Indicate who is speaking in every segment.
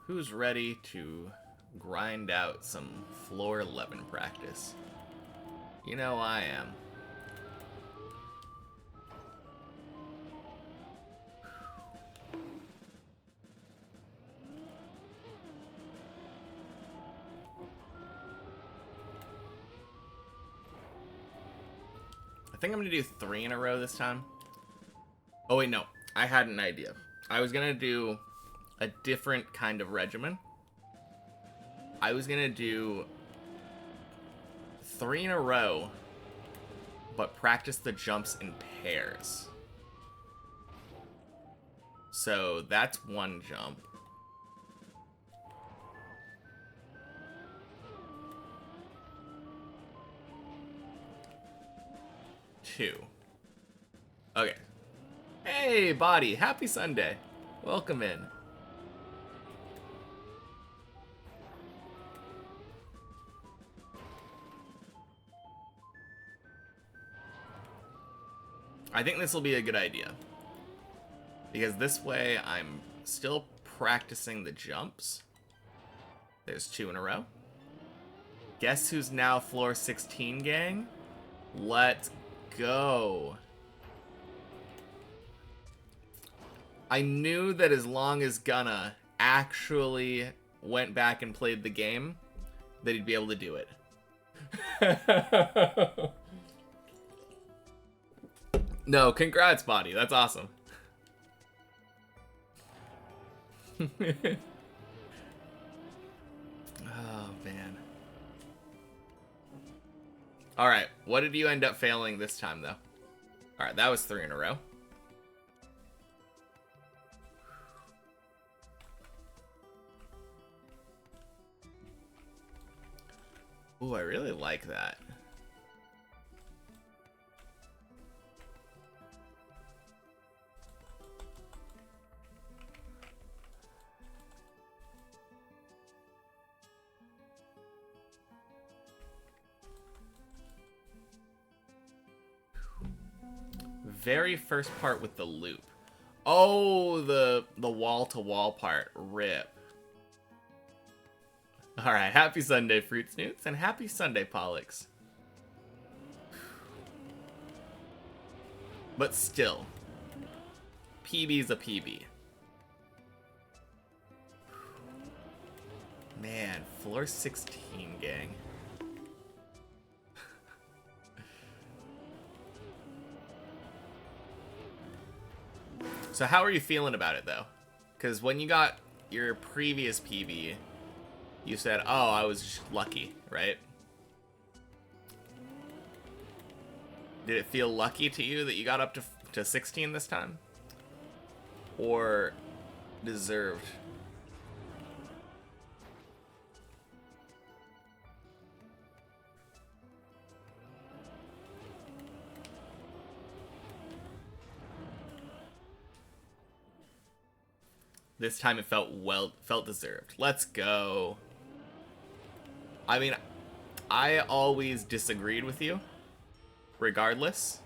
Speaker 1: Who's ready to grind out some floor 11 practice? You know I am. I think I'm going to do 3 in a row this time. Oh wait, no. I had an idea. I was going to do a different kind of regimen. I was going to do 3 in a row, but practice the jumps in pairs. So that's 1 jump. Two. Okay. Hey, Body. Happy Sunday. Welcome in. I think this will be a good idea. Because this way I'm still practicing the jumps. There's 2 in a row. Guess who's now floor 16, gang? Let's go. I knew that as long as Gunna actually went back and played the game, that he'd be able to do it. No, congrats, Body. That's awesome. Oh, man. Alright, what did you end up failing this time, though? Alright, that was 3 in a row. Ooh, I really like that. Very first part with the loop. Oh, the wall-to-wall part. Rip. Alright, happy Sunday, Fruit Snoots, and happy Sunday, Pollux. But still, PB's a PB. Man, floor 16, gang. So how are you feeling about it, though? Because when you got your previous PB, you said, oh, I was just lucky, right? Did it feel lucky to you that you got up to 16 this time? Or deserved? This time it felt deserved. Let's go. I mean, I always disagreed with you. Regardless.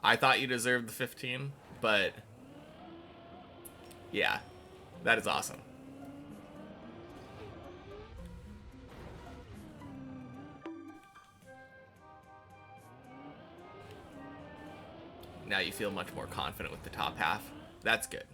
Speaker 1: I thought you deserved the 15, but yeah, that is awesome. Now you feel much more confident with the top half. That's good.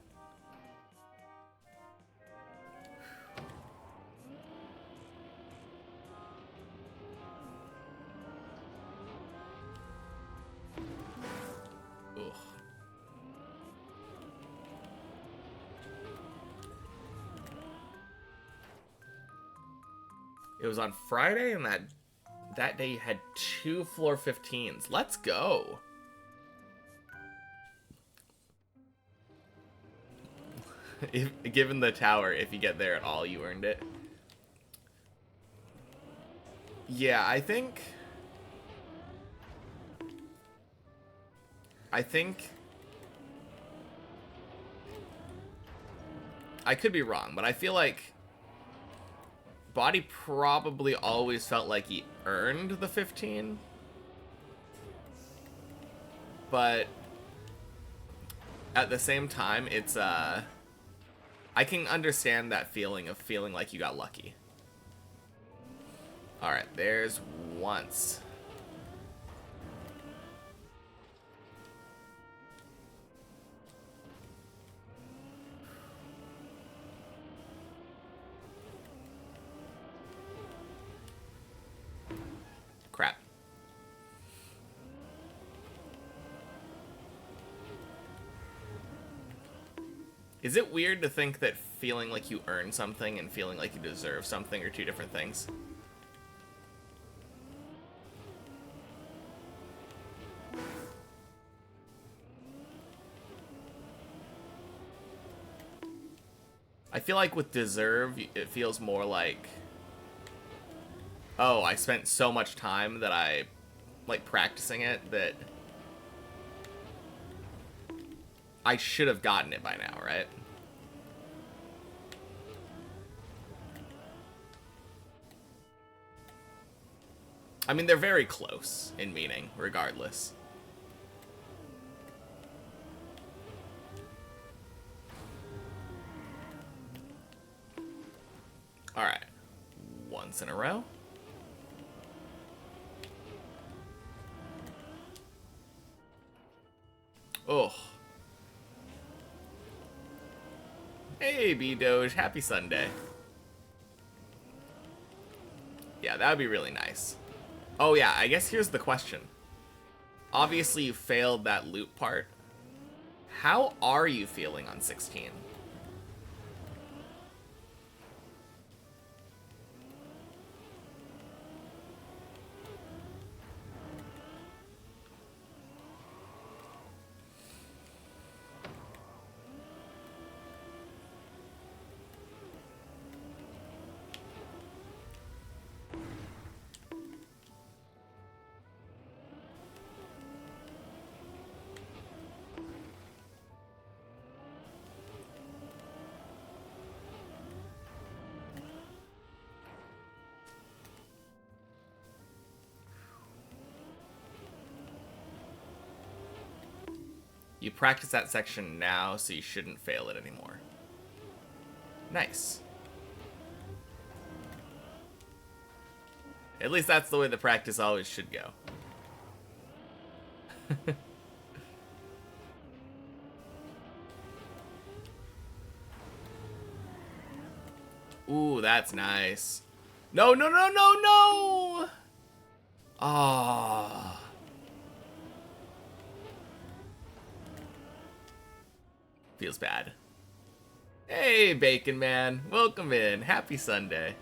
Speaker 1: It was on Friday, and that day you had 2 floor 15s. Let's go. Given the tower, if you get there at all, you earned it. Yeah, I think I could be wrong, but I feel like Body probably always felt like he earned the 15. But at the same time, it's I I can understand that feeling of feeling like you got lucky. Alright, there's once. Crap. Is it weird to think that feeling like you earn something and feeling like you deserve something are two different things? I feel like with deserve, it feels more like, oh, I spent so much time that I, like, practicing it that I should have gotten it by now, right? I mean, they're very close in meaning, regardless. Alright. Once in a row. Oh. Hey, B-Doge. Happy Sunday. Yeah, that would be really nice. Oh, yeah, I guess here's the question. Obviously, you failed that loop part. How are you feeling on 16? You practice that section now, so you shouldn't fail it anymore. Nice. At least that's the way the practice always should go. Ooh, that's nice. No, no, no, no, no! Ah. Feels bad. Hey, Bacon Man. Welcome in. Happy Sunday.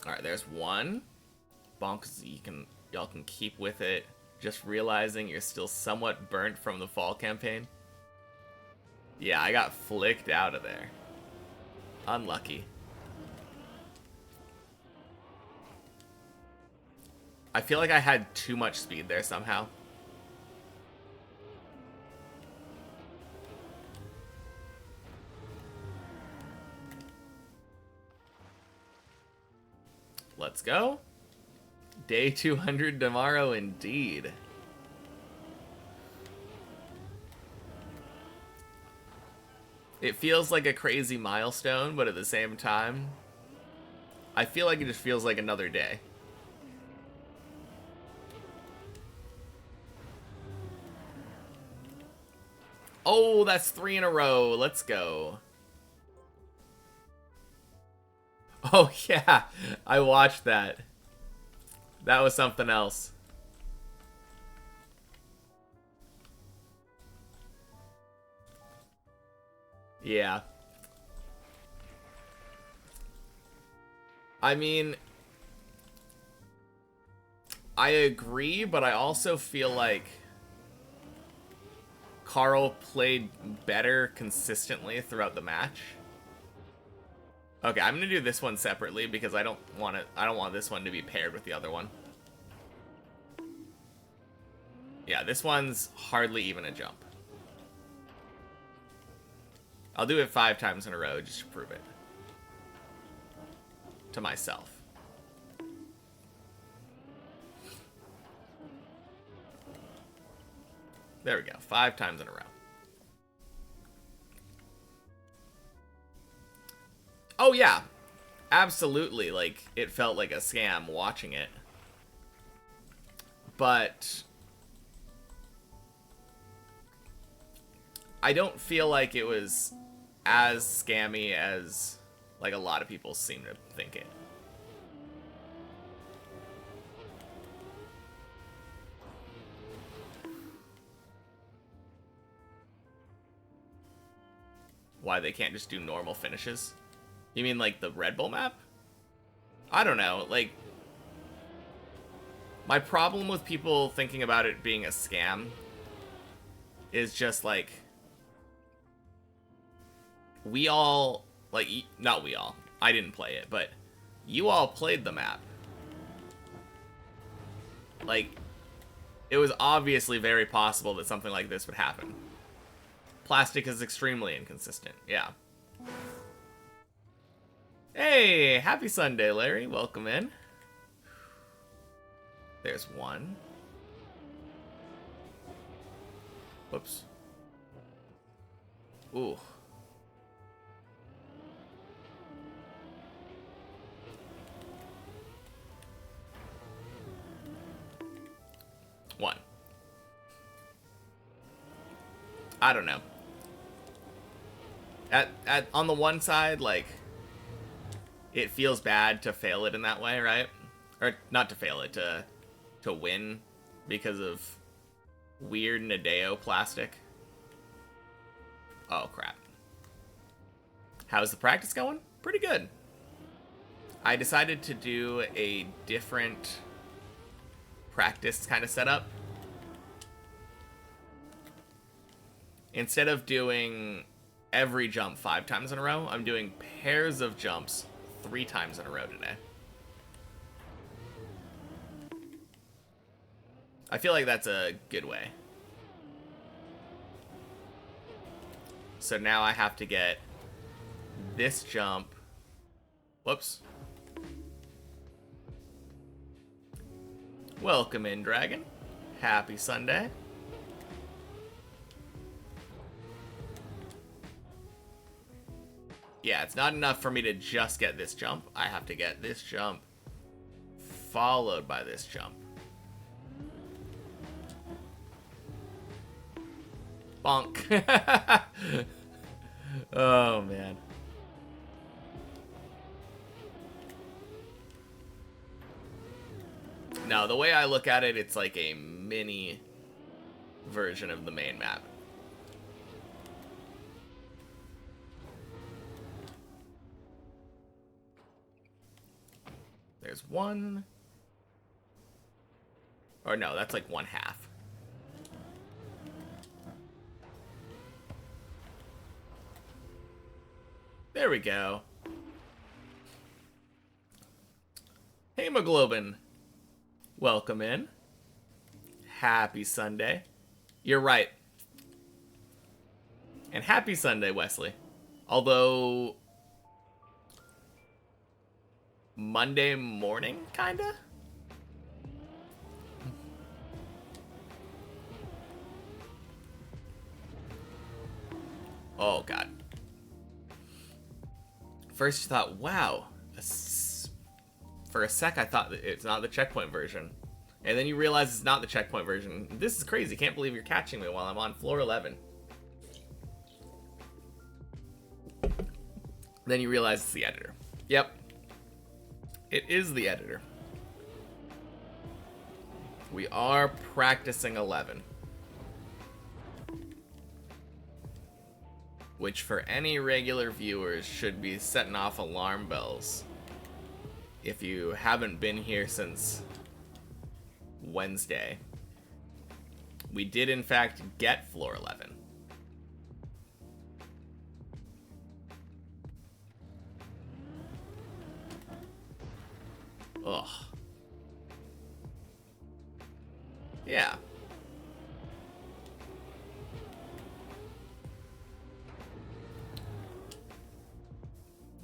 Speaker 1: Alright, there's one. Bonks, y'all can keep with it. Just realizing you're still somewhat burnt from the fall campaign. Yeah, I got flicked out of there. Unlucky. I feel like I had too much speed there somehow. Let's go. Day 200 tomorrow indeed. It feels like a crazy milestone, but at the same time, I feel like it just feels like another day. Oh, that's 3 in a row. Let's go. Oh, yeah. I watched that. That was something else. Yeah. I mean, I agree, but I also feel like Carl played better consistently throughout the match. Okay, I'm gonna do this one separately because I don't want this one to be paired with the other one. Yeah, this one's hardly even a jump. I'll do it 5 times in a row just to prove it. To myself. There we go. 5 times in a row. Oh, yeah. Absolutely. Like, it felt like a scam watching it. But I don't feel like it was as scammy as, like, a lot of people seem to think it. Why they can't just do normal finishes? You mean like the Red Bull map? I don't know. Like, my problem with people thinking about it being a scam is just like, we all, like, not we all, I didn't play it, but you all played the map. Like, it was obviously very possible that something like this would happen. Plastic is extremely inconsistent, yeah. Hey, happy Sunday, Larry. Welcome in. There's one. Whoops. Ooh. One. I don't know. On the one side, like, it feels bad to fail it in that way, right? Or not to fail it, to win because of weird Nadeo plastic. Oh, crap. How's the practice going? Pretty good. I decided to do a different practice kind of setup. Instead of doing every jump 5 times in a row, I'm doing pairs of jumps 3 times in a row today. I feel like that's a good way. So now I have to get this jump. Whoops. Welcome in, Dragon. Happy Sunday. Yeah, it's not enough for me to just get this jump. I have to get this jump followed by this jump. Bonk. Oh, man. No, the way I look at it, it's like a mini version of the main map. There's one. Or no, that's like 1/2. There we go. Hemoglobin. Welcome in. Happy Sunday. You're right. And happy Sunday, Wesley. Although Monday morning, kinda? Oh, God. First you thought, wow. For a sec, I thought that it's not the checkpoint version. And then you realize it's not the checkpoint version. This is crazy. Can't believe you're catching me while I'm on floor 11. Then you realize it's the editor. Yep. It is the editor. We are practicing 11. Which for any regular viewers should be setting off alarm bells. If you haven't been here since Wednesday. We did in fact get floor 11. Ugh. Yeah.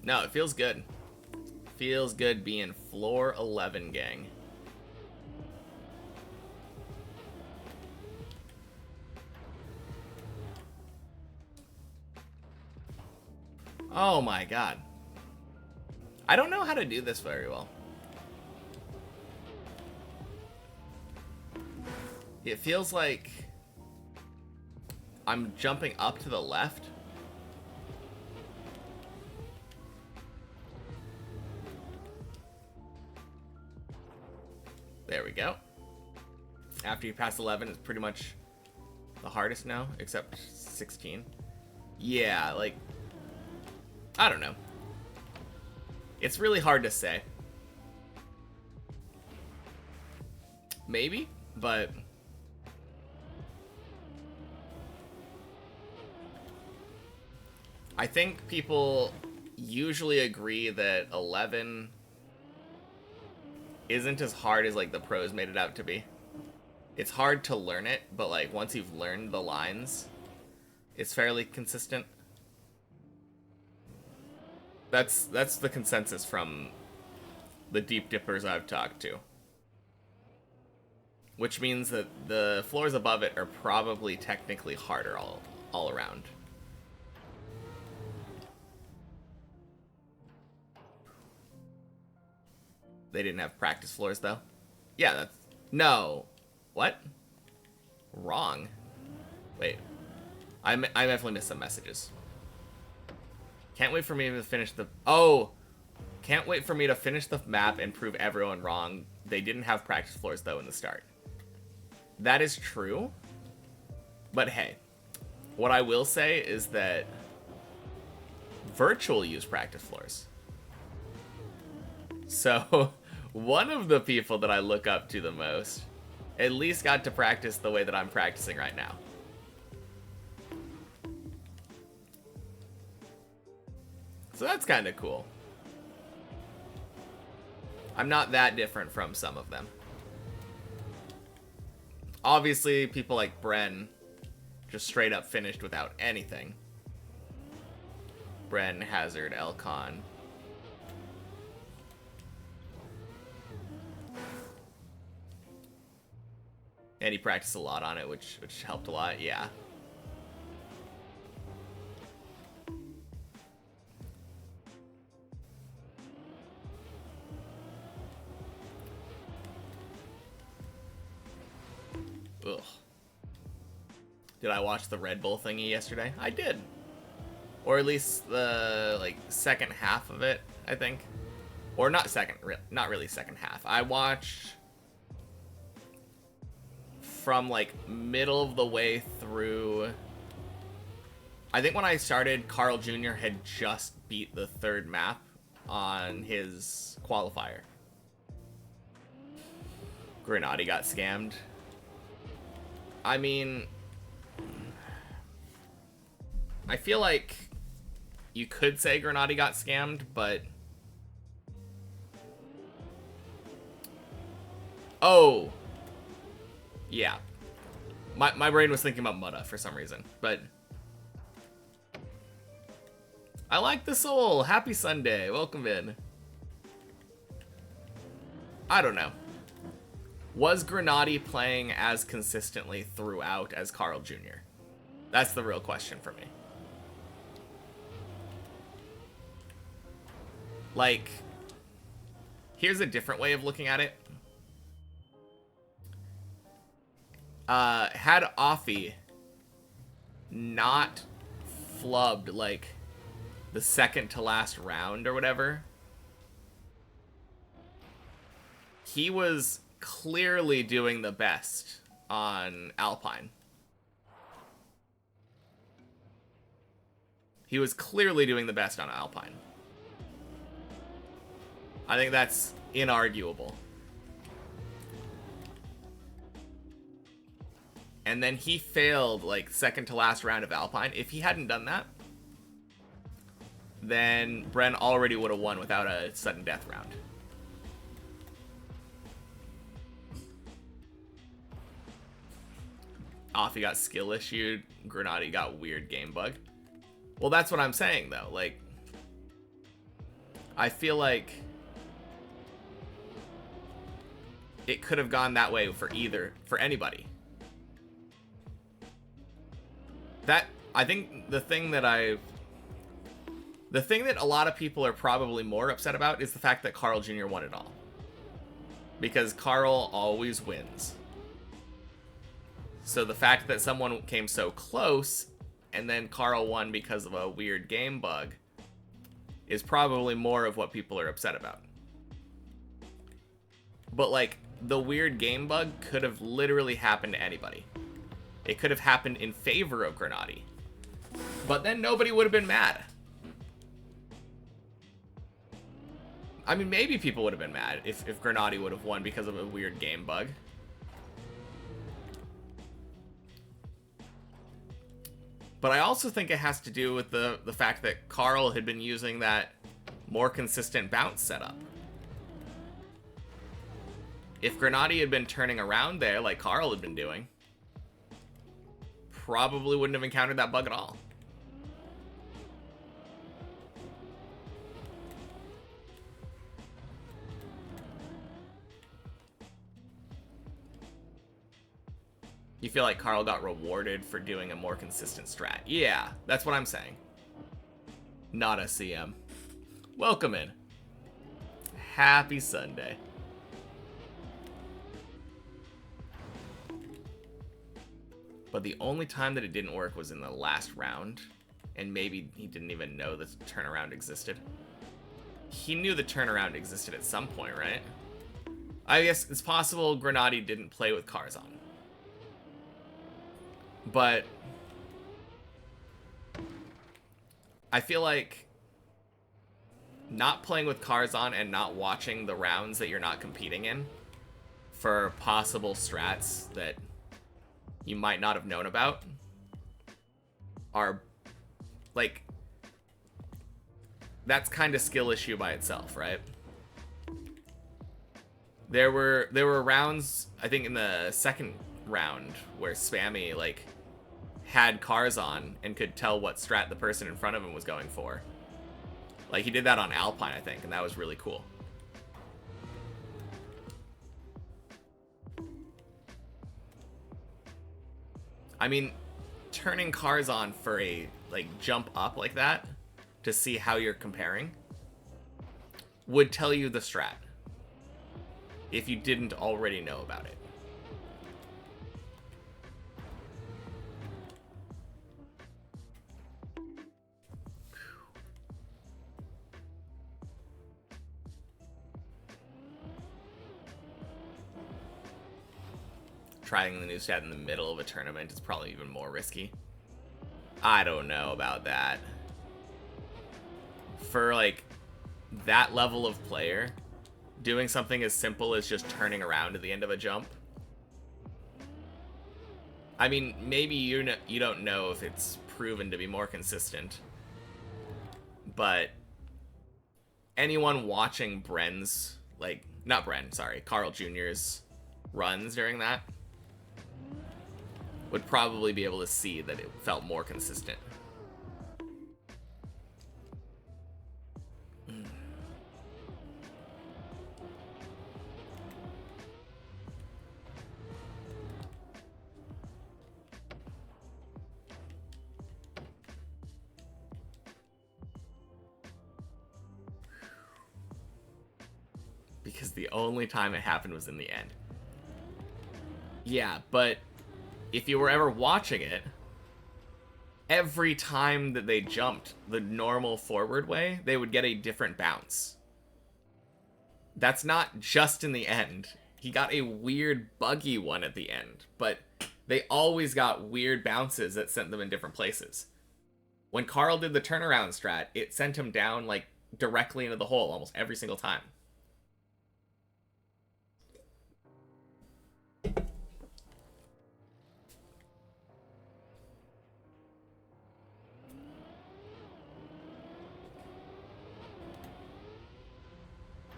Speaker 1: No, it feels good. Feels good being floor 11, gang. Oh my god. I don't know how to do this very well. It feels like I'm jumping up to the left. There we go. After you pass 11, it's pretty much the hardest now, except 16. Yeah, like, I don't know. It's really hard to say. Maybe, but I think people usually agree that 11 isn't as hard as like the pros made it out to be. It's hard to learn it, but like once you've learned the lines, it's fairly consistent. That's the consensus from the deep dippers I've talked to. Which means that the floors above it are probably technically harder all around. They didn't have practice floors though. Yeah, that's no. What? Wrong. Wait. I definitely missed some messages. Can't wait for me to finish the... Oh! Can't wait for me to finish the map and prove everyone wrong. They didn't have practice floors, though, in the start. That is true. But hey. What I will say is that... Virtual use practice floors. So, one of the people that I look up to the most... at least got to practice the way that I'm practicing right now. So that's kind of cool. I'm not that different from some of them. Obviously, people like Bren just straight up finished without anything. Bren, Hazard, Elcon. And he practiced a lot on it, which helped a lot, yeah. Ugh. Did I watch the Red Bull thingy yesterday? I did. Or at least the, like, second half of it, I think. Or not really second half. I watched... from like middle of the way through. I think when I started, Carl Jr. had just beat the third map on his qualifier. Grenady got scammed. I mean, I feel like you could say Grenady got scammed, but oh. Yeah. My brain was thinking about Mutta for some reason, but I like the soul. Happy Sunday. Welcome in. I don't know. Was Grenady playing as consistently throughout as Carl Jr.? That's the real question for me. Like, here's a different way of looking at it. Had Offie not flubbed like the second to last round or whatever, he was clearly doing the best on Alpine. He was clearly doing the best on Alpine. I think that's inarguable. And then he failed, like, second to last round of Alpine. If he hadn't done that, then Bren already would have won without a sudden death round. Offie got skill issued. Grenady got weird game bug. Well, that's what I'm saying, though. Like, I feel like it could have gone that way for anybody. I think the The thing that a lot of people are probably more upset about is the fact that Carl Jr. won it all. Because Carl always wins. So the fact that someone came so close, and then Carl won because of a weird game bug, is probably more of what people are upset about. But, like, the weird game bug could have literally happened to anybody. It could have happened in favor of Grenady. But then nobody would have been mad. I mean, maybe people would have been mad if Grenady would have won because of a weird game bug. But I also think it has to do with the fact that Carl had been using that more consistent bounce setup. If Grenady had been turning around there like Carl had been doing, probably wouldn't have encountered that bug at all. You feel like Carl got rewarded for doing a more consistent strat. Yeah, that's what I'm saying. Not a CM. Welcome in. Happy Sunday. But the only time that it didn't work was in the last round. And maybe he didn't even know the turnaround existed. He knew the turnaround existed at some point, right? I guess it's possible Grenady didn't play with cars on. But I feel like not playing with cars on and not watching the rounds that you're not competing in for possible strats that you might not have known about are, like, that's kind of skill issue by itself, right? There were rounds, I think in the second round, where Spammy, like, had cars on and could tell what strat the person in front of him was going for. Like, he did that on Alpine, I think, and that was really cool. I mean, turning cars on for a, like, jump up like that to see how you're comparing would tell you the strat if you didn't already know about it. Trying the new stat in the middle of a tournament is probably even more risky. I don't know about that. For, like, that level of player, doing something as simple as just turning around at the end of a jump. I mean, maybe you don't know if it's proven to be more consistent. But anyone watching Bren's, like, not Bren, sorry, Carl Jr.'s runs during that would probably be able to see that it felt more consistent. Because the only time it happened was in the end. Yeah, but if you were ever watching it, every time that they jumped the normal forward way, they would get a different bounce. That's not just in the end. He got a weird buggy one at the end, but they always got weird bounces that sent them in different places. When Carl did the turnaround strat, it sent him down, like, directly into the hole almost every single time.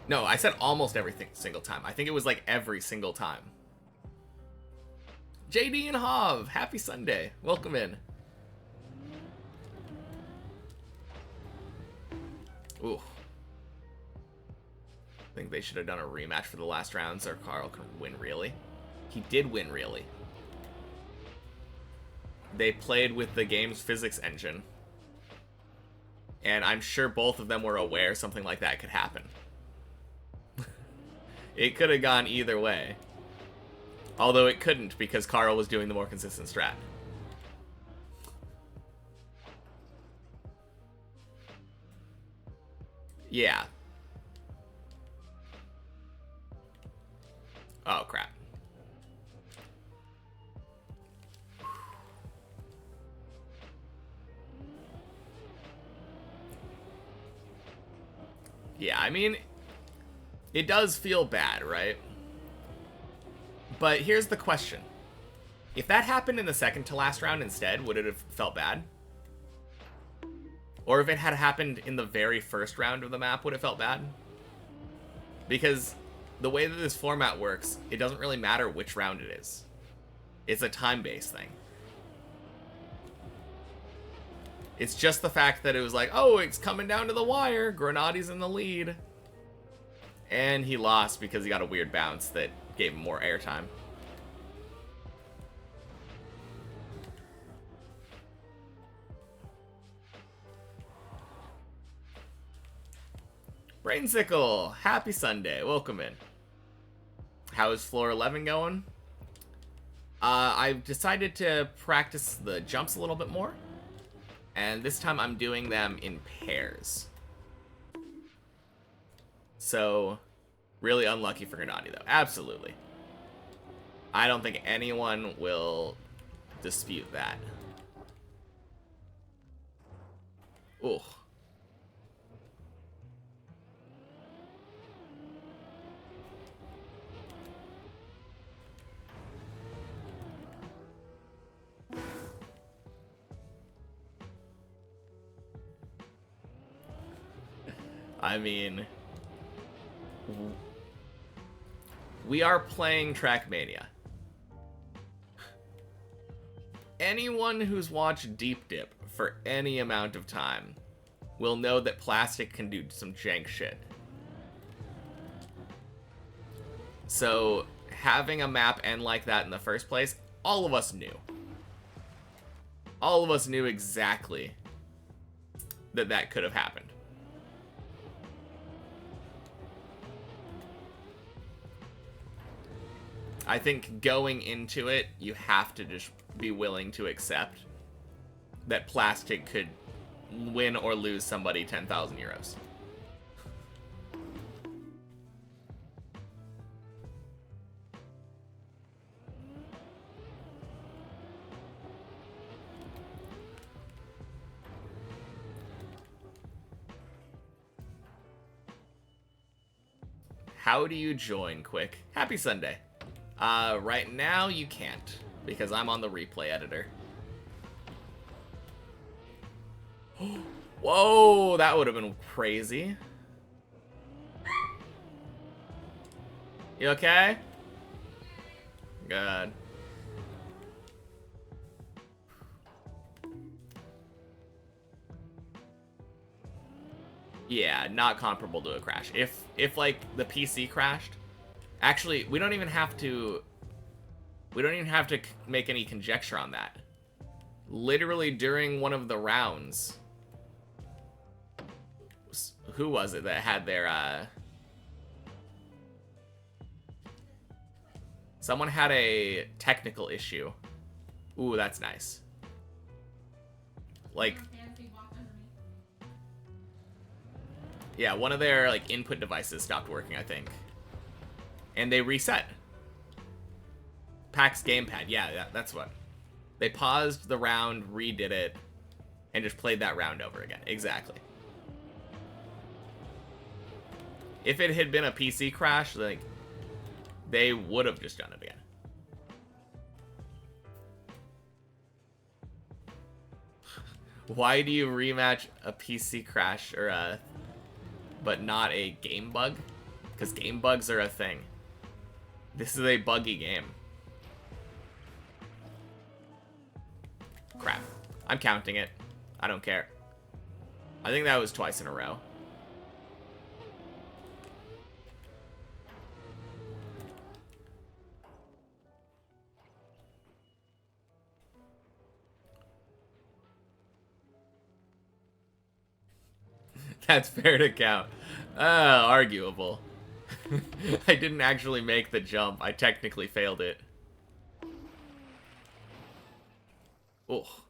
Speaker 1: No, I said almost every single time. I think it was like every single time. JD and Hav, happy Sunday. Welcome in. Ooh. I think they should have done a rematch for the last round so Carl can win really. He did win really. They played with the game's physics engine. And I'm sure both of them were aware something like that could happen. It could have gone either way. Although it couldn't, because Carl was doing the more consistent strat. Yeah. Oh, crap. Yeah, I mean, it does feel bad, right? But here's the question. If that happened in the second to last round instead, would it have felt bad? Or if it had happened in the very first round of the map, would it felt bad? Because the way that this format works, it doesn't really matter which round it is. It's a time-based thing. It's just the fact that it was like, oh, it's coming down to the wire. Grenadi's in the lead. And he lost because he got a weird bounce that gave him more airtime. Brainsicle, happy Sunday. Welcome in. How is floor 11 going? I've decided to practice the jumps a little bit more. And this time I'm doing them in pairs. So, really unlucky for Grenadi, though. Absolutely. I don't think anyone will dispute that. Ooh. I mean, we are playing Trackmania. Anyone who's watched Deep Dip for any amount of time will know that plastic can do some jank shit. So, having a map end like that in the first place, all of us knew. All of us knew exactly that that could have happened. I think going into it, you have to just be willing to accept that plastic could win or lose somebody 10,000 euros. How do you join, Quick? Happy Sunday. Right now you can't, because I'm on the replay editor. Whoa, that would have been crazy. You okay? Good. Yeah, not comparable to a crash. If like the PC crashed, actually, we don't even have to make any conjecture on that. Literally during one of the rounds, who was it that had their someone had a technical issue. Ooh, that's nice. Like, yeah, one of their like input devices stopped working, I think. And they reset. PAX gamepad, yeah, that's what. They paused the round, redid it, and just played that round over again. Exactly. If it had been a PC crash, like, they would have just done it again. Why do you rematch a PC crash or a, but not a game bug? Because game bugs are a thing. This is a buggy game. Crap. I'm counting it. I don't care. I think that was twice in a row. That's fair to count. Arguable. I didn't actually make the jump. I technically failed it. Oh.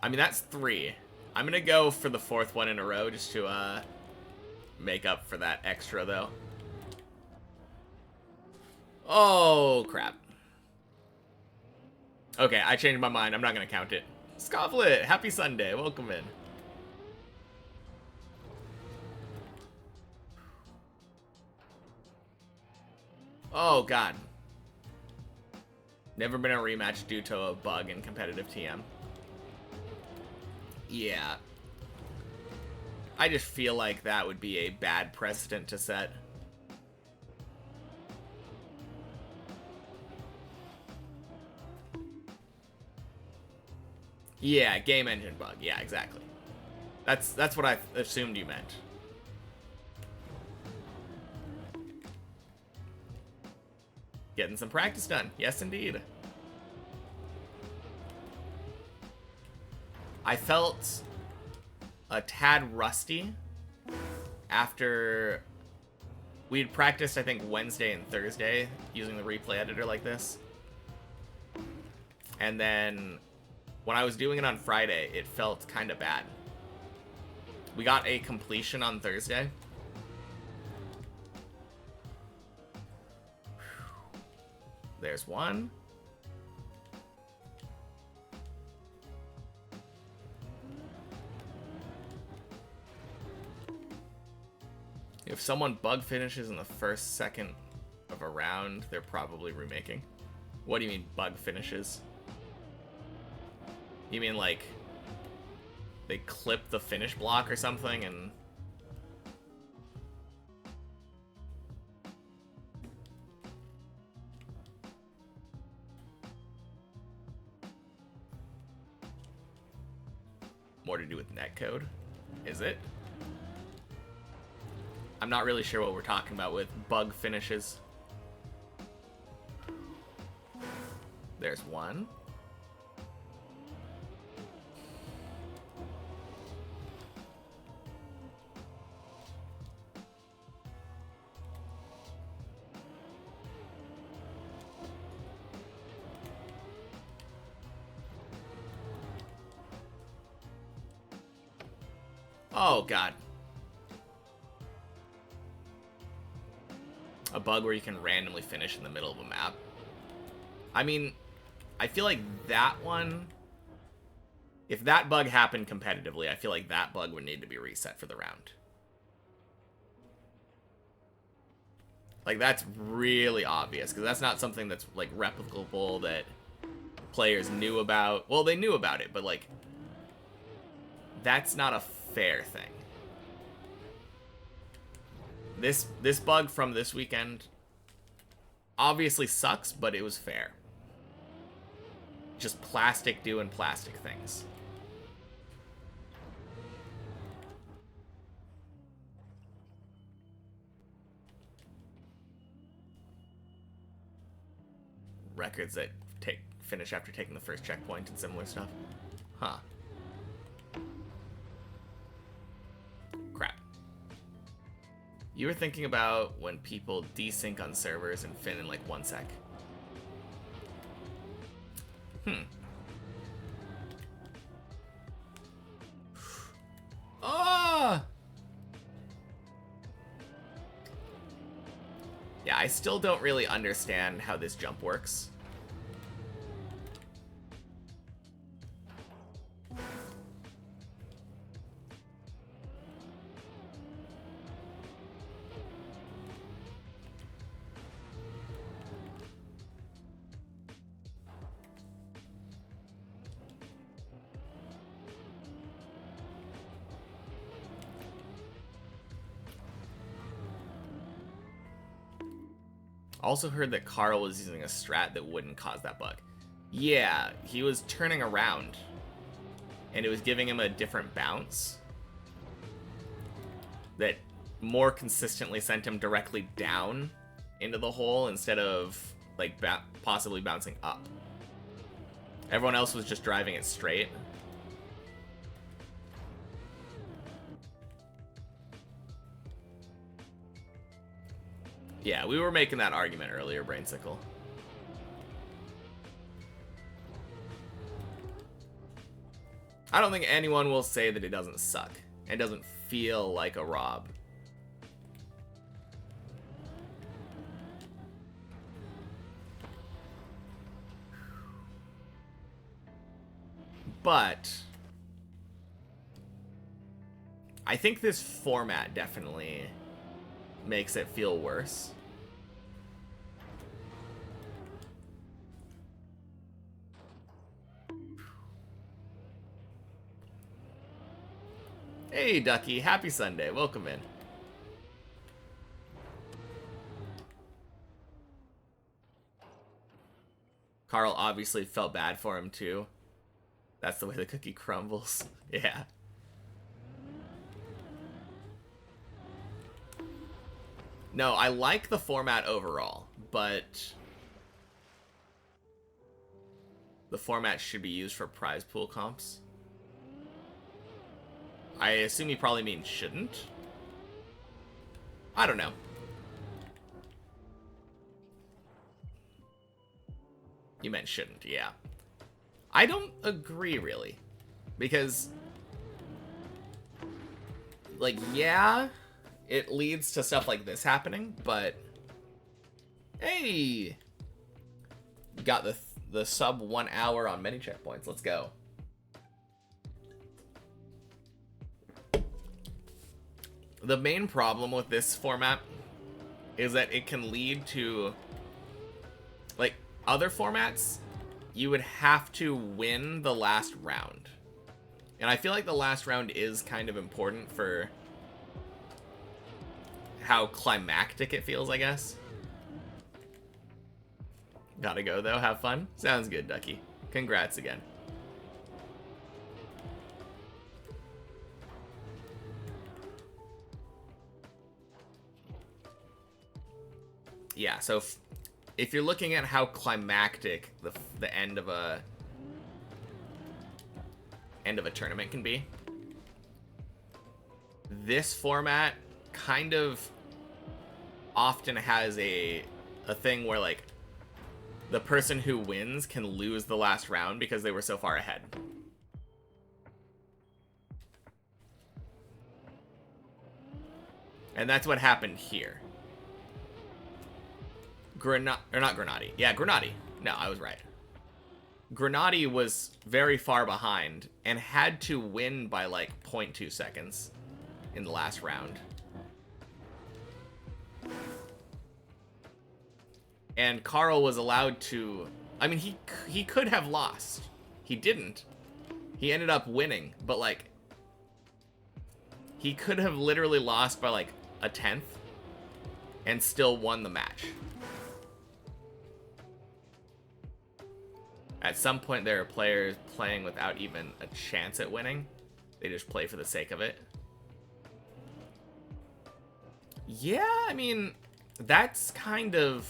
Speaker 1: I mean, that's 3. I'm gonna go for the 4th one in a row just to, make up for that extra, though. Oh, crap. Okay, I changed my mind. I'm not gonna count it. Scofflet, happy Sunday. Welcome in. Oh, God. Never been a rematch due to a bug in competitive TM. Yeah. I just feel like that would be a bad precedent to set. Yeah, game engine bug. Yeah, exactly. That's what I assumed you meant. Getting some practice done. Yes, indeed. I felt a tad rusty after we'd practiced, I think, Wednesday and Thursday using the replay editor like this. And then when I was doing it on Friday, it felt kind of bad. We got a completion on Thursday. There's one. If someone bug finishes in the first second of a round, they're probably remaking. What do you mean bug finishes? You mean like they clip the finish block or something and... More to do with netcode? Is it? I'm not really sure what we're talking about with bug finishes. There's one. Oh, God. A bug where you can randomly finish in the middle of a map. I mean, I feel like that one... If that bug happened competitively, I feel like that bug would need to be reset for the round. Like, that's really obvious, because that's not something that's, like, replicable that players knew about. Well, they knew about it, but, like, that's not a fair thing. This bug from this weekend obviously sucks, but it was fair. Just plastic doing plastic things. Records that finish after taking the first checkpoint and similar stuff. Huh. Crap. You were thinking about when people desync on servers and fin in like 1 sec. Ah! Yeah, I still don't really understand how this jump works. Also heard that Carl was using a strat that wouldn't cause that bug. Yeah, he was turning around, and it was giving him a different bounce that more consistently sent him directly down into the hole instead of, like, possibly bouncing up. Everyone else was just driving it straight. Yeah, we were making that argument earlier, Brainsicle. I don't think anyone will say that it doesn't suck. It doesn't feel like a rob. But I think this format definitely makes it feel worse. Hey, Ducky. Happy Sunday. Welcome in. Carl obviously felt bad for him, too. That's the way the cookie crumbles. Yeah. No, I like the format overall, but the format should be used for prize pool comps. I assume you probably mean shouldn't. I don't know. You meant shouldn't, yeah. I don't agree, really. Because, like, yeah, it leads to stuff like this happening, but hey, got the sub 1 hour on many checkpoints. Let's go. The main problem with this format is that it can lead to, like, other formats, you would have to win the last round. And I feel like the last round is kind of important for how climactic it feels, I guess. Gotta go, though. Have fun. Sounds good, Ducky. Congrats again. Yeah, so if you're looking at how climactic the end of a tournament can be, this format kind of often has a thing where, like, the person who wins can lose the last round because they were so far ahead. And that's what happened here. Not Grenadi. Yeah, Grenadi. No, I was right. Grenadi was very far behind and had to win by like 0.2 seconds in the last round. And Carl was allowed to, I mean, he could have lost. He didn't. He ended up winning, but like he could have literally lost by like a 10th and still won the match. At some point, there are players playing without even a chance at winning. They just play for the sake of it. Yeah, I mean, that's kind of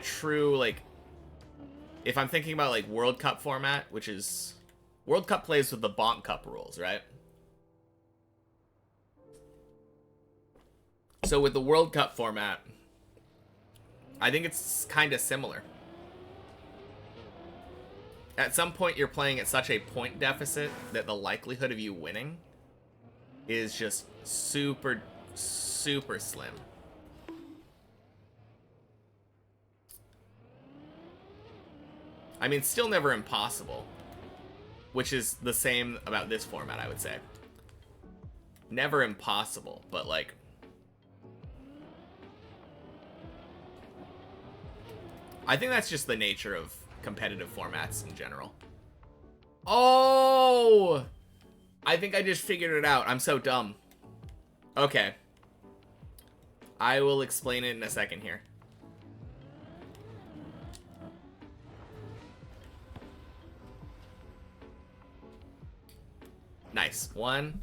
Speaker 1: true. Like, if I'm thinking about like World Cup format, which is World Cup plays with the Bonk Cup rules, right? So with the World Cup format, I think it's kind of similar. At some point, you're playing at such a point deficit that the likelihood of you winning is just super, super slim. I mean, still never impossible, which is the same about this format, I would say. Never impossible, but like, I think that's just the nature of competitive formats in general. Oh! I think I just figured it out. I'm so dumb. Okay. I will explain it in a second here. Nice. One.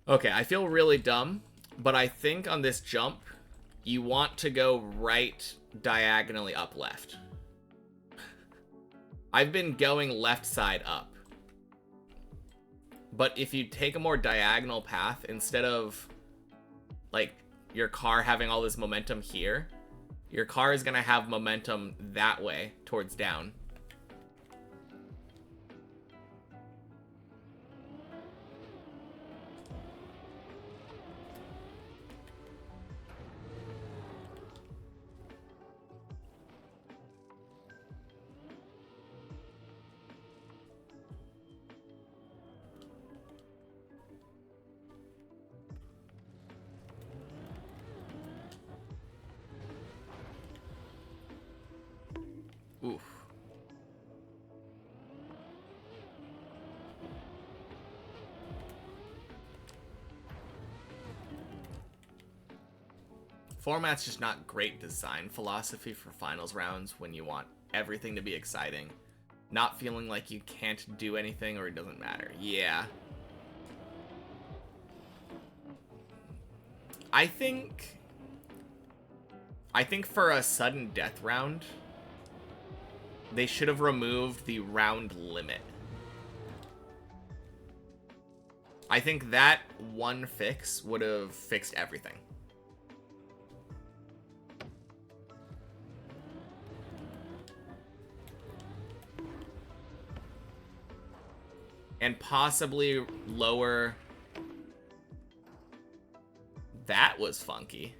Speaker 1: Okay, I feel really dumb, but I think on this jump, you want to go right diagonally up left. I've been going left side up. But if you take a more diagonal path, instead of, like, your car having all this momentum here, your car is going to have momentum that way towards down. Oof. Format's just not great design philosophy for finals rounds when you want everything to be exciting. Not feeling like you can't do anything or it doesn't matter. Yeah. I think for a sudden death round, they should have removed the round limit. I think that one fix would have fixed everything. And possibly lower... That was funky.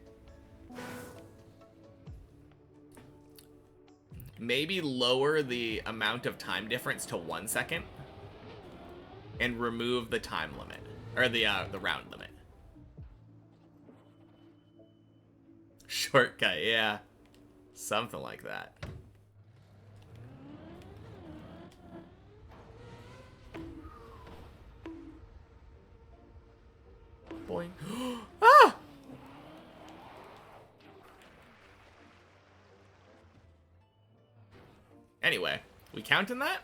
Speaker 1: Maybe lower the amount of time difference to 1 second and remove the time limit, or the round limit. Shortcut, yeah. Something like that. Boing. Ah! Anyway, we counting that?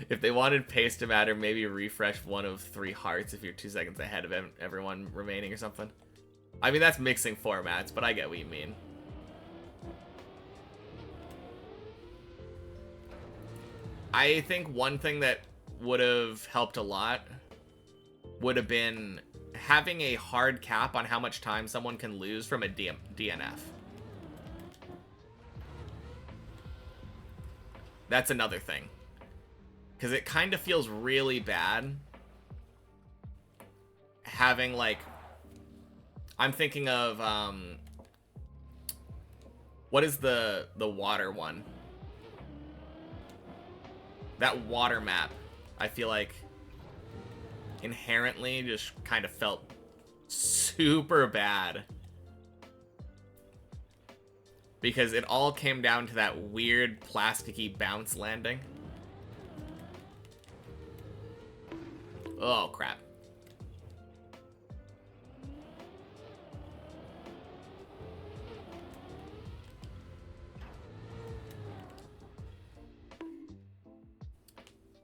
Speaker 1: If they wanted pace to matter, maybe refresh one of 3 hearts if you're 2 seconds ahead of everyone remaining or something. I mean, that's mixing formats, but I get what you mean. I think one thing that would have helped a lot would have been having a hard cap on how much time someone can lose from a DNF. That's another thing. Because it kind of feels really bad having, like... I'm thinking of, what is the water one? That water map, I feel like, inherently just kind of felt super bad. Because it all came down to that weird plasticky bounce landing. Oh, crap.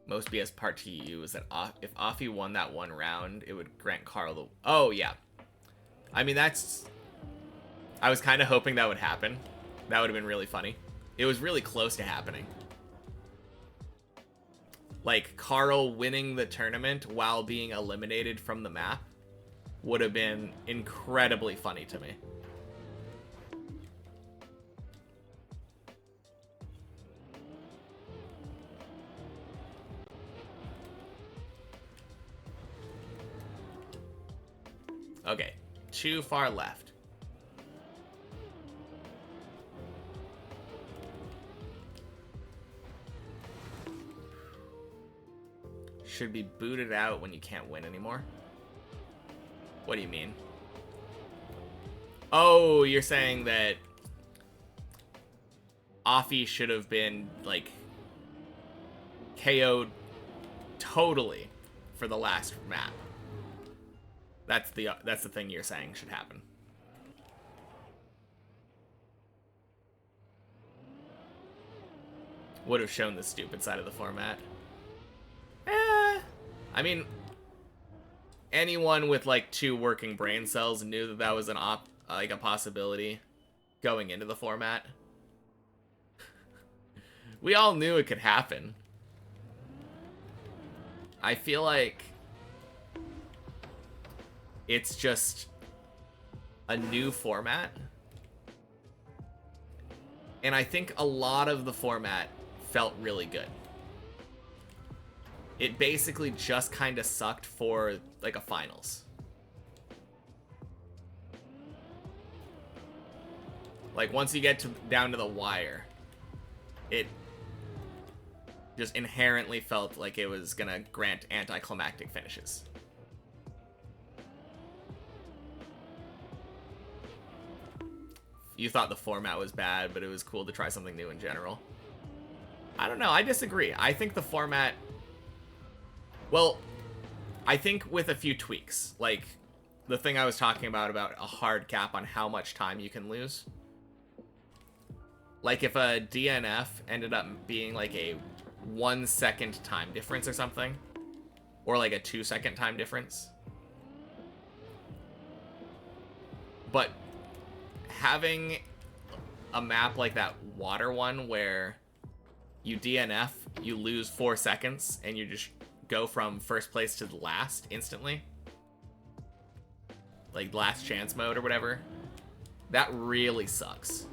Speaker 1: Most BS part to you is that if Offie won that one round, it would grant Carl the... Oh, yeah. I mean, that's... I was kind of hoping that would happen. That would have been really funny. It was really close to happening. Like, Carl winning the tournament while being eliminated from the map would have been incredibly funny to me. Okay, too far left. Should be booted out when you can't win anymore. What do you mean? Oh, you're saying that Offie should have been, like, KO'd totally for the last map. That's the thing you're saying should happen. Would have shown the stupid side of the format. I mean, anyone with like 2 working brain cells knew that that was an like a possibility going into the format. We all knew it could happen. I feel like It's just a new format. And I think a lot of the format felt really good. It basically just kind of sucked for like a finals. Like once you get down to the wire, it just inherently felt like it was gonna grant anticlimactic finishes. You thought the format was bad, but it was cool to try something new in general. I don't know, I disagree. I think the format... Well, I think with a few tweaks. Like, the thing I was talking about a hard cap on how much time you can lose. Like, if a DNF ended up being like a 1 second time difference or something. Or like a 2 second time difference. But having a map like that water one where you DNF, you lose 4 seconds, and you just go from first place to the last instantly. Like last chance mode or whatever. That really sucks.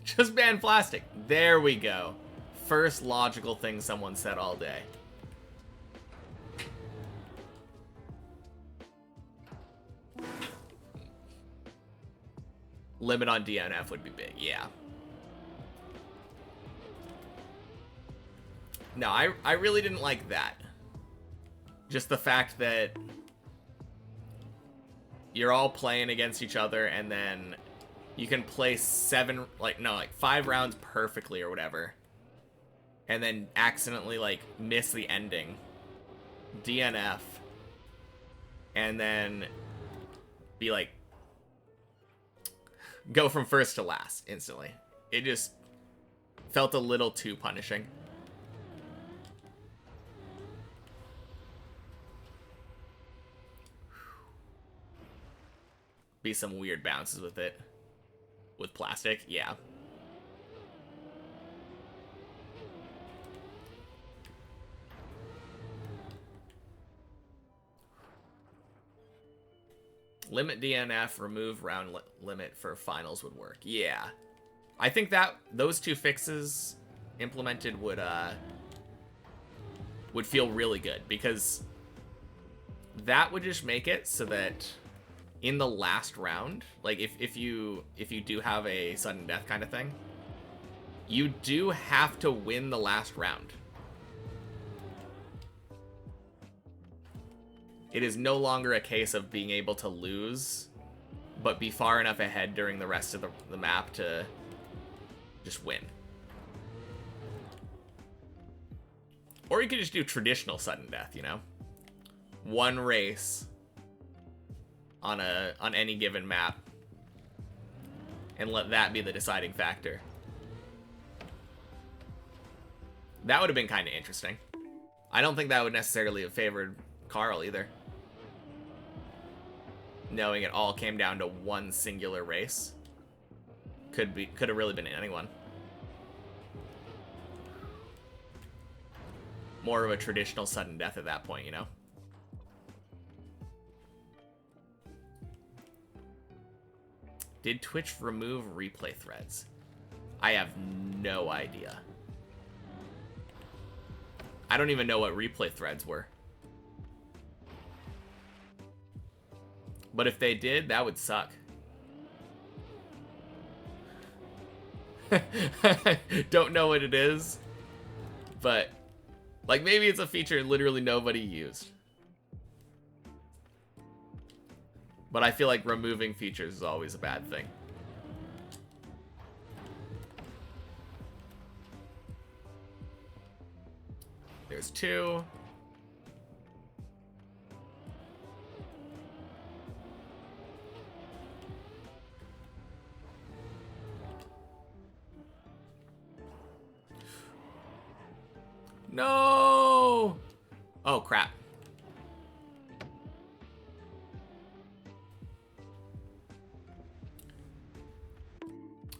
Speaker 1: Just ban plastic. There we go. First logical thing someone said all day. Limit on DNF would be big, yeah. No, I really didn't like that. Just the fact that you're all playing against each other and then you can play 5 rounds perfectly or whatever. And then accidentally, like, miss the ending. DNF. And then be like, go from first to last instantly. It just felt a little too punishing. Be some weird bounces with it. With plastic, yeah. Limit DNF, remove round limit for finals would work. Yeah. I think that those two fixes implemented would feel really good, because that would just make it so that in the last round, like if you do have a sudden death kind of thing, you do have to win the last round. It is no longer a case of being able to lose, but be far enough ahead during the rest of the map to just win. Or you could just do traditional sudden death, you know? One race on any given map and let that be the deciding factor. That would have been kind of interesting. I don't think that would necessarily have favored Carl either. Knowing it all came down to one singular race. Could have really been anyone. More of a traditional sudden death at that point, you know? Did Twitch remove replay threads? I have no idea. I don't even know what replay threads were. But if they did, that would suck. Don't know what it is. But, like, maybe it's a feature literally nobody used. But I feel like removing features is always a bad thing. There's 2. No! Oh, crap.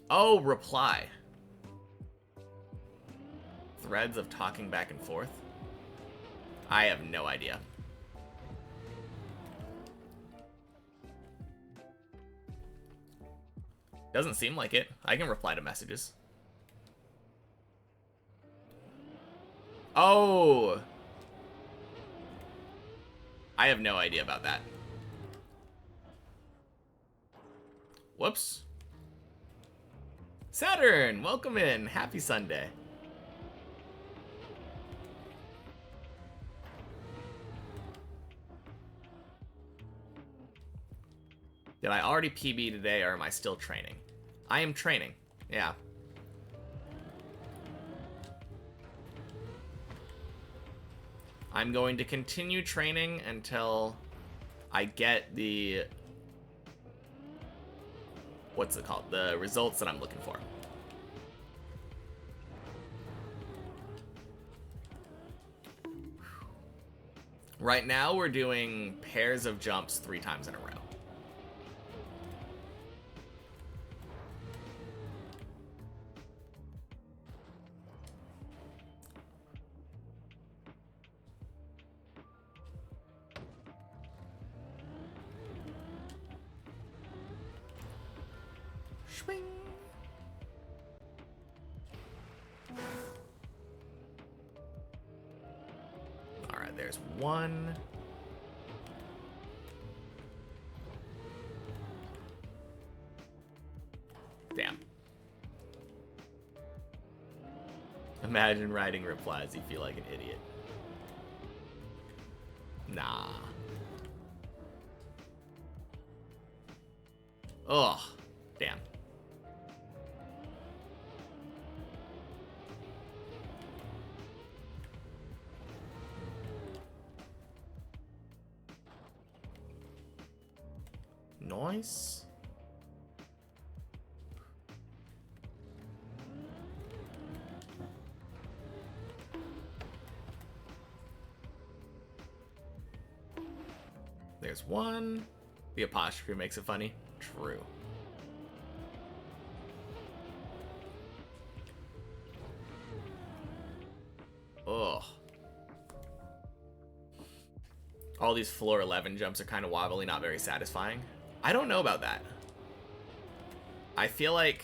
Speaker 1: Oh, reply. threads of talking back and forth? I have no idea. Doesn't seem like it. I can reply to messages. Oh! I have no idea about that. Whoops. Saturn, welcome in. Happy Sunday. Did I already PB today, or am I still training? I am training. Yeah. I'm going to continue training until I get the... what's it called? The results that I'm looking for. Right now, we're doing pairs of jumps 3 times in a row. Swing. All right, there's one. Damn. Imagine writing replies, you feel like an idiot. Nah. Ugh. Damn. Nice. There's one. The apostrophe makes it funny. True. Ugh. All these floor 11 jumps are kind of wobbly, not very satisfying. I don't know about that. I feel like...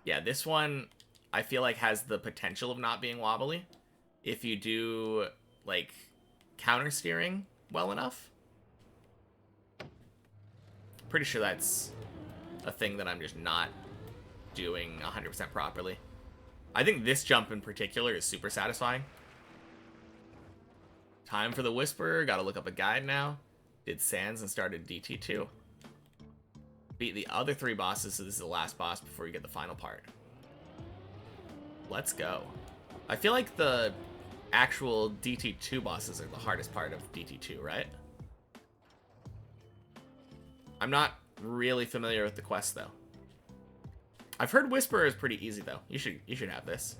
Speaker 1: yeah, this one, I feel like has the potential of not being wobbly if you do, like, counter steering well enough. Pretty sure that's a thing that I'm just not doing 100% properly. I think this jump in particular is super satisfying. Time for the Whisperer. Gotta look up a guide now. Did Sands and started DT2. Beat the other 3 bosses, so this is the last boss before you get the final part. Let's go. I feel like the actual DT2 bosses are the hardest part of DT2, right? I'm not really familiar with the quest, though. I've heard Whisperer is pretty easy, though. You should have this.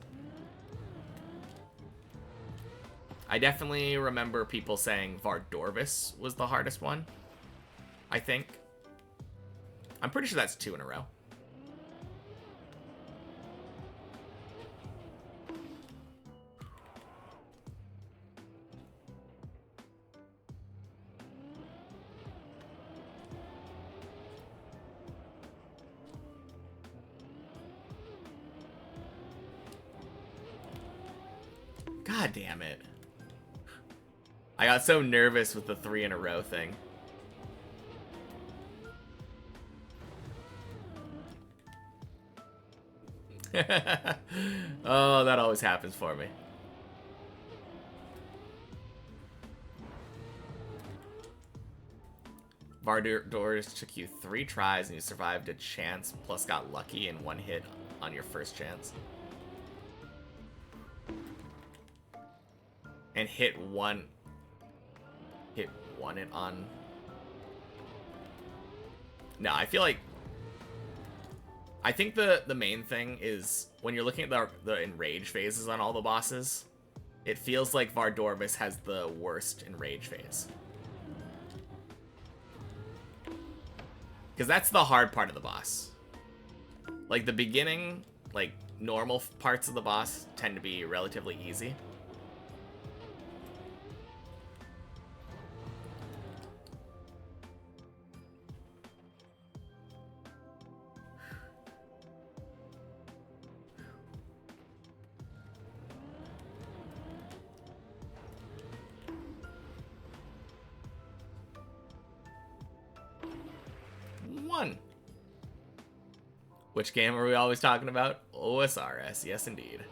Speaker 1: I definitely remember people saying Vardorvis was the hardest one. I think. I'm pretty sure that's 2 in a row. God damn it. I got so nervous with the 3 in a row thing. Oh, that always happens for me. Vardorvis took you 3 tries and you survived a chance plus got lucky in 1 hit on your first chance. And hit one it on... No, I feel like... I think the main thing is when you're looking at the enrage phases on all the bosses, it feels like Vardorvis has the worst enrage phase. Because that's the hard part of the boss. Like, the beginning like, normal parts of the boss tend to be relatively easy. One. Which game are we always talking about? OSRS, yes indeed.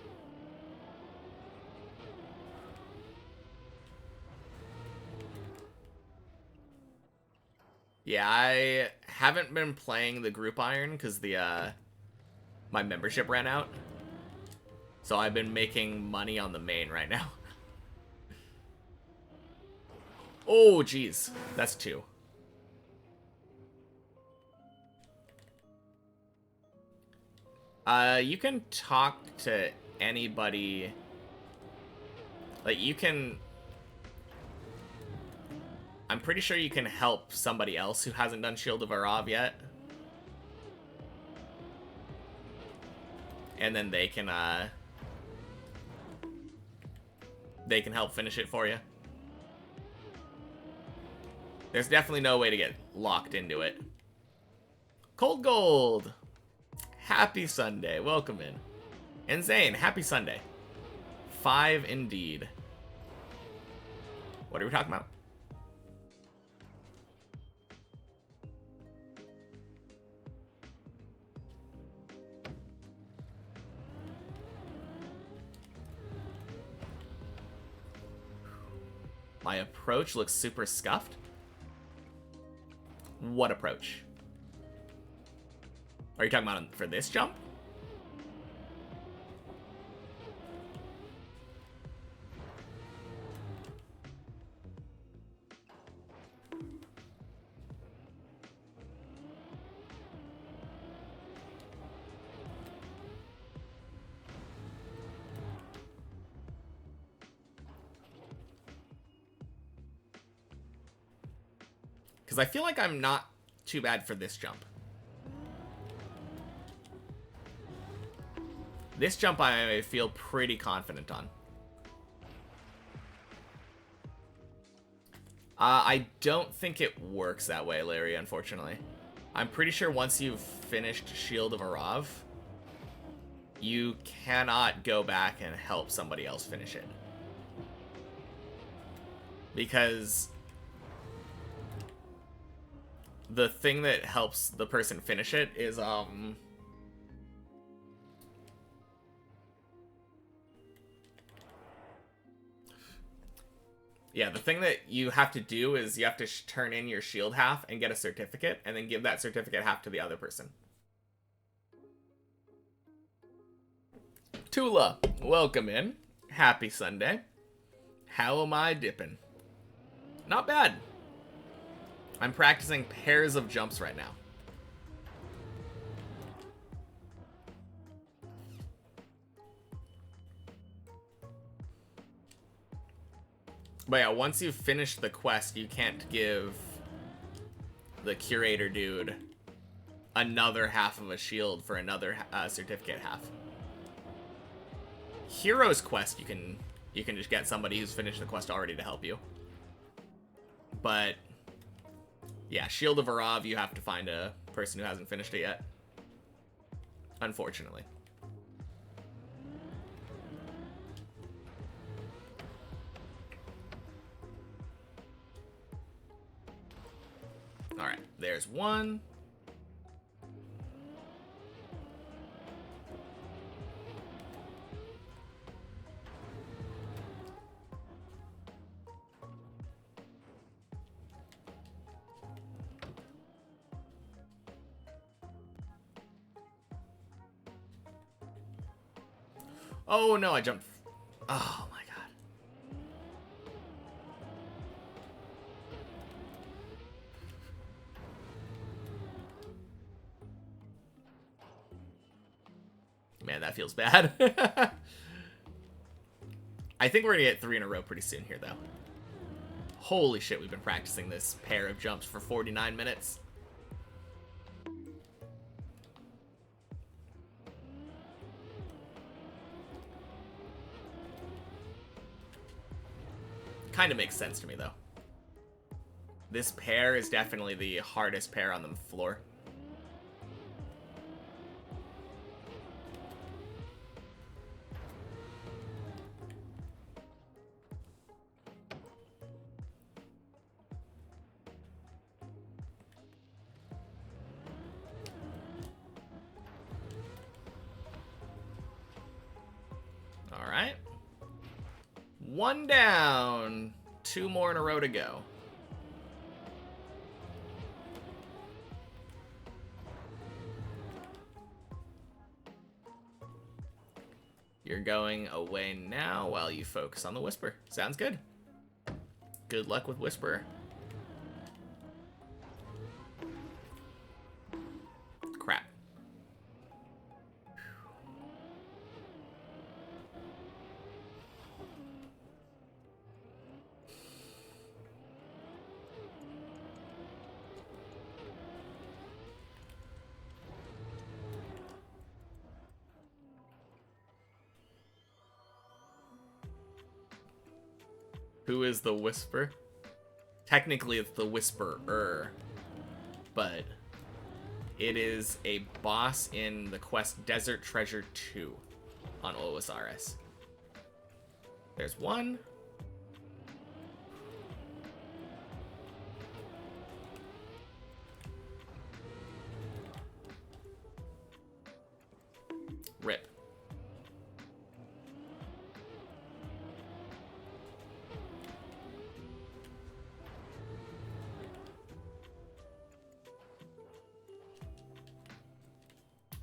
Speaker 1: Yeah, I haven't been playing the group iron because my membership ran out. So I've been making money on the main right now. Oh, geez. That's 2. You can talk to anybody. Like, you can... I'm pretty sure you can help somebody else who hasn't done Shield of Arav yet. And then they can help finish it for you. There's definitely no way to get locked into it. Cold Gold! Happy Sunday. Welcome in. And Zane, happy Sunday. 5 indeed. What are we talking about? My approach looks super scuffed. What approach? Are you talking about for this jump? Because I feel like I'm not too bad for this jump. This jump I feel pretty confident on. I don't think it works that way, Larry, unfortunately. I'm pretty sure once you've finished Shield of Arav, you cannot go back and help somebody else finish it. Because the thing that helps the person finish it is, yeah, the thing that you have to do is you have to turn in your shield half and get a certificate, and then give that certificate half to the other person. Tula, welcome in. Happy Sunday. How am I dipping? Not bad. I'm practicing pairs of jumps right now. But yeah, once you've finished the quest, you can't give the curator dude another half of a shield for another certificate half. Hero's quest, you can just get somebody who's finished the quest already to help you. But yeah, Shield of Arav, you have to find a person who hasn't finished it yet. Unfortunately. Alright, there's one. Oh no, I jumped. Oh my god. Man, that feels bad. I think we're gonna get 3 in a row pretty soon here, though. Holy shit, we've been practicing this pair of jumps for 49 minutes. Kind of makes sense to me, though. This pair is definitely the hardest pair on the floor. All right. One down. 2 more in a row to go. You're going away now while you focus on the Whisper. Sounds good. Good luck with Whisperer. Crap. Who is the Whisper? Technically, it's the Whisperer, but it is a boss in the quest Desert Treasure 2 on OSRS. There's one. Rip.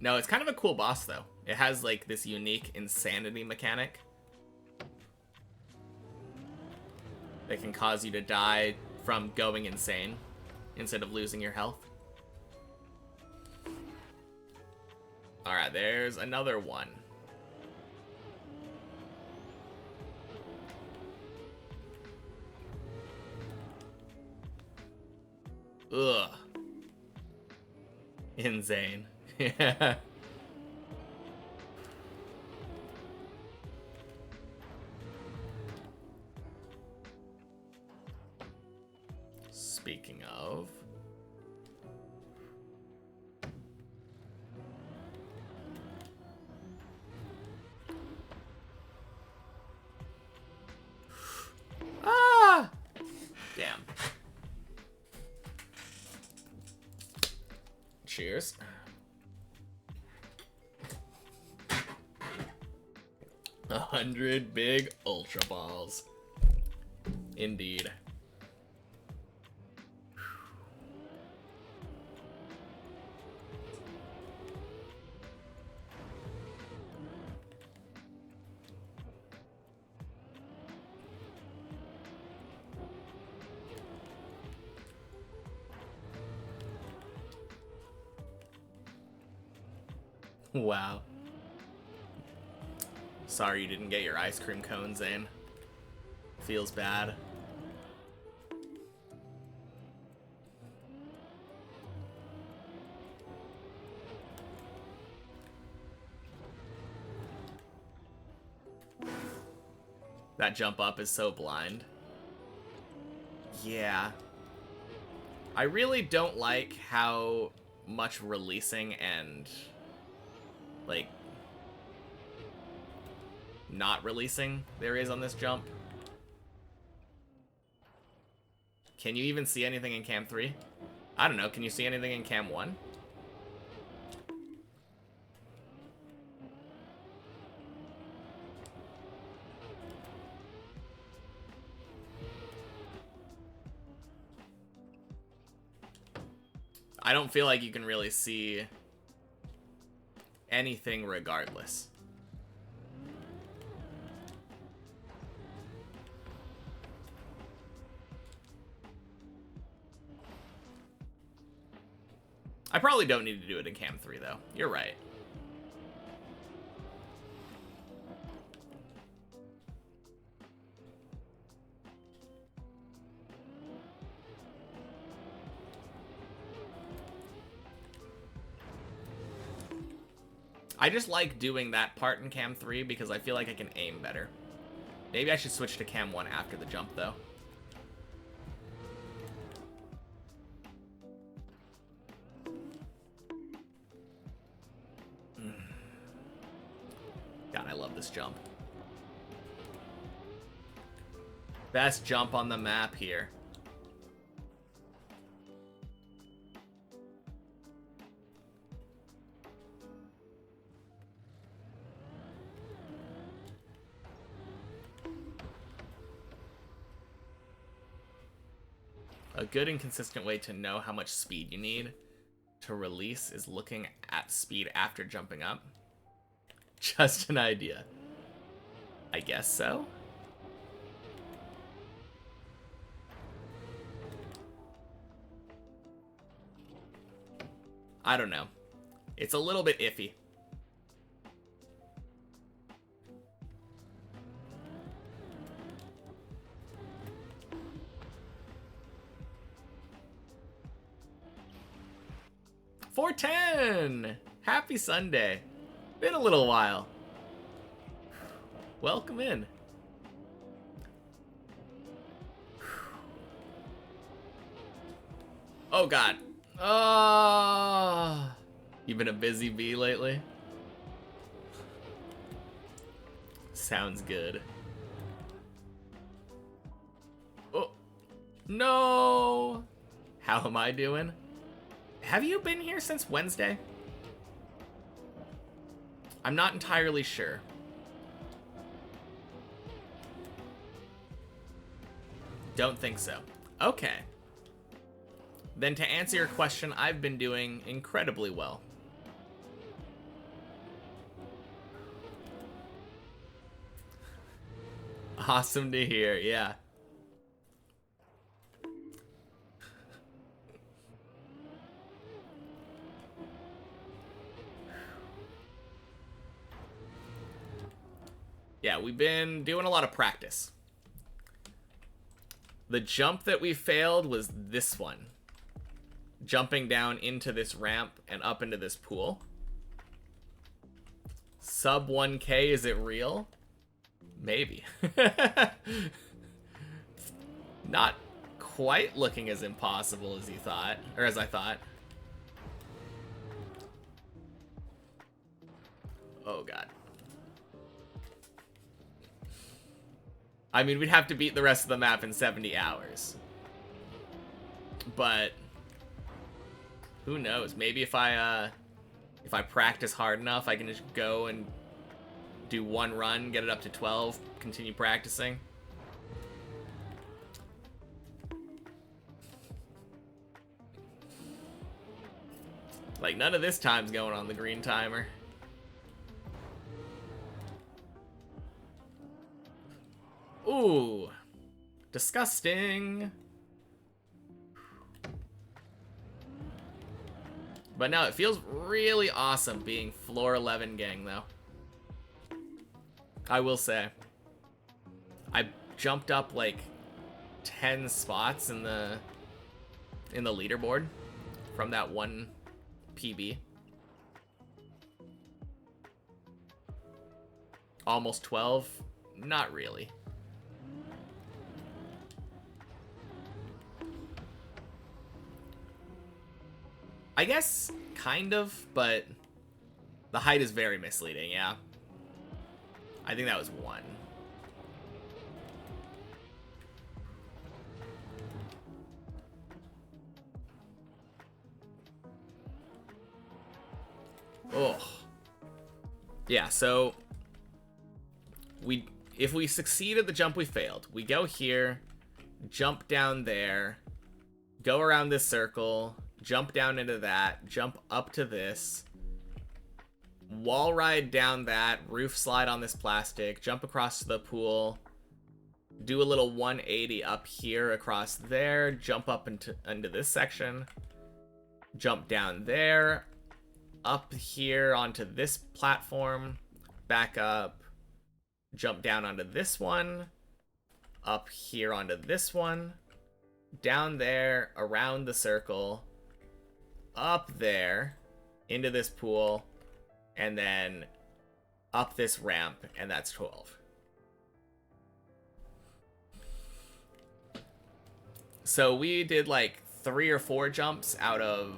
Speaker 1: No, it's kind of a cool boss, though. It has, like, this unique insanity mechanic that can cause you to die from going insane instead of losing your health. Alright, there's another one. Ugh. Insane. Yeah. Speaking of, damn. Cheers. A 100 big Ultra Balls. Indeed. Wow. Sorry you didn't get your ice cream cones in. Feels bad. That jump up is so blind. Yeah. I really don't like how much releasing and, like, not releasing there is on this jump. Can you even see anything in Cam 3? I don't know, can you see anything in Cam 1? I don't feel like you can really see anything regardless. I probably don't need to do it in Cam 3, though. You're right. I just like doing that part in Cam 3 because I feel like I can aim better. Maybe I should switch to cam 1 after the jump, though. God, I love this jump. Best jump on the map here. A good and consistent way to know how much speed you need to release is looking at speed after jumping up. Just an idea. I guess so. I don't know. It's a little bit iffy. $4.10! Happy Sunday. Been a little while. Welcome in. Oh god. Oh, you been a busy bee lately? Sounds good. Oh, no. How am I doing? Have you been here since Wednesday? I'm not entirely sure. Don't think so. Okay. Then to answer your question, I've been doing incredibly well. Awesome to hear, yeah. Yeah, we've been doing a lot of practice. The jump that we failed was this one. Jumping down into this ramp and up into this pool. Sub 1K, is it real? Maybe. Not quite looking as impossible as you thought, or as I thought. Oh god. I mean, we'd have to beat the rest of the map in 70 hours. But who knows? Maybe if I practice hard enough, I can just go and do one run, get it up to 12, continue practicing. Like, none of this time's going on the green timer. Ooh. Disgusting. But now it feels really awesome being floor 11 gang, though. I will say. I jumped up like 10 spots in the leaderboard from that one PB. Almost 12? Not really. I guess, kind of, but the height is very misleading, yeah. I think that was 1. Oh. Yeah, so if we succeed at the jump we failed, we go here, jump down there, go around this circle, jump down into that, jump up to this, wall ride down that, roof slide on this plastic, jump across the pool, do a little 180 up here across there, jump up into this section, jump down there, up here onto this platform, back up, jump down onto this one, up here onto this one, down there, around the circle, up there, into this pool, and then up this ramp, and that's 12. So we did like 3 or 4 jumps out of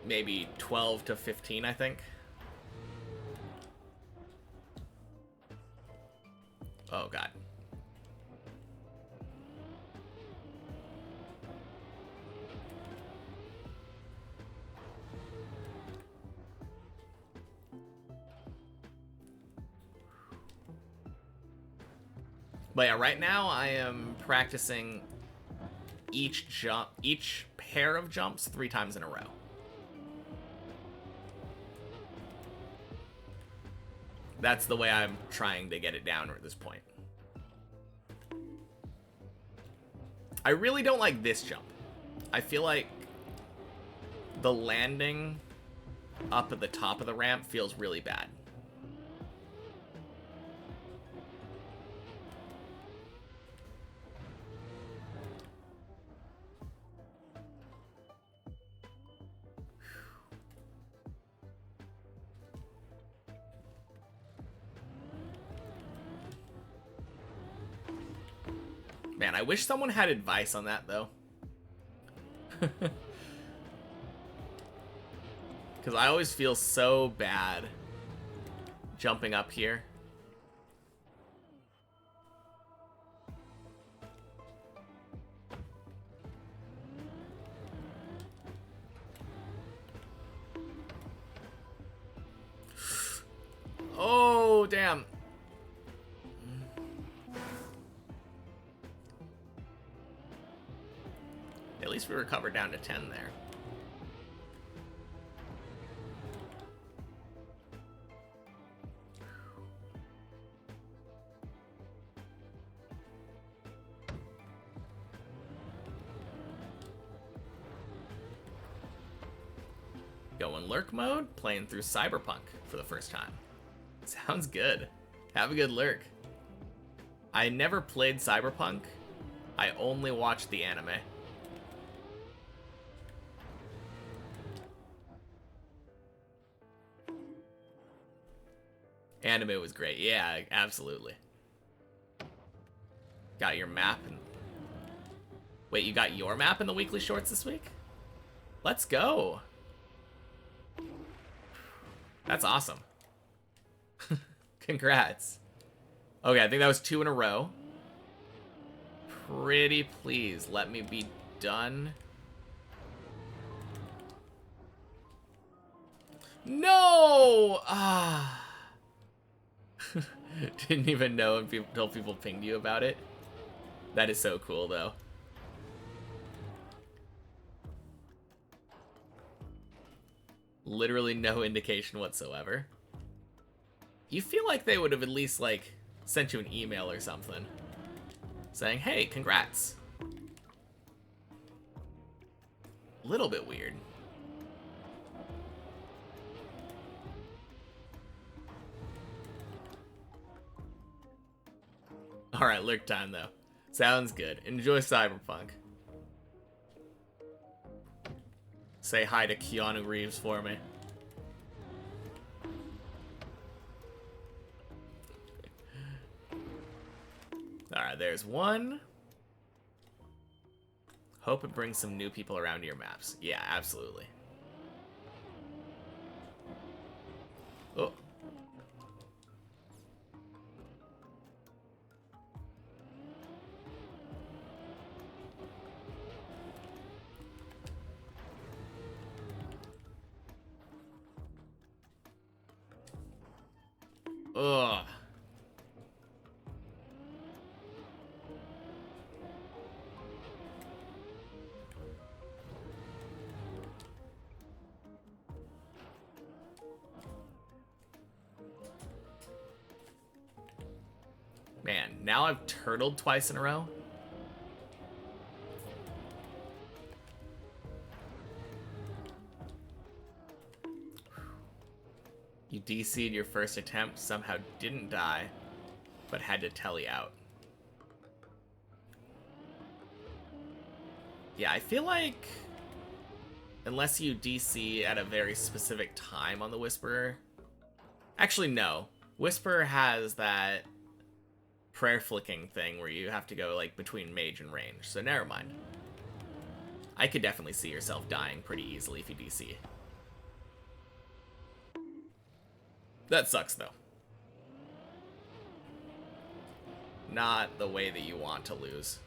Speaker 1: maybe 12 to 15, I think. Oh, God. But yeah, right now I am practicing each pair of jumps 3 times in a row. That's the way I'm trying to get it down at this point. I really don't like this jump. I feel like the landing up at the top of the ramp feels really bad. Man, I wish someone had advice on that, though. Because I always feel so bad jumping up here. Oh, damn. At least we recovered down to 10 there. Going lurk mode, playing through Cyberpunk for the first time. Sounds good. Have a good lurk. I never played Cyberpunk. I only watched the anime. Anime was great. Yeah, absolutely. Got your map. Wait, you got your map in the weekly shorts this week? Let's go. That's awesome. Congrats. Okay, I think that was 2 in a row. Pretty please, let me be done. No! Ah. Didn't even know until people pinged you about it. That is so cool, though. Literally no indication whatsoever. You feel like they would have at least, like, sent you an email or something saying, hey, congrats. Little bit weird. Alright, lurk time, though. Sounds good. Enjoy Cyberpunk. Say hi to Keanu Reeves for me. Alright, there's one. Hope it brings some new people around to your maps. Yeah, absolutely. Oh. Ugh. Man, now I've turtled twice in a row. You DC'd your first attempt, somehow didn't die, but had to telly out. Yeah, I feel like unless you DC at a very specific time on the Whisperer. Actually, no. Whisperer has that prayer flicking thing where you have to go like between mage and range. So never mind. I could definitely see yourself dying pretty easily if you DC. That sucks though. Not the way that you want to lose.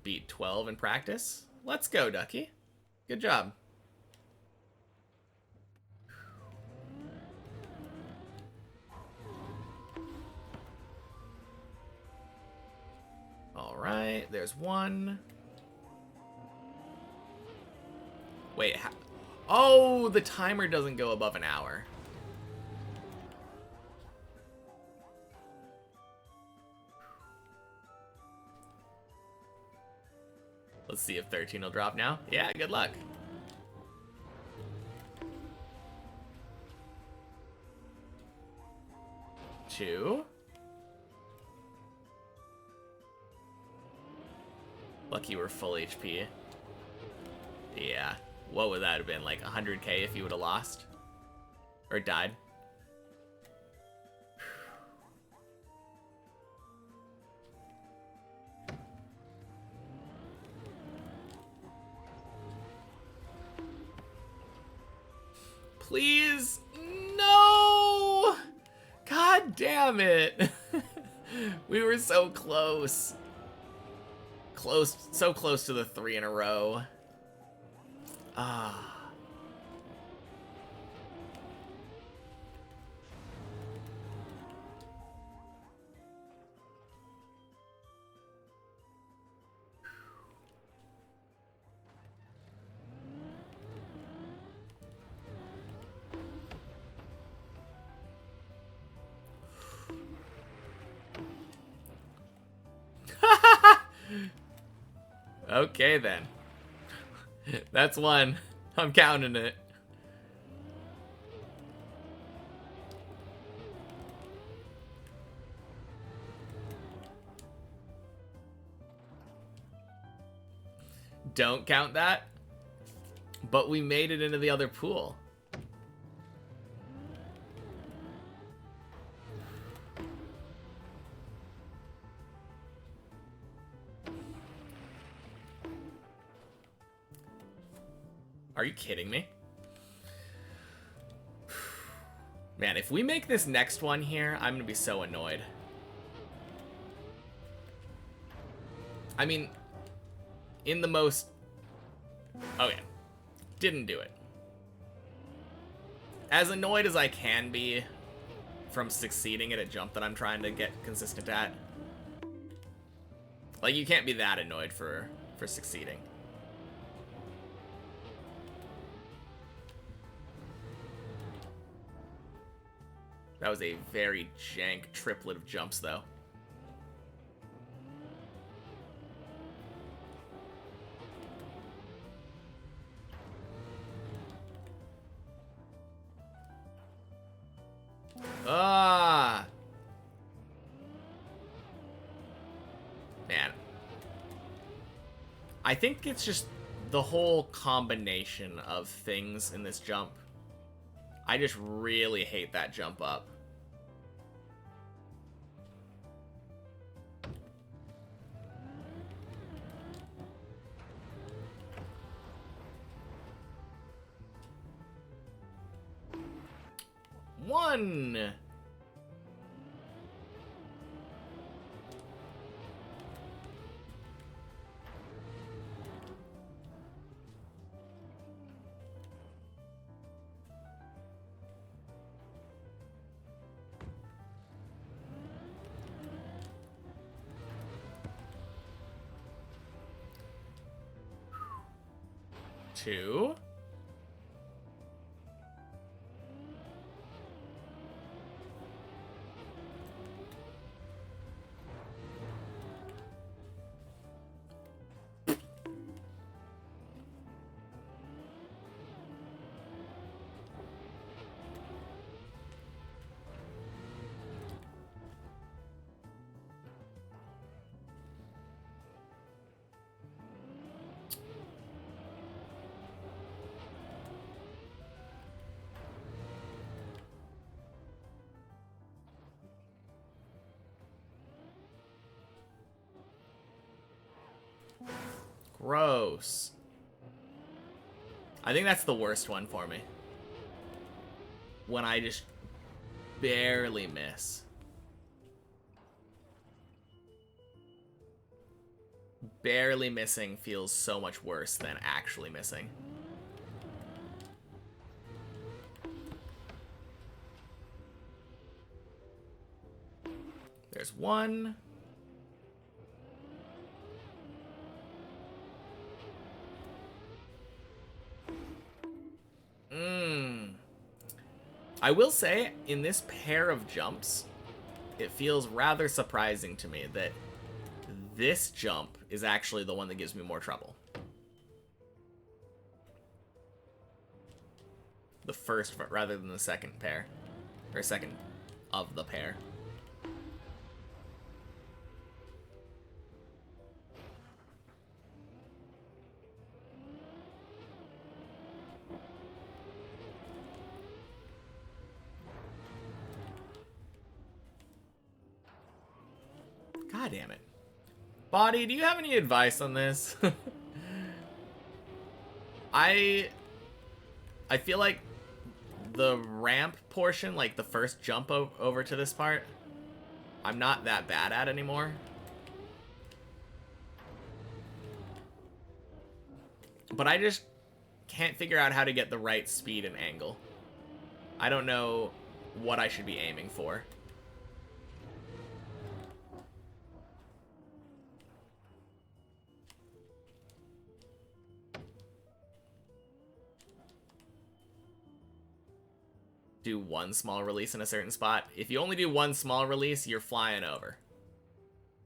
Speaker 1: Beat 12 in practice. Let's go, Ducky. Good job. All right, there's one. Wait, oh, the timer doesn't go above an hour. Let's see if 13 will drop now. Yeah, good luck. Two. Lucky we're full HP. Yeah. What would that have been? Like 100k if you would have lost? Or died? Please? No! God damn it. We were so close. So close to the 3 in a row. Ah. Okay then. That's one. I'm counting it. Don't count that. But we made it into the other pool. Are you kidding me? Man, if we make this next one here, I'm gonna be so annoyed. I mean, in the most... Okay. Didn't do it. As annoyed as I can be from succeeding at a jump that I'm trying to get consistent at. Like, you can't be that annoyed for succeeding. That was a very jank triplet of jumps, though. Ah! Man. I think it's just the whole combination of things in this jump. I just really hate that jump up. One. Two. Gross. I think that's the worst one for me. When I just barely miss. Barely missing feels so much worse than actually missing. There's one. I will say, in this pair of jumps, it feels rather surprising to me that this jump is actually the one that gives me more trouble. The first rather than the second pair. Or second of the pair. God damn it. Body, do you have any advice on this? I feel like the ramp portion, like the first jump over to this part, I'm not that bad at anymore. But I just can't figure out how to get the right speed and angle. I don't know what I should be aiming for. Do one small release in a certain spot. If you only do one small release, you're flying over.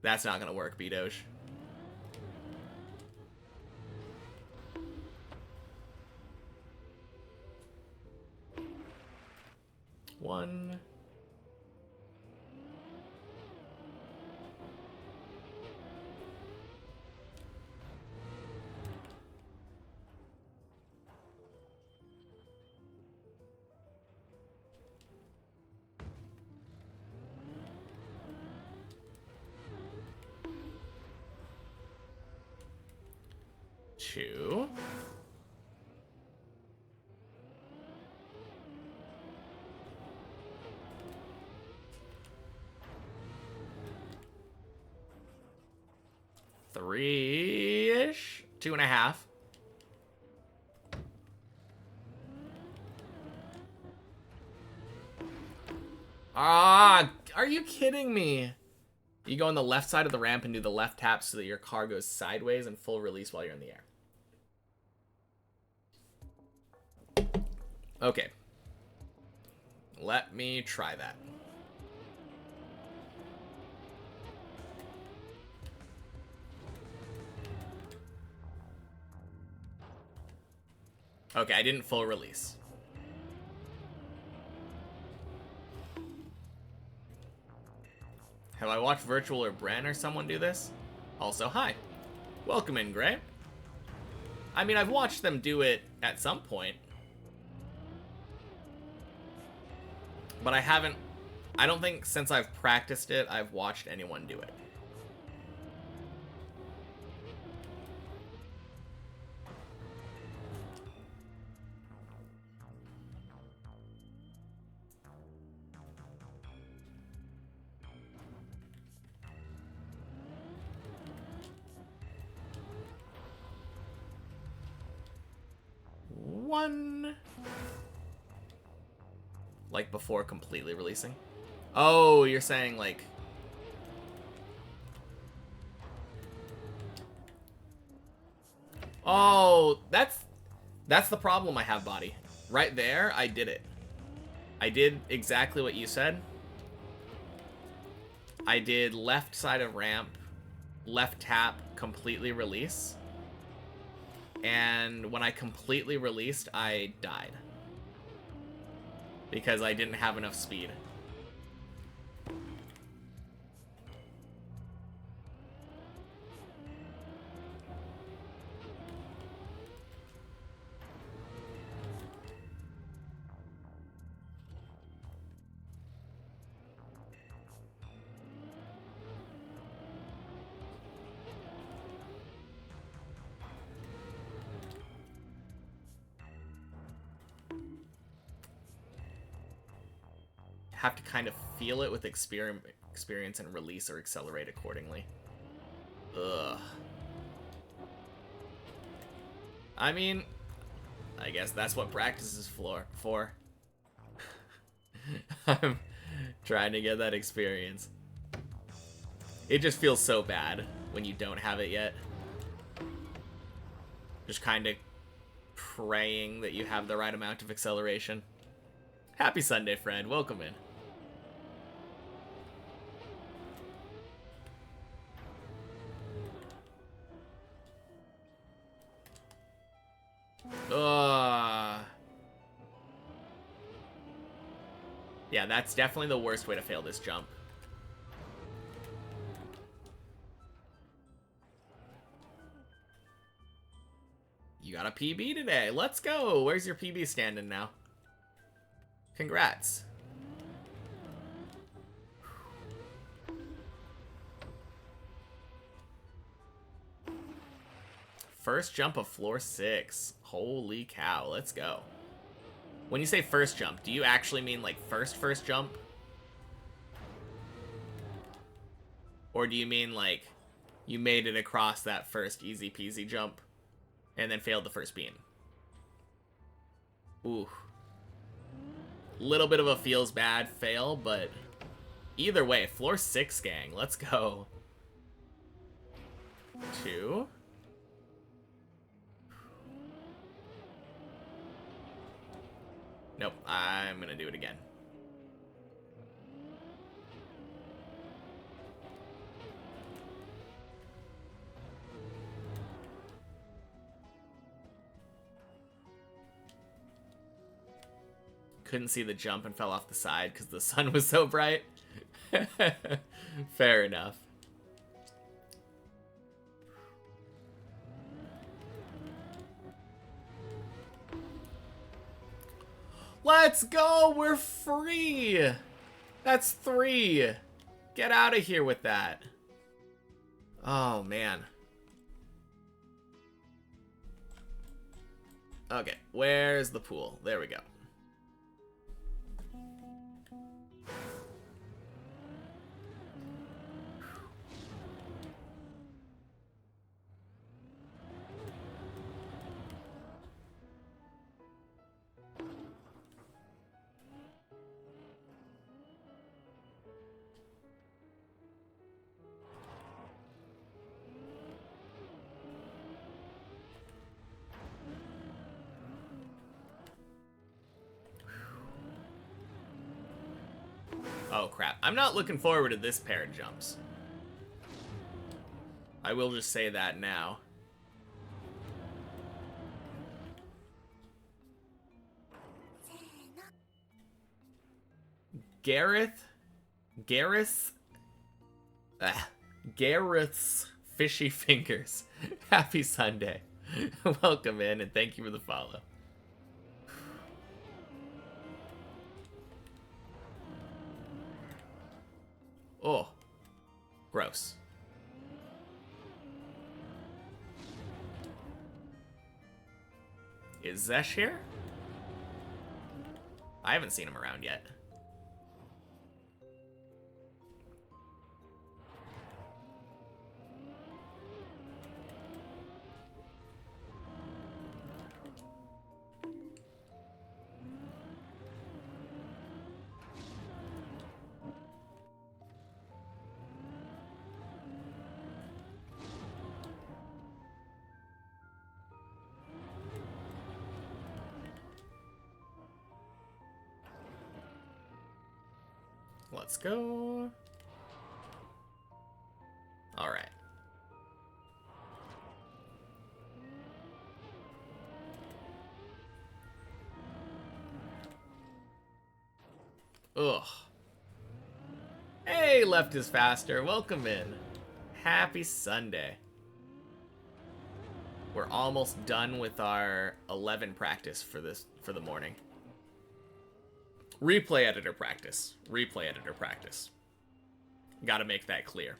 Speaker 1: That's not gonna work, B-Doge. One. Two. Three-ish. 2.5. Ah, are you kidding me? You go on the left side of the ramp and do the left tap so that your car goes sideways and full release while you're in the air. Okay. Let me try that. Okay, I didn't full release. Have I watched Virtual or Bren or someone do this? Also, hi. Welcome in, Gray. I mean, I've watched them do it at some point. But I don't think since I've practiced it, I've watched anyone do it. One. Like before completely releasing? Oh, you're saying like... Oh, that's the problem I have, Body. Right there, I did it. I did exactly what you said. I did left side of ramp, left tap, completely release. And when I completely released, I died. Because I didn't have enough speed. have to kind of feel it with experience and release or accelerate accordingly. Ugh. I mean, I guess that's what practice is for. I'm trying to get that experience. It just feels so bad when you don't have it yet. Just kind of praying that you have the right amount of acceleration. Happy Sunday, friend. Welcome in. Yeah, that's definitely the worst way to fail this jump. You got a PB today. Let's go. Where's your PB standing now? Congrats. First jump of floor 6. Holy cow. Let's go. When you say first jump, do you actually mean like first jump? Or do you mean like you made it across that first easy peasy jump and then failed the first beam? Ooh. Little bit of a feels bad fail, but either way, floor 6, gang. Let's go. 2. Nope, I'm gonna do it again. Couldn't see the jump and fell off the side because the sun was so bright. Fair enough. Let's go! We're free! That's 3. Get out of here with that. Oh, man. Okay, where's the pool? There we go. Oh, crap. I'm not looking forward to this pair of jumps. I will just say that now. Gareth's fishy fingers. Happy Sunday. Welcome in and thank you for the follow. Oh, gross. Is Zesh here? I haven't seen him around yet. Let's go. All right. Ugh. Hey, left is faster. Welcome in. Happy Sunday. We're almost done with our 11 practice for the morning. Replay editor practice. Replay editor practice. Gotta make that clear.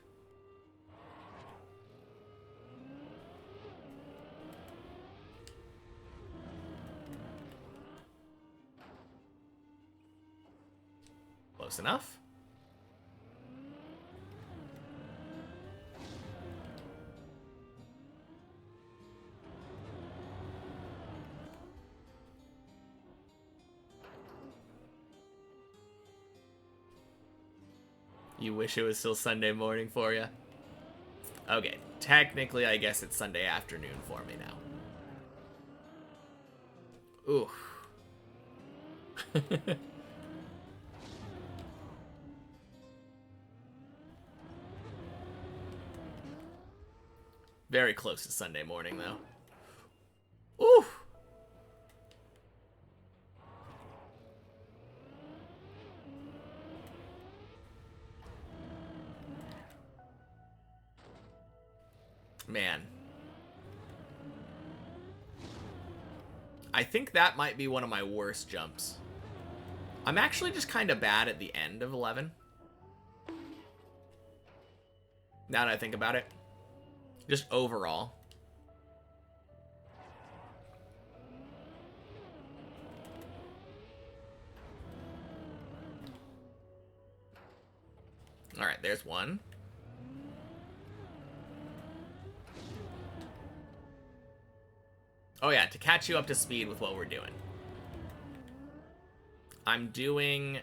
Speaker 1: Close enough. You wish it was still Sunday morning for you? Okay, technically I guess it's Sunday afternoon for me now. Ooh. Very close to Sunday morning, though. Ooh! Man. I think that might be one of my worst jumps. I'm actually just kind of bad at the end of 11. Now that I think about it. Just overall. Alright, there's one. Oh yeah, to catch you up to speed with what we're doing. I'm doing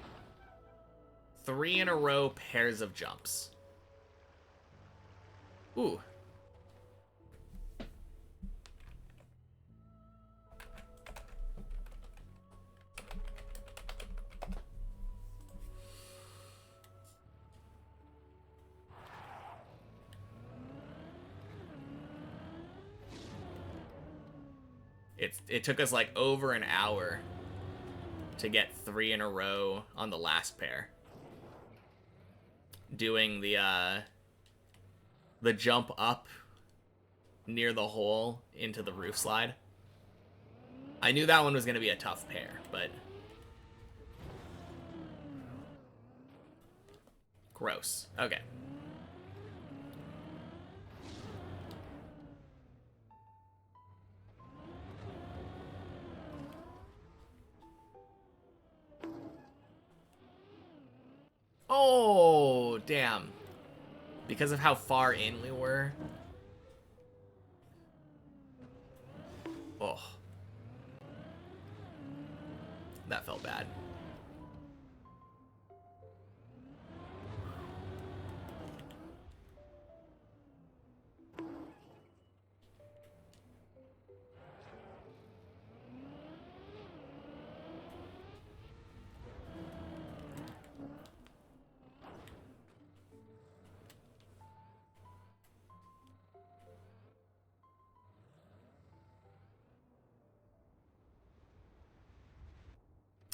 Speaker 1: 3 in a row pairs of jumps. Ooh. It took us like over an hour to get 3 in a row on the last pair. Doing the jump up near the hole into the roof slide. I knew that one was going to be a tough pair, but... Gross. Okay. Oh, damn. Because of how far in we were. Oh. That felt bad.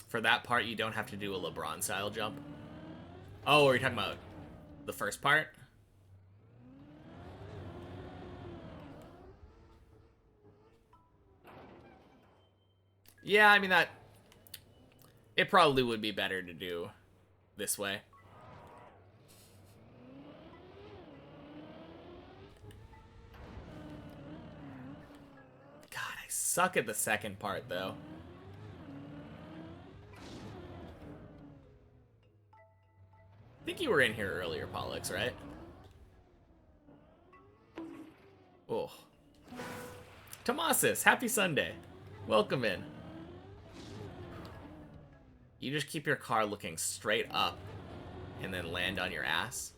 Speaker 1: For that part, you don't have to do a LeBron-style jump. Oh, are you talking about the first part? Yeah, I mean, that... It probably would be better to do this way. God, I suck at the second part, though. I think you were in here earlier, Pollux, right? Oh. Tomasis, happy Sunday. Welcome in. You just keep your car looking straight up and then land on your ass.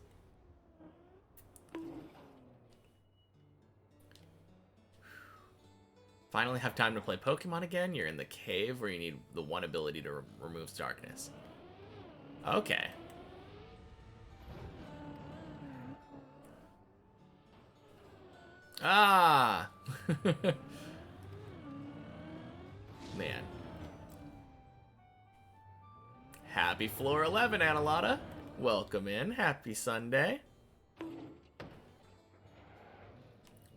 Speaker 1: Finally have time to play Pokemon again. You're in the cave where you need the one ability to remove darkness. Okay. Ah! Man. Happy floor 11, Analata. Welcome in. Happy Sunday.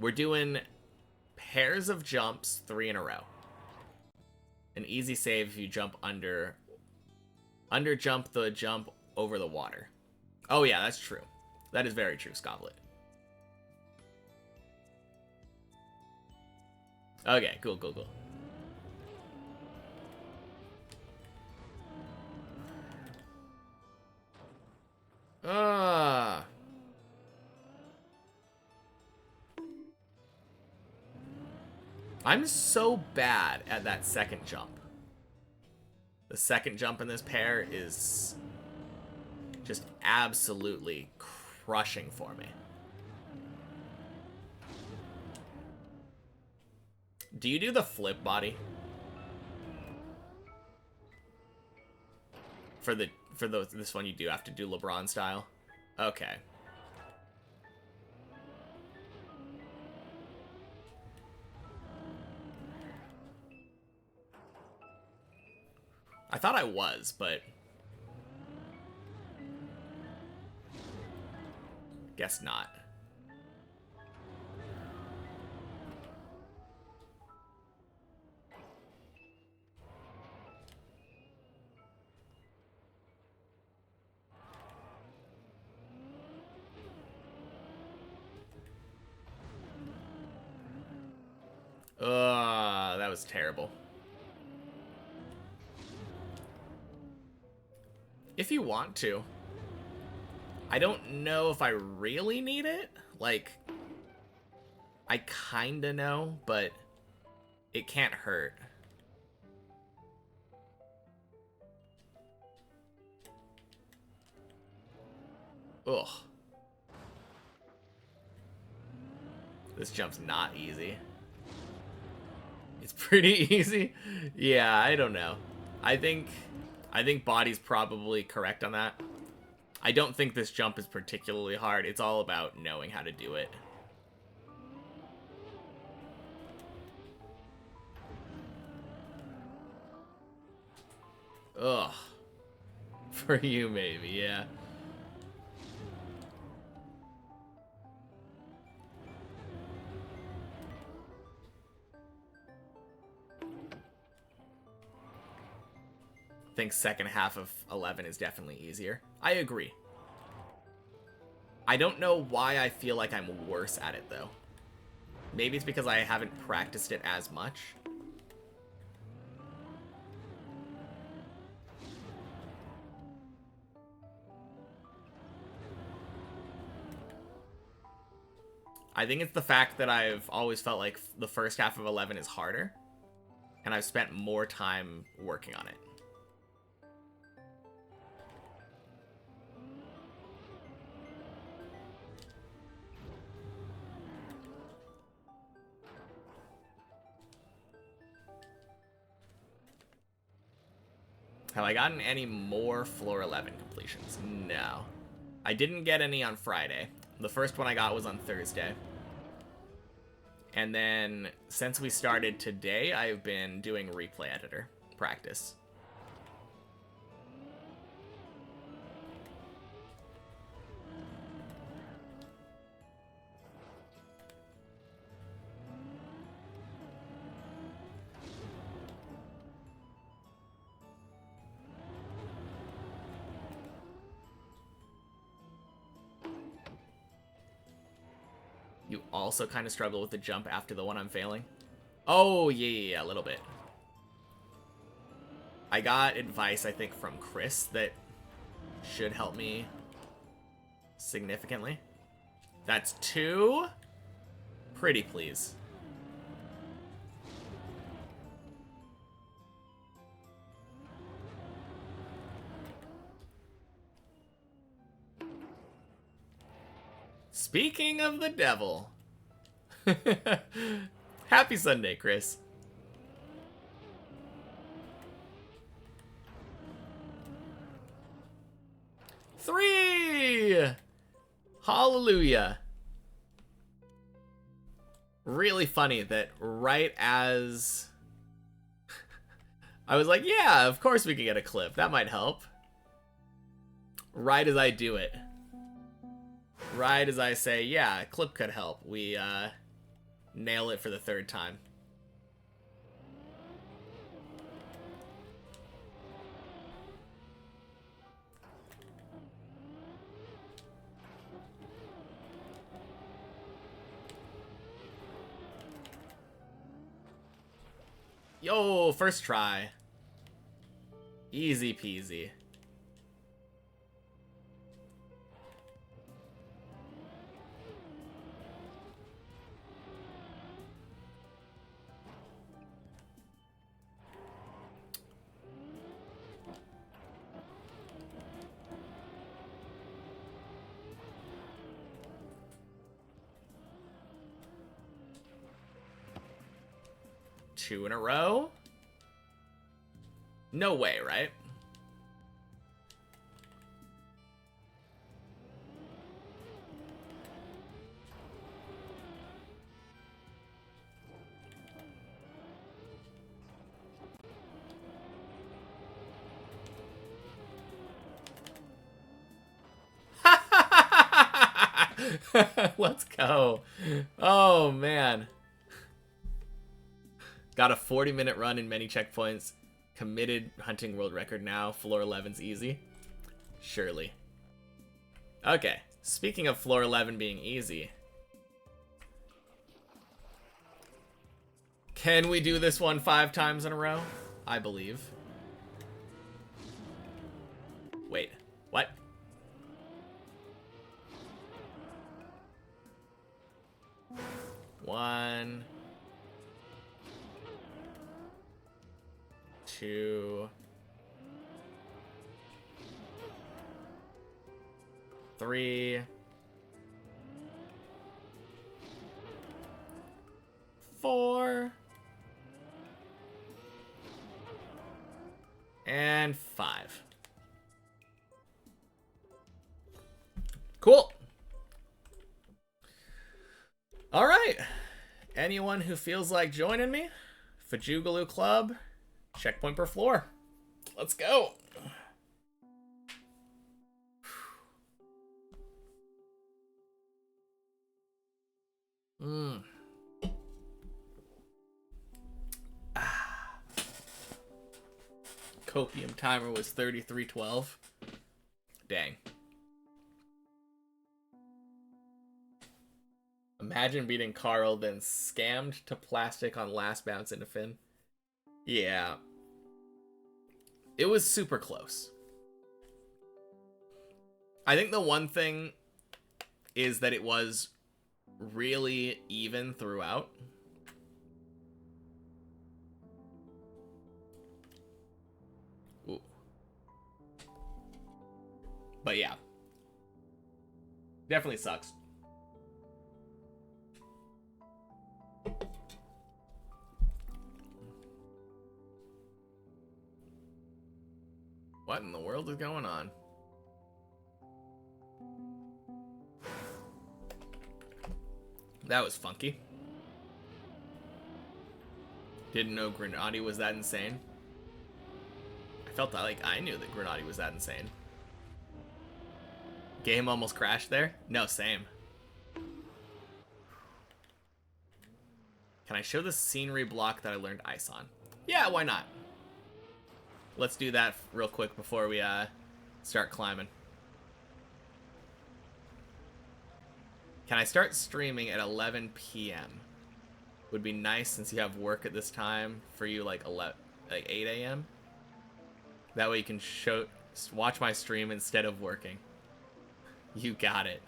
Speaker 1: We're doing pairs of jumps, 3 in a row. An easy save if you jump under jump the jump over the water. Oh yeah, that's true. That is very true, Scoblet. Okay, cool, cool, cool. I'm so bad at that second jump. The second jump in this pair is just absolutely crushing for me. Do you do the flip body? This one you do have to do LeBron style? Okay. I thought I was, but guess not. That was terrible. If you want to. I don't know if I really need it. Like, I kinda know, but it can't hurt. Ugh. This jump's not easy. It's pretty easy. Yeah, I don't know. I think body's probably correct on that. I don't think this jump is particularly hard. It's all about knowing how to do it. Ugh. For you, maybe, yeah. I think second half of 11 is definitely easier. I agree. I don't know why I feel like I'm worse at it, though. Maybe it's because I haven't practiced it as much. I think it's the fact that I've always felt like the first half of 11 is harder, and I've spent more time working on it. Have I gotten any more floor 11 completions? No. I didn't get any on Friday. The first one I got was on Thursday. And then, since we started today, I've been doing replay editor practice. You also kind of struggle with the jump after the one I'm failing? Oh, yeah, a little bit. I got advice, I think, from Chris that should help me significantly. That's 2. Pretty please. Speaking of the devil. Happy Sunday, Chris. Three! Hallelujah. Really funny that right as I was like, yeah, of course we can get a clip. That might help. Right as I do it. Right as I say, yeah, a clip could help. We nail it for the 3rd time. Yo, first try. Easy peasy. 2 in a row? No way, right? Let's go. Oh, man. Got a 40-minute run in many checkpoints. Committed hunting world record now. Floor 11's easy. Surely. Okay. Speaking of floor 11 being easy. Can we do this one 5 times in a row? I believe. Wait. What? One. 2. 3. 4. And 5. Cool. All right. Anyone who feels like joining me? Fajugaloo Club. Checkpoint per floor. Let's go. Copium timer was 3312. Dang. Imagine beating Carl, then scammed to plastic on last bounce into Finn. Yeah. It was super close. I think the one thing is that it was really even throughout. Ooh. But yeah. Definitely sucks. What in the world is going on? That was funky. Didn't know Grenade was that insane. I felt like I knew that Grenade was that insane. Game almost crashed there? No, same. Can I show the scenery block that I learned ice on? Yeah, why not? Let's do that real quick before we start climbing. Can I start streaming at 11 p.m.? Would be nice since you have work at this time for you, like 8 a.m. That way you can watch my stream instead of working. You got it.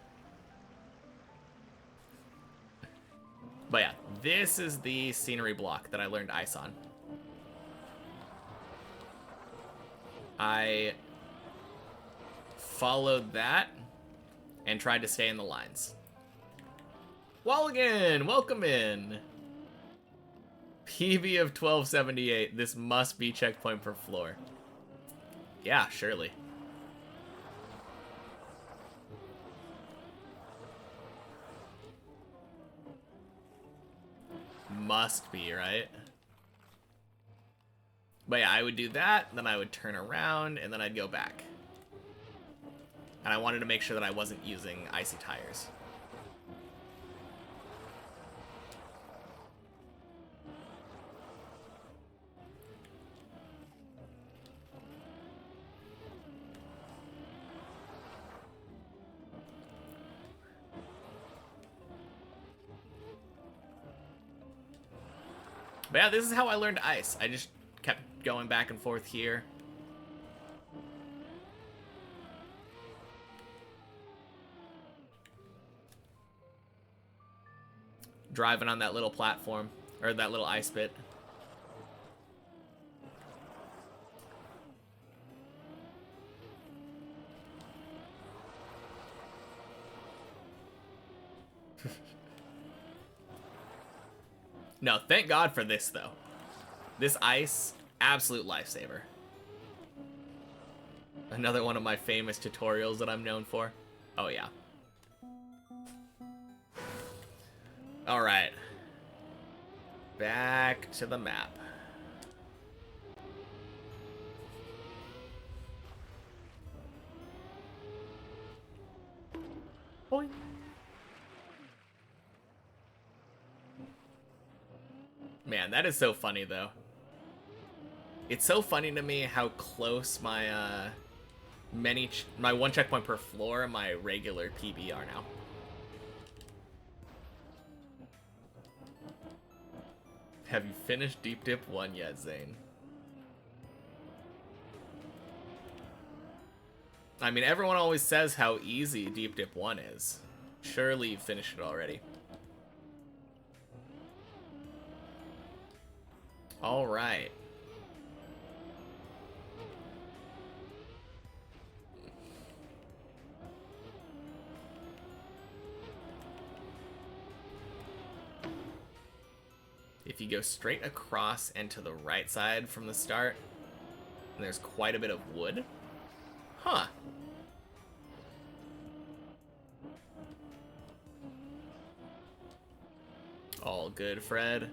Speaker 1: But yeah, this is the scenery block that I learned ice on. I followed that and tried to stay in the lines. Walligan, welcome in. PB of 1278. This must be checkpoint per floor. Yeah, surely. Must be, right? But yeah, I would do that, then I would turn around, and then I'd go back. And I wanted to make sure that I wasn't using icy tires. But yeah, this is how I learned ice. I just kept going back and forth here. Driving on that little platform, or that little ice bit. No, thank God for this, though. This ice, absolute lifesaver. Another one of my famous tutorials that I'm known for. Oh, yeah. Alright. Back to the map. Boing. Man, that is so funny, though. It's so funny to me how close my, my one checkpoint per floor and my regular PB are now. Have you finished Deep Dip 1 yet, Zane? I mean, everyone always says how easy Deep Dip 1 is. Surely you've finished it already. Alright. If you go straight across and to the right side from the start, there's quite a bit of wood. Huh. All good, Fred.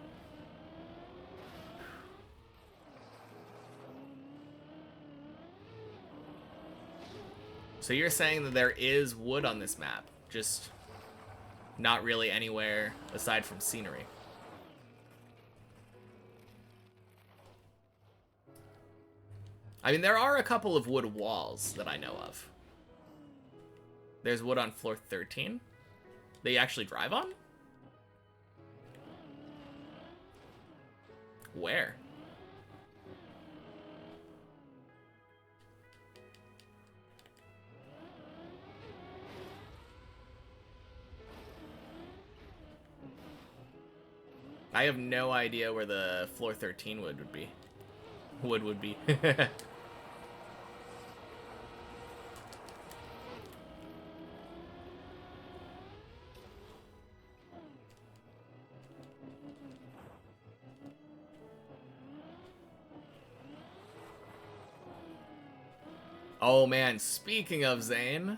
Speaker 1: So you're saying that there is wood on this map, just not really anywhere aside from scenery. I mean, there are a couple of wood walls that I know of. There's wood on floor 13 that you actually drive on? Where? I have no idea where the floor 13 wood would be. Would be. Oh man, speaking of Zane,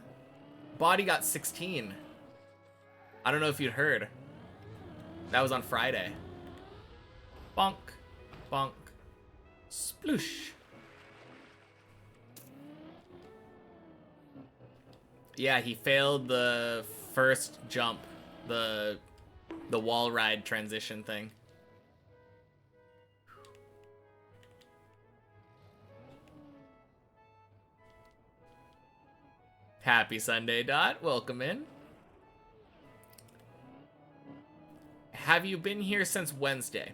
Speaker 1: Body got 16. I don't know if you'd heard. That was on Friday. Bonk, bonk, sploosh. Yeah, he failed the first jump, the wall ride transition thing. Happy Sunday, Dot. Welcome in. Have you been here since Wednesday?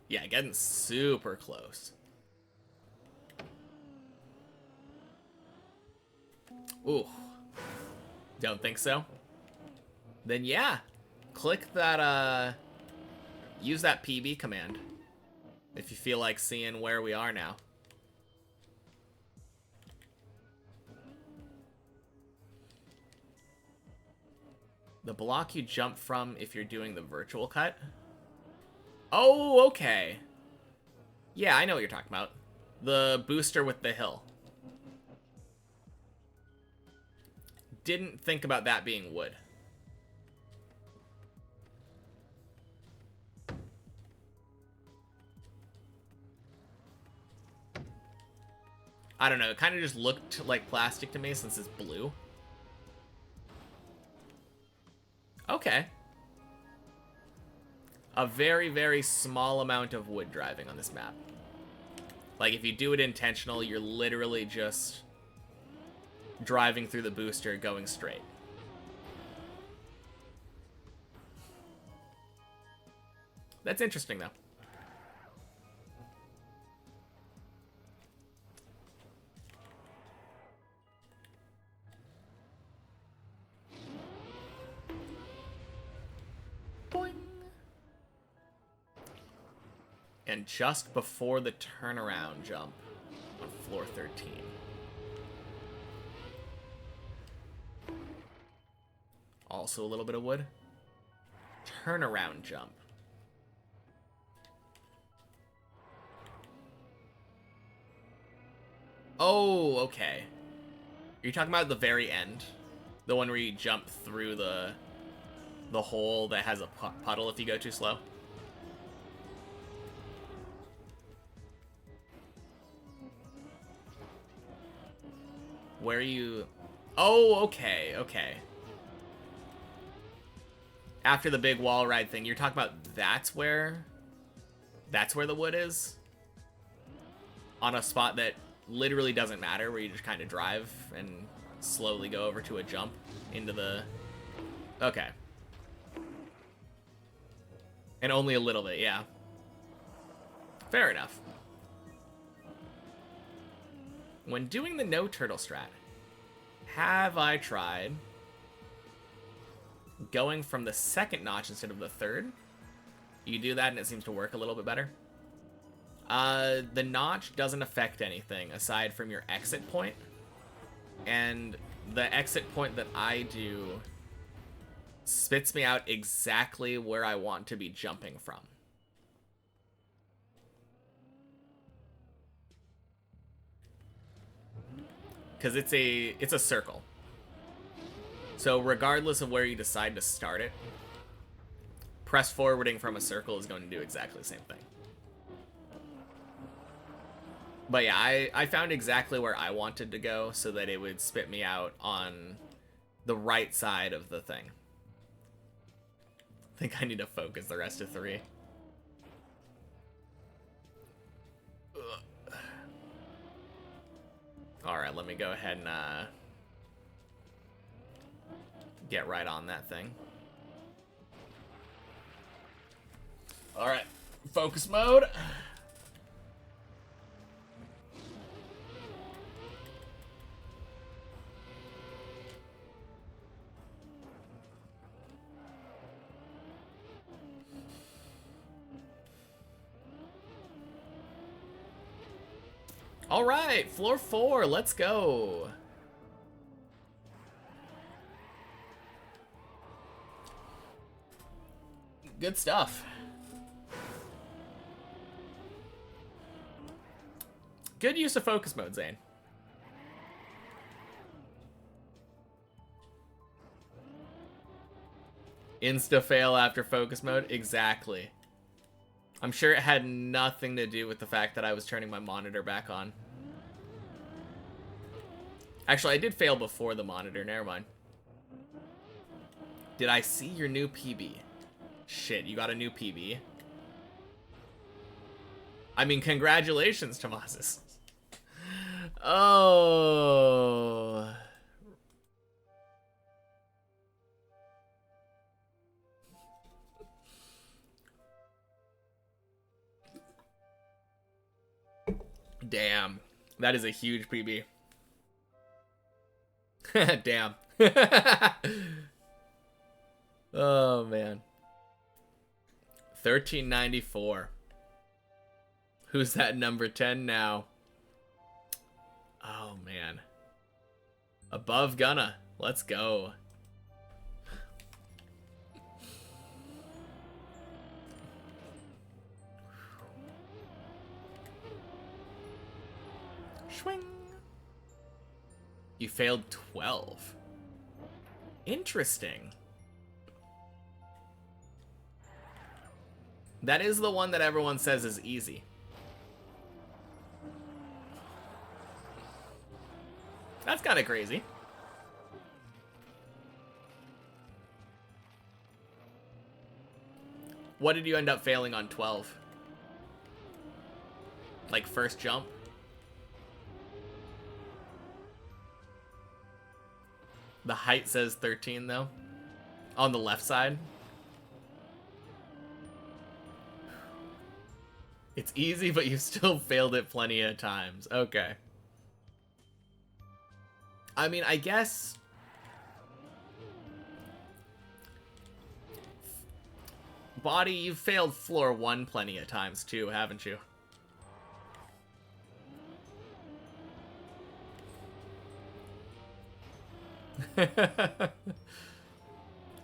Speaker 1: Yeah, getting super close. Ooh. Don't think so? Then yeah. Click that, use that PB command. If you feel like seeing where we are now. The block you jump from if you're doing the virtual cut. Oh, okay. Yeah, I know what you're talking about. The booster with the hill. Didn't think about that being wood. I don't know, it kind of just looked like plastic to me since it's blue. Okay. A very, very small amount of wood driving on this map. Like, if you do it intentional, you're literally just driving through the booster going straight. That's interesting, though. Boing. And just before the turnaround jump on floor 13. also a little bit of wood. Turnaround jump. Oh, okay. Are you talking about the very end? The one where you jump through the hole that has a puddle if you go too slow? Where are you... Oh, okay, okay. After the big wall ride thing, you're talking about that's where the wood is? On a spot that literally doesn't matter, where you just kind of drive and slowly go over to a jump into the... Okay. And only a little bit, yeah. Fair enough. When doing the no turtle strat, have I tried going from the second notch instead of the third? You do that and it seems to work a little bit better. The notch doesn't affect anything aside from your exit point. And the exit point that I do spits me out exactly where I want to be jumping from. Because it's a circle. So regardless of where you decide to start it, press forwarding from a circle is going to do exactly the same thing. But yeah, I found exactly where I wanted to go so that it would spit me out on the right side of the thing. I think I need to focus the rest of 3. Ugh. Alright, let me go ahead and get right on that thing. Alright, focus mode. All right, floor 4, let's go. Good stuff. Good use of focus mode, Zane. Insta fail after focus mode? Exactly. I'm sure it had nothing to do with the fact that I was turning my monitor back on. Actually, I did fail before the monitor. Never mind. Did I see your new PB? Shit, you got a new PB? I mean, congratulations, Tomasis. Oh... Damn. That is a huge PB. Damn. Oh, man. 1394. Who's that number 10 now? Oh, man. Above Gunna. Let's go. Swing. You failed 12. Interesting. That is the one that everyone says is easy. That's kind of crazy. What did you end up failing on 12? Like first jump? The height says 13 though. On the left side. It's easy, but you still failed it plenty of times. Okay. I mean, I guess... Body, you've failed floor 1 plenty of times too, haven't you?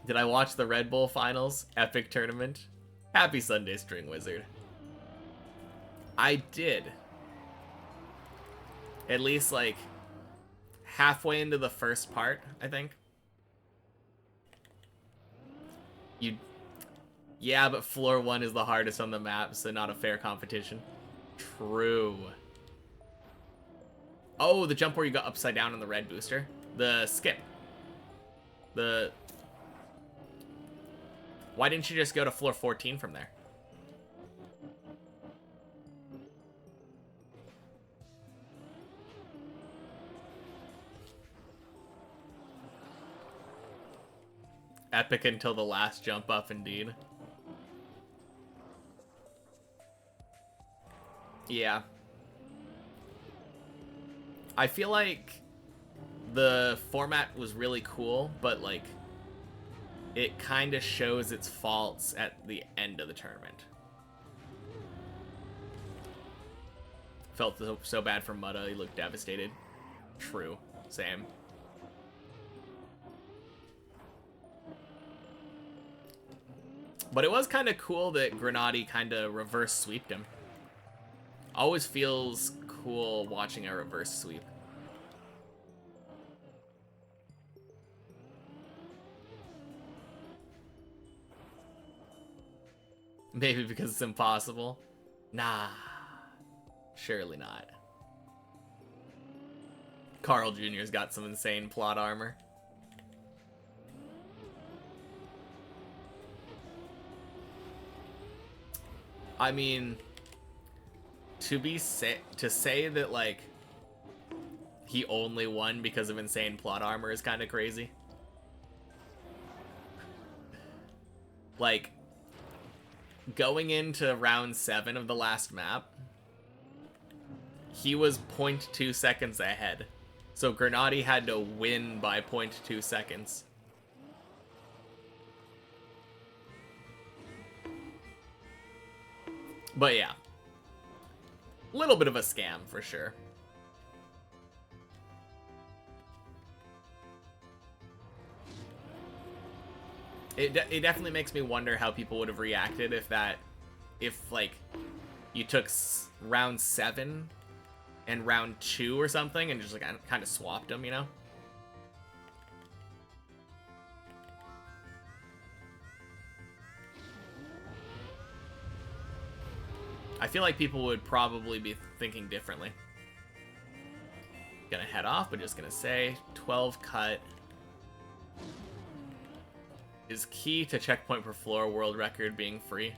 Speaker 1: Did I watch the Red Bull finals? Epic tournament. Happy Sunday, String Wizard. I did. At least, like, halfway into the first part, I think. Yeah, but floor 1 is the hardest on the map, so not a fair competition. True. Oh, the jump where you got upside down on the red booster. The skip. Why didn't you just go to floor 14 from there? Epic until the last jump up, indeed. Yeah. I feel like the format was really cool, but, like, it kind of shows its faults at the end of the tournament. Felt so bad for Mutta. He looked devastated. True. Same. But it was kind of cool that Grenady kind of reverse sweeped him. Always feels cool watching a reverse sweep. Maybe because it's impossible? Nah. Surely not. Carl Jr.'s got some insane plot armor. I mean, to say that, like, he only won because of insane plot armor is kind of crazy. Like, going into round 7 of the last map, he was 0.2 seconds ahead. So Grenady had to win by 0.2 seconds. But yeah. Little bit of a scam for sure. It definitely makes me wonder how people would have reacted if like you took round 7 and round 2 or something and just like kind of swapped them, you know? I feel like people would probably be thinking differently. Gonna head off, but just gonna say 12 cut is key to checkpoint per floor world record being free.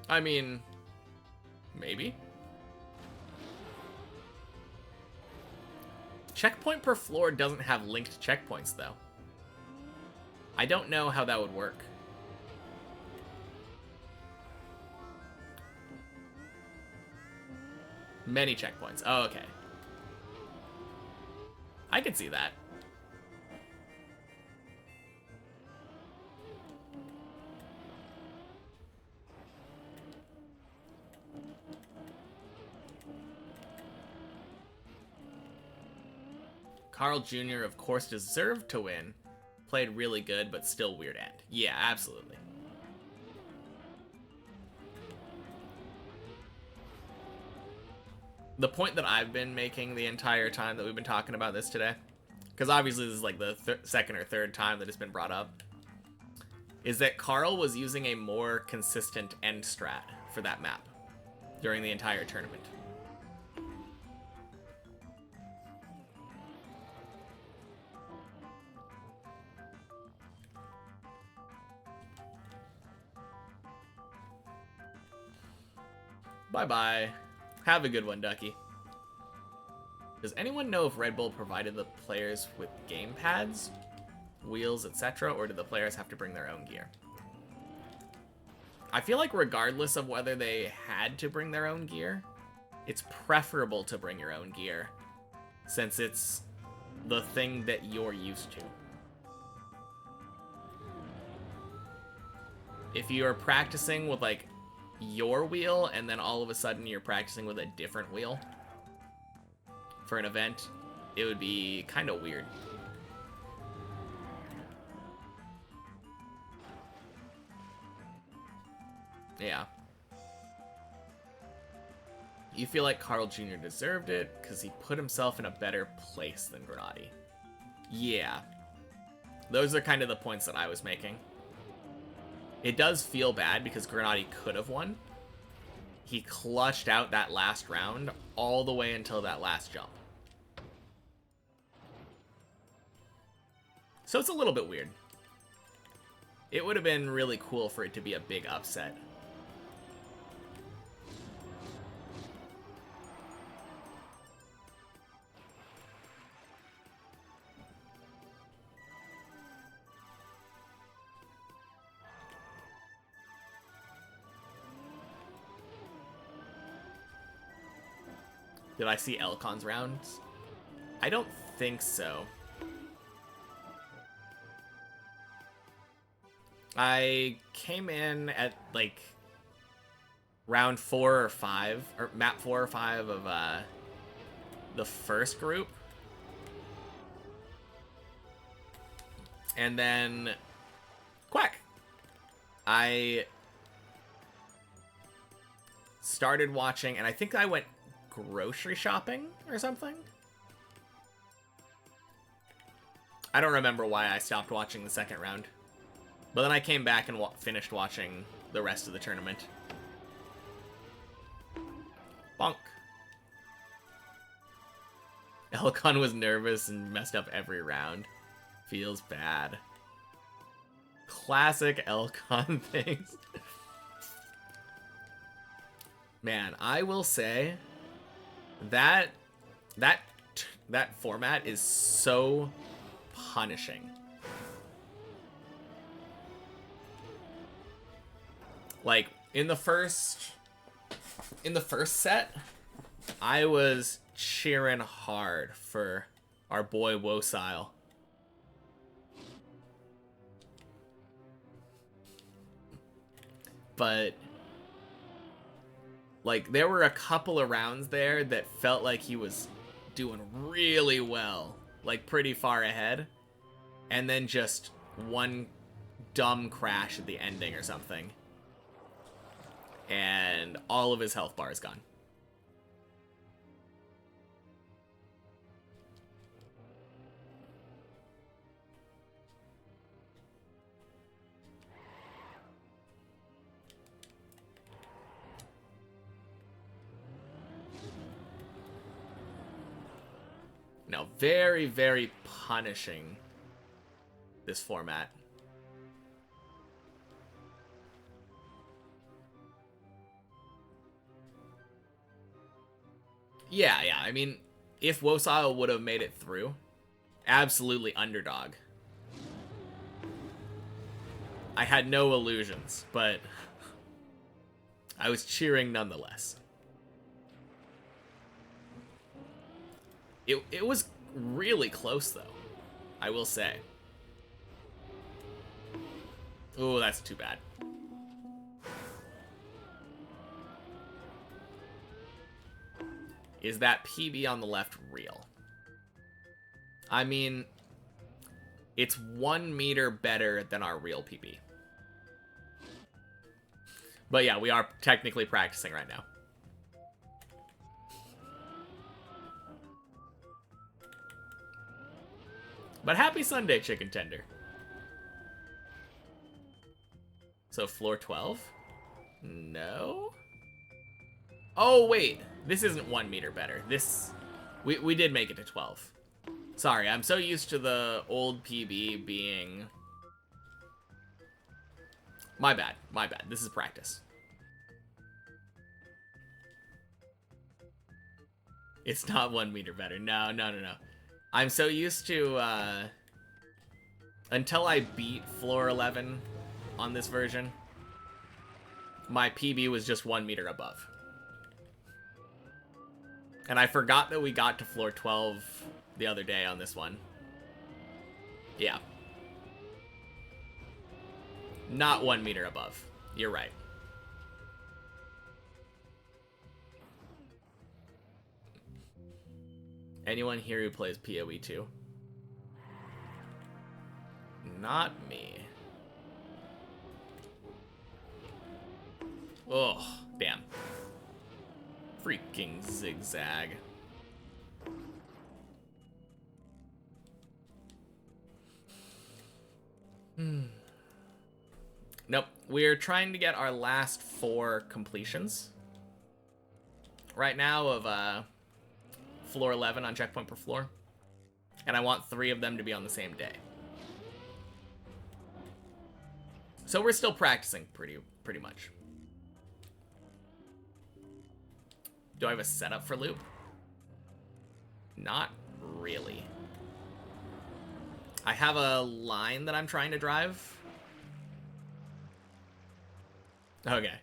Speaker 1: I mean, maybe. Checkpoint per floor doesn't have linked checkpoints though. I don't know how that would work. Many checkpoints. Oh, okay. I could see that. Carl Jr., of course, deserved to win. Played really good, but still weird end. Yeah, absolutely. The point that I've been making the entire time that we've been talking about this today, because obviously this is like the second or third time that it's been brought up, is that Carl was using a more consistent end strat for that map during the entire tournament. Bye-bye. Have a good one, Ducky. Does anyone know if Red Bull provided the players with game pads, wheels, etc., or do the players have to bring their own gear? I feel like regardless of whether they had to bring their own gear, it's preferable to bring your own gear, since it's the thing that you're used to. If you're practicing with, like, your wheel, and then all of a sudden you're practicing with a different wheel for an event, it would be kind of weird. Yeah. You feel like Carl Jr. deserved it because he put himself in a better place than Granati. Yeah. Those are kind of the points that I was making. It does feel bad because Granati could have won. He clutched out that last round all the way until that last jump. So it's a little bit weird. It would have been really cool for it to be a big upset. Did I see Elcon's rounds? I don't think so. I came in at like round 4 or 5, or map 4 or 5 of the first group. And then quack. I started watching, and I think I went grocery shopping or something. I don't remember why I stopped watching the second round. But then I came back and finished watching the rest of the tournament. Bonk. Elcon was nervous and messed up every round. Feels bad. Classic Elcon things. Man, I will say that format is so punishing. Like in the first set, I was cheering hard for our boy Wosile. But like there were a couple of rounds there that felt like he was doing really well, like pretty far ahead, and then just one dumb crash at the ending or something, and all of his health bar is gone. No, very, very punishing, this format. Yeah, I mean, if Wosile would have made it through, absolutely underdog. I had no illusions, but I was cheering nonetheless. It was really close, though, I will say. Oh, that's too bad. Is that PB on the left real? I mean, it's 1 meter better than our real PB. But yeah, we are technically practicing right now. But happy Sunday, Chicken Tender. So floor 12? No? Oh, wait. This isn't 1 meter better. This... We did make it to 12. Sorry, I'm so used to the old PB being... My bad. This is practice. It's not 1 meter better. No. I'm so used to, until I beat floor 11 on this version, my PB was just 1 meter above. And I forgot that we got to floor 12 the other day on this one. Yeah. Not 1 meter above. You're right. Anyone here who plays PoE 2? Not me. Oh, damn. Freaking zigzag. Nope. We're trying to get our last 4 completions right now of floor 11 on checkpoint per floor. And I want 3 of them to be on the same day. So we're still practicing pretty much. Do I have a setup for loop? Not really. I have a line that I'm trying to drive. Okay.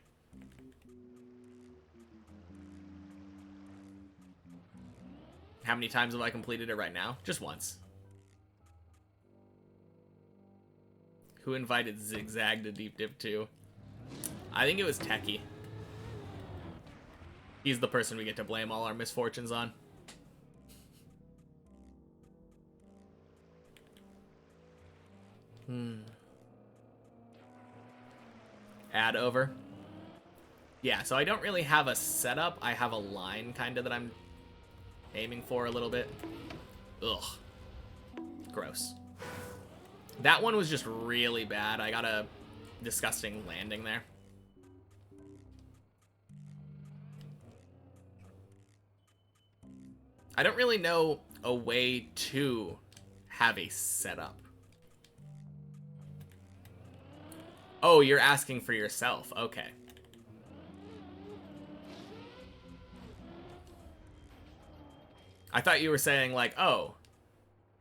Speaker 1: How many times have I completed it right now? Just once. Who invited Zigzag to Deep Dip 2? I think it was Techie. He's the person we get to blame all our misfortunes on. Add over. Yeah, so I don't really have a setup. I have a line kind of that I'm aiming for a little bit. Ugh. Gross. That one was just really bad. I got a disgusting landing there. I don't really know a way to have a setup. Oh, you're asking for yourself. Okay. I thought you were saying like, oh,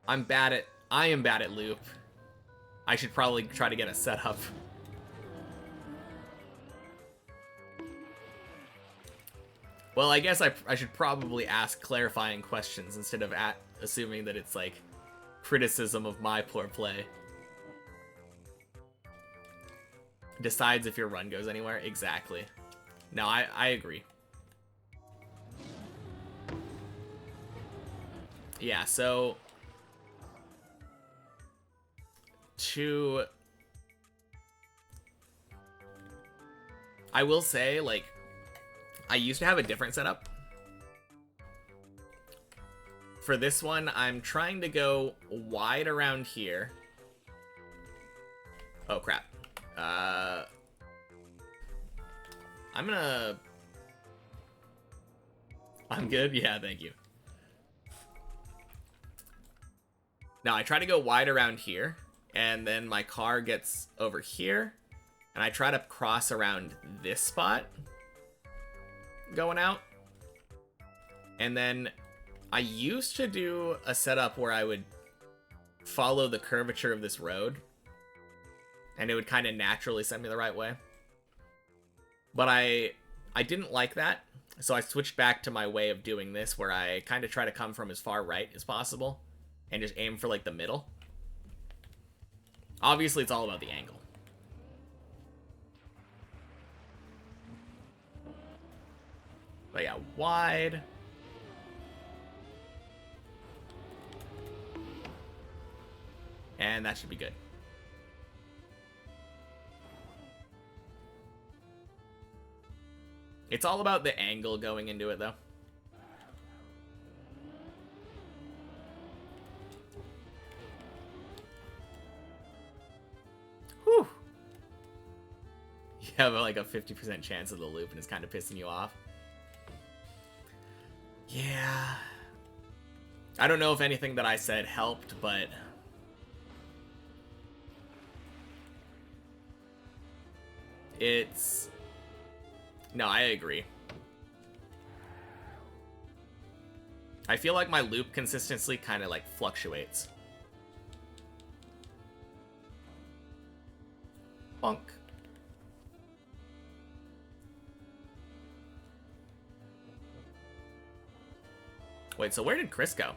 Speaker 1: I am bad at loop. I should probably try to get a setup. Well, I guess I should probably ask clarifying questions instead of assuming that it's like criticism of my poor play. Decides if your run goes anywhere. Exactly. No, I agree. Yeah, so I will say, like, I used to have a different setup. For this one, I'm trying to go wide around here. Oh, crap. I'm good? Yeah, thank you. Now, I try to go wide around here, and then my car gets over here, and I try to cross around this spot going out. And then I used to do a setup where I would follow the curvature of this road, and it would kind of naturally send me the right way. But I didn't like that, so I switched back to my way of doing this, where I kind of try to come from as far right as possible and just aim for like the middle. Obviously, it's all about the angle. But yeah, wide. And that should be good. It's all about the angle going into it, though. Whew. You have like a 50% chance of the loop and it's kind of pissing you off. Yeah. I don't know if anything that I said helped, but it's... No, I agree. I feel like my loop consistency kind of like fluctuates. Bonk. Wait, so where did Chris go?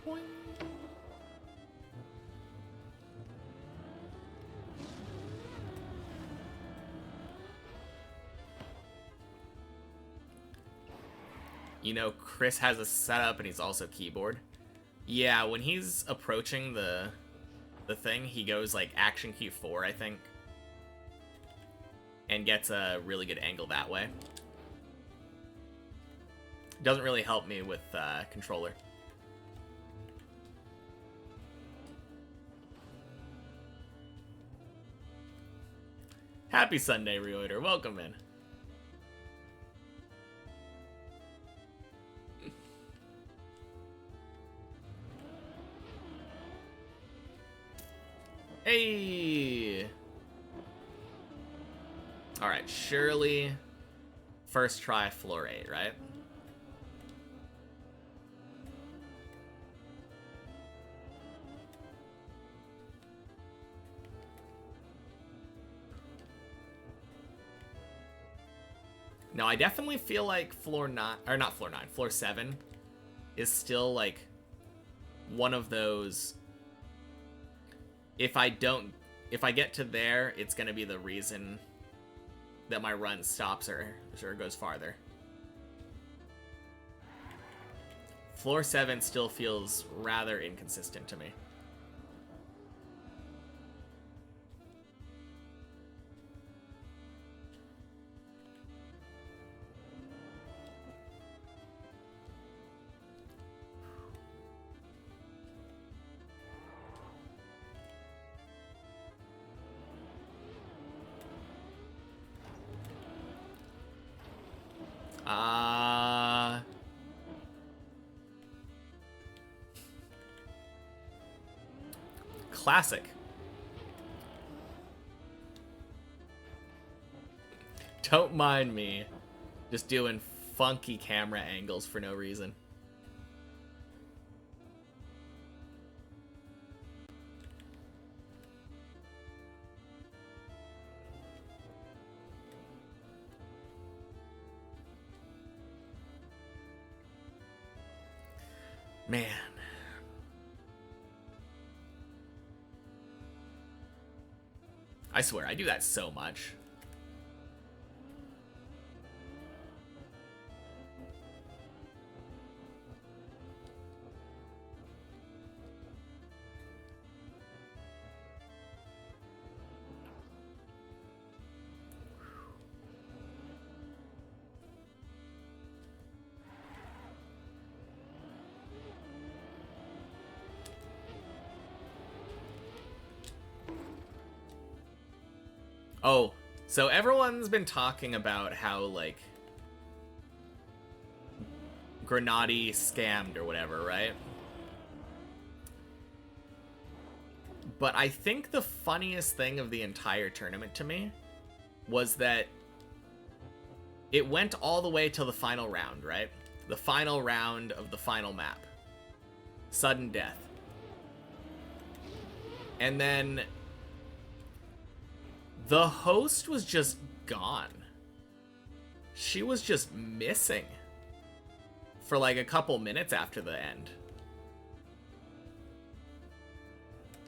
Speaker 1: Boing. You know, Chris has a setup and he's also keyboard. Yeah, when he's approaching the thing, he goes like action key 4, I think. And gets a really good angle that way. Doesn't really help me with controller. Happy Sunday, Reoiter. Welcome in. Hey! Alright, surely first try floor 8, right? No, I definitely feel like floor 9, or not floor 9, floor 7 is still like one of those, if I get to there, it's gonna be the reason that my run stops or goes farther. Floor 7 still feels rather inconsistent to me. Classic. Don't mind me just doing funky camera angles for no reason. Man. I swear, I do that so much. Oh, so everyone's been talking about how, like, Grenady scammed or whatever, right? But I think the funniest thing of the entire tournament to me was that it went all the way to the final round, right? The final round of the final map. Sudden death. And then the host was just gone. She was just missing for like a couple minutes after the end.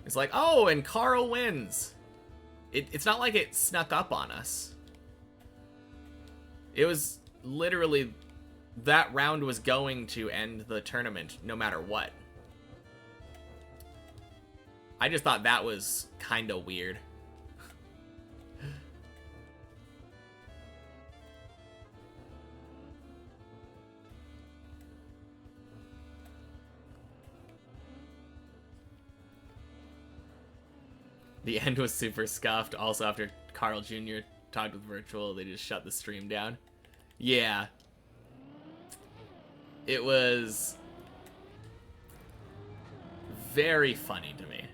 Speaker 1: It's like, oh, and Carl wins. It's not like it snuck up on us. It was literally, that round was going to end the tournament no matter what. I just thought that was kind of weird. The end was super scuffed. Also, after Carl Jr. talked with Virtual, they just shut the stream down. Yeah. It was very funny to me.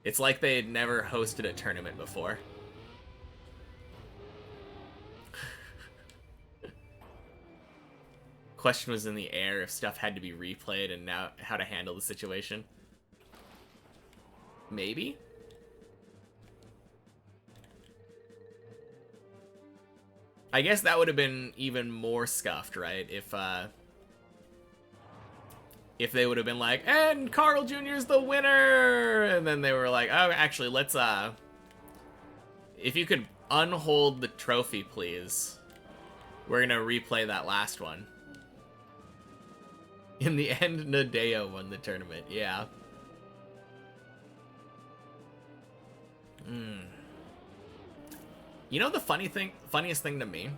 Speaker 1: It's like they had never hosted a tournament before. Question was in the air if stuff had to be replayed and now how to handle the situation. Maybe? I guess that would have been even more scuffed, right? If they would have been like, and Carl Jr.'s the winner! And then they were like, oh, actually, let's, if you could unhold the trophy, please. We're gonna replay that last one. In the end, Nadeo won the tournament. Yeah. You know the funniest thing to me?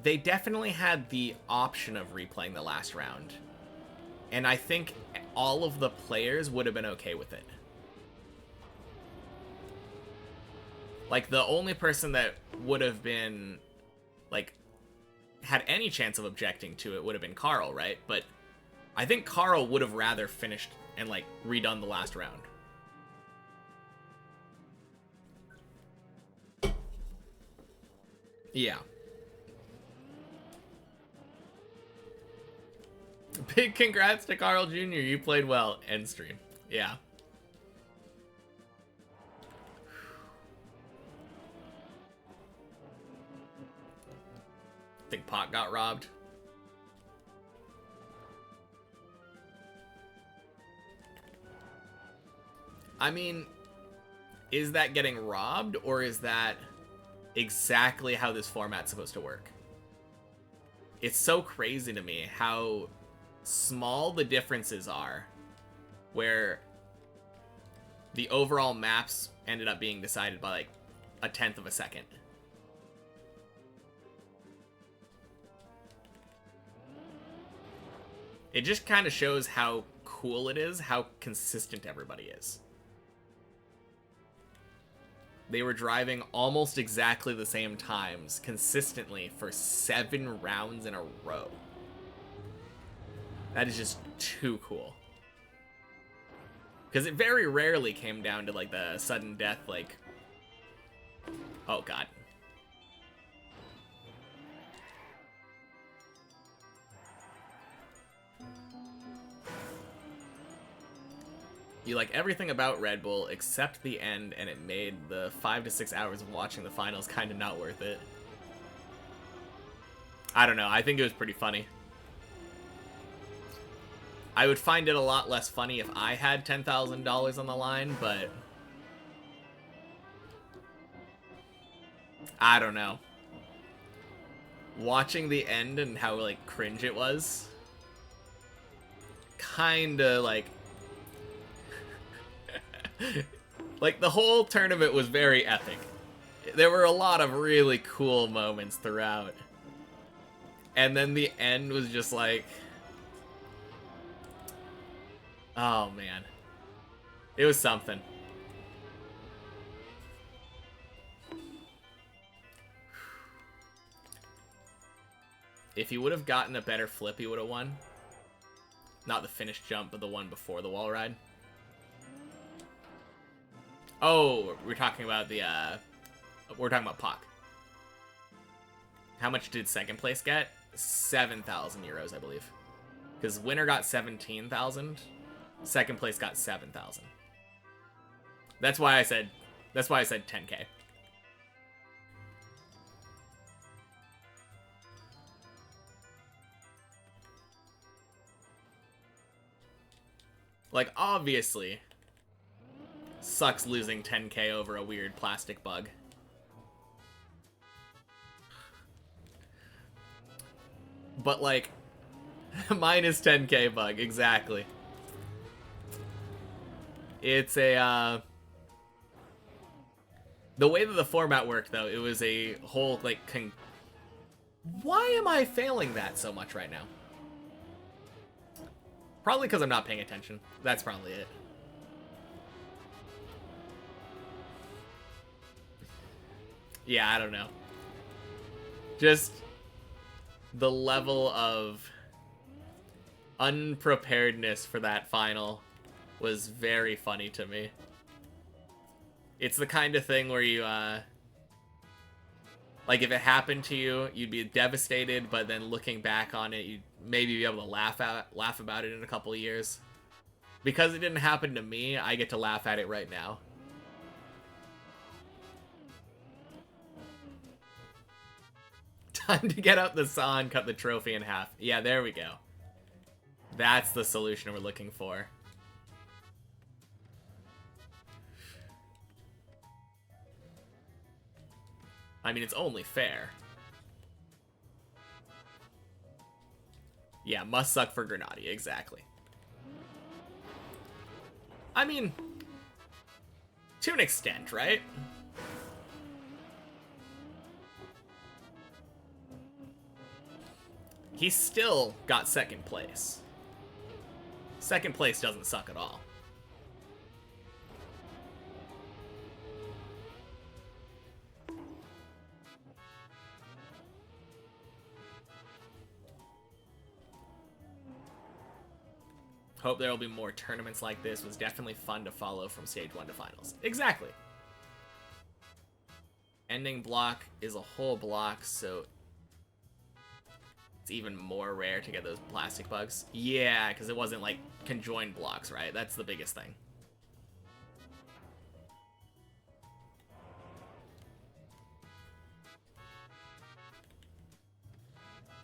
Speaker 1: They definitely had the option of replaying the last round. And I think all of the players would have been okay with it. Like, the only person that would have been, like, had any chance of objecting to it would have been Carl, right? But I think Carl would have rather finished and, like, redone the last round. Yeah. Big congrats to Carl Jr. You played well. End stream. Yeah. Think Pot got robbed. I mean, is that getting robbed, or is that exactly how this format's supposed to work? It's so crazy to me how small the differences are, where the overall maps ended up being decided by like 1/10 of a second. It just kind of shows how cool it is, how consistent everybody is. They were driving almost exactly the same times consistently for 7 rounds in a row. That is just too cool. Because it very rarely came down to, like, the sudden death, like... Oh, God. You like everything about Red Bull except the end, and it made the 5 to 6 hours of watching the finals kind of not worth it. I don't know. I think it was pretty funny. I would find it a lot less funny if I had $10,000 on the line, but... I don't know. Watching the end and how, like, cringe it was... Kinda, like... Like, the whole tournament was very epic. There were a lot of really cool moments throughout. And then the end was just like... Oh, man. It was something. If he would have gotten a better flip, he would have won. Not the finished jump, but the one before the wall ride. Oh, we're talking about the, we're talking about Pac. How much did second place get? 7,000 euros, I believe. Because winner got 17,000. Second place got 7,000. That's why I said 10K. Like, obviously, sucks losing 10K over a weird plastic bug. But, like, minus 10K bug, exactly. It's a, the way that the format worked, though, it was a whole, like, why am I failing that so much right now? Probably because I'm not paying attention. That's probably it. Yeah, I don't know. Just the level of unpreparedness for that final was very funny to me. It's the kind of thing where you, like, if it happened to you, you'd be devastated, but then looking back on it, you'd maybe be able to laugh about it in a couple of years. Because it didn't happen to me, I get to laugh at it right now. Time to get up the saw and cut the trophy in half. Yeah, there we go. That's the solution we're looking for. I mean, it's only fair. Yeah, must suck for Grenadier, exactly. I mean, to an extent, right? He still got second place. Second place doesn't suck at all. Hope there will be more tournaments like this. Was definitely fun to follow from stage 1 to finals. Exactly. Ending block is a whole block, so it's even more rare to get those plastic bugs. Yeah, because it wasn't like conjoined blocks, right? That's the biggest thing.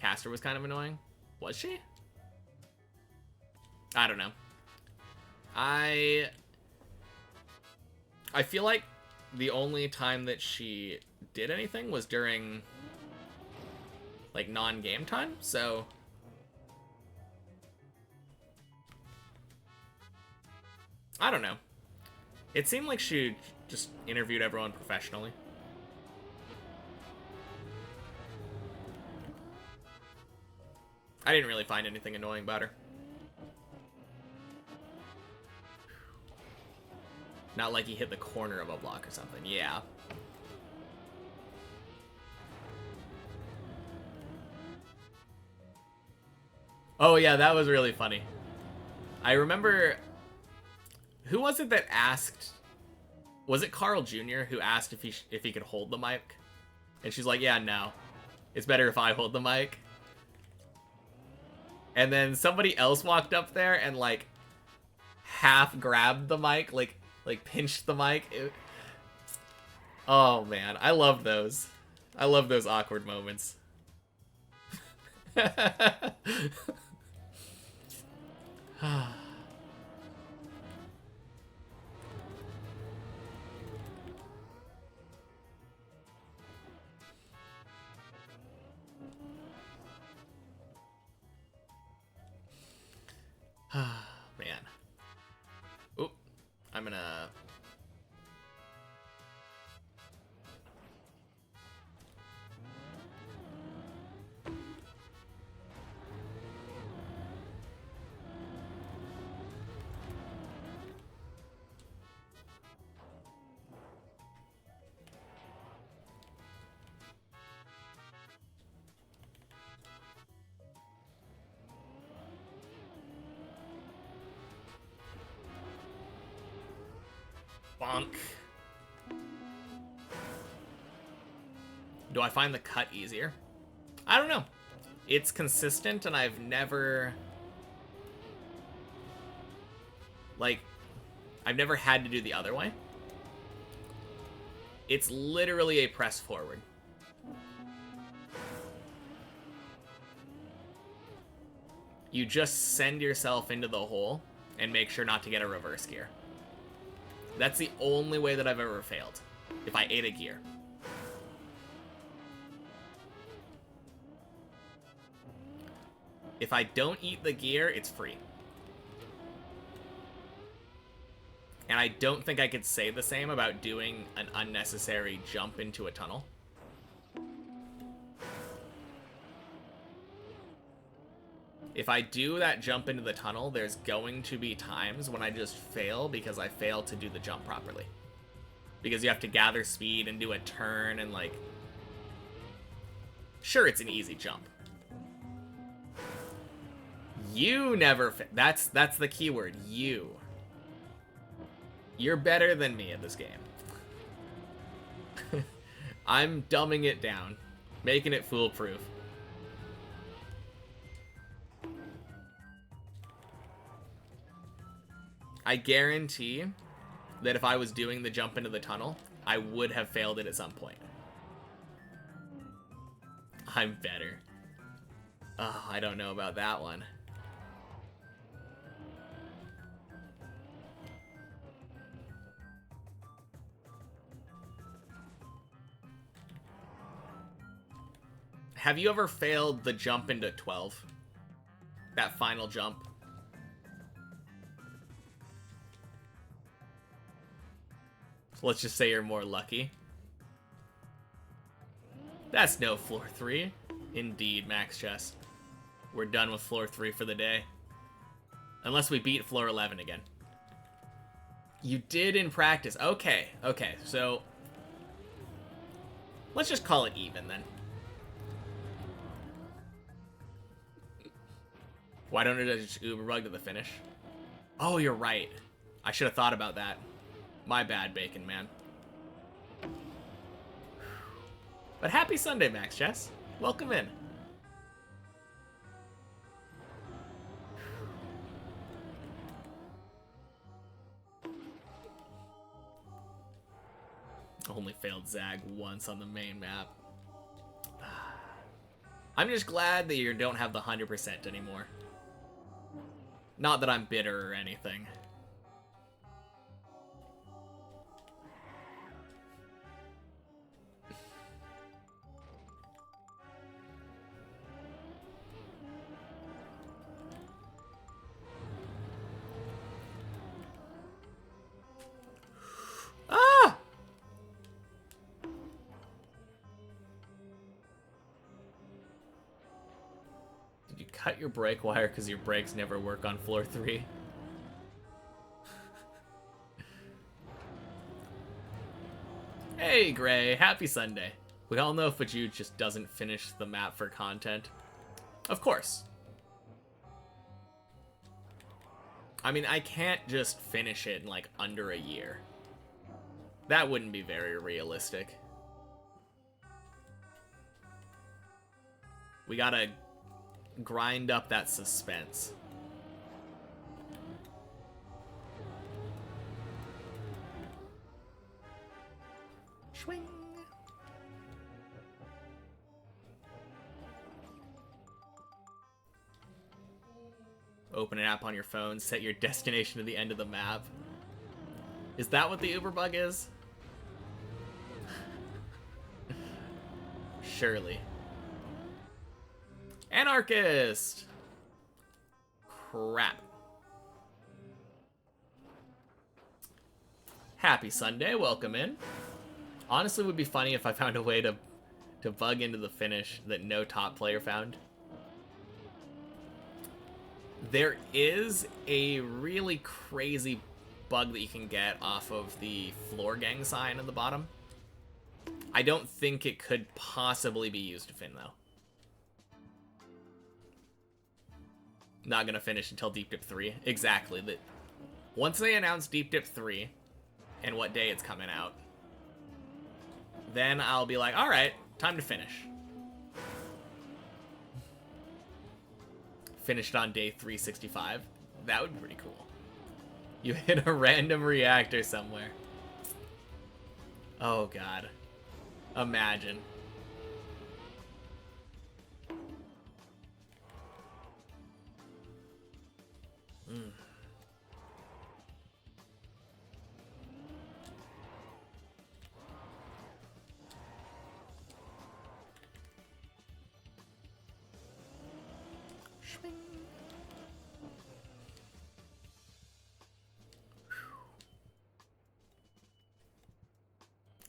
Speaker 1: Caster was kind of annoying. Was she? I don't know. I feel like the only time that she did anything was during like non-game time, so I don't know. It seemed like she just interviewed everyone professionally. I didn't really find anything annoying about her. Not like he hit the corner of a block or something. Yeah. Oh yeah, that was really funny. I remember... Who was it that asked... Was it Carl Jr. who asked if he could hold the mic? And she's like, yeah, no. It's better if I hold the mic. And then somebody else walked up there and like half grabbed the mic, like pinched the mic. Oh man, I love those. I love those awkward moments. Man. Oop. I'm gonna... Bonk. Do I find the cut easier? I don't know. It's consistent and I've never... Like, I've never had to do the other way. It's literally a press forward. You just send yourself into the hole and make sure not to get a reverse gear. That's the only way that I've ever failed. If I ate a gear. If I don't eat the gear, it's free. And I don't think I could say the same about doing an unnecessary jump into a tunnel. If I do that jump into the tunnel, there's going to be times when I just fail because I fail to do the jump properly. Because you have to gather speed and do a turn and like... Sure, it's an easy jump. You never... That's the key word. You. You're better than me at this game. I'm dumbing it down. Making it foolproof. I guarantee that if I was doing the jump into the tunnel, I would have failed it at some point. I'm better. Oh, I don't know about that one. Have you ever failed the jump into 12? that final jump. So let's just say you're more lucky. That's no floor 3. Indeed, Max Chess. We're done with floor 3 for the day. Unless we beat floor 11 again. You did in practice. Okay, okay, so let's just call it even then. Why don't I just Uber bug to the finish? Oh, you're right. I should have thought about that. My bad, Bacon Man. But happy Sunday, Max Chess. Welcome in. Only failed Zag once on the main map. I'm just glad that you don't have the 100% anymore. Not that I'm bitter or anything. Ah! Did you cut your brake wire because your brakes never work on floor 3? Hey, Gray. Happy Sunday. We all know Fajut just doesn't finish the map for content. Of course. I mean, I can't just finish it in, like, under a year. That wouldn't be very realistic. We gotta grind up that suspense. Swing. Open an app on your phone, set your destination to the end of the map. Is that what the Uber bug is? Surely. Anarchist! Crap. Happy Sunday, welcome in. Honestly, it would be funny if I found a way to bug into the finish that no top player found. There is a really crazy bug that you can get off of the floor gang sign at the bottom. I don't think it could possibly be used to fin, though. Not gonna finish until Deep Dip 3. Exactly. Once they announce Deep Dip 3 and what day it's coming out, then I'll be like, alright, time to finish. Finished on day 365. That would be pretty cool. You hit a random reactor somewhere. Oh god. Imagine. Mm.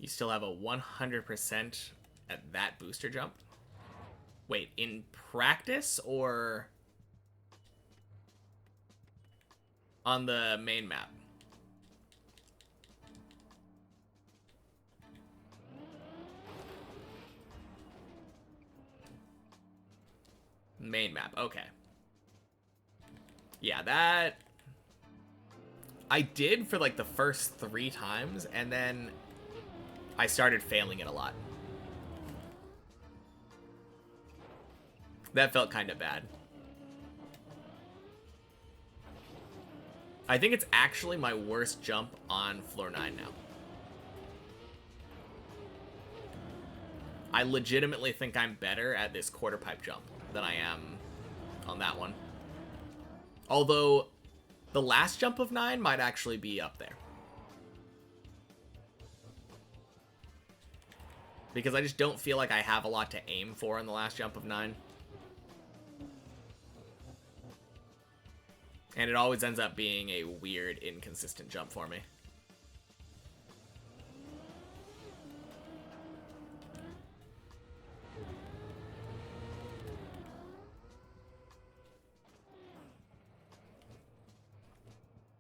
Speaker 1: You still have a 100% at that booster jump? Wait, in practice or on the main map? Main map, okay. Yeah, that I did for like the first 3 times, and then I started failing it a lot. That felt kind of bad. I think it's actually my worst jump on floor 9 now. I legitimately think I'm better at this quarter pipe jump than I am on that one. Although, the last jump of 9 might actually be up there. Because I just don't feel like I have a lot to aim for in the last jump of 9. And it always ends up being a weird, inconsistent jump for me.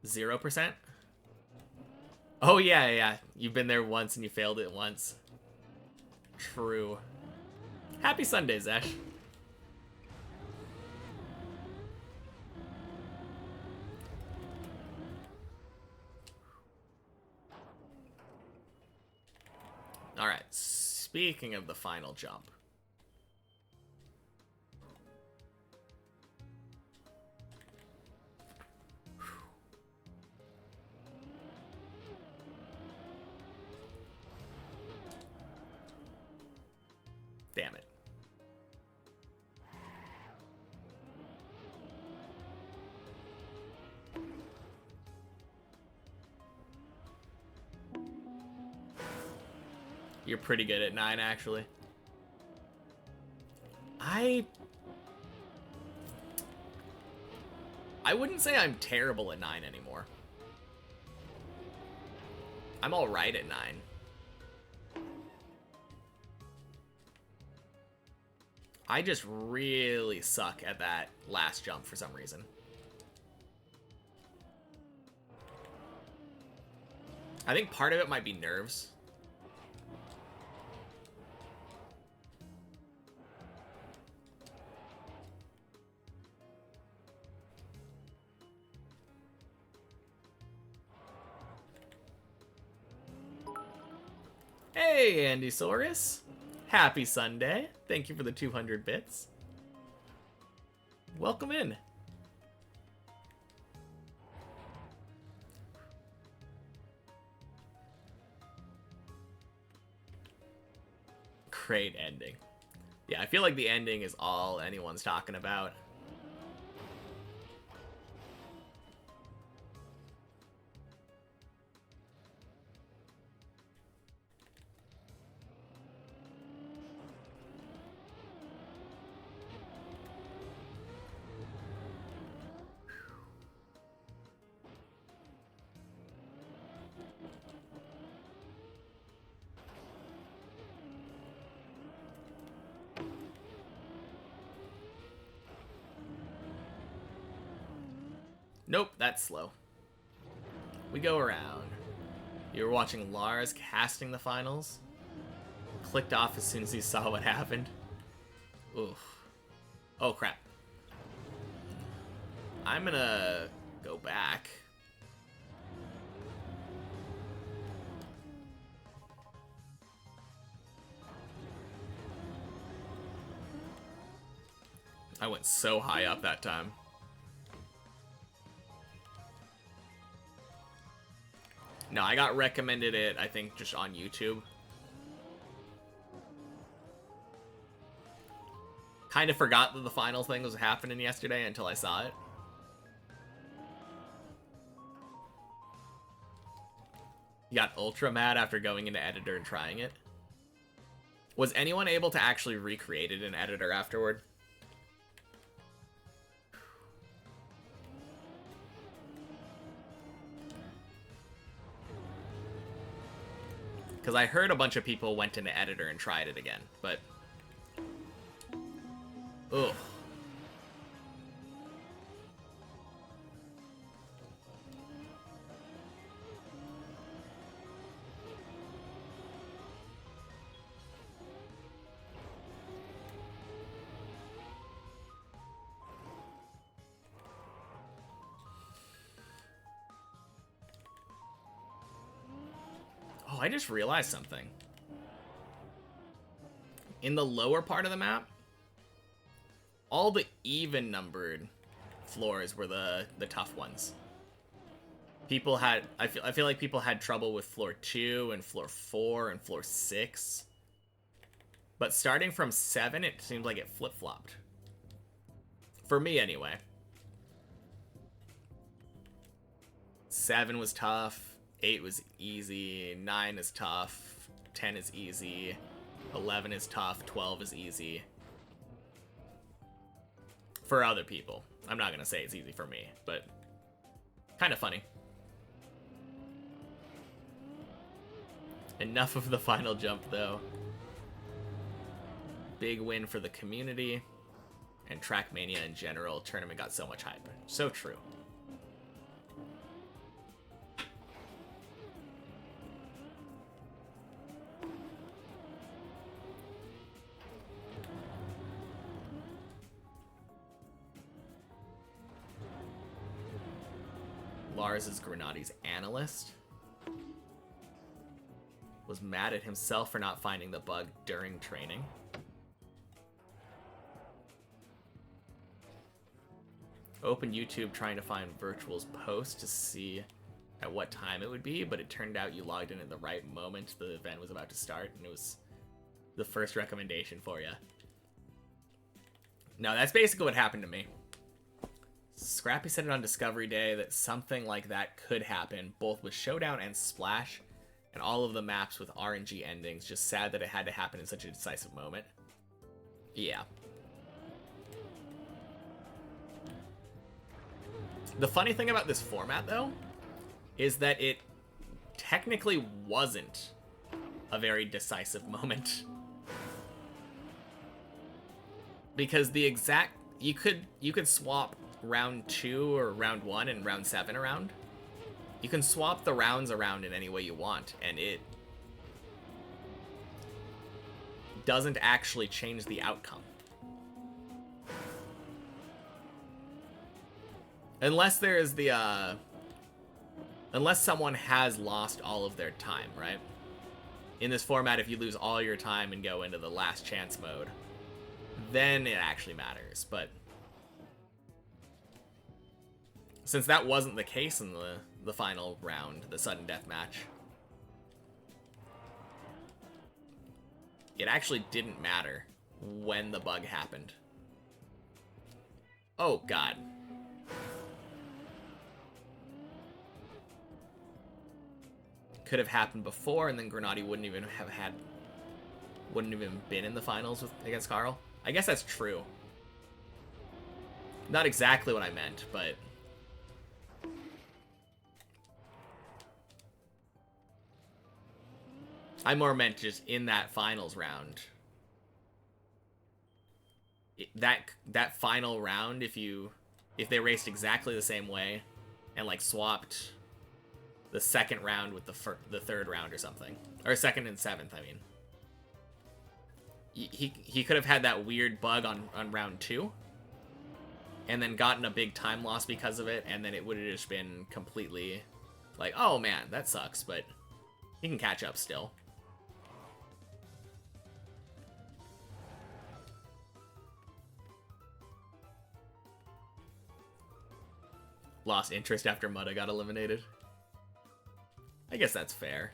Speaker 1: %? Oh, yeah. You've been there once and you failed it once. True. Happy Sunday, Zesh. Alright, speaking of the final jump. Damn it. You're pretty good at 9, actually. I wouldn't say I'm terrible at 9 anymore. I'm alright at 9. I just really suck at that last jump for some reason. I think part of it might be nerves. Hey, Andysaurus. Happy Sunday. Thank you for the 200 bits. Welcome in. Great ending. Yeah, I feel like the ending is all anyone's talking about. Nope, that's slow. We go around. You were watching Lars casting the finals. Clicked off as soon as he saw what happened. Oof. Oh, crap. I'm gonna go back. I went so high up that time. No, I got recommended it, I think, just on YouTube. Kind of forgot that the final thing was happening yesterday until I saw it. You got ultra mad after going into editor and trying it. Was anyone able to actually recreate it in editor afterward? Because I heard a bunch of people went into editor and tried it again, but... Ugh. Oh, I just realized something. In the lower part of the map, all the even numbered floors were the tough ones. People had, I feel like people had trouble with floor 2 and floor 4 and floor 6. But starting from 7, it seemed like it flip-flopped. For me, anyway. 7 was tough. 8 was easy. 9 is tough. 10 is easy. 11 is tough. 12 is easy. For other people. I'm not going to say it's easy for me, but Kind of funny. Enough of the final jump, though. Big win for the community. And Trackmania in general. Tournament got so much hype. So true. Lars is Grenadi's analyst. Was mad at himself for not finding the bug during training. Open YouTube trying to find Virtual's post to see at what time it would be, but it turned out you logged in at the right moment the event was about to start, and it was the first recommendation for you. No, that's basically what happened to me. Scrappy said it on Discovery Day that something like that could happen, both with Showdown and Splash, and all of the maps with RNG endings. Just sad that it had to happen in such a decisive moment. Yeah. The funny thing about this format, though, is that it technically wasn't a very decisive moment. Because the exact... You could swap round 2 or round 1 and round 7 around. You can swap the rounds around in any way you want, and it doesn't actually change the outcome. Unless there is the, unless someone has lost all of their time, right? In this format, if you lose all your time and go into the last chance mode, then it actually matters, but since that wasn't the case in the final round, the sudden death match, it actually didn't matter when the bug happened. Oh, God. Could have happened before, and then Grenadi wouldn't even been in the finals against Carl. I guess that's true. Not exactly what I meant, but I more meant just in that finals round. That final round, if they raced exactly the same way and like swapped the second round with the third round or something, or second and seventh, I mean, he could have had that weird bug on round 2 and then gotten a big time loss because of it, and then it would have just been completely like, oh man, that sucks, but he can catch up still. Lost interest after Mutta got eliminated. I guess that's fair.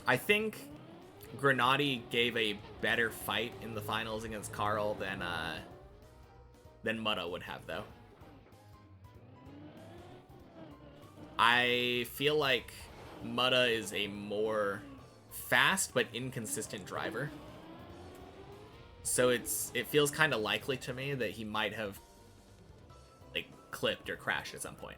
Speaker 1: I think Grenadi gave a better fight in the finals against Carl than Mutta would have, though. I feel like Mutta is a more fast but inconsistent driver. So it feels kind of likely to me that he might have like clipped or crashed at some point.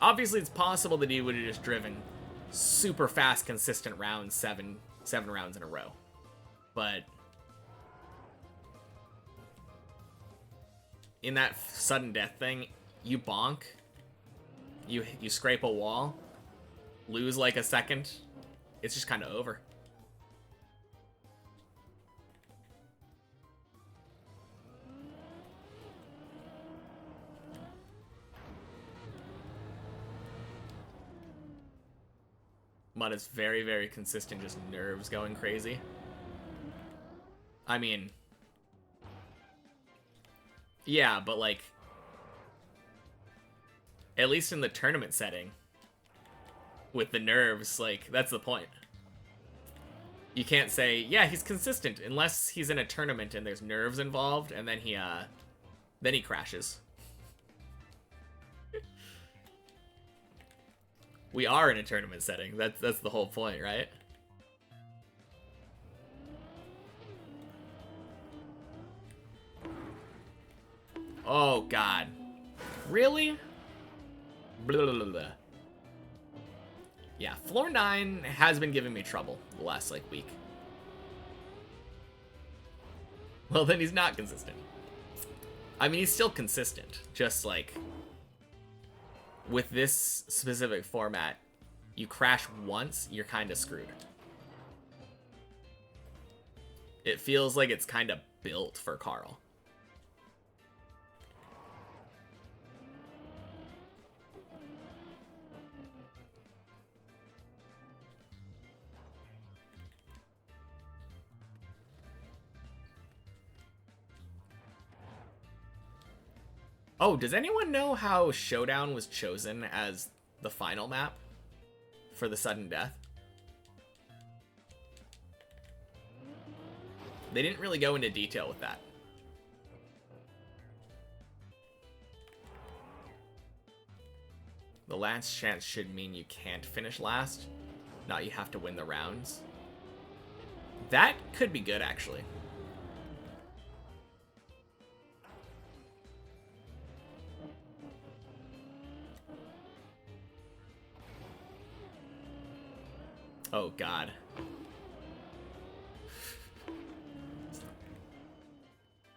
Speaker 1: Obviously, it's possible that he would have just driven super fast, consistent rounds, seven rounds in a row. But in that sudden death thing, you bonk, you scrape a wall, lose like a second, it's just kind of over. Mud is very, very consistent, just nerves going crazy. I mean, yeah, but like, at least in the tournament setting, with the nerves, like, that's the point. You can't say, yeah, he's consistent, unless he's in a tournament and there's nerves involved, and then he crashes. We are in a tournament setting. That's the whole point, right? Oh, God. Really? Blah, blah, blah, blah. Yeah, floor 9 has been giving me trouble the last, like, week. Well, then he's not consistent. I mean, he's still consistent. Just, like, with this specific format, you crash once, you're kind of screwed. It feels like it's kind of built for Carl. Oh, does anyone know how Showdown was chosen as the final map for the sudden death? They didn't really go into detail with that. The last chance should mean you can't finish last, not you have to win the rounds. That could be good, actually. Oh, God.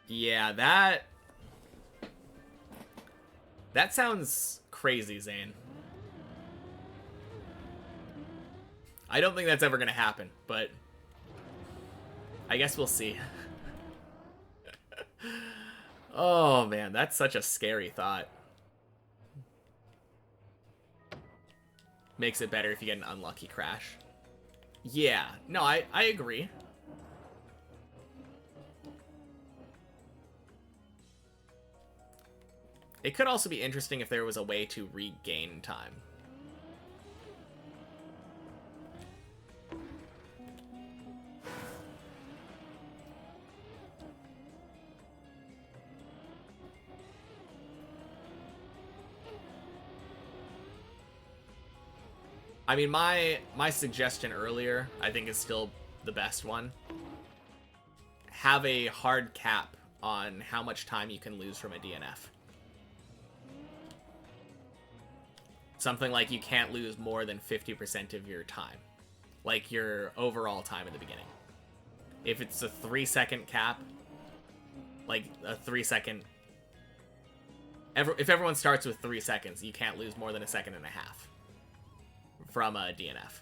Speaker 1: Yeah, that sounds crazy, Zane. I don't think that's ever gonna happen, but I guess we'll see. Oh, man, that's such a scary thought. Makes it better if you get an unlucky crash. Yeah, no, I agree. It could also be interesting if there was a way to regain time. I mean, my suggestion earlier, I think, is still the best one. Have a hard cap on how much time you can lose from a DNF. Something like you can't lose more than 50% of your time. Like your overall time in the beginning. If it's a 3-second cap, like a 3-second... If everyone starts with 3 seconds, you can't lose more than 1.5 seconds from a DNF.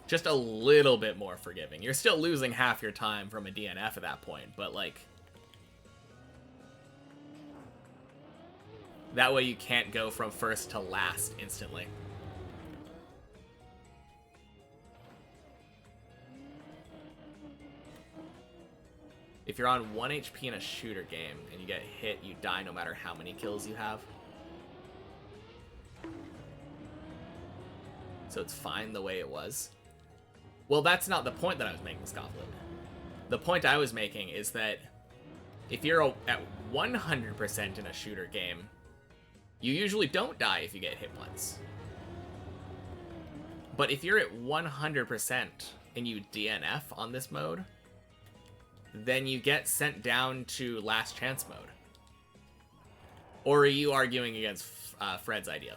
Speaker 1: Just a little bit more forgiving. You're still losing half your time from a DNF at that point, but like... that way you can't go from first to last instantly. If you're on 1 HP in a shooter game and you get hit, you die no matter how many kills you have. So it's fine the way it was. Well, that's not the point that I was making, Scofflet. The point I was making is that if you're at 100% in a shooter game, you usually don't die if you get hit once. But if you're at 100% and you DNF on this mode, then you get sent down to last chance mode. Or are you arguing against Fred's idea?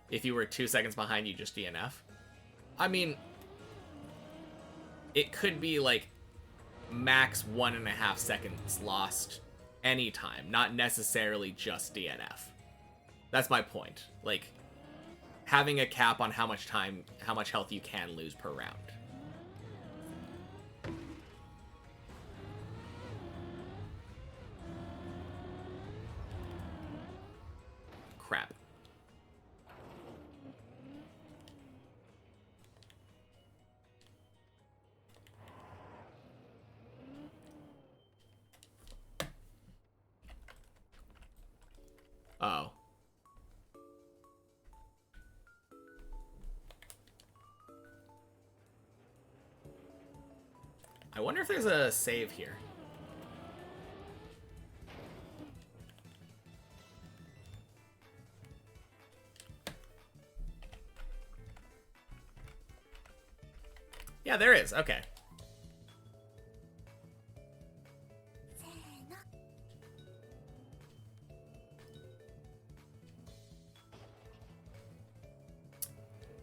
Speaker 1: If you were 2 seconds behind, you just DNF? I mean, it could be like max 1.5 seconds lost anytime, not necessarily just DNF. That's my point. Like, having a cap on how much time, how much health you can lose per round. Crap. Oh. wonder if there's a save here. Yeah, there is. Okay.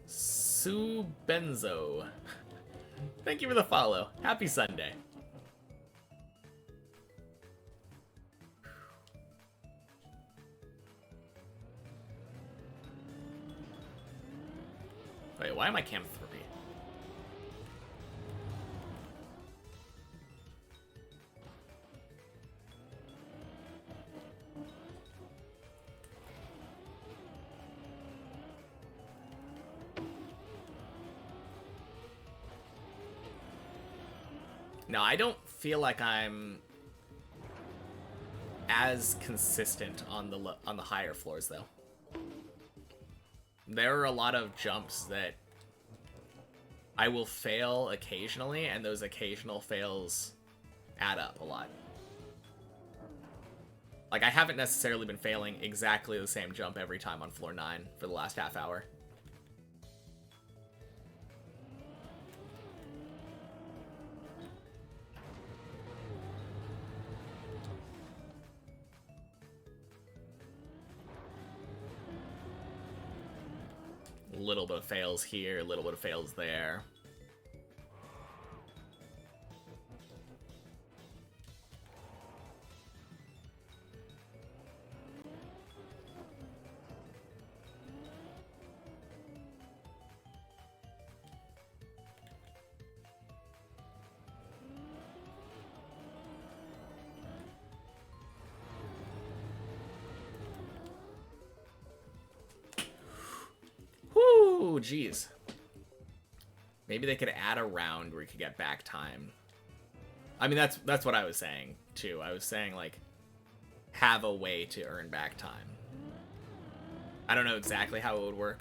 Speaker 1: Sue Benzo. Thank you for the follow. Happy Sunday. Wait, why am I cam 3? No, I don't feel like I'm as consistent on the higher floors though. There are a lot of jumps that I will fail occasionally, and those occasional fails add up a lot. Like, I haven't necessarily been failing exactly the same jump every time on floor 9 for the last half hour. A little bit of fails here, a little bit of fails there. Whoo, jeez. Maybe they could add a round where you could get back time. I mean, that's what I was saying, too. I was saying, like, have a way to earn back time. I don't know exactly how it would work.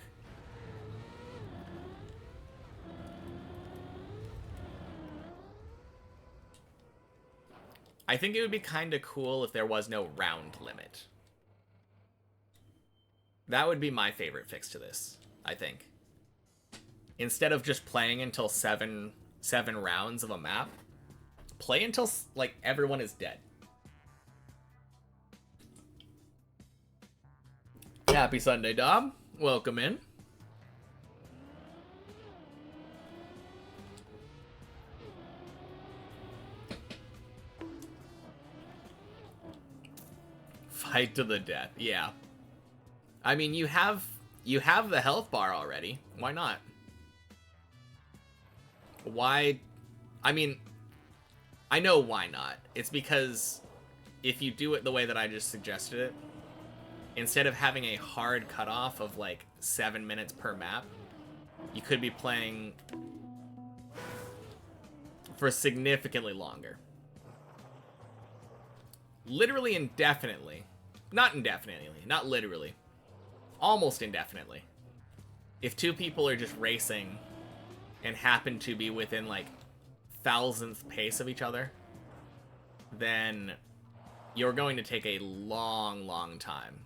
Speaker 1: I think it would be kind of cool if there was no round limit. That would be my favorite fix to this, I think. Instead of just playing until seven rounds of a map, play until, like, everyone is dead. Happy Sunday, Dom. Welcome in. Fight to the death. Yeah. I mean, you have the health bar already. Why not? Why? I mean, I know why not. It's because if you do it the way that I just suggested it, instead of having a hard cutoff of like 7 minutes per map, you could be playing for significantly longer. Literally indefinitely. Not indefinitely, not literally. Almost indefinitely. If two people are just racing and happen to be within like thousandth pace of each other, then you're going to take a long, long time.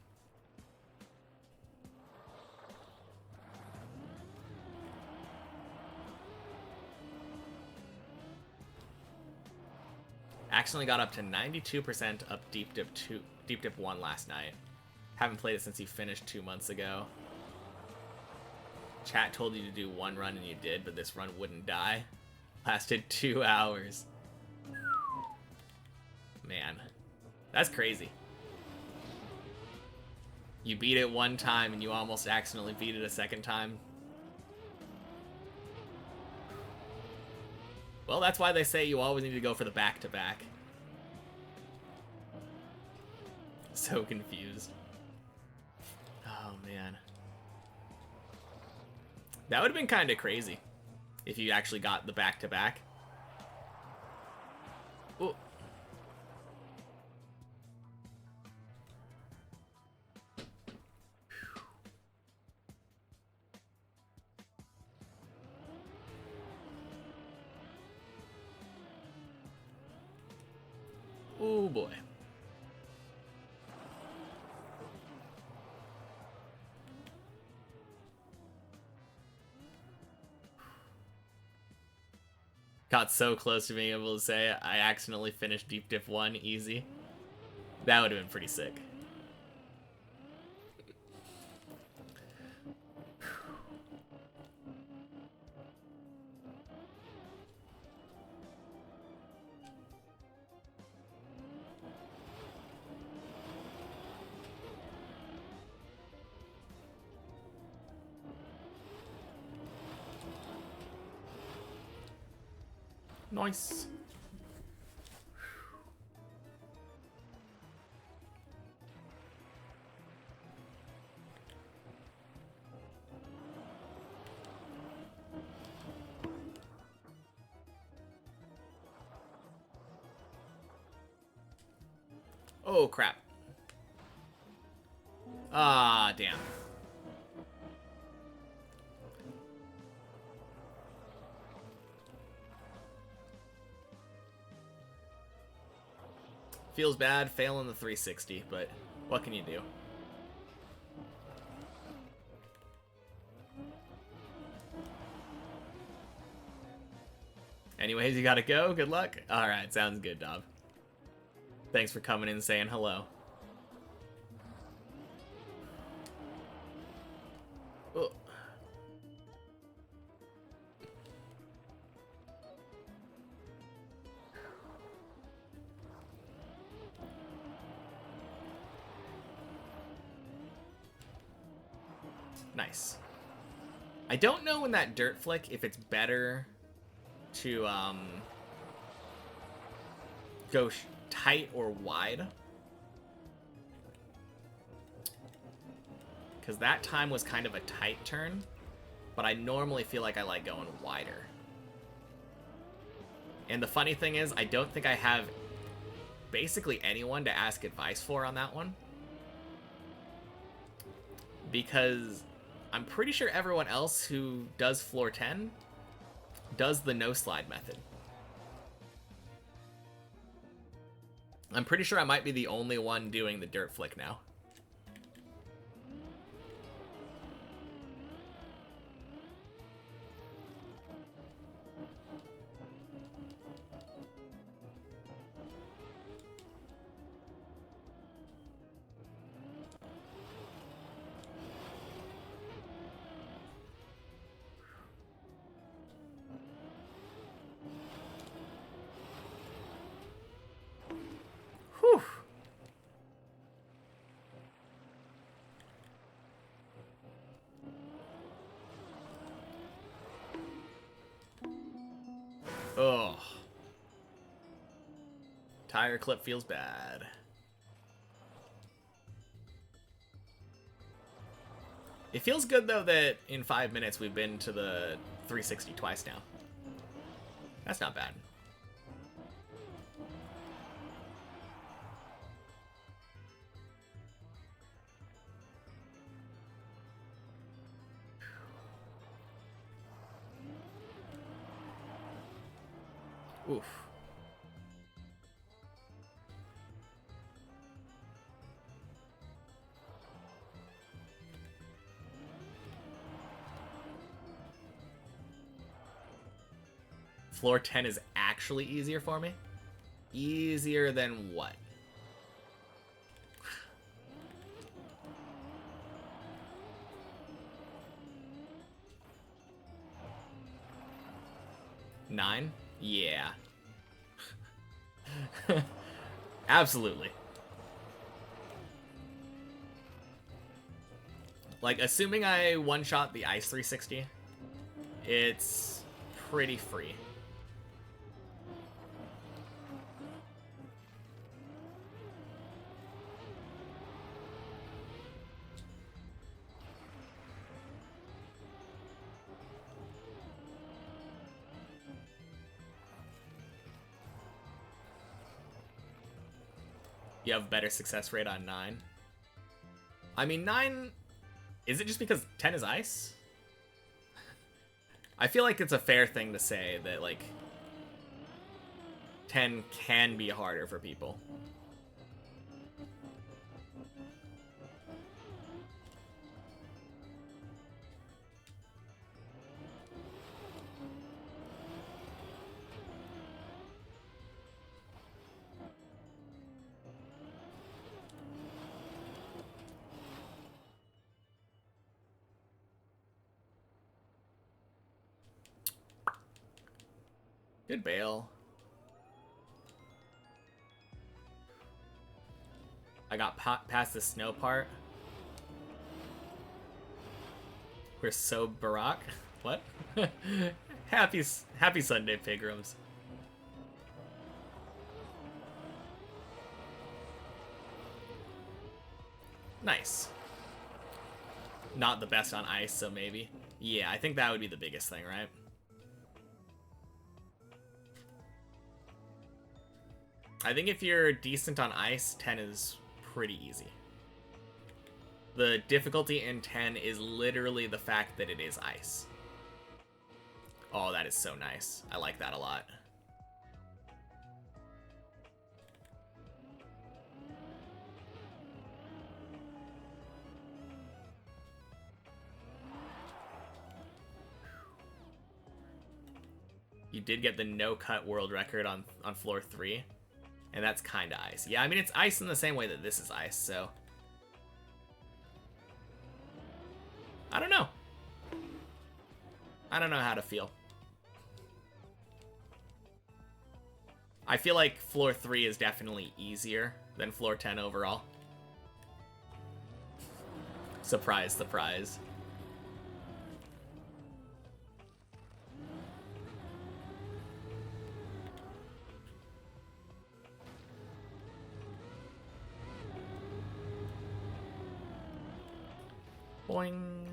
Speaker 1: Accidentally got up to 92% up Deep Dip 1 last night. Haven't played it since you finished 2 months ago. Chat told you to do one run and you did, but this run wouldn't die. Lasted 2 hours. Man, that's crazy. You beat it one time and you almost accidentally beat it a second time. Well, that's why they say you always need to go for the back-to-back. So confused. Oh, man. That would have been kind of crazy if you actually got the back-to-back. Ooh. Oh boy. Got so close to being able to say I accidentally finished Deep Diff 1 easy. That would have been pretty sick. Nice. Oh, crap. Ah, damn. Feels bad failing the 360, but what can you do? Anyways, you gotta go. Good luck. Alright, sounds good, Dob. Thanks for coming in and saying hello. Oh. Nice. I don't know in that dirt flick if it's better to go tight or wide, because that time was kind of a tight turn, but I normally feel like I like going wider. And the funny thing is, I don't think I have basically anyone to ask advice for on that one, because I'm pretty sure everyone else who does floor 10 does the no slide method. I'm pretty sure I might be the only one doing the dirt flick now. Whew. Oh. Tire clip feels bad. It feels good, though, that in 5 minutes we've been to the 360 twice now. That's not bad. Oof. Floor 10 is actually easier for me? Easier than what? Nine? Yeah. Absolutely. Like, assuming I one-shot the Ice 360, it's pretty free. You have better success rate on 9. I mean, 9... Is it just because 10 is ice? I feel like it's a fair thing to say that, like, 10 can be harder for people. Good bail. I got past the snow part. We're so Barack. What? happy Sunday, Pigrams. Nice. Not the best on ice, so maybe. Yeah, I think that would be the biggest thing, right? I think if you're decent on ice, 10 is pretty easy. The difficulty in 10 is literally the fact that it is ice. Oh, that is so nice. I like that a lot. You did get the no-cut world record on floor 3. And that's kind of ice. Yeah, I mean, it's ice in the same way that this is ice, so... I don't know. I don't know how to feel. I feel like floor 3 is definitely easier than floor 10 overall. Surprise, surprise. Boing.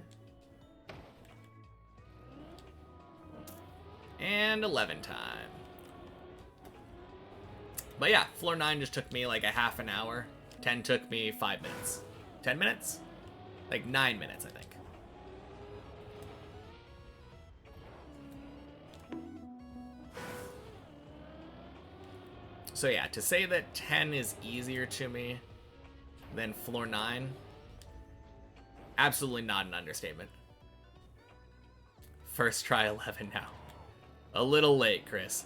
Speaker 1: And 11 time. But yeah, floor 9 just took me like a half an hour. 10 took me 5 minutes. 10 minutes? Like 9 minutes, I think. So yeah, to say that 10 is easier to me than floor 9, absolutely not an understatement. First try 11 now. A little late, Chris.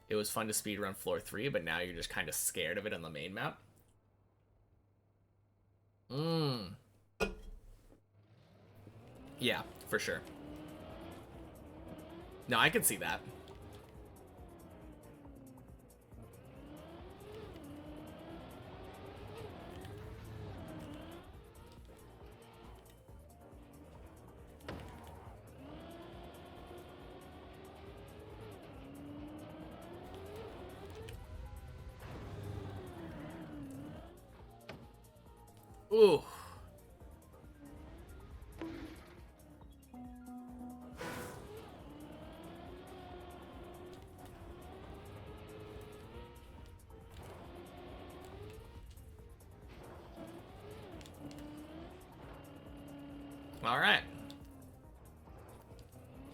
Speaker 1: It was fun to speedrun floor 3, but now you're just kind of scared of it on the main map. Yeah, for sure. No, I can see that. Ooh. All right.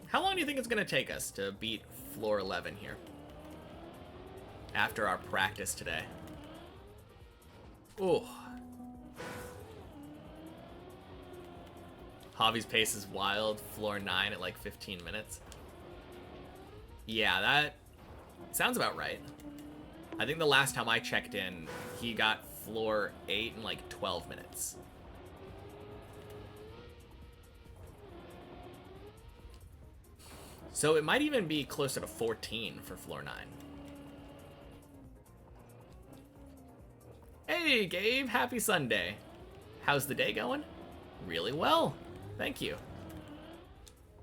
Speaker 1: How long do you think it's going to take us to beat floor 11 here? After our practice today. Ooh. Javi's pace is wild. Floor 9 at like 15 minutes. Yeah, that sounds about right. I think the last time I checked in, he got floor 8 in like 12 minutes. So it might even be closer to 14 for floor 9. Hey, Gabe, happy Sunday. How's the day going? Really well, thank you.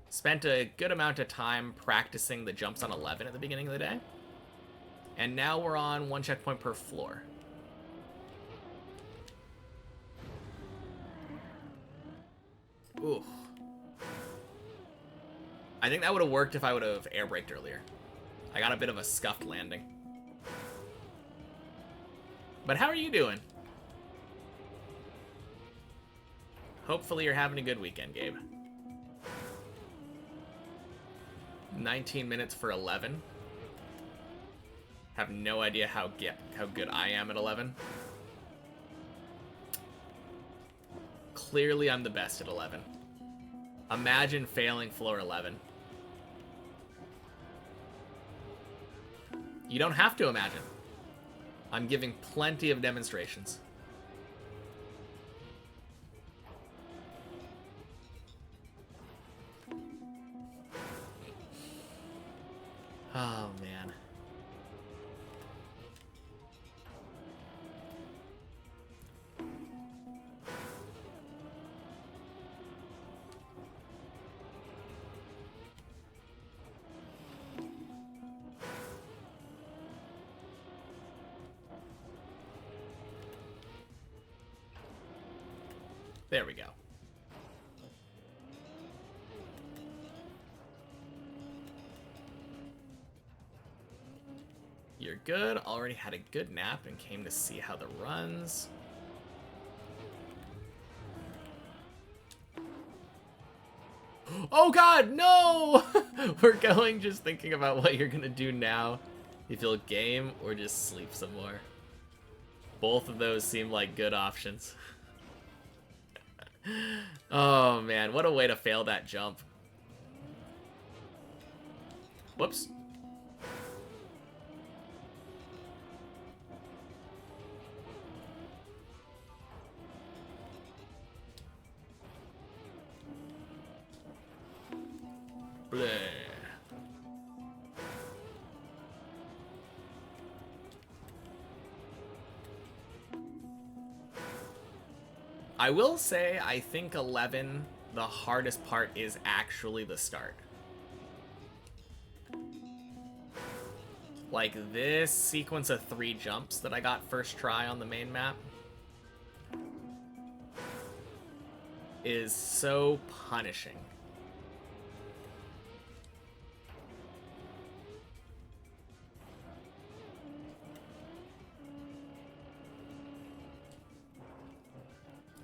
Speaker 1: Spent a good amount of time practicing the jumps on 11 at the beginning of the day. And now we're on 1 checkpoint per floor. Ooh. I think that would have worked if I would have air braked earlier. I got a bit of a scuffed landing. But how are you doing? Hopefully you're having a good weekend, Gabe. 19 minutes for 11. Have no idea how good I am at 11. Clearly I'm the best at 11. Imagine failing floor 11. You don't have to imagine. I'm giving plenty of demonstrations. Oh, man. There we go. You're good. Already had a good nap and came to see how the runs. Oh god, no! We're going just thinking about what you're gonna do now. You feel game or just sleep some more. Both of those seem like good options. Oh man, what a way to fail that jump. Whoops. Bleh. I will say, I think 11, the hardest part is actually the start. Like this sequence of 3 jumps that I got first try on the main map is so punishing.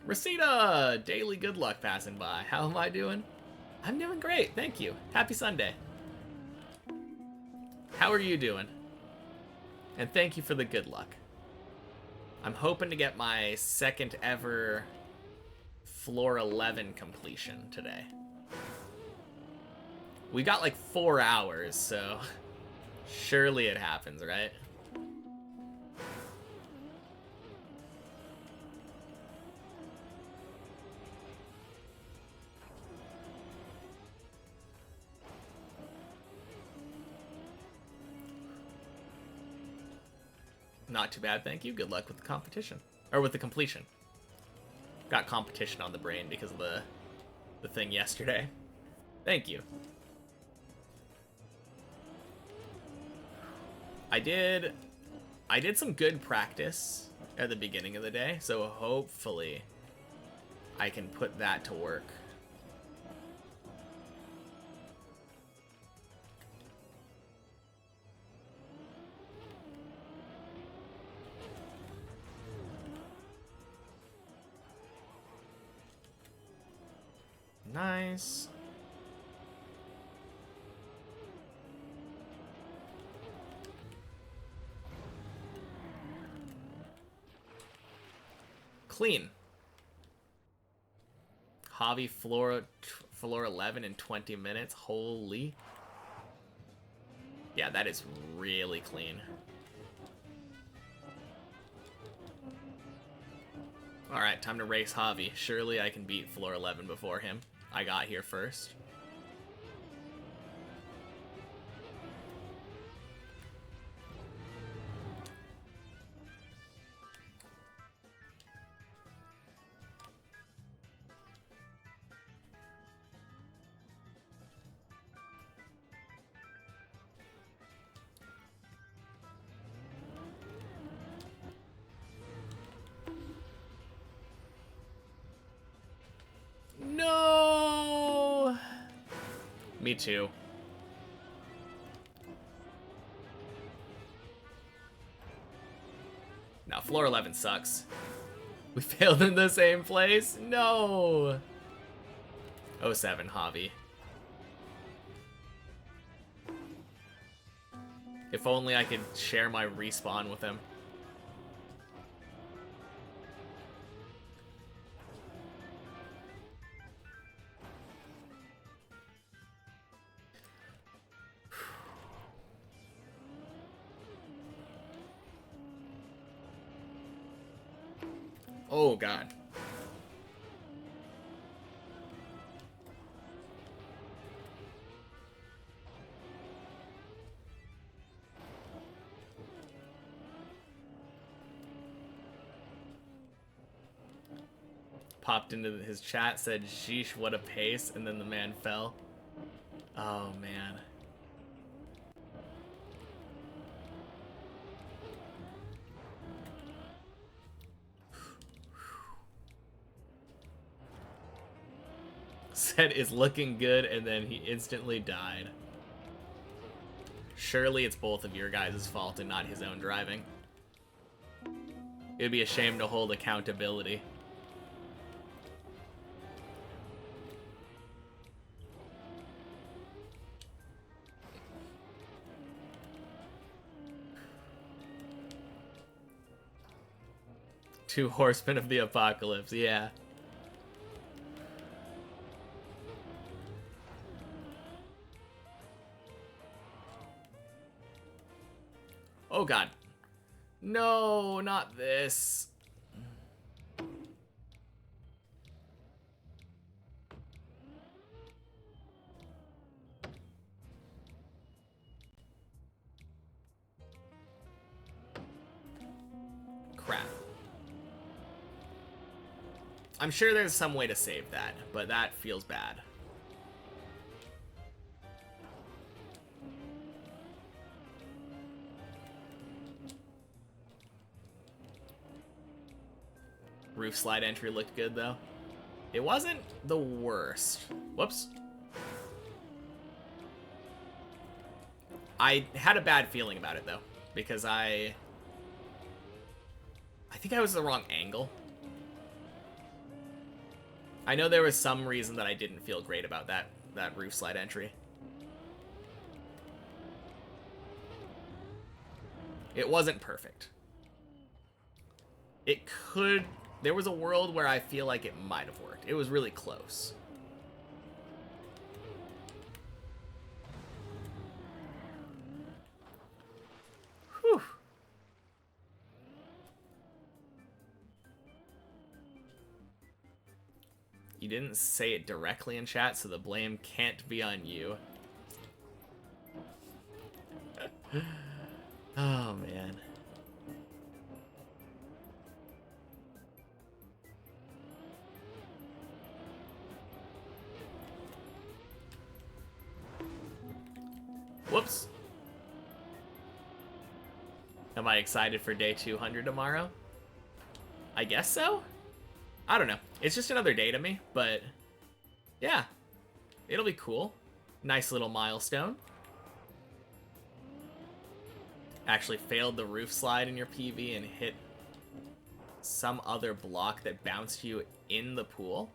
Speaker 1: Rosita! Daily good luck passing by. How am I doing? I'm doing great, thank you. Happy Sunday. How are you doing? And thank you for the good luck. I'm hoping to get my second ever floor 11 completion today. We got like 4 hours, so surely it happens, right? Not too bad, thank you. Good luck with the competition. Or with the completion. Got competition on the brain because of the thing yesterday. Thank you. I did some good practice at the beginning of the day, so hopefully I can put that to work. Nice. Clean. Hobby floor 11 in 20 minutes. Holy. Yeah, that is really clean. Alright, time to race Javi. Surely I can beat floor 11 before him. I got here first. No! Me too. Now, floor 11 sucks. We failed in the same place? No! 07, Javi. If only I could share my respawn with him. Oh, God. popped into his chat, said, "Sheesh, what a pace," and then the man fell. Oh, man. Said is looking good, and then he instantly died. Surely it's both of your guys' fault and not his own driving. It'd be a shame to hold accountability. Two horsemen of the apocalypse, yeah. Oh god. No, not this. Crap. I'm sure there's some way to save that, but that feels bad. Roof slide entry looked good, though. It wasn't the worst. Whoops. I had a bad feeling about it, though, because I think I was the wrong angle. I know there was some reason that I didn't feel great about that roof slide entry. It wasn't perfect. It could... There was a world where I feel like it might have worked. It was really close. Whew. You didn't say it directly in chat, so the blame can't be on you. Oh, man. Whoops. Am I excited for day 200 tomorrow? I guess so? I don't know. It's just another day to me, but yeah. It'll be cool. Nice little milestone. Actually failed the roof slide in your PV and hit some other block that bounced you in the pool.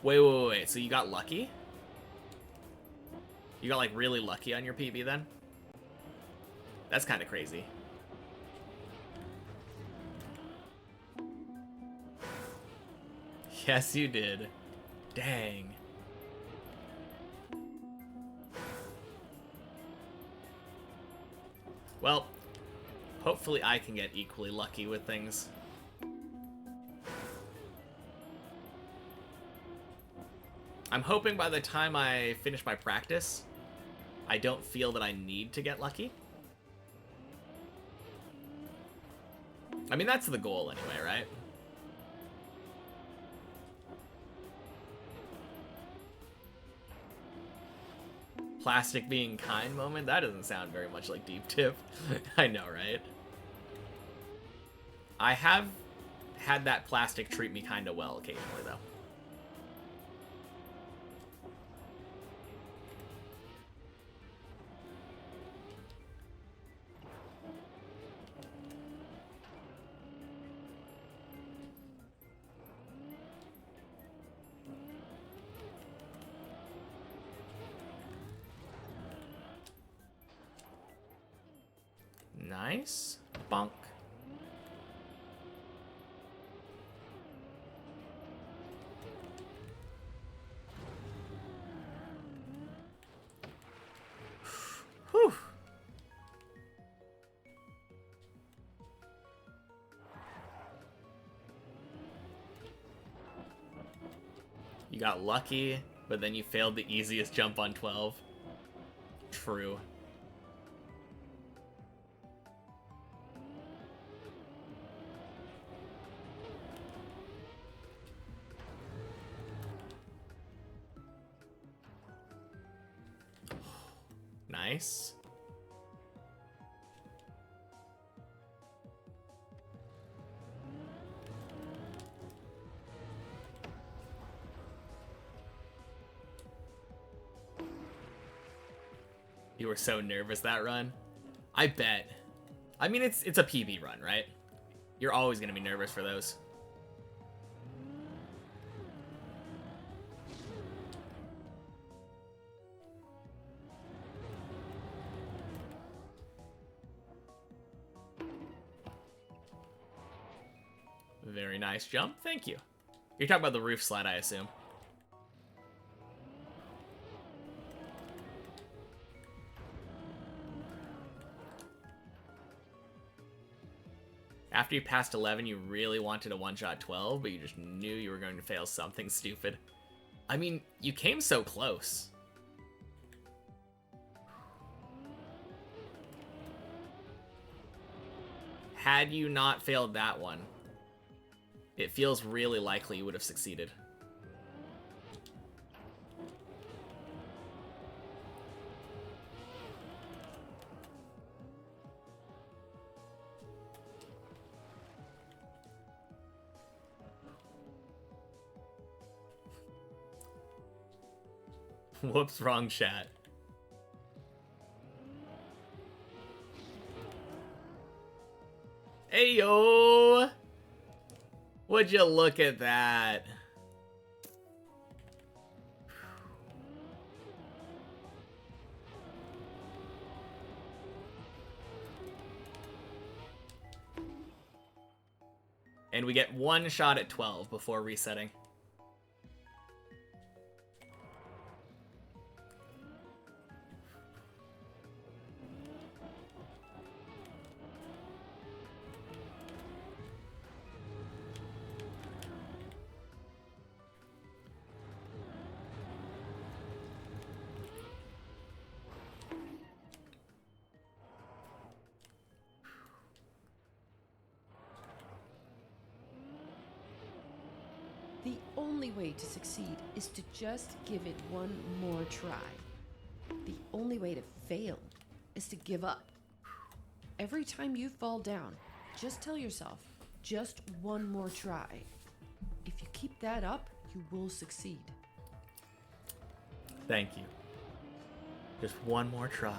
Speaker 1: Wait. So you got lucky? You got, like, really lucky on your PB, then? That's kind of crazy. Yes, you did. Dang. Well, hopefully I can get equally lucky with things. I'm hoping by the time I finish my practice, I don't feel that I need to get lucky. I mean, that's the goal anyway, right? Plastic being kind moment? That doesn't sound very much like Deep Tip. I know, right? I have had that plastic treat me kind of well occasionally, though. Nice. Bonk. Whew. You got lucky, but then you failed the easiest jump on 12. True. Nice. You were so nervous that run. I bet. I mean, it's a PB run, right? You're always going to be nervous for those. Very nice jump. Thank you. You're talking about the roof slide, I assume. After you passed 11, you really wanted a one-shot 12, but you just knew you were going to fail something stupid. I mean, you came so close. Had you not failed that one, it feels really likely you would have succeeded. Whoops, wrong chat. Hey, yo! Would you look at that? And we get one shot at 12 before resetting.
Speaker 2: The only way to succeed is to just give it one more try. The only way to fail is to give up. Every time you fall down, just tell yourself, just one more try. If you keep that up, you will succeed.
Speaker 1: Thank you. Just one more try.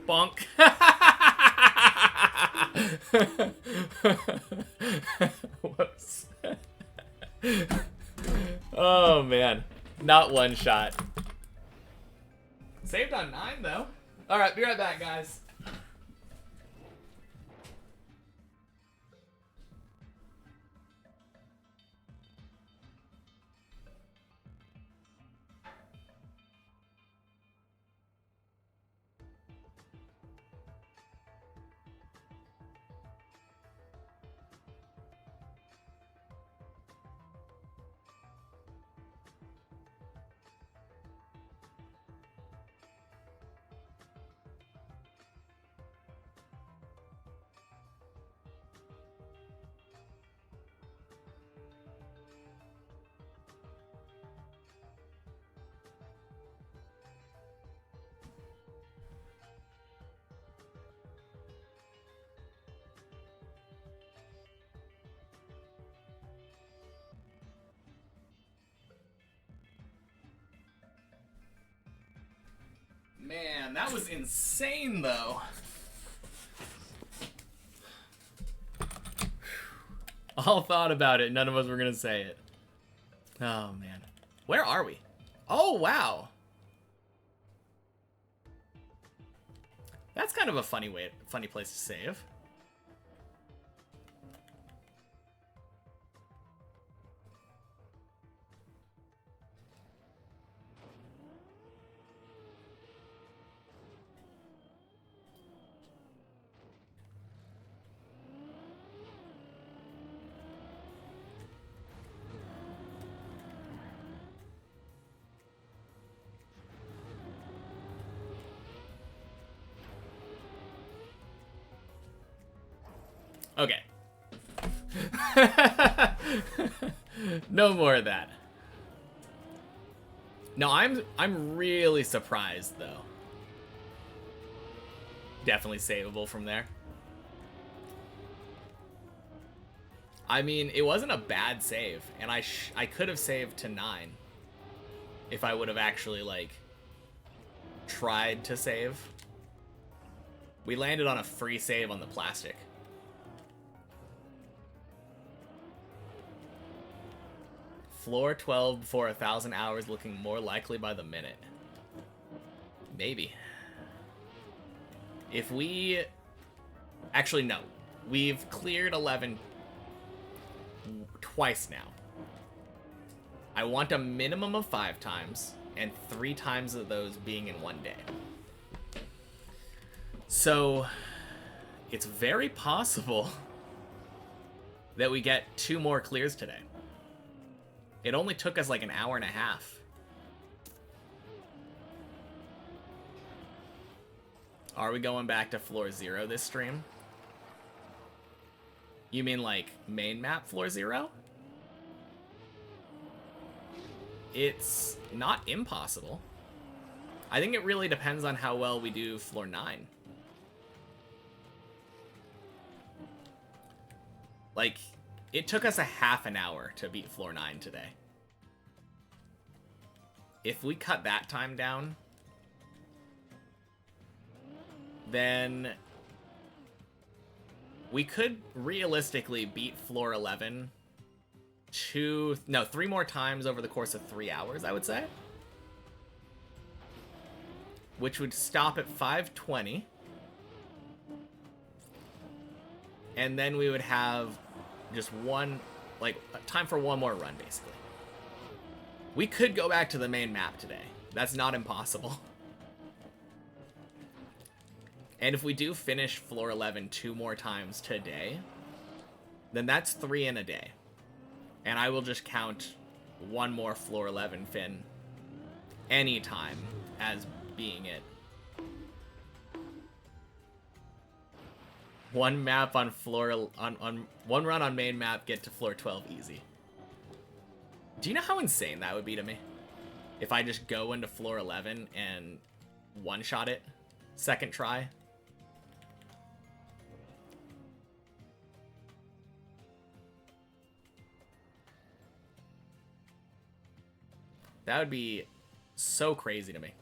Speaker 1: Bonk. Whoops. Oh, man. Not one shot. Saved on 9, though. Alright, be right back, guys. Man, that was insane, though. All thought about it. None of us were going to say it. Oh, man. Where are we? Oh, wow. That's kind of a funny place to save. No more of that. No, I'm really surprised though. Definitely savable from there. I mean, it wasn't a bad save, and I could have saved to 9 if I would have actually like tried to save. We landed on a free save on the plastic. Floor 12 before 1,000 hours looking more likely by the minute. Maybe. If we... Actually, no. We've cleared 11 twice now. I want a minimum of 5 times, and 3 times of those being in one day. So, it's very possible that we get 2 more clears today. It only took us like an hour and a half. Are we going back to floor 0 this stream? You mean like main map floor 0? It's not impossible. I think it really depends on how well we do floor 9. Like, it took us a half an hour to beat floor 9 today. If we cut that time down, then we could realistically beat floor 11 3 more times over the course of 3 hours, I would say. Which would stop at 520. And then we would have just one, like, time for one more run, basically. We could go back to the main map today. That's not impossible. And if we do finish floor 11 2 more times today, then that's 3 in a day. And I will just count one more floor 11 fin anytime as being it. One map on floor on one run on main map, get to floor 12 easy. Do you know how insane that would be to me? If I just go into floor 11 and one-shot it, second try. That would be so crazy to me.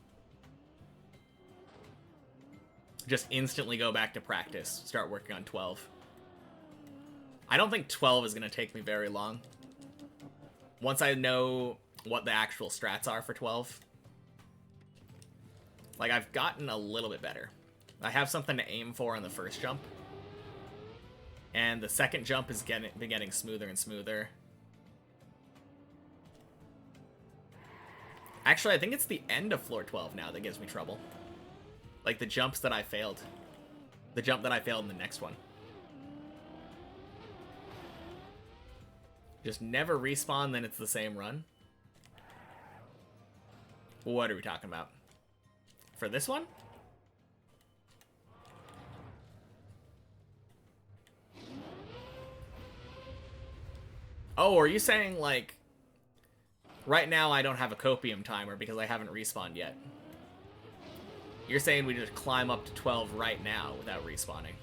Speaker 1: Just instantly go back to practice, start working on 12. I don't think 12 is going to take me very long. Once I know what the actual strats are for 12. Like, I've gotten a little bit better. I have something to aim for on the first jump. And the second jump is been getting smoother and smoother. Actually, I think it's the end of floor 12 now that gives me trouble. Like the jumps that I failed. The jump that I failed in the next one. Just never respawn, then it's the same run. What are we talking about? For this one? Oh, are you saying like... Right now I don't have a copium timer because I haven't respawned yet. You're saying we just climb up to 12 right now without respawning.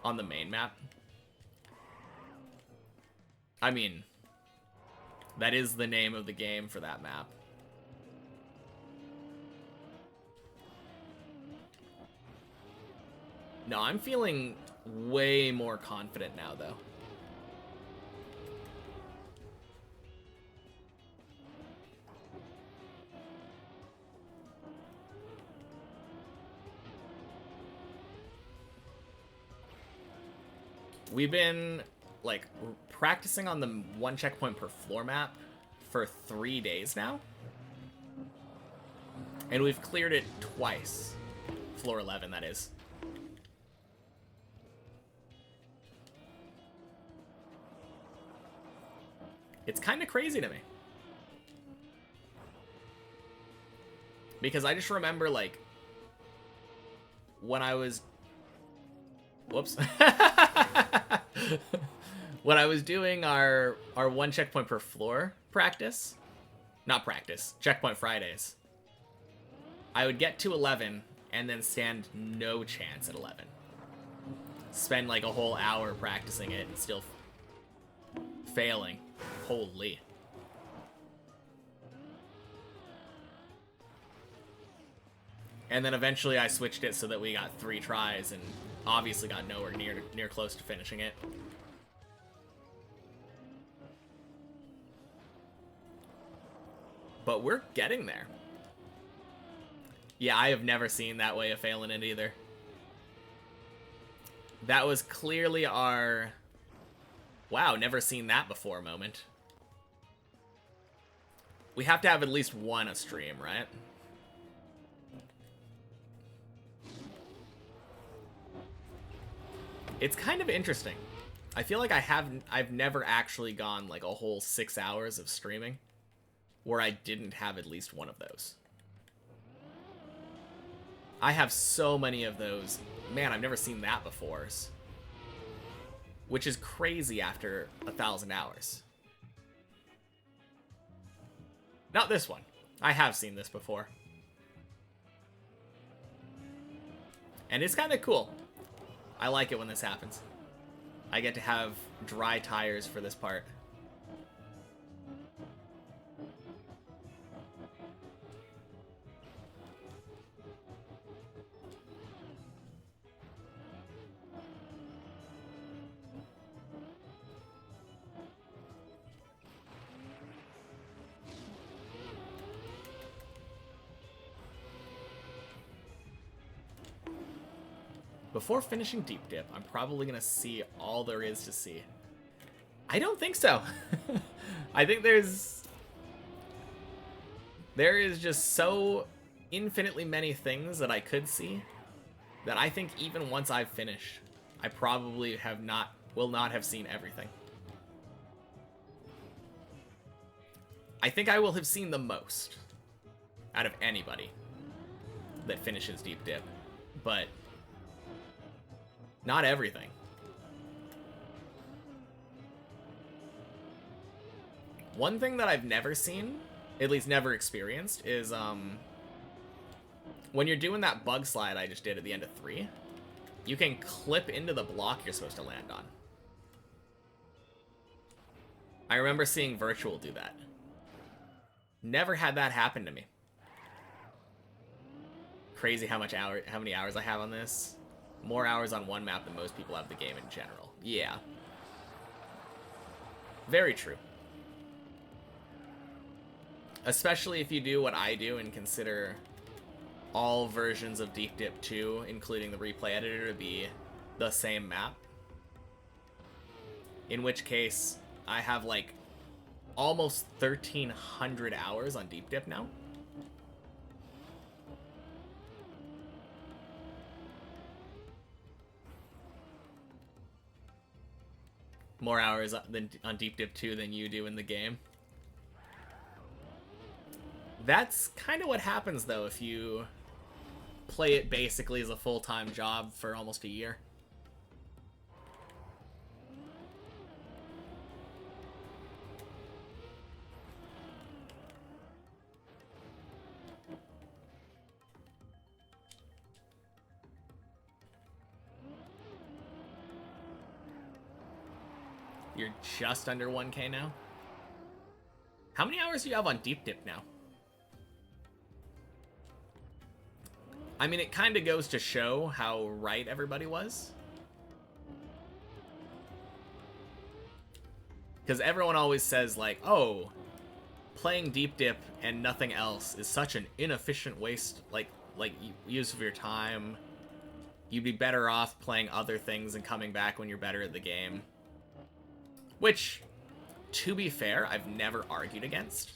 Speaker 1: On the main map? I mean, that is the name of the game for that map. No, I'm feeling way more confident now, though. We've been, like, practicing on the 1 checkpoint per floor map for 3 days now. And we've cleared it twice. Floor 11, that is. It's kind of crazy to me. Because I just remember, like, when I was... Whoops. When I was doing our one checkpoint per floor practice, not practice, checkpoint Fridays, I would get to 11 and then stand no chance at 11. Spend like a whole hour practicing it and still failing. Holy. And then eventually I switched it so that we got 3 tries and obviously got nowhere near close to finishing it. But we're getting there. Yeah, I have never seen that way of failing it either. That was clearly our wow, never seen that before moment. We have to have at least one a stream, right? It's kind of interesting. I feel like I've never actually gone like a whole 6 hours of streaming where I didn't have at least one of those. I have so many of those. Man, I've never seen that before. Which is crazy after 1,000 hours. Not this one. I have seen this before. And it's kind of cool. I like it when this happens. I get to have dry tires for this part. Before finishing Deep Dip, I'm probably going to see all there is to see. I don't think so. I think there is just so infinitely many things that I could see that I think even once I've finished, I probably will not have seen everything. I think I will have seen the most out of anybody that finishes Deep Dip, but not everything. One thing that I've never seen, at least never experienced, is when you're doing that bug slide I just did at the end of 3, you can clip into the block you're supposed to land on. I remember seeing Virtual do that. Never had that happen to me. Crazy how many hours I have on this. More hours on one map than most people have the game in general. Yeah. Very true. Especially if you do what I do and consider all versions of Deep Dip 2, including the replay editor, to be the same map. In which case, I have like almost 1,300 hours on Deep Dip now. More hours on Deep Dip 2 than you do in the game. That's kind of what happens, though, if you play it basically as a full-time job for almost a year. You're just under 1K now? How many hours do you have on Deep Dip now? I mean, it kind of goes to show how right everybody was. Because everyone always says, like, oh, playing Deep Dip and nothing else is such an inefficient waste, like use of your time. You'd be better off playing other things and coming back when you're better at the game. Which, to be fair, I've never argued against.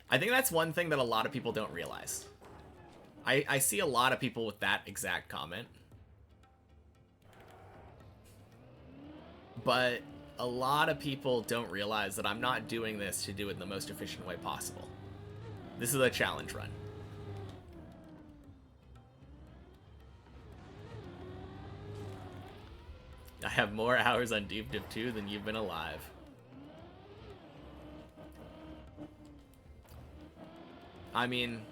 Speaker 1: I think that's one thing that a lot of people don't realize. I see a lot of people with that exact comment. But a lot of people don't realize that I'm not doing this to do it in the most efficient way possible. This is a challenge run. I have more hours on Deep Dip 2 than you've been alive. I mean,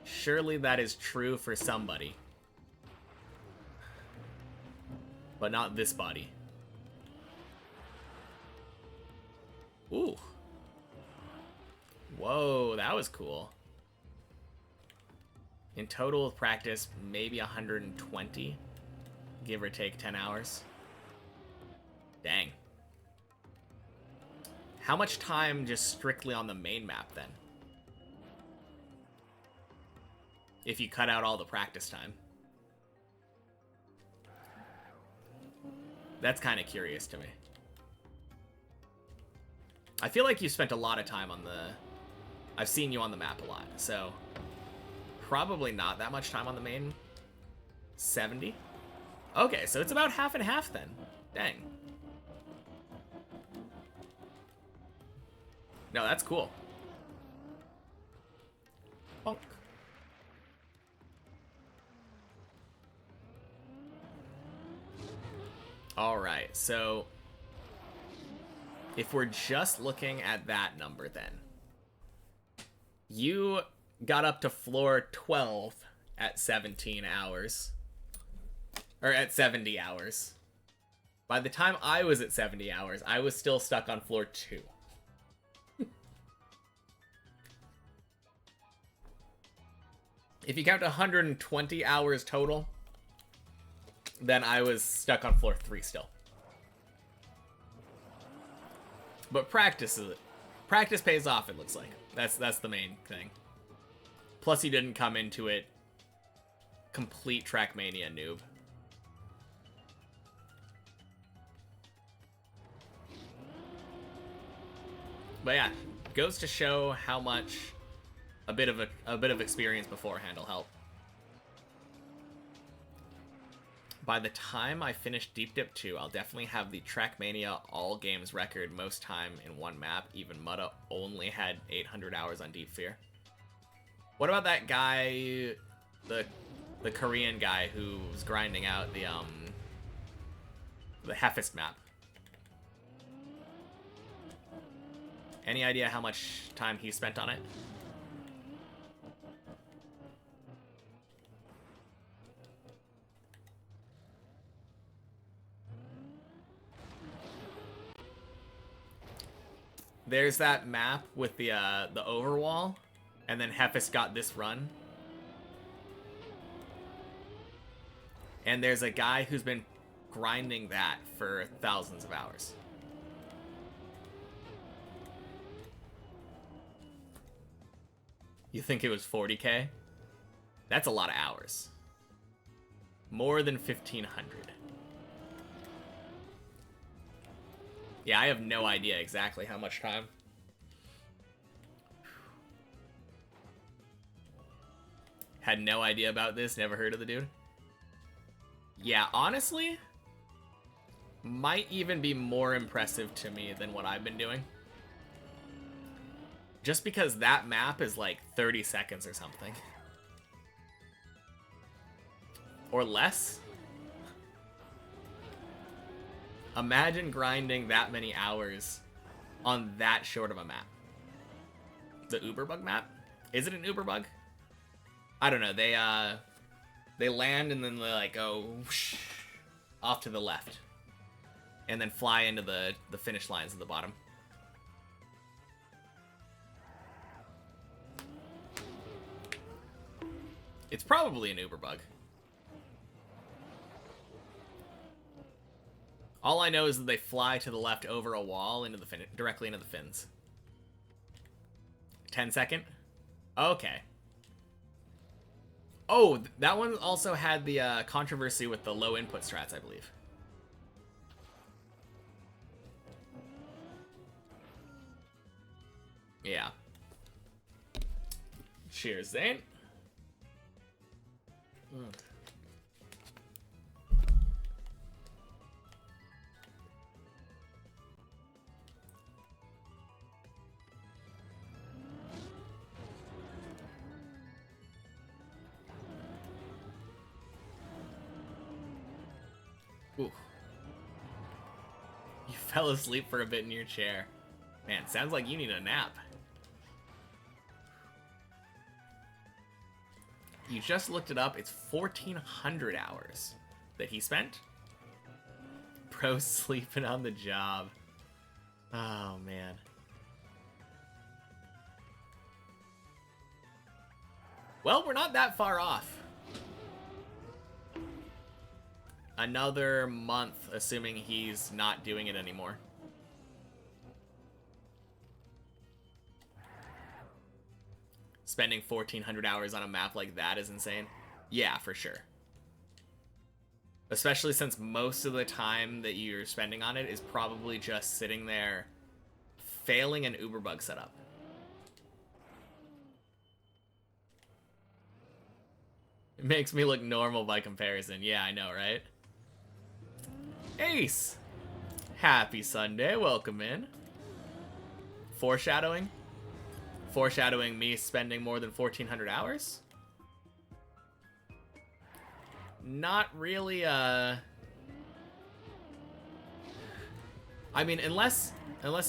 Speaker 1: surely that is true for somebody. But not this body. Ooh. Whoa, that was cool. In total with practice, maybe 120. Give or take 10 hours. Dang. How much time just strictly on the main map then? If you cut out all the practice time. That's kind of curious to me. I feel like you spent a lot of time on the... I've seen you on the map a lot, so... Probably not that much time on the main. 70? Okay, so it's about half and half then. Dang. No, that's cool. Bonk. Alright, so... If we're just looking at that number then... You got up to floor 12 at 17 hours. Or at 70 hours. By the time I was at 70 hours, I was still stuck on floor 2. If you count 120 hours total, then I was stuck on floor 3 still. But practice pays off, it looks like. That's the main thing. Plus you didn't come into it complete Trackmania noob. But yeah, goes to show how much a bit of experience beforehand will help. By the time I finish Deep Dip 2, I'll definitely have the Trackmania all games record most time in one map. Even Mutta only had 800 hours on Deep Fear. What about that guy, the Korean guy who was grinding out the Hefist map? Any idea how much time he spent on it? There's that map with the overwall, and then Hefist got this run. And there's a guy who's been grinding that for thousands of hours. You think it was 40k? That's a lot of hours. More than 1,500. Yeah, I have no idea exactly how much time. Had no idea about this, never heard of the dude. Yeah, honestly, might even be more impressive to me than what I've been doing. Just because that map is like 30 seconds or something. Or less. Imagine grinding that many hours on that short of a map. The Uberbug map? Is it an Uberbug? I don't know. They land and then they like go whoosh, off to the left. And then fly into the finish lines at the bottom. It's probably an Uberbug. All I know is that they fly to the left over a wall into the directly into the fins. 10 second? Okay. Oh, that one also had the controversy with the low input strats, I believe. Yeah. Cheers, Zane. Ooh. You fell asleep for a bit in your chair. Man, sounds like you need a nap. You just looked it up. It's 1,400 hours that he spent. Bro sleeping on the job. Oh, man. Well, we're not that far off. Another month, assuming he's not doing it anymore. Spending 1,400 hours on a map like that is insane. Yeah, for sure. Especially since most of the time that you're spending on it is probably just sitting there failing an Uber bug setup. It makes me look normal by comparison. Yeah, I know, right? Ace! Happy Sunday, welcome in. Foreshadowing? Foreshadowing me spending more than 1,400 hours? Not really, I mean, unless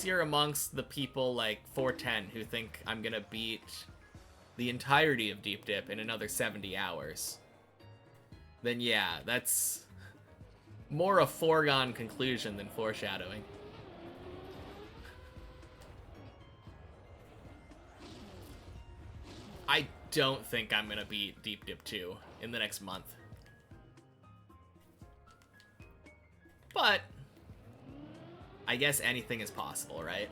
Speaker 1: you're amongst the people like 410 who think I'm gonna beat the entirety of Deep Dip in another 70 hours, then yeah, that's more a foregone conclusion than foreshadowing. I don't think I'm gonna beat Deep Dip 2 in the next month. But I guess anything is possible, right?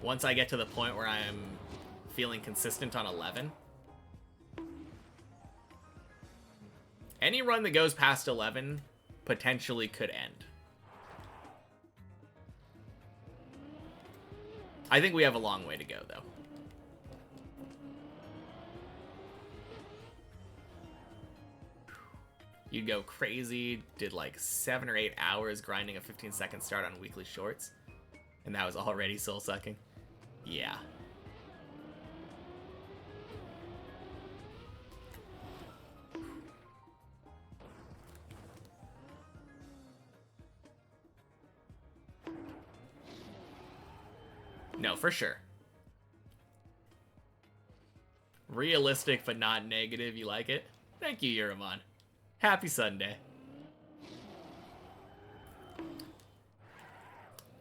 Speaker 1: Once I get to the point where I am feeling consistent on 11. Any run that goes past 11 potentially could end. I think we have a long way to go, though. You'd go crazy, did like 7 or 8 hours grinding a 15-second start on weekly shorts, and that was already soul-sucking. Yeah. No, for sure. Realistic but not negative, you like it? Thank you, Yuramon. Happy Sunday.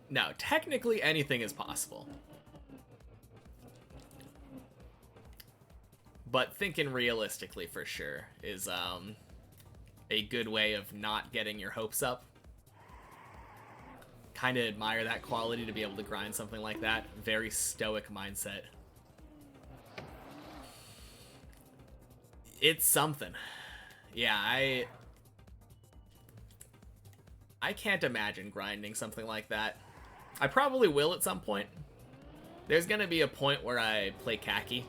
Speaker 1: No, technically anything is possible. But thinking realistically for sure is a good way of not getting your hopes up. Kind of admire that quality to be able to grind something like that. Very stoic mindset. It's something. Yeah, I can't imagine grinding something like that. I probably will at some point. There's gonna be a point where I play khaki.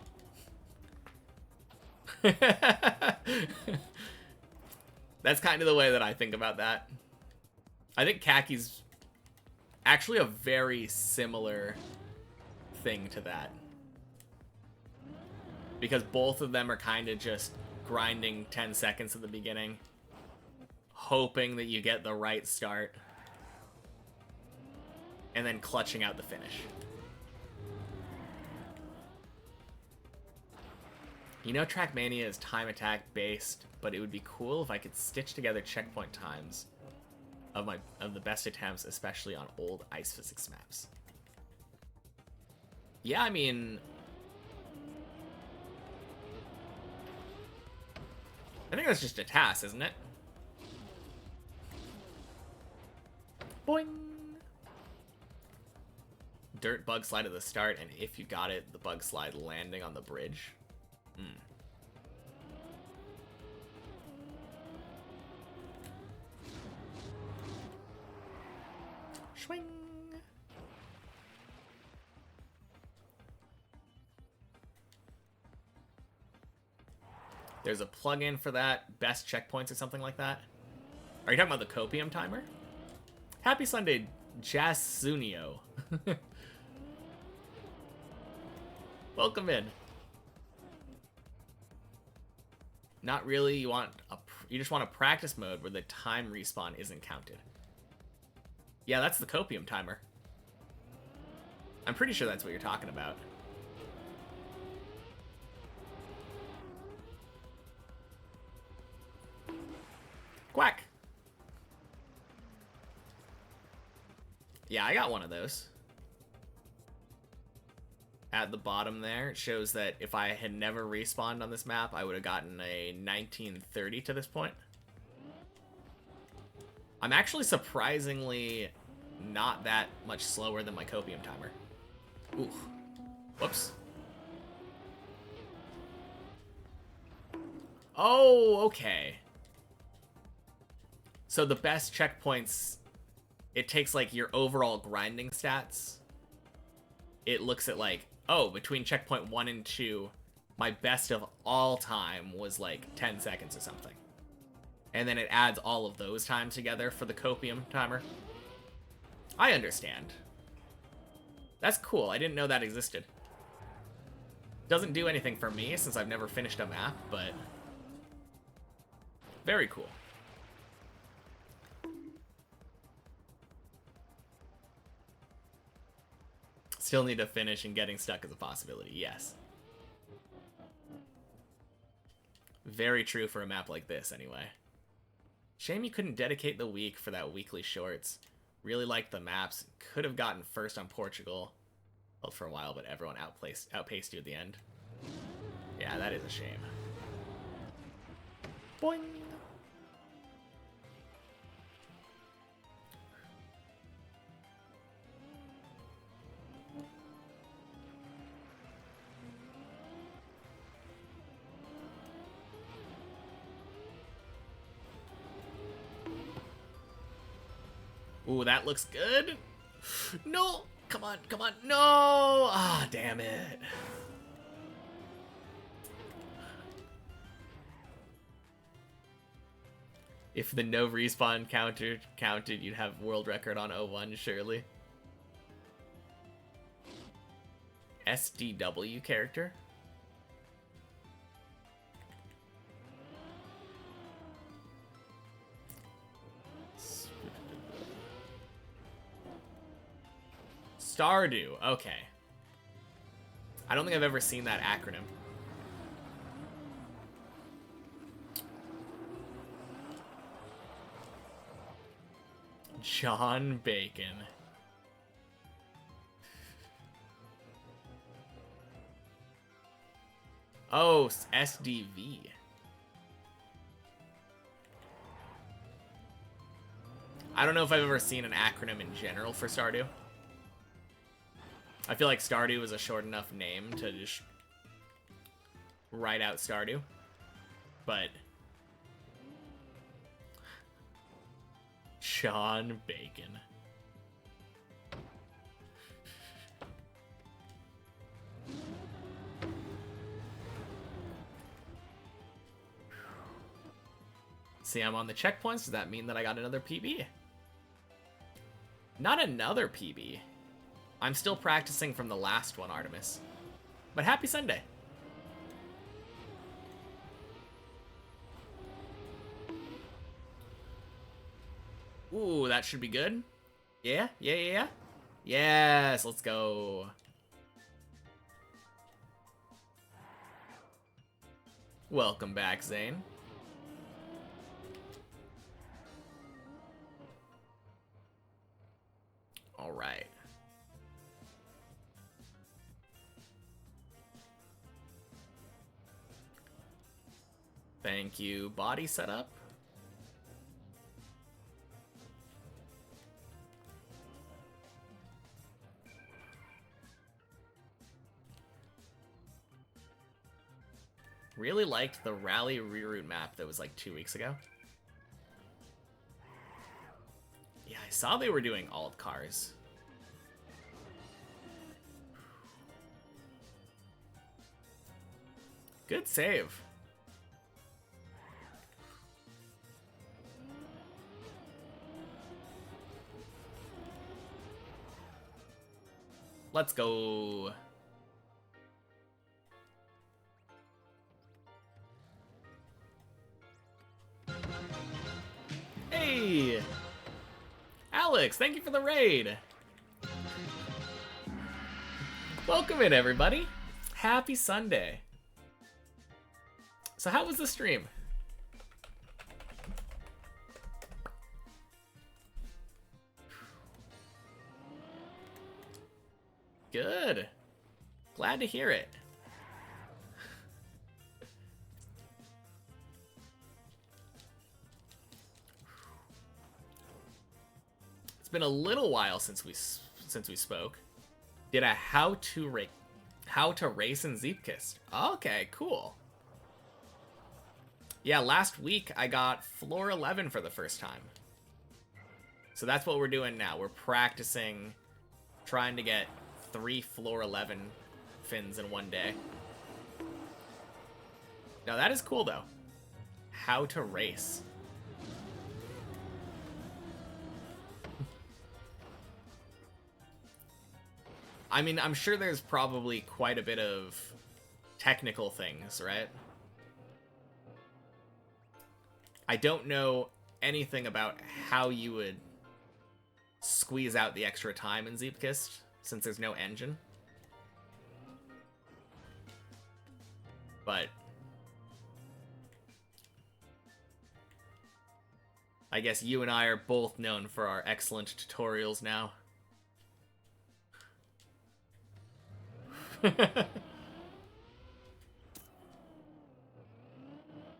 Speaker 1: That's kind of the way that I think about that. I think khaki's actually a very similar thing to that. Because both of them are kind of just grinding 10 seconds at the beginning, hoping that you get the right start, and then clutching out the finish. You know, Trackmania is time attack based, but it would be cool if I could stitch together checkpoint times of the best attempts, especially on old ice physics maps. Yeah, I mean, I think that's just a task, isn't it? Boing! Dirt bug slide at the start, and if you got it, the bug slide landing on the bridge. Swing! There's a plugin for that, best checkpoints or something like that. Are you talking about the Copium timer? Happy Sunday, Jasunio. Welcome in. Not really. You just want a practice mode where the time respawn isn't counted. Yeah, that's the copium timer. I'm pretty sure that's what you're talking about. Quack! Yeah, I got one of those. At the bottom there, it shows that if I had never respawned on this map, I would have gotten a 1930 to this point. I'm actually surprisingly not that much slower than my copium timer. Ooh. Whoops. Oh, okay. So the best checkpoints, it takes like your overall grinding stats. It looks at like, oh, between checkpoint 1 and 2, my best of all time was like 10 seconds or something. And then it adds all of those times together for the copium timer. I understand. That's cool. I didn't know that existed. Doesn't do anything for me since I've never finished a map, but very cool. Still need to finish, and getting stuck is a possibility, yes. Very true for a map like this, anyway. Shame you couldn't dedicate the week for that weekly shorts. Really liked the maps. Could have gotten first on Portugal for a while, but everyone outpaced you at the end. Yeah, that is a shame. Boing! Ooh, that looks good. No! Come on, come on. No! Ah, damn it. If the no respawn counter counted, you'd have world record on 01, surely. SDW character? Stardew, okay. I don't think I've ever seen that acronym. John Bacon. Oh, SDV. I don't know if I've ever seen an acronym in general for Stardew. I feel like Stardew is a short enough name to just write out Stardew. But John Bacon. See, I'm on the checkpoints. Does that mean that I got another PB? Not another PB. I'm still practicing from the last one, Artemis. But happy Sunday. Ooh, that should be good. Yeah, yeah, yeah, yeah. Yes, let's go. Welcome back, Zane. All right. Thank you, body setup. Really liked the rally reroute map that was like 2 weeks ago. Yeah, I saw they were doing alt cars. Good save. Let's go. Hey! Alex, thank you for the raid. Welcome in, everybody. Happy Sunday. So how was the stream? Good. Glad to hear it. It's been a little while since we spoke. Did a how to race in Zeepkist. Okay, cool. Yeah, last week I got floor 11 for the first time. So that's what we're doing now. We're practicing trying to get 3 floor 11 fins in one day. Now that is cool though. How to race. I mean, I'm sure there's probably quite a bit of technical things, right? I don't know anything about how you would squeeze out the extra time in Zeepkist, since there's no engine. But I guess you and I are both known for our excellent tutorials now.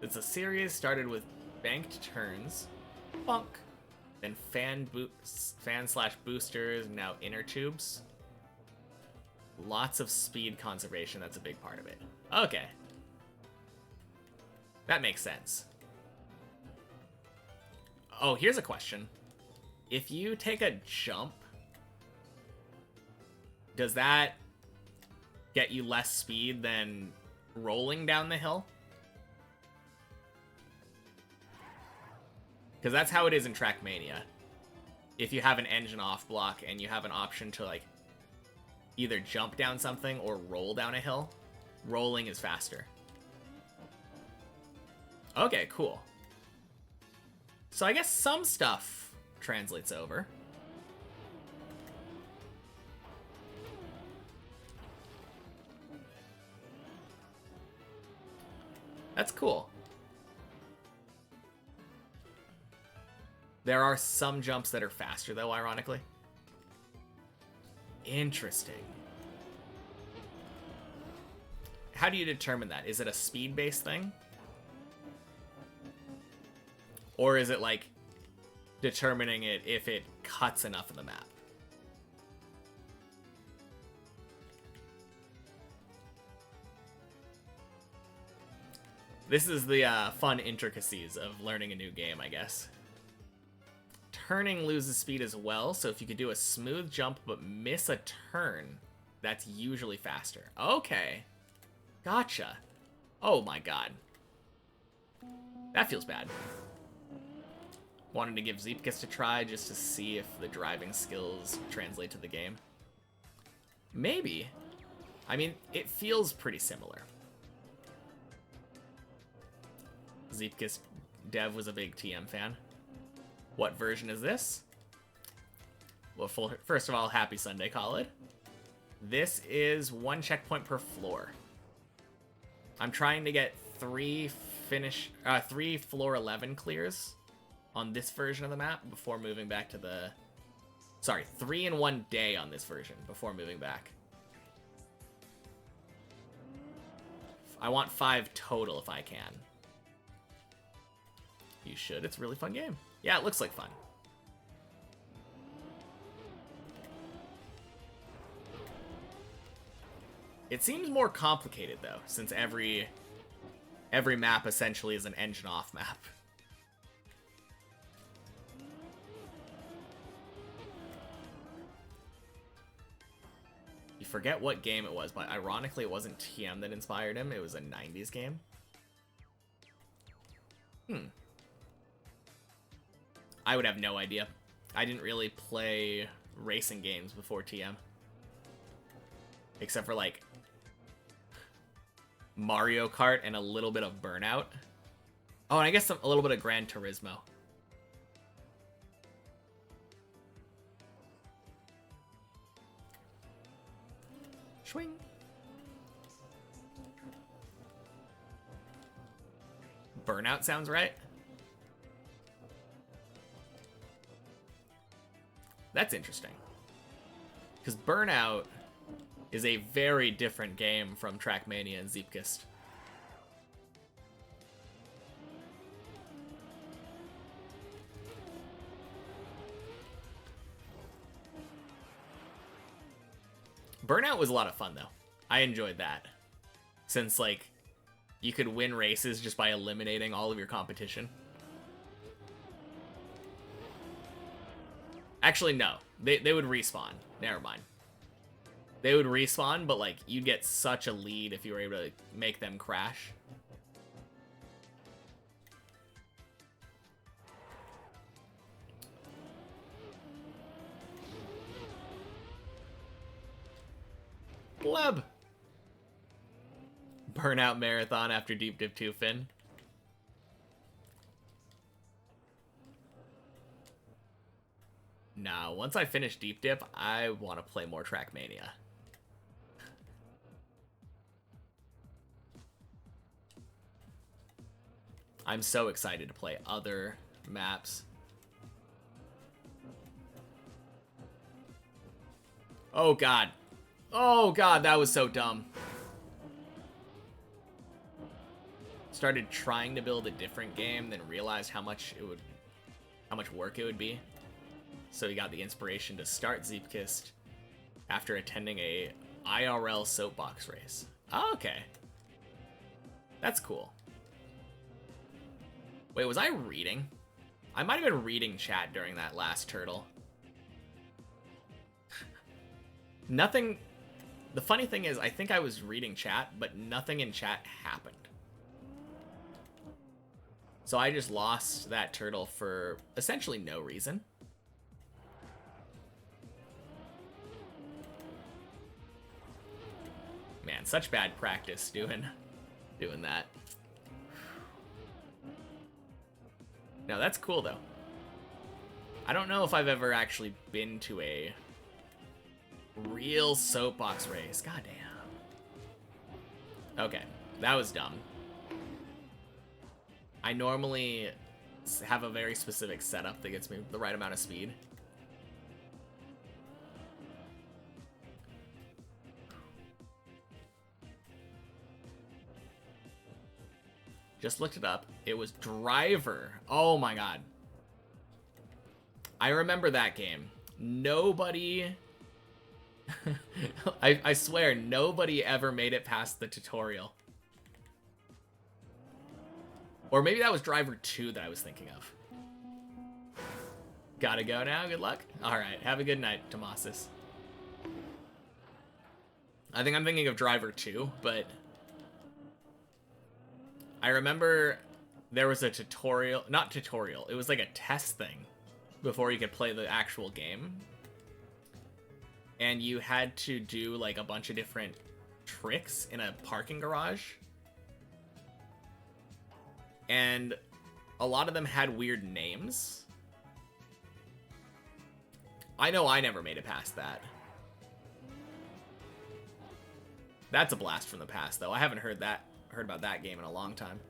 Speaker 1: It's a series started with banked turns, bonk, then fan/boosters, and now inner tubes. Lots of speed conservation, that's a big part of it. Okay. That makes sense. Oh, here's a question. If you take a jump, does that get you less speed than rolling down the hill? Because that's how it is in Trackmania. If you have an engine off block and you have an option to like either jump down something or roll down a hill, rolling is faster. Okay, cool. So I guess some stuff translates over. That's cool. There are some jumps that are faster, though, ironically. Interesting. How do you determine that? Is it a speed-based thing? Or is it, like, determining it if it cuts enough of the map? This is the fun intricacies of learning a new game, I guess. Turning loses speed as well, so if you could do a smooth jump but miss a turn, that's usually faster. Okay. Gotcha. Oh my god. That feels bad. Wanted to give Zeepkist a try just to see if the driving skills translate to the game. Maybe. I mean, it feels pretty similar. Zeepkist dev was a big TM fan. What version is this? Well, first of all, happy Sunday, Khalid. This is 1 checkpoint per floor. I'm trying to get 3 floor 11 clears on this version of the map before moving back to the... Sorry, 3 in 1 day on this version before moving back. I want 5 total if I can. You should. It's a really fun game. Yeah, it looks like fun. It seems more complicated, though, since every map essentially is an engine-off map. You forget what game it was, but ironically it wasn't TM that inspired him. It was a 90s game. I would have no idea. I didn't really play racing games before TM. Except for, like, Mario Kart and a little bit of Burnout. Oh, and I guess a little bit of Gran Turismo. Swing. Burnout sounds right. That's interesting. Because Burnout is a very different game from Trackmania and Zeepkist. Burnout was a lot of fun, though. I enjoyed that. Since, like, you could win races just by eliminating all of your competition. Actually, no. They would respawn. Never mind. They would respawn, but, like, you'd get such a lead if you were able to make them crash. Bleb! Burnout marathon after Deep Dip 2, Finn. Nah, once I finish Deep Dip, I want to play more Trackmania. I'm so excited to play other maps. Oh god. Oh god, that was so dumb. Started trying to build a different game, then realized how much work it would be. So he got the inspiration to start Zeepkist after attending a IRL soapbox race. Oh, okay. That's cool. Wait, was I reading? I might have been reading chat during that last turtle. Nothing... The funny thing is, I think I was reading chat, but nothing in chat happened. So I just lost that turtle for essentially no reason. Man, such bad practice doing that. No, that's cool though. I don't know if I've ever actually been to a real soapbox race. Goddamn. Okay, that was dumb. I normally have a very specific setup that gets me the right amount of speed. Just looked it up. It was Driver. Oh my god. I remember that game. Nobody... I swear, nobody ever made it past the tutorial. Or maybe that was Driver 2 that I was thinking of. Gotta go now. Good luck. Alright, have a good night, Tomasis. I think I'm thinking of Driver 2, but... I remember there was a tutorial... Not tutorial. It was like a test thing before you could play the actual game. And you had to do like a bunch of different tricks in a parking garage. And a lot of them had weird names. I know I never made it past that. That's a blast from the past, though. I haven't heard about that game in a long time.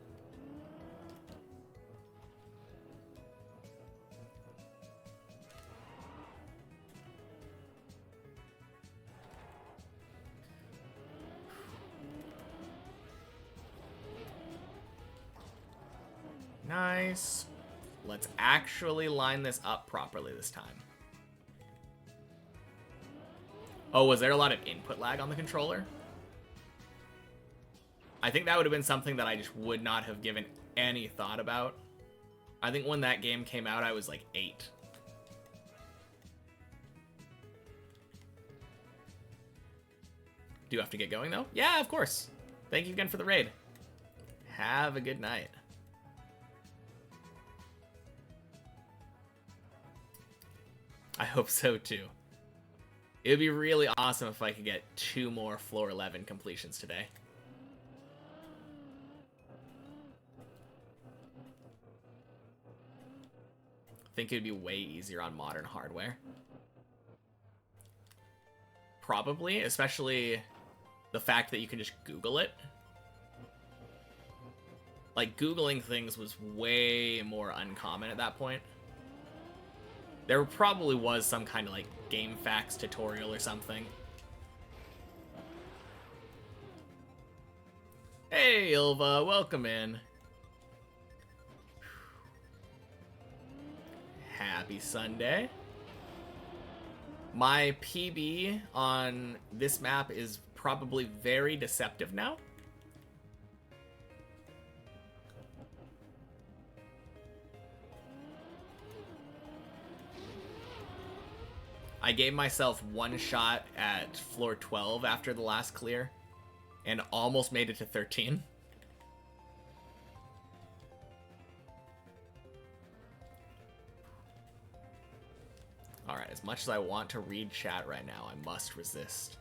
Speaker 1: Nice. Let's actually line this up properly this time. Oh, was there a lot of input lag on the controller? I think that would have been something that I just would not have given any thought about. I think when that game came out, I was like 8. Do you have to get going, though? Yeah, of course. Thank you again for the raid. Have a good night. I hope so, too. It would be really awesome if I could get 2 more floor 11 completions today. I think it would be way easier on modern hardware. Probably, especially the fact that you can just Google it. Like, Googling things was way more uncommon at that point. There probably was some kind of, like, game facts tutorial or something. Hey, Ilva, welcome in. Happy Sunday. My PB on this map is probably very deceptive now. I gave myself one shot at floor 12 after the last clear and almost made it to 13. Alright, as much as I want to read chat right now, I must resist.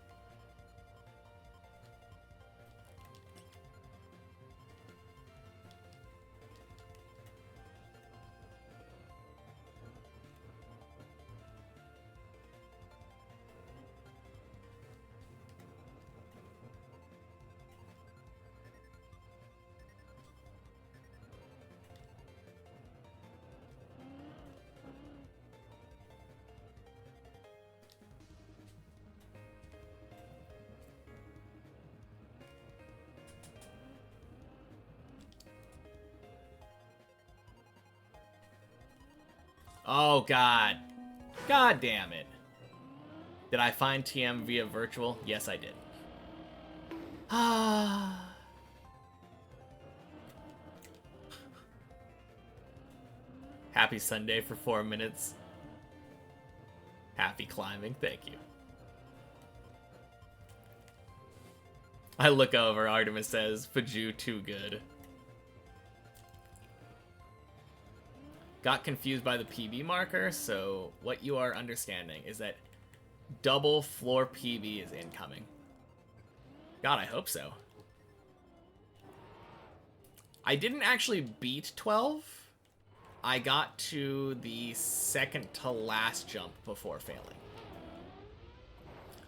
Speaker 1: Oh, God. God damn it. Did I find TM via virtual? Yes, I did. Ah. Happy Sunday for 4 minutes. Happy climbing. Thank you. I look over. Artemis says, Faju too good. Got confused by the PB marker, so what you are understanding is that double floor PB is incoming. God, I hope so. I didn't actually beat 12. I got to the second to last jump before failing.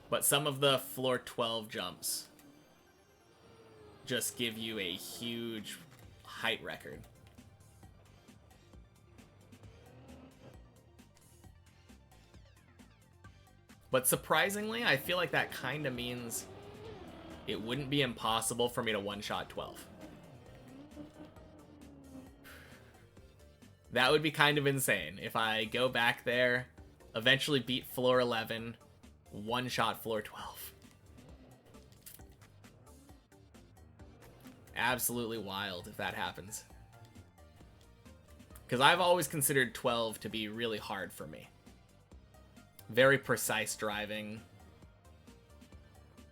Speaker 1: But some of the floor 12 jumps just give you a huge height record. But surprisingly, I feel like that kind of means it wouldn't be impossible for me to one-shot 12. That would be kind of insane if I go back there, eventually beat floor 11, one-shot floor 12. Absolutely wild if that happens. Because I've always considered 12 to be really hard for me. Very precise driving.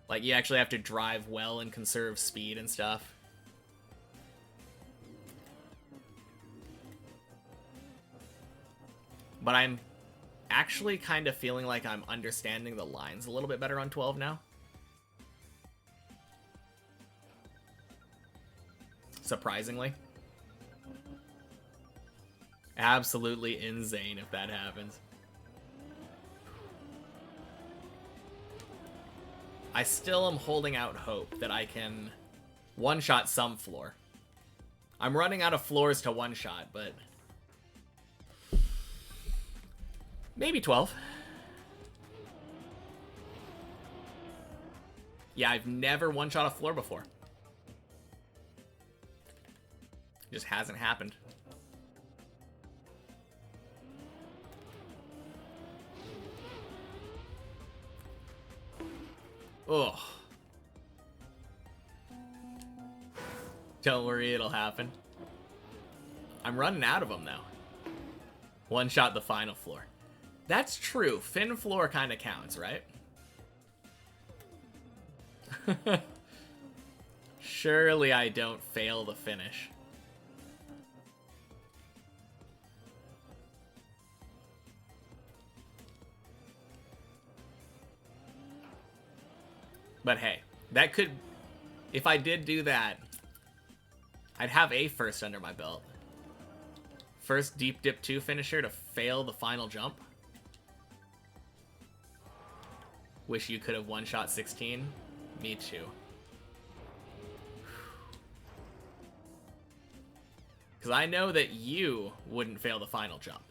Speaker 1: Like, you actually have to drive well and conserve speed and stuff. But I'm actually kind of feeling like I'm understanding the lines a little bit better on 12 now. Surprisingly. Absolutely insane if that happens. I still am holding out hope that I can one-shot some floor. I'm running out of floors to one-shot, but maybe 12. Yeah, I've never one-shot a floor before. It just hasn't happened. Ugh. Don't worry, it'll happen. I'm running out of them, though. One shot the final floor. That's true. Fin floor kind of counts, right? Surely I don't fail the finish. But hey, that could... If I did do that, I'd have a first under my belt. First deep dip 2 finisher to fail the final jump. Wish you could have one-shot 16. Me too. Because I know that you wouldn't fail the final jump.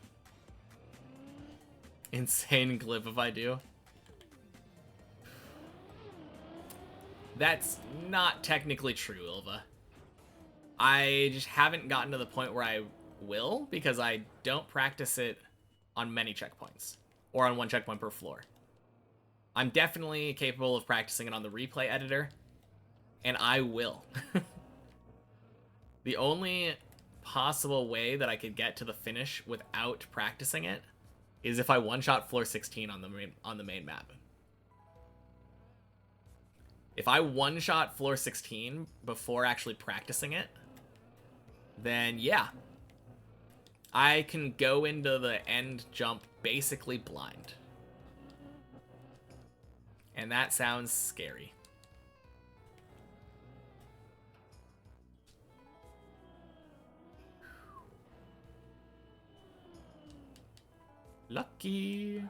Speaker 1: Insane clip if I do. That's not technically true, Ilva. I just haven't gotten to the point where I will, because I don't practice it on many checkpoints, or on one checkpoint per floor. I'm definitely capable of practicing it on the replay editor, and I will. The only possible way that I could get to the finish without practicing it is if I one-shot floor 16 on the main map. If I one-shot floor 16 before actually practicing it, then yeah, I can go into the end jump basically blind. And that sounds scary. Lucky.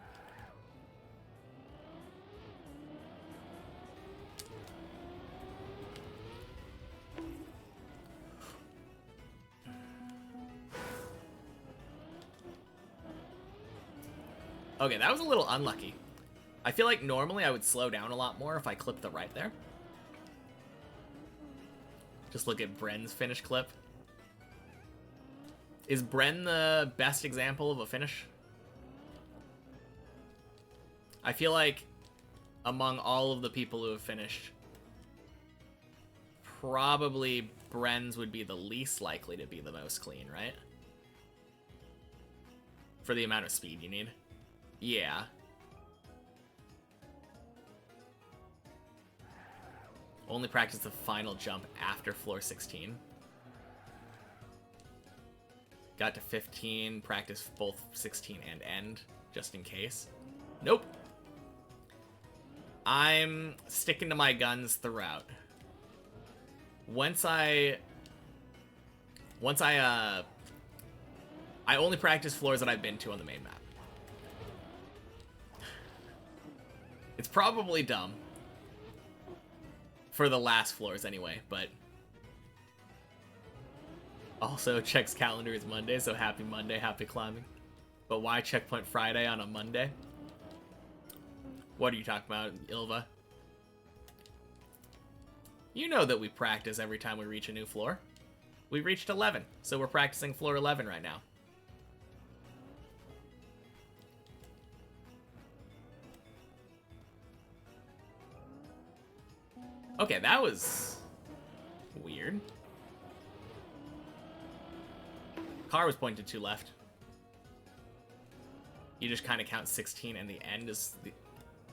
Speaker 1: Okay, that was a little unlucky. I feel like normally I would slow down a lot more if I clipped the right there. Just look at Bren's finish clip. Is Bren the best example of a finish? I feel like among all of the people who have finished, probably Bren's would be the least likely to be the most clean, right? For the amount of speed you need. Yeah. Only practice the final jump after floor 16. Got to 15, practice both 16 and end, just in case. Nope. I'm sticking to my guns throughout. I only practice floors that I've been to on the main map. It's probably dumb. For the last floors anyway, but... Also, checks calendar is Monday, so happy Monday, happy climbing. But why checkpoint Friday on a Monday? What are you talking about, Ilva? You know that we practice every time we reach a new floor. We reached 11, so we're practicing floor 11 right now. Okay, that was weird. Car was pointed to left. You just kind of count 16 and the end is the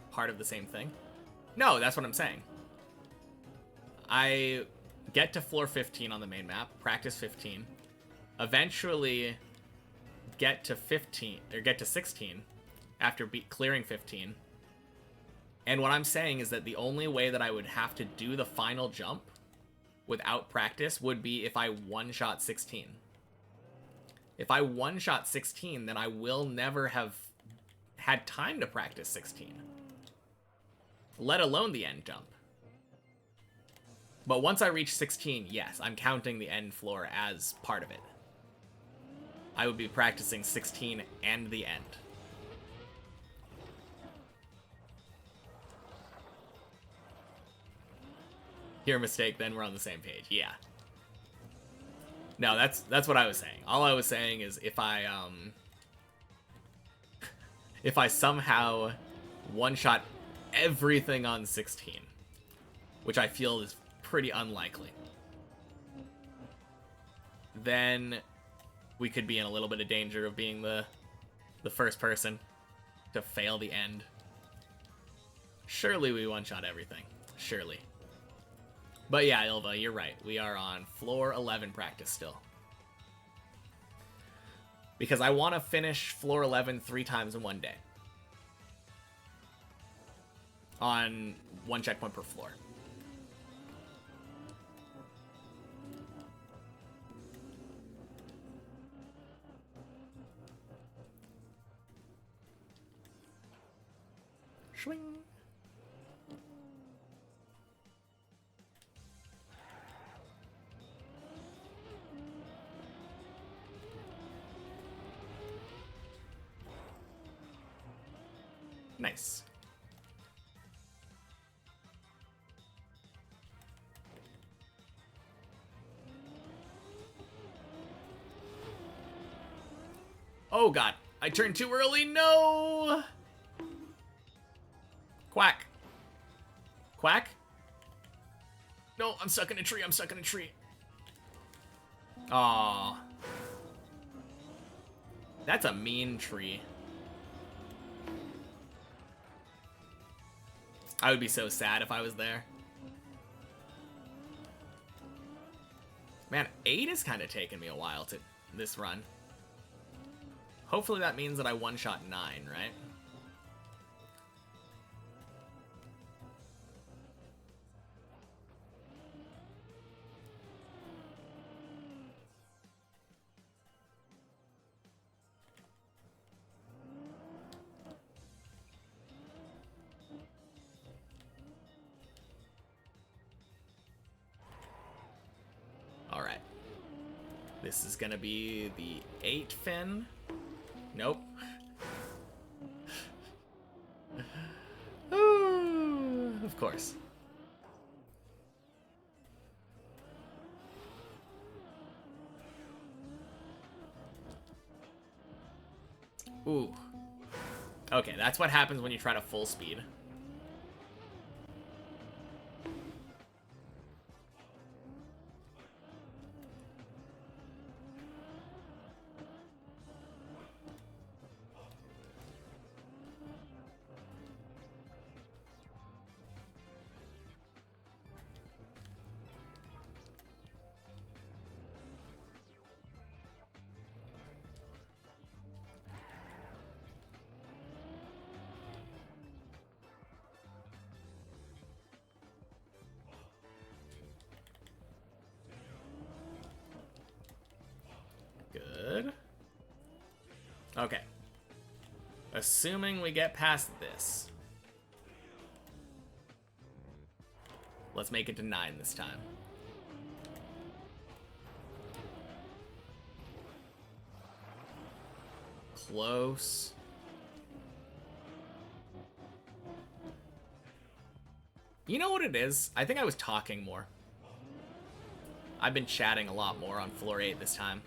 Speaker 1: part of the same thing? No, that's what I'm saying. I get to floor 15 on the main map, practice 15, eventually get to 15 or get to 16 after clearing 15. And what I'm saying is that the only way that I would have to do the final jump without practice would be if I one-shot 16. If I one-shot 16, then I will never have had time to practice 16. Let alone the end jump. But once I reach 16, yes, I'm counting the end floor as part of it. I would be practicing 16 and the end. Your mistake, then we're on the same page. Yeah. No, that's what I was saying. All I was saying is if I somehow one-shot everything on 16, which I feel is pretty unlikely, then we could be in a little bit of danger of being the first person to fail the end. Surely we one-shot everything. Surely. But yeah, Ilva, you're right. We are on floor 11 practice still. Because I want to finish floor 11 3 times in one day. On one checkpoint per floor. Swing. Nice. Oh god, I turned too early. No. Quack. Quack. No, I'm stuck in a tree. I'm stuck in a tree. Aw. That's a mean tree. I would be so sad if I was there. Man, 8 is kind of taking me a while to this run. Hopefully that means that I one-shot 9, right? Alright. This is gonna be the 8 fin. Nope. Of course. Ooh. Okay, that's what happens when you try to full speed. Good. Okay. Assuming we get past this. Let's make it to 9 this time. Close. You know what it is? I think I was talking more. I've been chatting a lot more on floor 8 this time.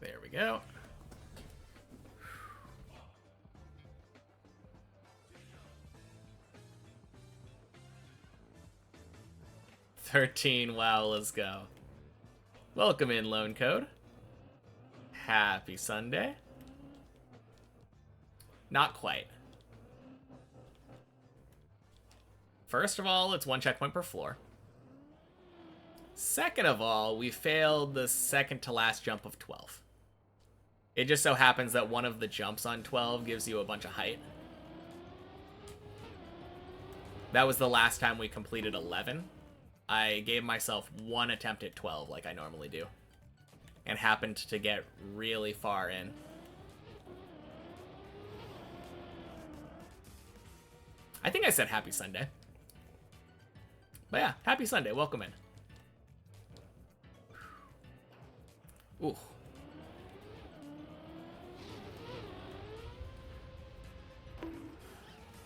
Speaker 1: There we go. $13. Wow, let's go. Welcome in, Lone Code. Happy Sunday. Not quite. First of all, it's 1 checkpoint per floor. Second of all, we failed the second to last jump of 12. It just so happens that one of the jumps on 12 gives you a bunch of height. That was the last time we completed 11. I gave myself 1 attempt at 12 like I normally do. And happened to get really far in. I think I said happy Sunday. But yeah, happy Sunday. Welcome in. Ooh.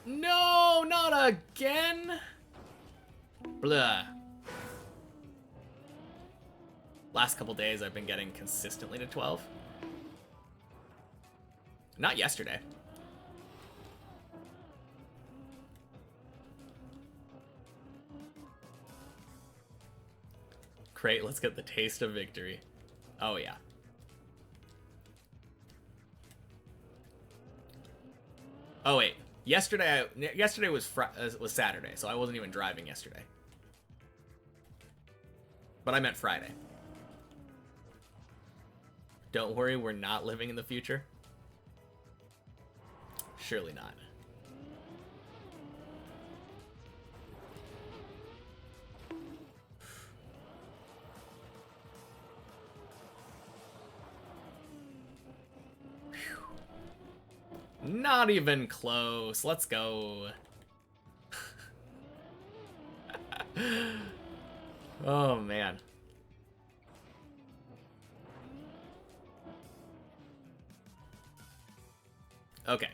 Speaker 1: No, not again. Blah. Last couple days I've been getting consistently to 12. Not yesterday. Great, let's get the taste of victory. Oh yeah. Oh wait. Yesterday was Saturday, so I wasn't even driving yesterday. But I meant Friday. Don't worry, we're not living in the future. Surely not. Not even close. Let's go. Oh, man. Okay.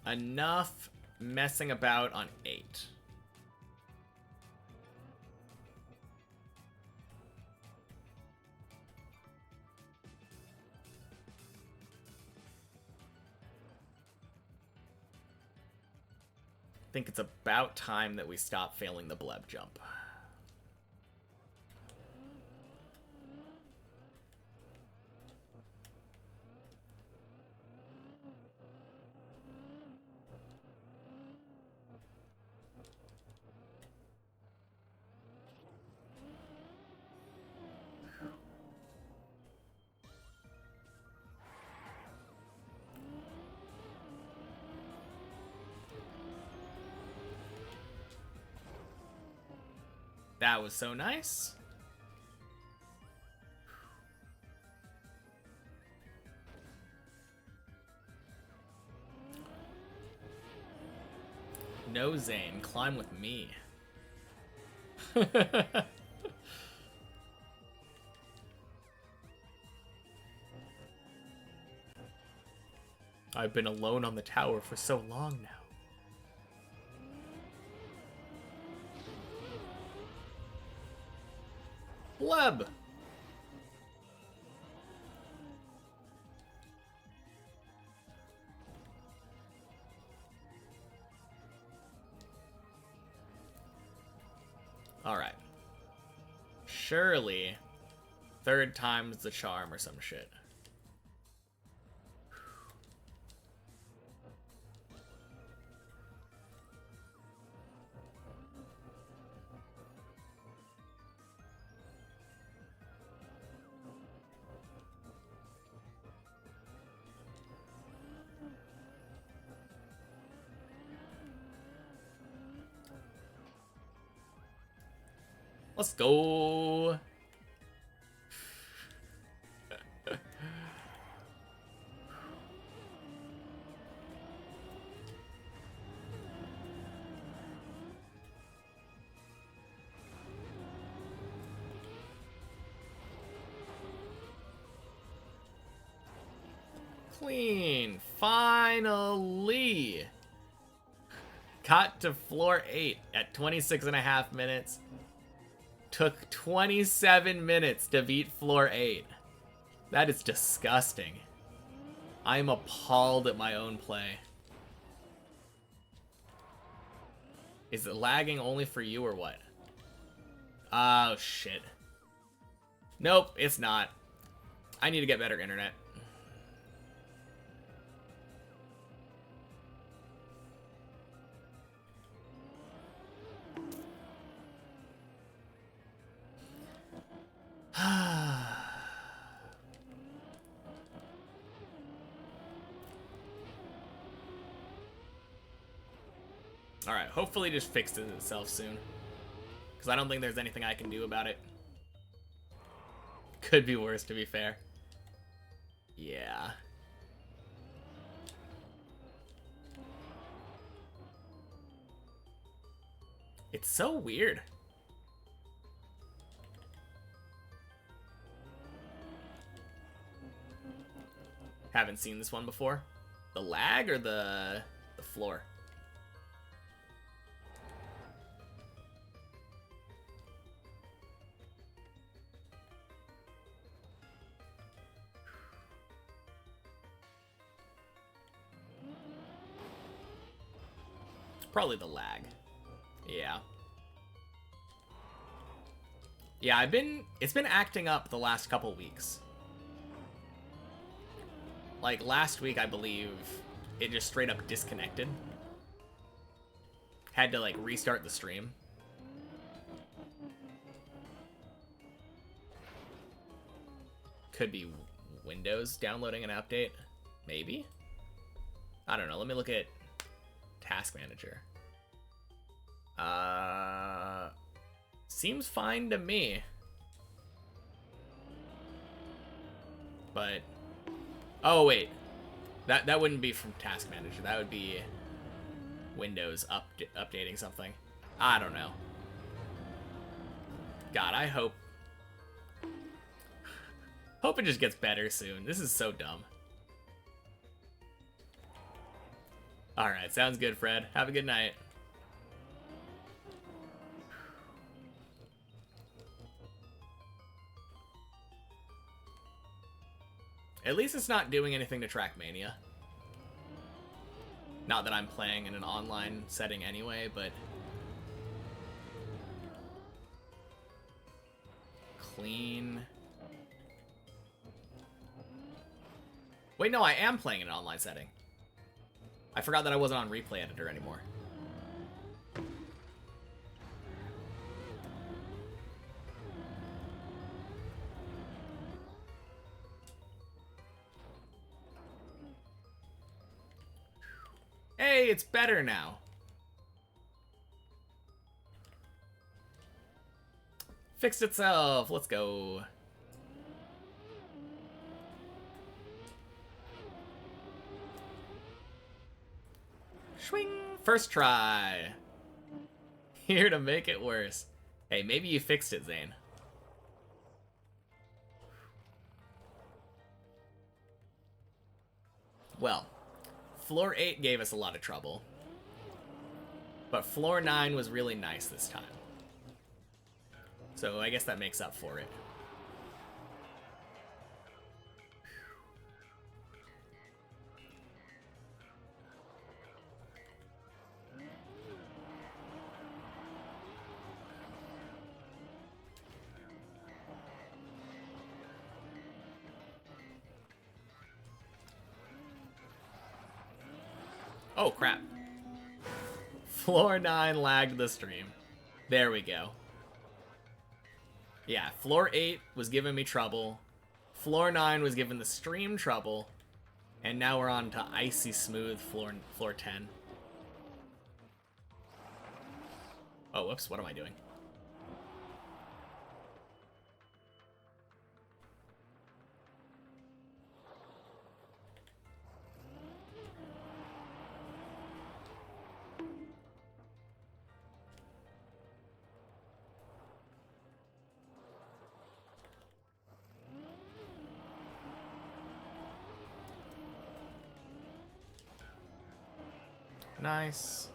Speaker 1: Enough messing about on 8. I think it's about time that we stop failing the bleb jump. That was so nice. No, Zane, climb with me. I've been alone on the tower for so long now. Bleb! Alright. Surely, third time's the charm or some shit. Let's go. Clean. Finally. Got to floor 8 at 26.5 minutes. Took 27 minutes to beat floor 8. That is disgusting. I am appalled at my own play. Is it lagging only for you or what? Oh, shit. Nope, it's not. I need to get better internet. Alright, hopefully it just fixes itself soon. Because I don't think there's anything I can do about it. Could be worse, to be fair. Yeah. It's so weird. Haven't seen this one before. The lag or the floor? Probably the lag. Yeah. Yeah, it's been acting up the last couple weeks. Like last week, I believe it just straight up disconnected. Had to like restart the stream. Could be Windows downloading an update. Maybe? I don't know. Let me look at Task Manager. Seems fine to me. But Oh, wait. That wouldn't be from Task Manager. That would be Windows updating something. I don't know. God, I hope it just gets better soon. This is so dumb. Alright, sounds good, Fred. Have a good night. At least it's not doing anything to Trackmania. Not that I'm playing in an online setting anyway, but... Clean. Wait, no, I am playing in an online setting. I forgot that I wasn't on Replay Editor anymore. Hey, it's better now. Fixed itself. Let's go. Swing. First try. Here to make it worse. Hey, maybe you fixed it, Zane. Well, Floor 8 gave us a lot of trouble. But Floor 9 was really nice this time. So I guess that makes up for it. Oh, crap. Floor 9 lagged the stream. There we go. Yeah, Floor 8 was giving me trouble. Floor 9 was giving the stream trouble. And now we're on to icy smooth floor 10. Oh, whoops, what am I doing? Nice.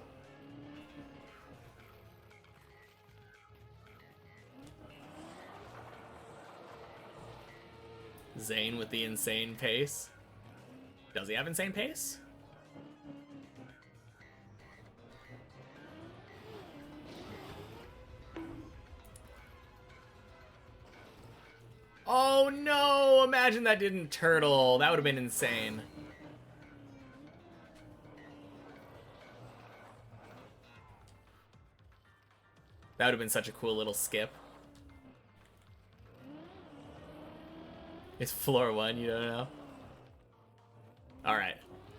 Speaker 1: Zane with the insane pace. Does he have insane pace? Oh no! Imagine that didn't turtle. That would have been insane. That would have been such a cool little skip. It's floor 1, you don't know? Alright.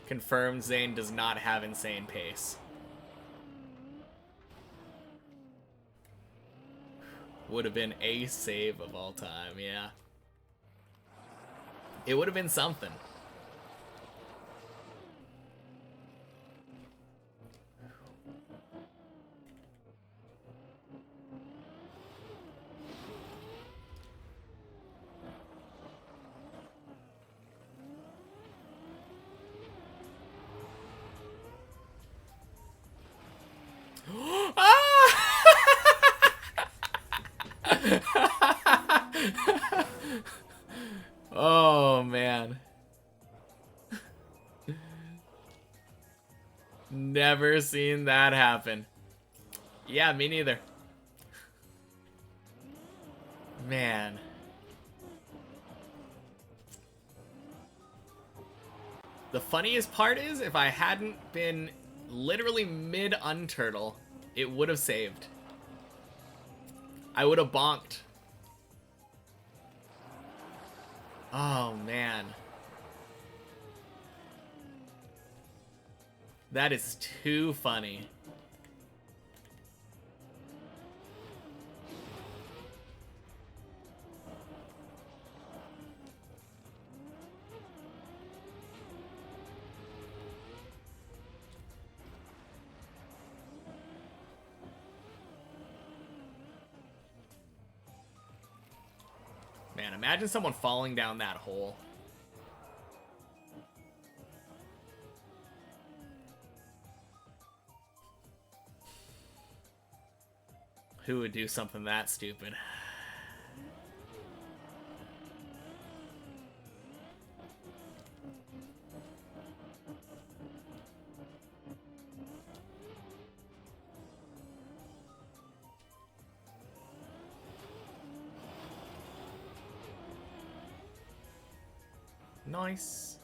Speaker 1: Confirmed Zane does not have insane pace. Would have been a save of all time, yeah. It would have been something. Oh, man. Never seen that happen. Yeah, me neither. Man. The funniest part is, if I hadn't been literally mid-unturtle, it would have saved. I would have bonked. Oh, man. That is too funny. man. Imagine someone falling down that hole. Who would do something that stupid? Nice.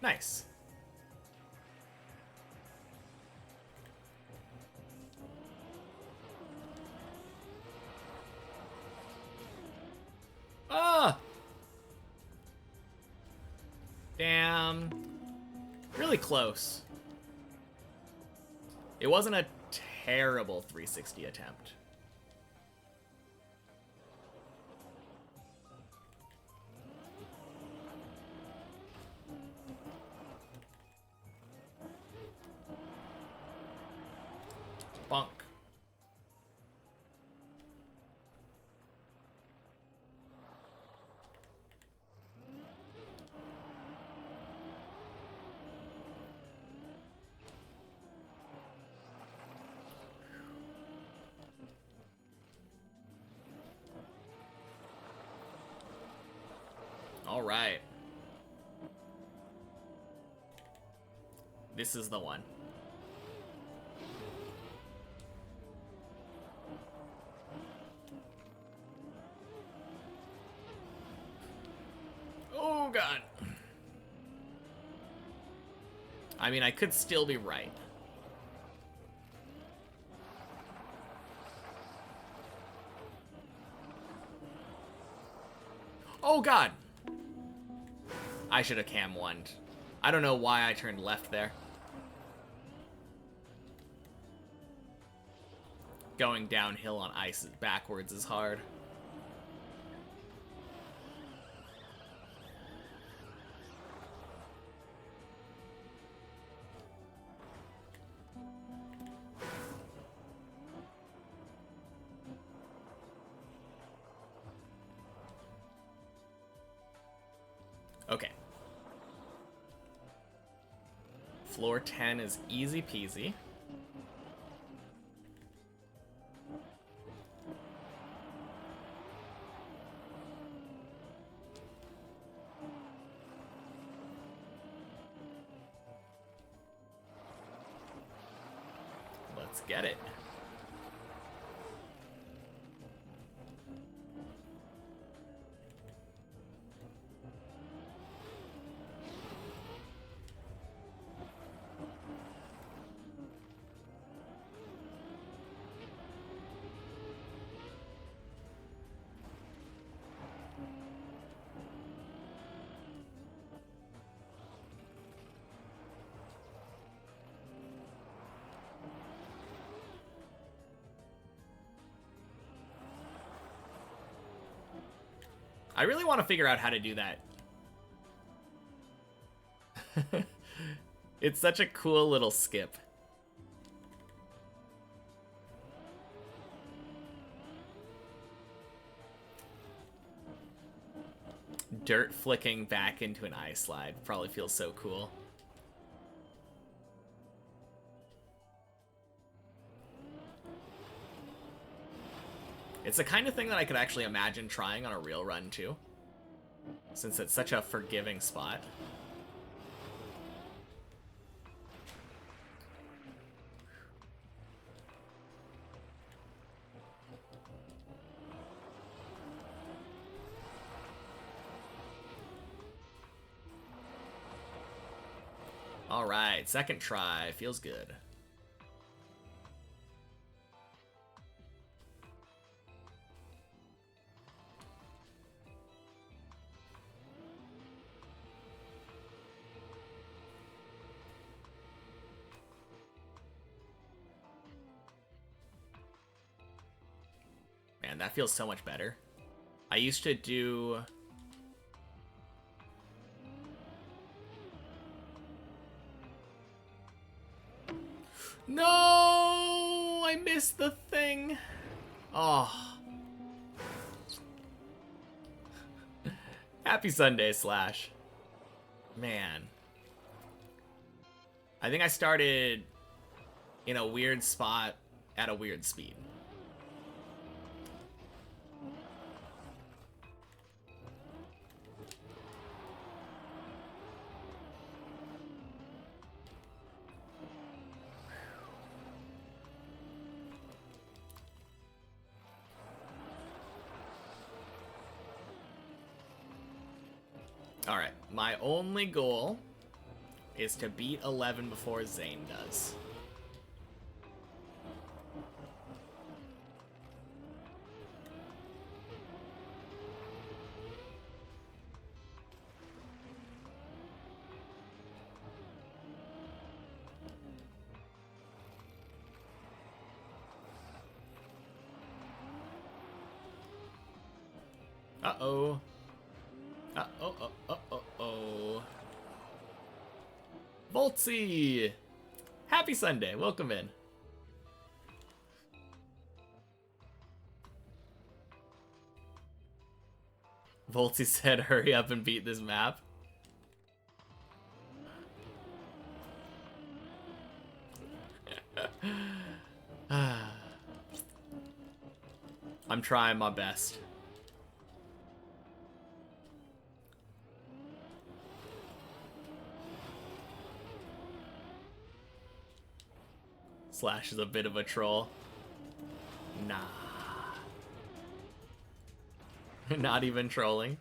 Speaker 1: Nice. Ah! Damn. Really close. It wasn't a terrible 360 attempt. Bonk. All right. This is the one. Oh, God. I mean, I could still be right. Oh, God. I should have cam one. I don't know why I turned left there. Going downhill on ice backwards is hard. Okay. Floor 10 is easy peasy. Let's get it. I really want to figure out how to do that. It's such a cool little skip. Dirt flicking back into an ice slide probably feels so cool. It's the kind of thing that I could actually imagine trying on a real run too, since it's such a forgiving spot. All right, second try, feels good. Man, that feels so much better. I used to do... No! I missed the thing. Oh. Happy Sunday, Slash. Man. I think I started in a weird spot at a weird speed. Alright, my only goal is to beat 11 before Zane does. Uh-oh. Uh-oh. Voltsy! Happy Sunday. Welcome in. Voltsy said, hurry up and beat this map. I'm trying my best. Slash is a bit of a troll. Nah. Not even trolling.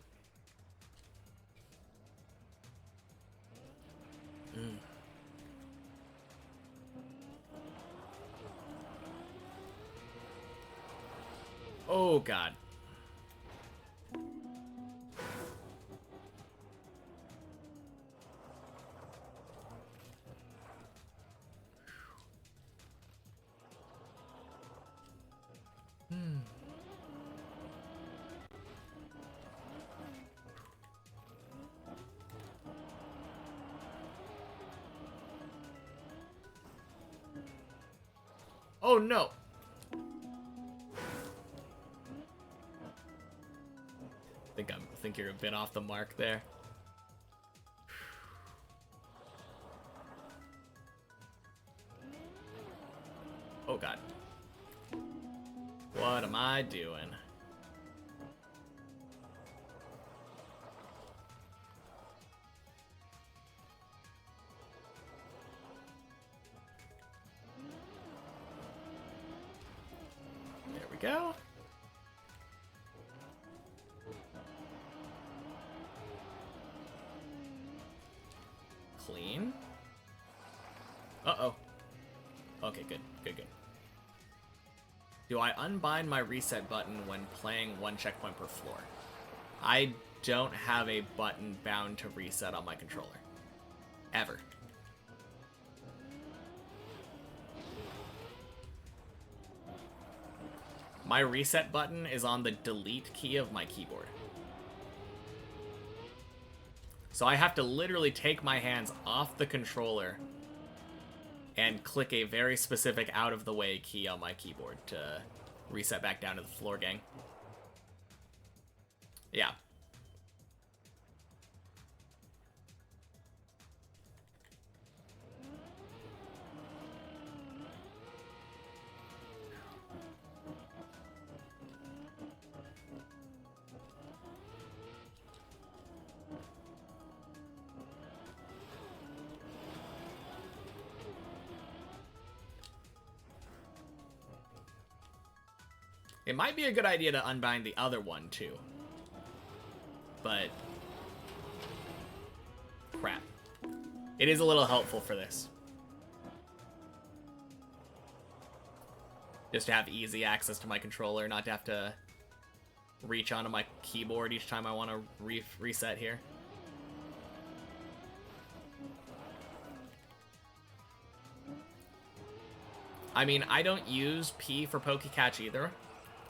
Speaker 1: Oh, God. Oh, no. I think you're a bit off the mark there. Oh, God. What am I doing? There we go. Clean. Uh-oh. Okay, good. Good. Do I unbind my reset button when playing one checkpoint per floor? I don't have a button bound to reset on my controller. Ever. My reset button is on the delete key of my keyboard. So I have to literally take my hands off the controller and click a very specific out-of-the-way key on my keyboard to reset back down to the floor, gang. Yeah. It might be a good idea to unbind the other one, too. But... crap. It is a little helpful for this. Just to have easy access to my controller, not to have to reach onto my keyboard each time I want to reset here. I mean, I don't use P for PokeCatch either.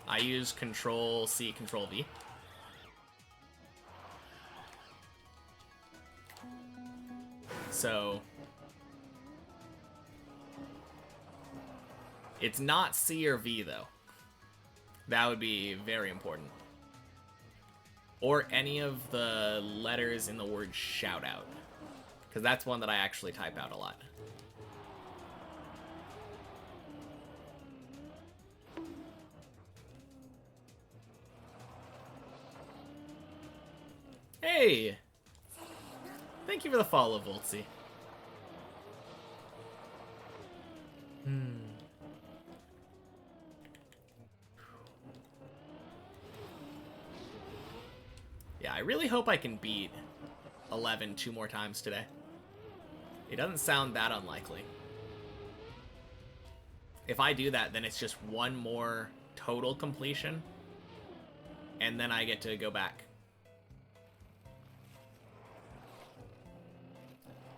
Speaker 1: I use Control-C, Control-V. So... It's not C or V, though. That would be very important. Or any of the letters in the word shout out. Because that's one that I actually type out a lot. Hey! Thank you for the follow, Voltsy. Yeah, I really hope I can beat 11 2 more times today. It doesn't sound that unlikely. If I do that, then it's just one more total completion, and then I get to go back.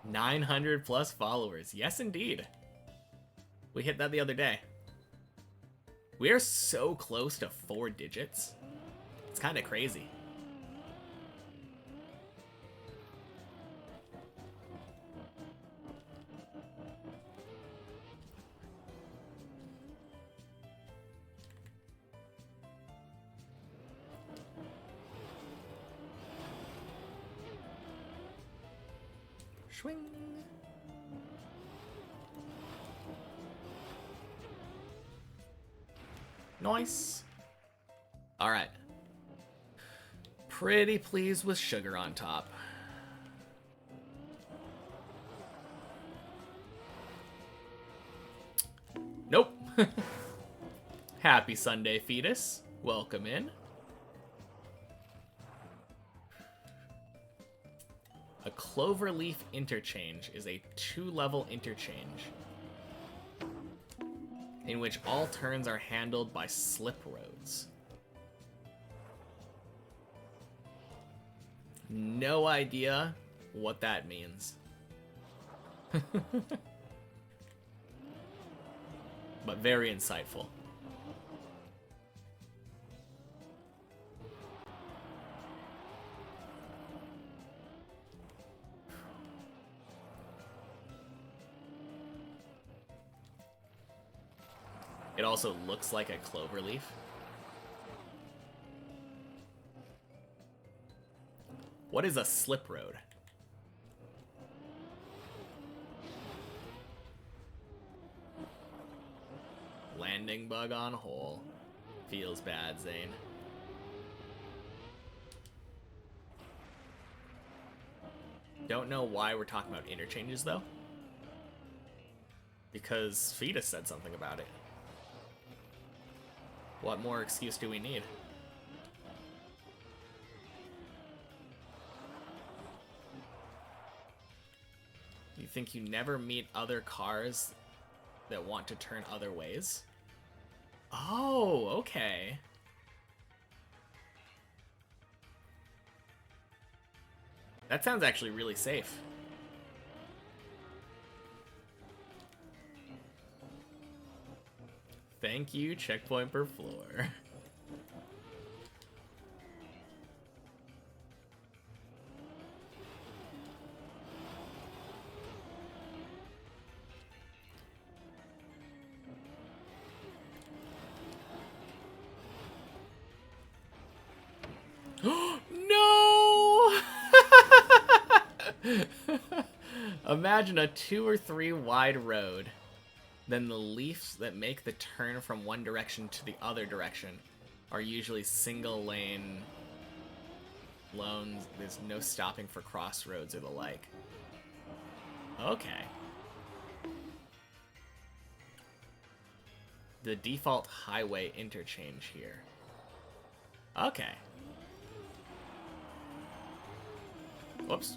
Speaker 1: 900 plus followers. Yes, indeed. We hit that the other day. We are so close to 4 digits. It's kind of crazy. Swing. Nice. All right. Pretty pleased with sugar on top. Nope. Happy Sunday, fetus. Welcome in. A cloverleaf interchange is a 2-level interchange in which all turns are handled by slip roads. No idea what that means. But very insightful. It also looks like a cloverleaf. What is a slip road? Landing bug on hole. Feels bad, Zane. Don't know why we're talking about interchanges, though. Because Fetus said something about it. What more excuse do we need? You think you never meet other cars that want to turn other ways? Oh, okay. That sounds actually really safe. Thank you, checkpoint per floor. No! Imagine a 2 or 3 wide road. Then the leaves that make the turn from one direction to the other direction are usually single lane loans. There's no stopping for crossroads or the like. Okay. The default highway interchange here. Okay. Whoops.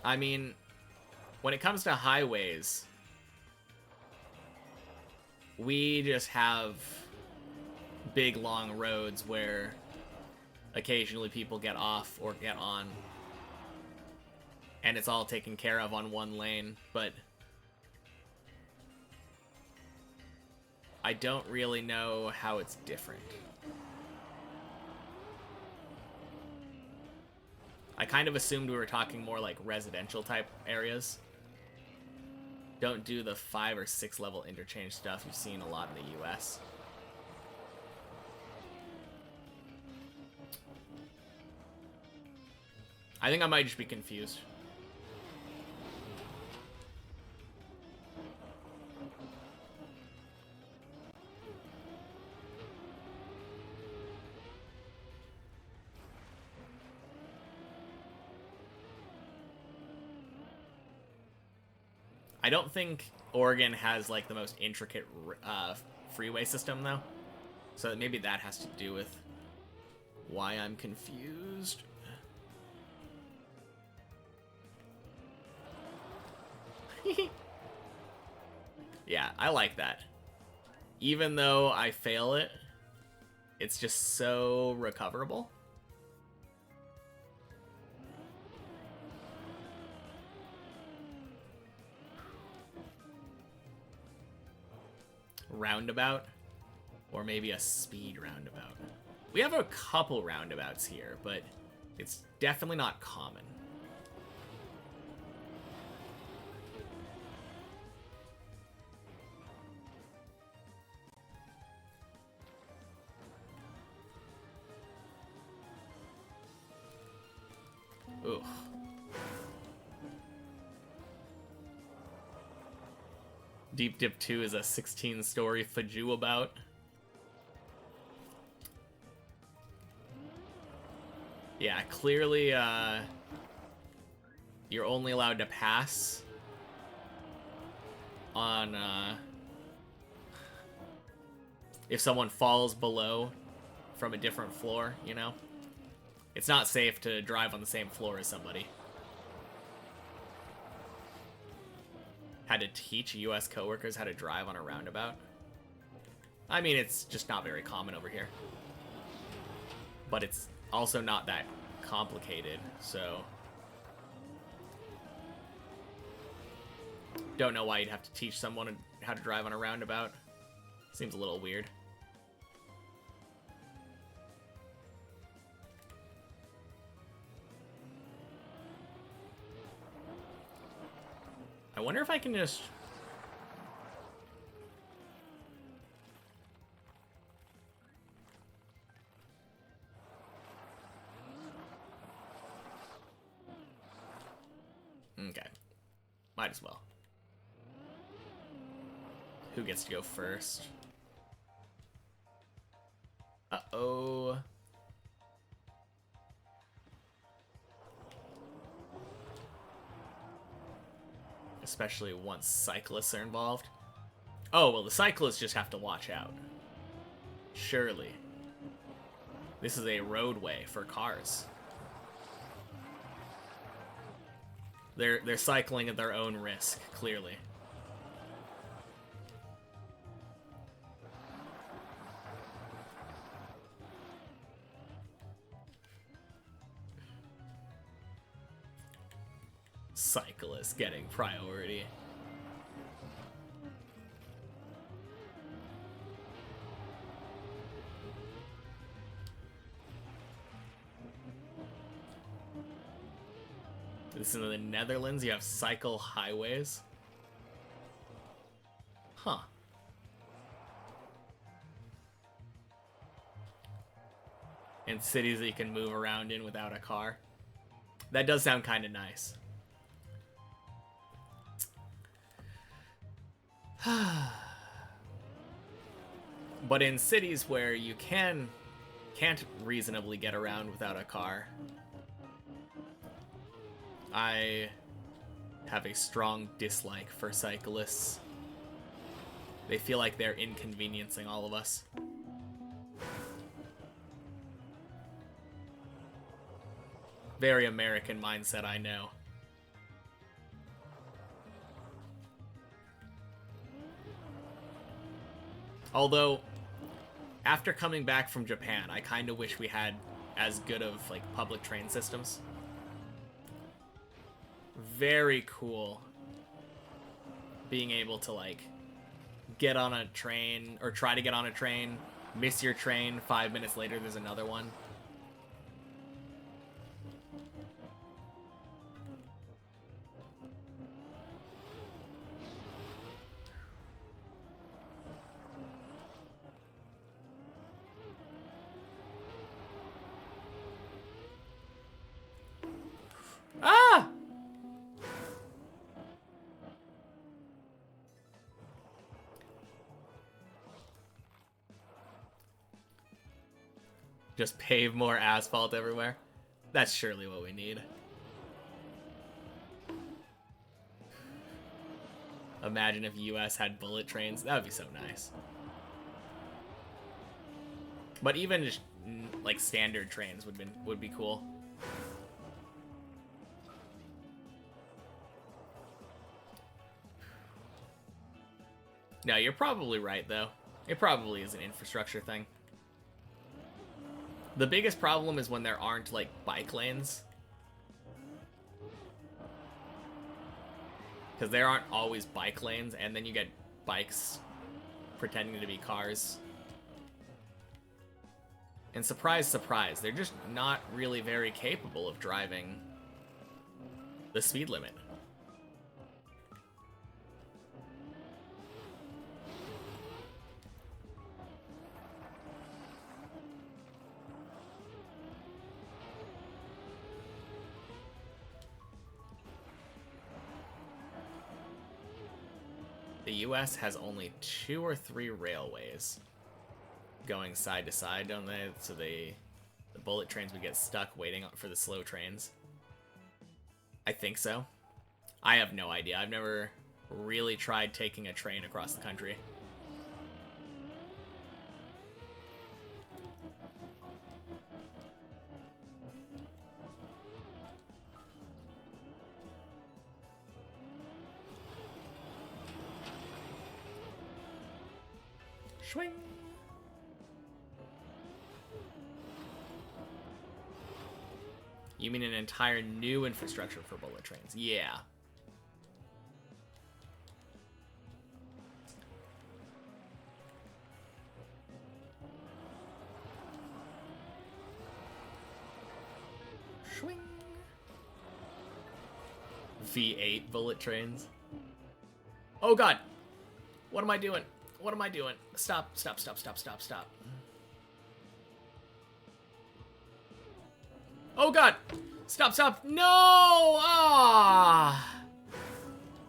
Speaker 1: I mean, when it comes to highways, we just have big long roads where occasionally people get off or get on, and it's all taken care of on one lane, but I don't really know how it's different. I kind of assumed we were talking more like residential type areas. Don't do the 5 or 6 level interchange stuff you've seen a lot in the US. I think I might just be confused. I don't think Oregon has like the most intricate freeway system though, so maybe that has to do with why I'm confused. Yeah, I like that. Even though I fail it, it's just so recoverable. Roundabout, or maybe a speed roundabout. We have a couple roundabouts here, but it's definitely not common. Ugh. Deep Dip 2 is a 16-story fajoo about. Yeah, clearly, you're only allowed to pass on, if someone falls below from a different floor, you know? It's not safe to drive on the same floor as somebody. Had to teach US coworkers how to drive on a roundabout. I mean, it's just not very common over here. But it's also not that complicated, so... Don't know why you'd have to teach someone how to drive on a roundabout. Seems a little weird. I wonder if I can just... Okay. Might as well. Who gets to go first? Uh-oh. Especially once cyclists are involved. Oh, well, the cyclists just have to watch out. Surely. This is a roadway for cars. They're cycling at their own risk, clearly. Cyclists getting priority. This is in the Netherlands. You have cycle highways. Huh. And cities that you can move around in without a car. That does sound kind of nice. But in cities where you can't reasonably get around without a car, I have a strong dislike for cyclists. They feel like they're inconveniencing all of us. Very American mindset, I know. Although, after coming back from Japan, I kind of wish we had as good of, like, public train systems. Very cool being able to, like, get on a train, or try to get on a train, miss your train, 5 minutes later there's another one. Just pave more asphalt everywhere. That's surely what we need. Imagine if US had bullet trains. That would be so nice. But even just like standard trains would be cool. No, you're probably right though. It probably is an infrastructure thing. The biggest problem is when there aren't like bike lanes. Because there aren't always bike lanes, and then you get bikes pretending to be cars. And surprise, surprise, they're just not really very capable of driving the speed limit. The US has only 2 or 3 railways going side to side, don't they? So the bullet trains would get stuck waiting for the slow trains. I think so. I have no idea. I've never really tried taking a train across the country. Swing. You mean an entire new infrastructure for bullet trains? Yeah. Swing. V8 bullet trains. Oh god. What am I doing? What am I doing? Stop, stop, stop, stop, stop, stop. Oh god! Stop, stop! No! Ah!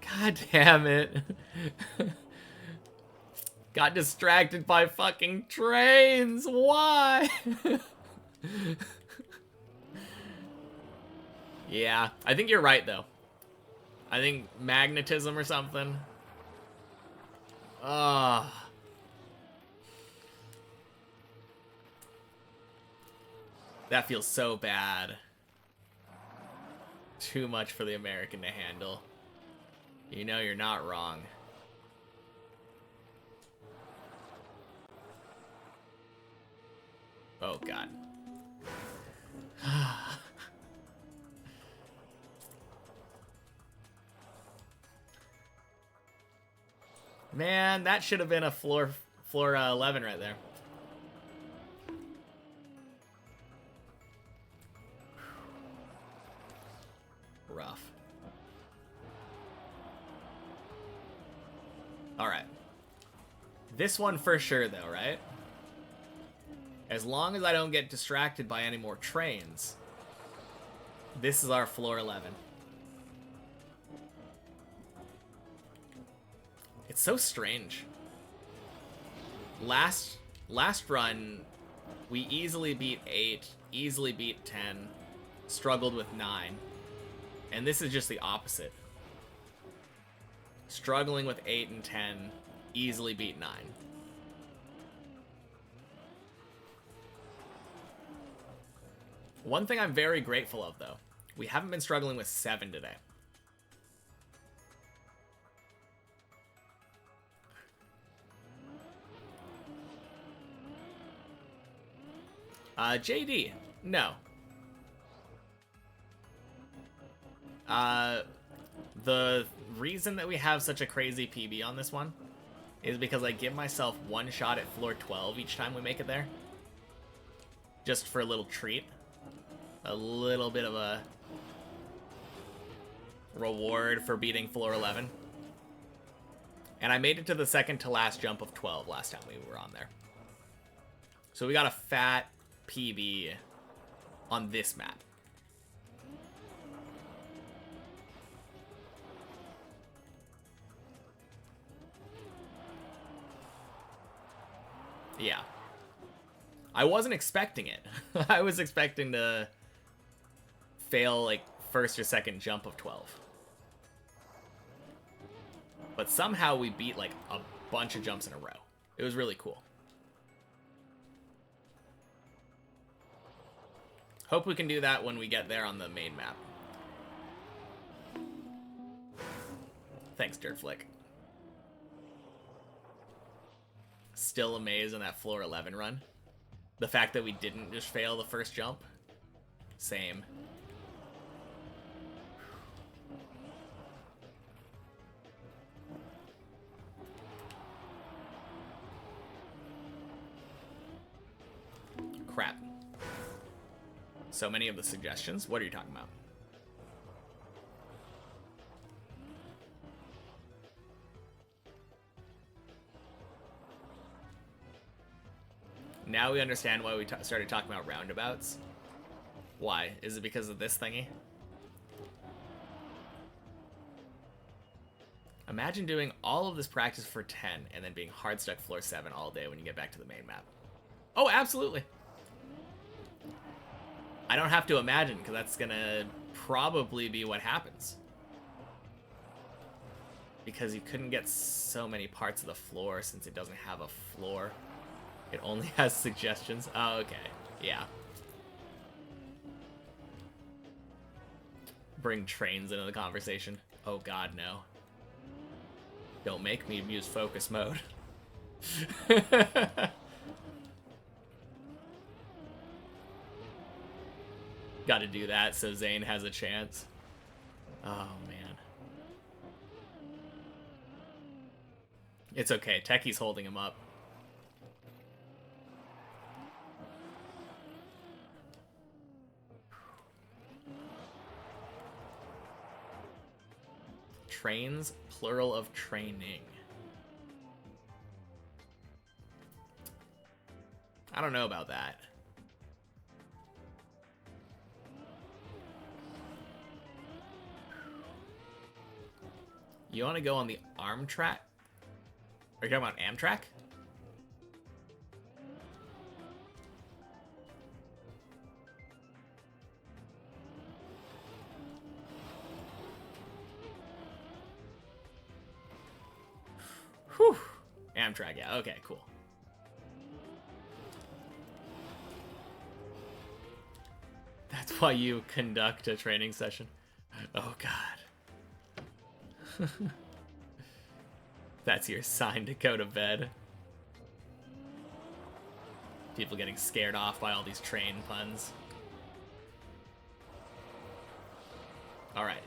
Speaker 1: God damn it. Got distracted by fucking trains. Why? Yeah, I think you're right though. I think magnetism or something. Ah. That feels so bad. Too much for the American to handle. You know you're not wrong. Oh god. Man, that should have been a floor 11 right there. Rough. Alright. This one for sure, though, right? As long as I don't get distracted by any more trains, this is our floor 11. It's so strange. Last run, we easily beat 8, easily beat 10, struggled with 9. And this is just the opposite. Struggling with 8 and 10, easily beat 9. One thing I'm very grateful of, though, we haven't been struggling with 7 today. JD, no. The reason that we have such a crazy PB on this one is because I give myself one shot at floor 12 each time we make it there. Just for a little treat. A little bit of a reward for beating floor 11. And I made it to the second to last jump of 12 last time we were on there. So we got a fat PB on this map. Yeah. I wasn't expecting it. I was expecting to fail like first or second jump of 12. But somehow we beat like a bunch of jumps in a row. It was really cool. Hope we can do that when we get there on the main map. Thanks, Dirtflick. Still amazed on that floor 11 run. The fact that we didn't just fail the first jump. Same. Crap. So many of the suggestions. What are you talking about? Now we understand why we started talking about roundabouts. Why? Is it because of this thingy? Imagine doing all of this practice for 10 and then being hard stuck floor 7 all day when you get back to the main map. Oh, absolutely. I don't have to imagine, because that's gonna probably be what happens. Because you couldn't get so many parts of the floor since it doesn't have a floor. It only has suggestions. Oh, okay. Yeah. Bring trains into the conversation. Oh god, no. Don't make me use focus mode. Gotta do that so Zane has a chance. Oh, man. It's okay. Techie's holding him up. Trains, plural of training. I don't know about that. You want to go on the arm track? Are you talking about Amtrak? Whew. Amtrak, yeah. Okay, cool. That's why you conduct a training session. Oh, God. That's your sign to go to bed. People getting scared off by all these train puns. Alright.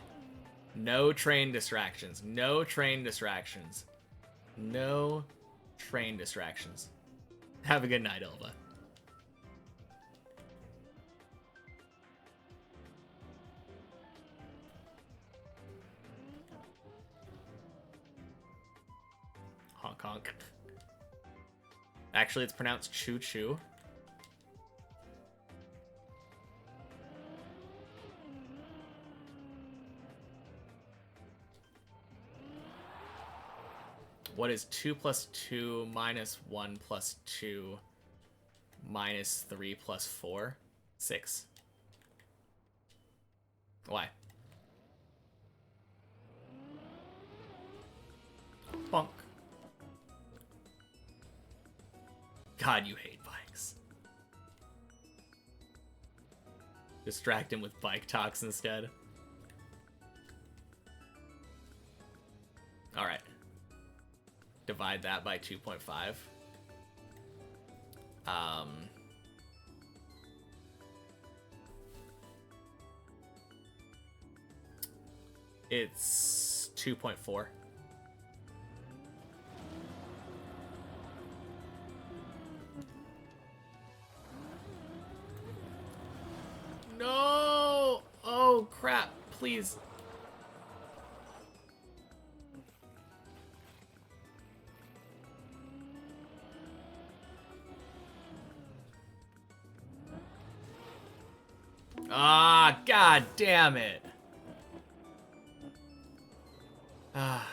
Speaker 1: No train distractions. No train distractions. No train distractions. Have a good night, Elva. Honk honk. Actually, it's pronounced choo choo. What is 2 plus 2 minus 1 plus 2 minus 3 plus 4? 6. Why? Bonk. God, you hate bikes. Distract him with bike talks instead. Alright. Divide that by 2.5. It's 2.4. No! Oh, crap. Please. Ah, god damn it. Ah.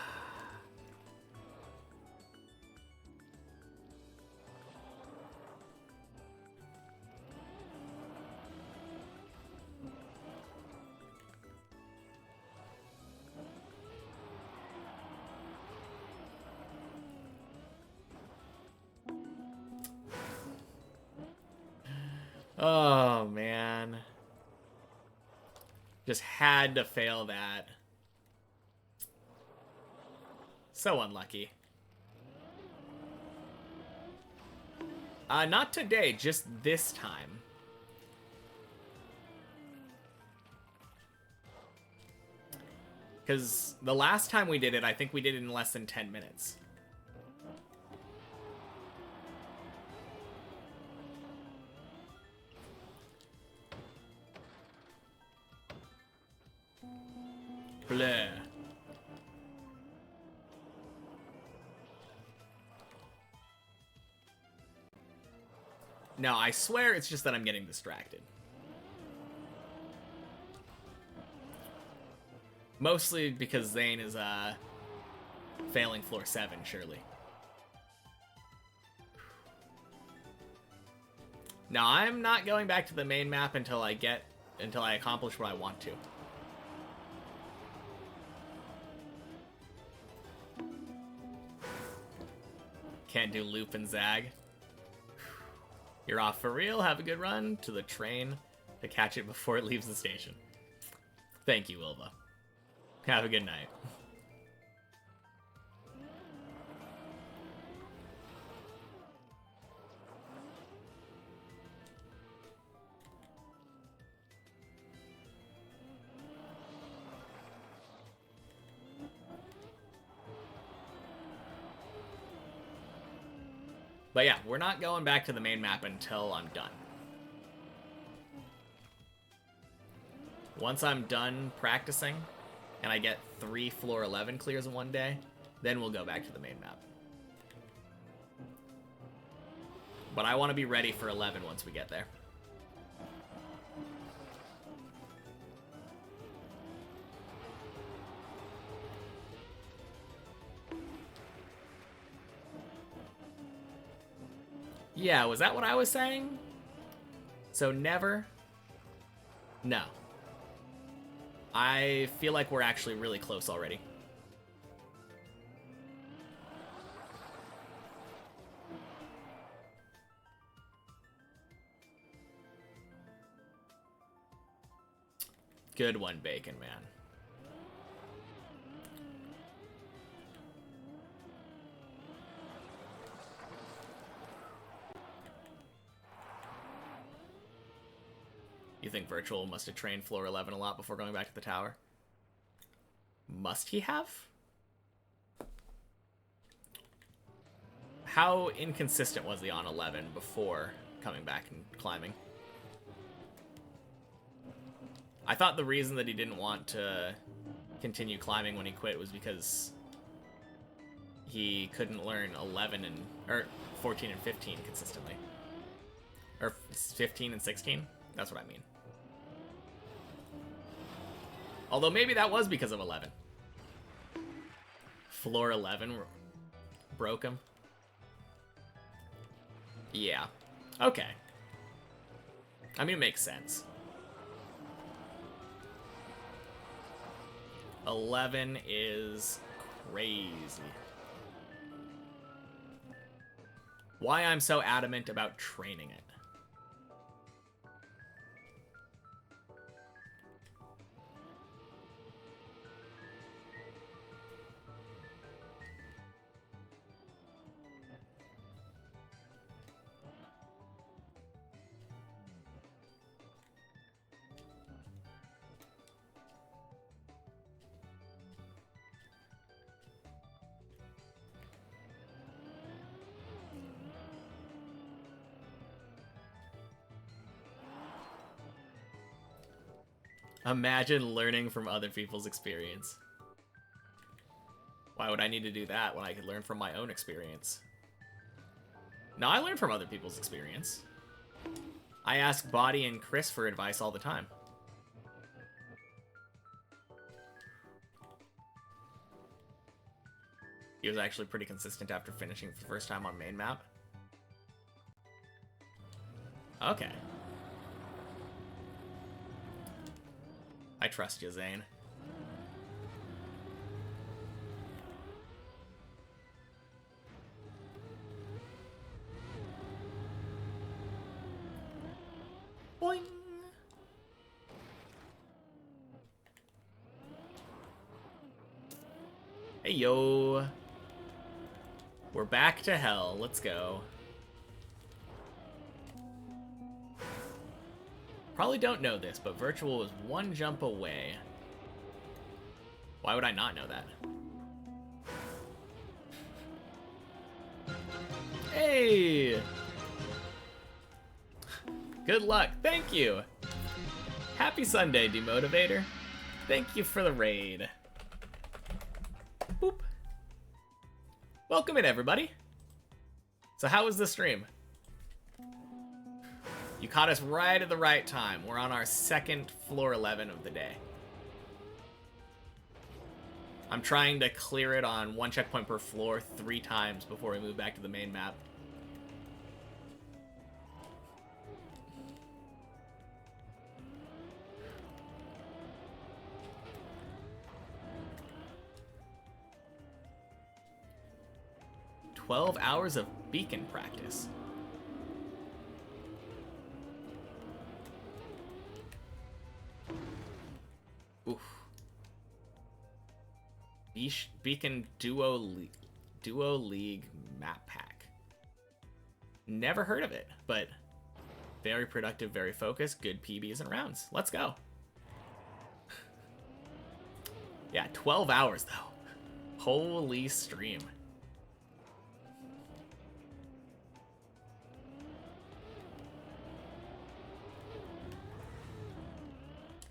Speaker 1: Oh, man. Just had to fail that. So unlucky. Not today, just this time. Because the last time we did it, I think we did it in less than 10 minutes. Bleh. No, I swear it's just that I'm getting distracted. Mostly because Zane is, failing floor 7, surely. No, I'm not going back to the main map until I accomplish what I want to. Can't do loop and zag. You're off for real. Have a good run to the train to catch it before it leaves the station. Thank you, Ilva. Have a good night. But yeah, we're not going back to the main map until I'm done. Once I'm done practicing, and I get 3 floor 11 clears in one day, then we'll go back to the main map. But I want to be ready for 11 once we get there. Yeah, was that what I was saying? So never? No. I feel like we're actually really close already. Good one, Bacon Man. You think Virtual must have trained floor 11 a lot before going back to the tower? Must he have? How inconsistent was he on 11 before coming back and climbing? I thought the reason that he didn't want to continue climbing when he quit was because he couldn't learn 11 and or 14 and 15 consistently. Or 15 and 16? That's what I mean. Although maybe that was because of 11. Floor 11 broke him. Yeah. Okay. I mean, it makes sense. 11 is crazy. Why I'm so adamant about training it. Imagine learning from other people's experience. Why would I need to do that when I could learn from my own experience? No, I learn from other people's experience. I ask Body and Chris for advice all the time. He was actually pretty consistent after finishing for the first time on main map. Okay. I trust you, Zane. Hey, yo. We're back to hell. Let's go. Probably don't know this, but virtual is one jump away. Why would I not know that? Hey! Good luck. Thank you. Happy Sunday, Demotivator. Thank you for the raid. Boop. Welcome in, everybody. So how was the stream? You caught us right at the right time. We're on our second floor 11 of the day. I'm trying to clear it on one checkpoint per floor 3 times before we move back to the main map. "12 hours of beacon practice." Oof. Beacon Duo League map pack. Never heard of it, but very productive, very focused, good PBs and rounds. Let's go. Yeah, 12 hours though. Holy stream.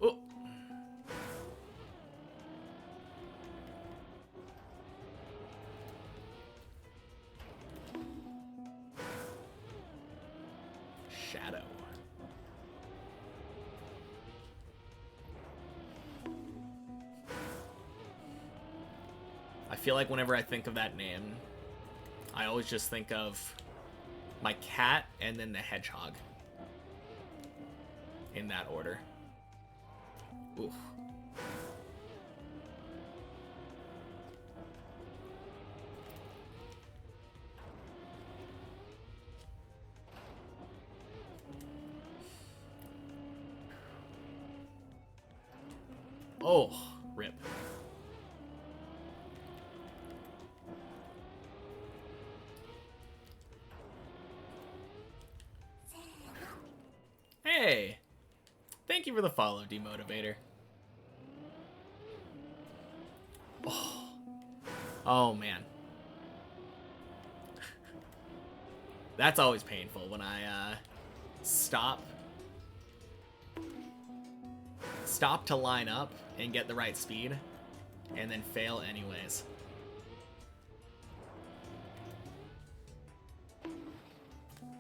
Speaker 1: Oh. Shadow. I feel like whenever I think of that name, I always just think of my cat and then the hedgehog. In that order. Oof. Oh, rip. Hey! Thank you for the follow, Demotivator. Oh. Oh, man. That's always painful when I stop to line up and get the right speed and then fail anyways.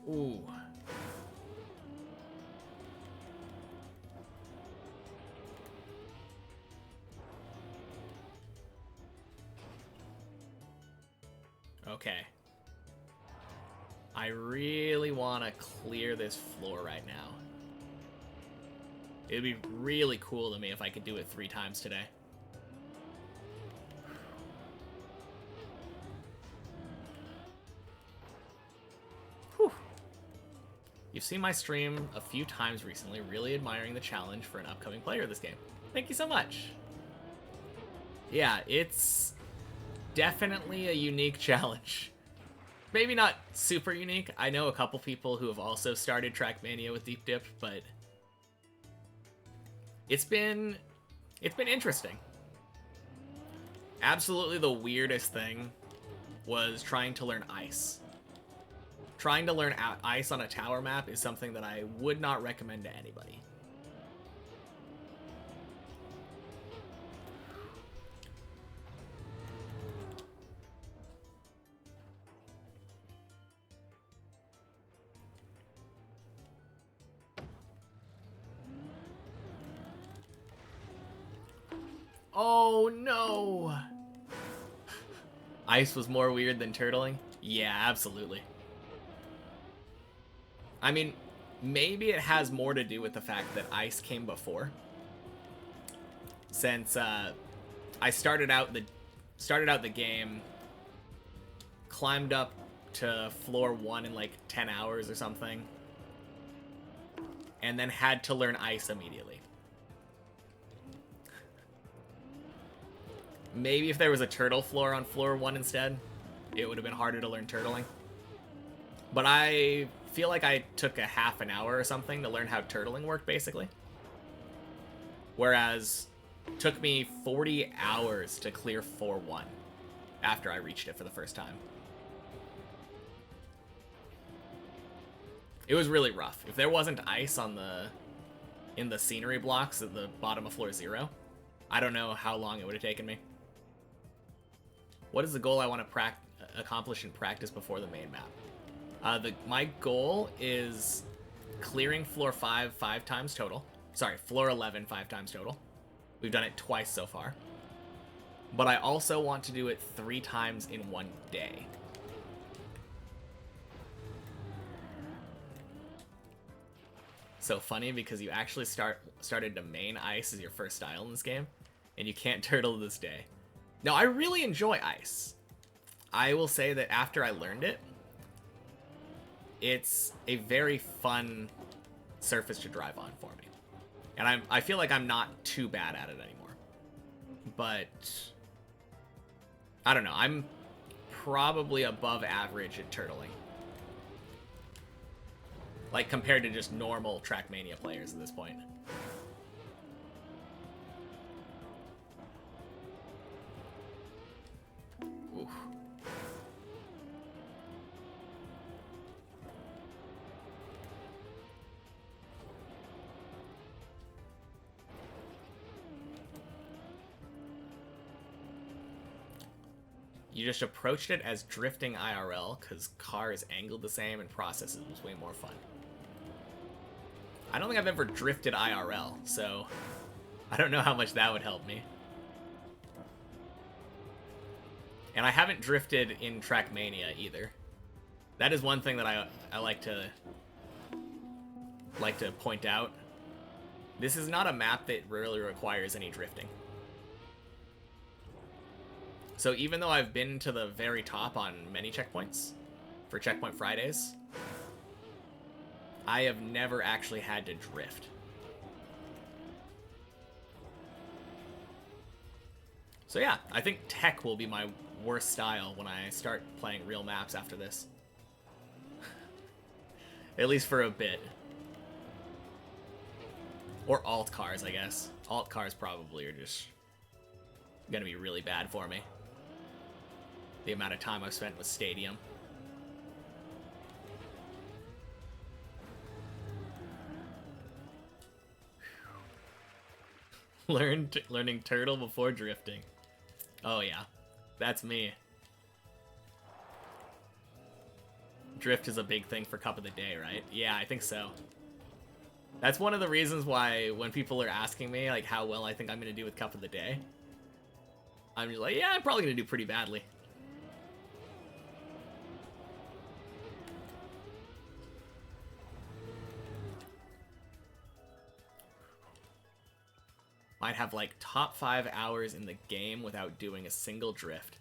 Speaker 1: Ooh. Okay. I really want to clear this floor right now. It'd be really cool to me if I could do it 3 times today. Whew. You've seen my stream a few times recently, really admiring the challenge for an upcoming player of this game. Thank you so much. Yeah, it's definitely a unique challenge. Maybe not super unique. I know a couple people who have also started Trackmania with Deep Dip, but it's been interesting. Absolutely the weirdest thing was trying to learn ice. Trying to learn ice on a tower map is something that I would not recommend to anybody. Oh no! Ice was more weird than turtling? Yeah, absolutely. I mean, maybe it has more to do with the fact that ice came before. Since I started out the game, climbed up to floor 1 in like 10 hours or something, and then had to learn ice immediately. Maybe if there was a turtle floor on floor 1 instead, it would have been harder to learn turtling. But I feel like I took a half an hour or something to learn how turtling worked, basically. Whereas it took me 40 hours to clear 4-1 after I reached it for the first time. It was really rough. If there wasn't ice on in the scenery blocks at the bottom of floor 0, I don't know how long it would have taken me. What is the goal I want to accomplish in practice before the main map? My goal is clearing floor 5 times total. Sorry, floor 11 5 times total. We've done it twice so far. But I also want to do it 3 times in 1 day. So funny because you actually started to main ice as your first style in this game, and you can't turtle to this day. Now, I really enjoy ice. I will say that after I learned it, it's a very fun surface to drive on for me. And I feel like I'm not too bad at it anymore. But I don't know, I'm probably above average at turtling. Like, compared to just normal Trackmania players at this point. Oof. You just approached it as drifting IRL because cars angled the same and processes was way more fun. I don't think I've ever drifted IRL, so I don't know how much that would help me. And I haven't drifted in Trackmania either. That is one thing that I like to point out. This is not a map that really requires any drifting. So even though I've been to the very top on many checkpoints for Checkpoint Fridays, I have never actually had to drift. So yeah, I think tech will be my worst style when I start playing real maps after this. At least for a bit. Or alt cars, I guess. Alt cars probably are just gonna be really bad for me. The amount of time I've spent with Stadium. Learning turtle before drifting. Oh yeah, that's me. Drift is a big thing for Cup of the Day, right? Yeah, I think so. That's one of the reasons why when people are asking me like how well I think I'm gonna do with Cup of the Day, I'm just like, yeah, I'm probably gonna do pretty badly. Might have like top 5 hours in the game without doing a single drift.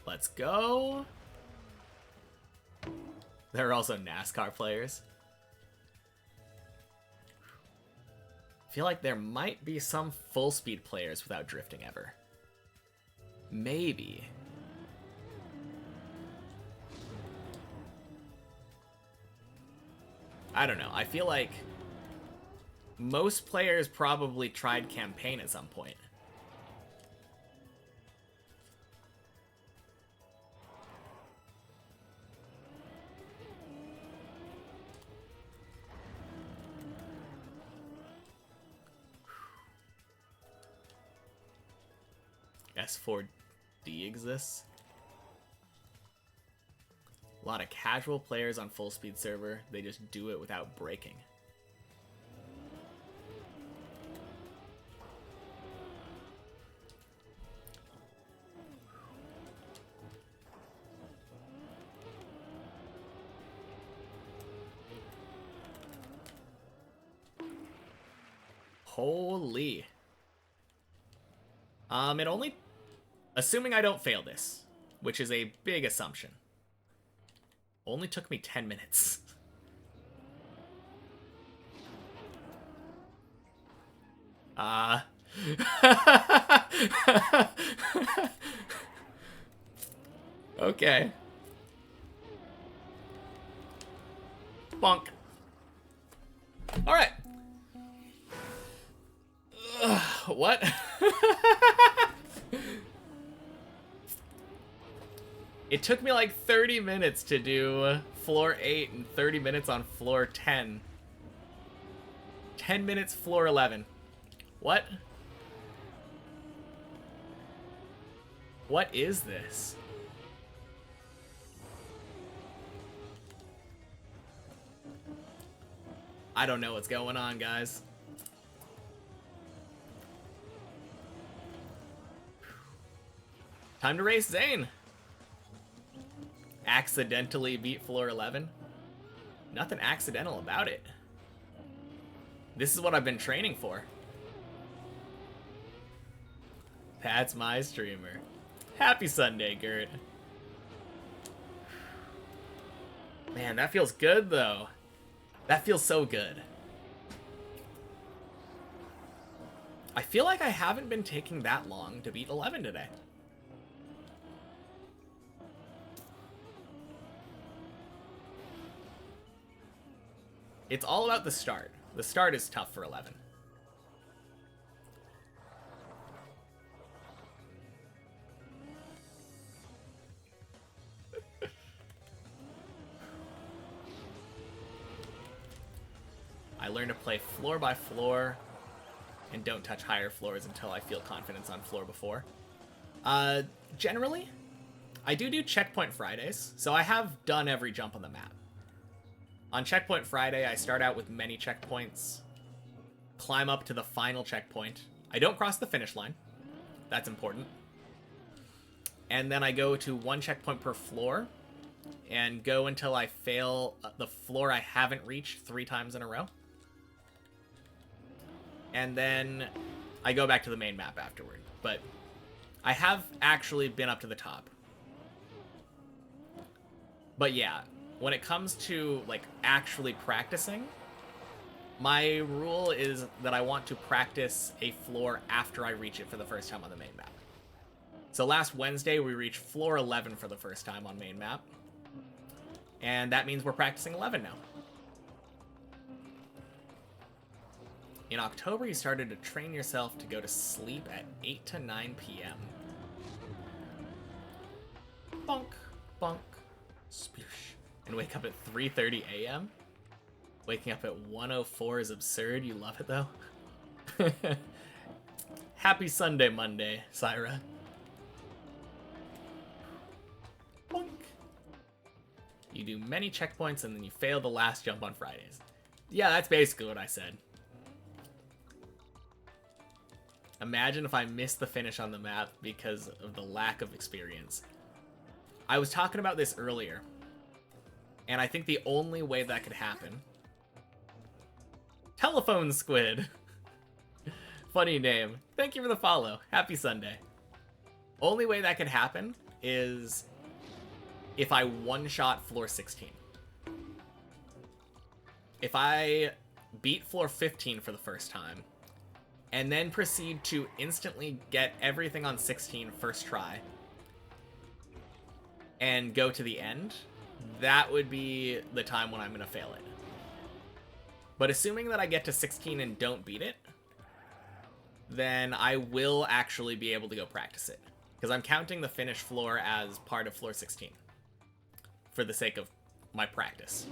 Speaker 1: Let's go. There are also NASCAR players. I feel like there might be some full speed players without drifting ever. Maybe. I don't know. I feel like most players probably tried campaign at some point. S4D exists. A lot of casual players on full speed server, they just do it without braking. Holy. It only, assuming I don't fail this, which is a big assumption, only took me 10 minutes. Okay. Bonk. Alright. What? It took me like 30 minutes to do floor 8 and 30 minutes on floor 10. 10 minutes floor 11. What? What is this? I don't know what's going on, guys. Time to race Zane. Accidentally beat floor 11. Nothing accidental about it. This is what I've been training for. That's my streamer. Happy Sunday, Gert. Man, that feels good, though. That feels so good. I feel like I haven't been taking that long to beat 11 today. It's all about the start. The start is tough for 11. I learn to play floor by floor and don't touch higher floors until I feel confidence on floor before. Generally, I do checkpoint Fridays, so I have done every jump on the map. On Checkpoint Friday, I start out with many checkpoints, climb up to the final checkpoint. I don't cross the finish line. That's important. And then I go to one checkpoint per floor and go until I fail the floor I haven't reached 3 times in a row. And then I go back to the main map afterward. But I have actually been up to the top. But yeah, when it comes to like actually practicing, my rule is that I want to practice a floor after I reach it for the first time on the main map. So last Wednesday we reached floor 11 for the first time on main map. And that means we're practicing 11 now. In October, you started to train yourself to go to sleep at 8 to 9 p.m. Bonk, bonk, sploosh. And wake up at 3:30 a.m.? Waking up at 1:04 is absurd. You love it, though? Happy Sunday, Monday, Syra. Bonk. You do many checkpoints and then you fail the last jump on Fridays. Yeah, that's basically what I said. Imagine if I missed the finish on the map because of the lack of experience. I was talking about this earlier, and I think the only way that could happen... Telephone Squid! Funny name. Thank you for the follow. Happy Sunday. Only way that could happen is if I one-shot floor 16. If I beat floor 15 for the first time, and then proceed to instantly get everything on 16 first try, and go to the end, that would be the time when I'm going to fail it. But assuming that I get to 16 and don't beat it, then I will actually be able to go practice it. Because I'm counting the finish floor as part of floor 16. For the sake of my practice.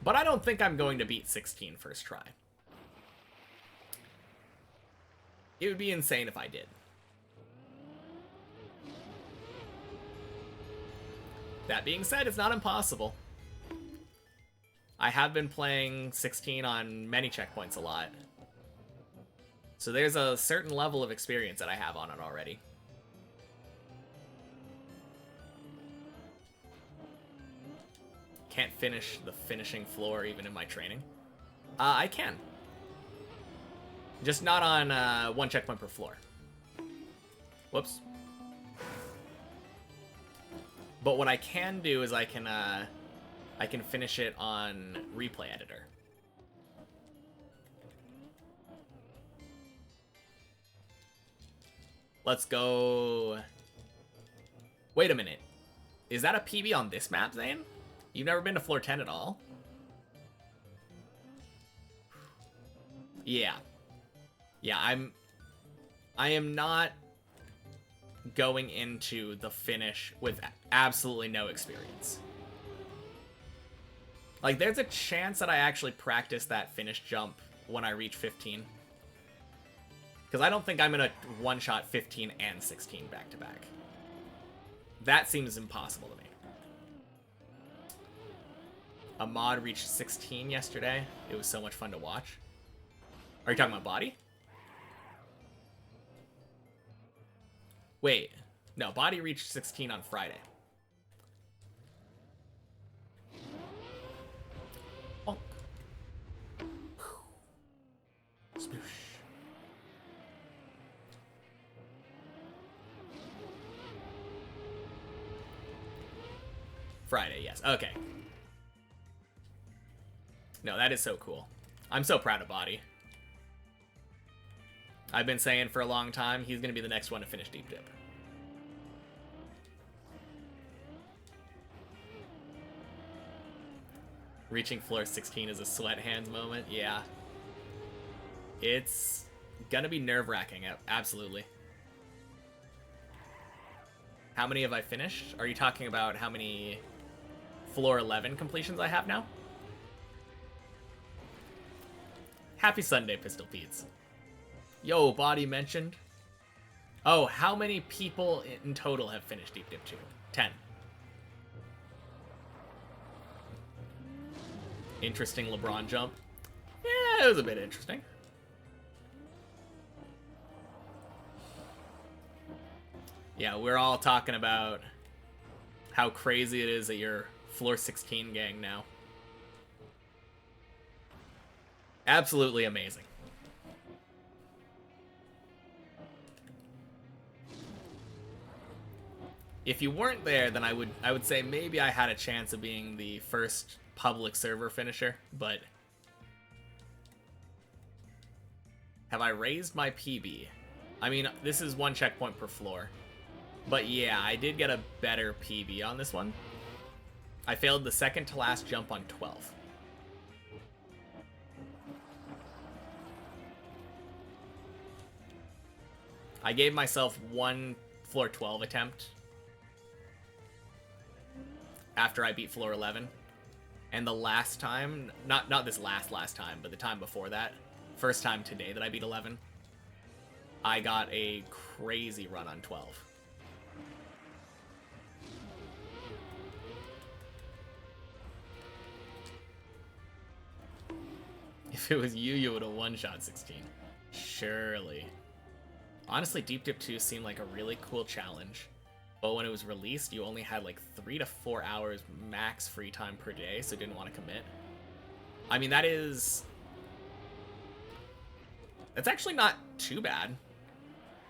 Speaker 1: But I don't think I'm going to beat 16 first try. It would be insane if I did. That being said, it's not impossible. I have been playing 16 on many checkpoints a lot. So there's a certain level of experience that I have on it already. Can't finish the finishing floor even in my training. I can. Just not on one checkpoint per floor. Whoops. But what I can do is I can finish it on replay editor. Let's go. Wait a minute. Is that a PB on this map, Zane? You've never been to floor 10 at all? Yeah. Yeah, I am not going into the finish with absolutely no experience. Like, there's a chance that I actually practice that finish jump when I reach 15. Because I don't think I'm going to one-shot 15 and 16 back-to-back. That seems impossible to me. Ahmad reached 16 yesterday. It was so much fun to watch. Are you talking about body? Wait. No, body reached 16 on Friday. Bonk. Sploosh. Friday, yes. Okay. No, that is so cool. I'm so proud of Body. I've been saying for a long time, he's going to be the next one to finish Deep Dip. Reaching floor 16 is a sweat hands moment. Yeah. It's going to be nerve-wracking. Absolutely. How many have I finished? Are you talking about how many floor 11 completions I have now? Happy Sunday, Pistol Pete's. Yo, Body mentioned. Oh, how many people in total have finished Deep Dip 2? 10. Interesting LeBron jump. Yeah, it was a bit interesting. Yeah, we're all talking about how crazy it is that you're floor 16 gang now. Absolutely amazing. If you weren't there, then I would say maybe I had a chance of being the first public server finisher, but have I raised my PB? I mean, this is one checkpoint per floor. But yeah, I did get a better PB on this one. I failed the second to last jump on 12. I gave myself one floor 12 attempt after I beat floor 11. And the last time, not this last time, but the time before that, first time today that I beat 11, I got a crazy run on 12. If it was you, you would have one-shot 16. Surely. Honestly, Deep Dip 2 seemed like a really cool challenge. But when it was released, you only had like 3 to 4 hours max free time per day, so didn't want to commit. I mean, that's actually not too bad.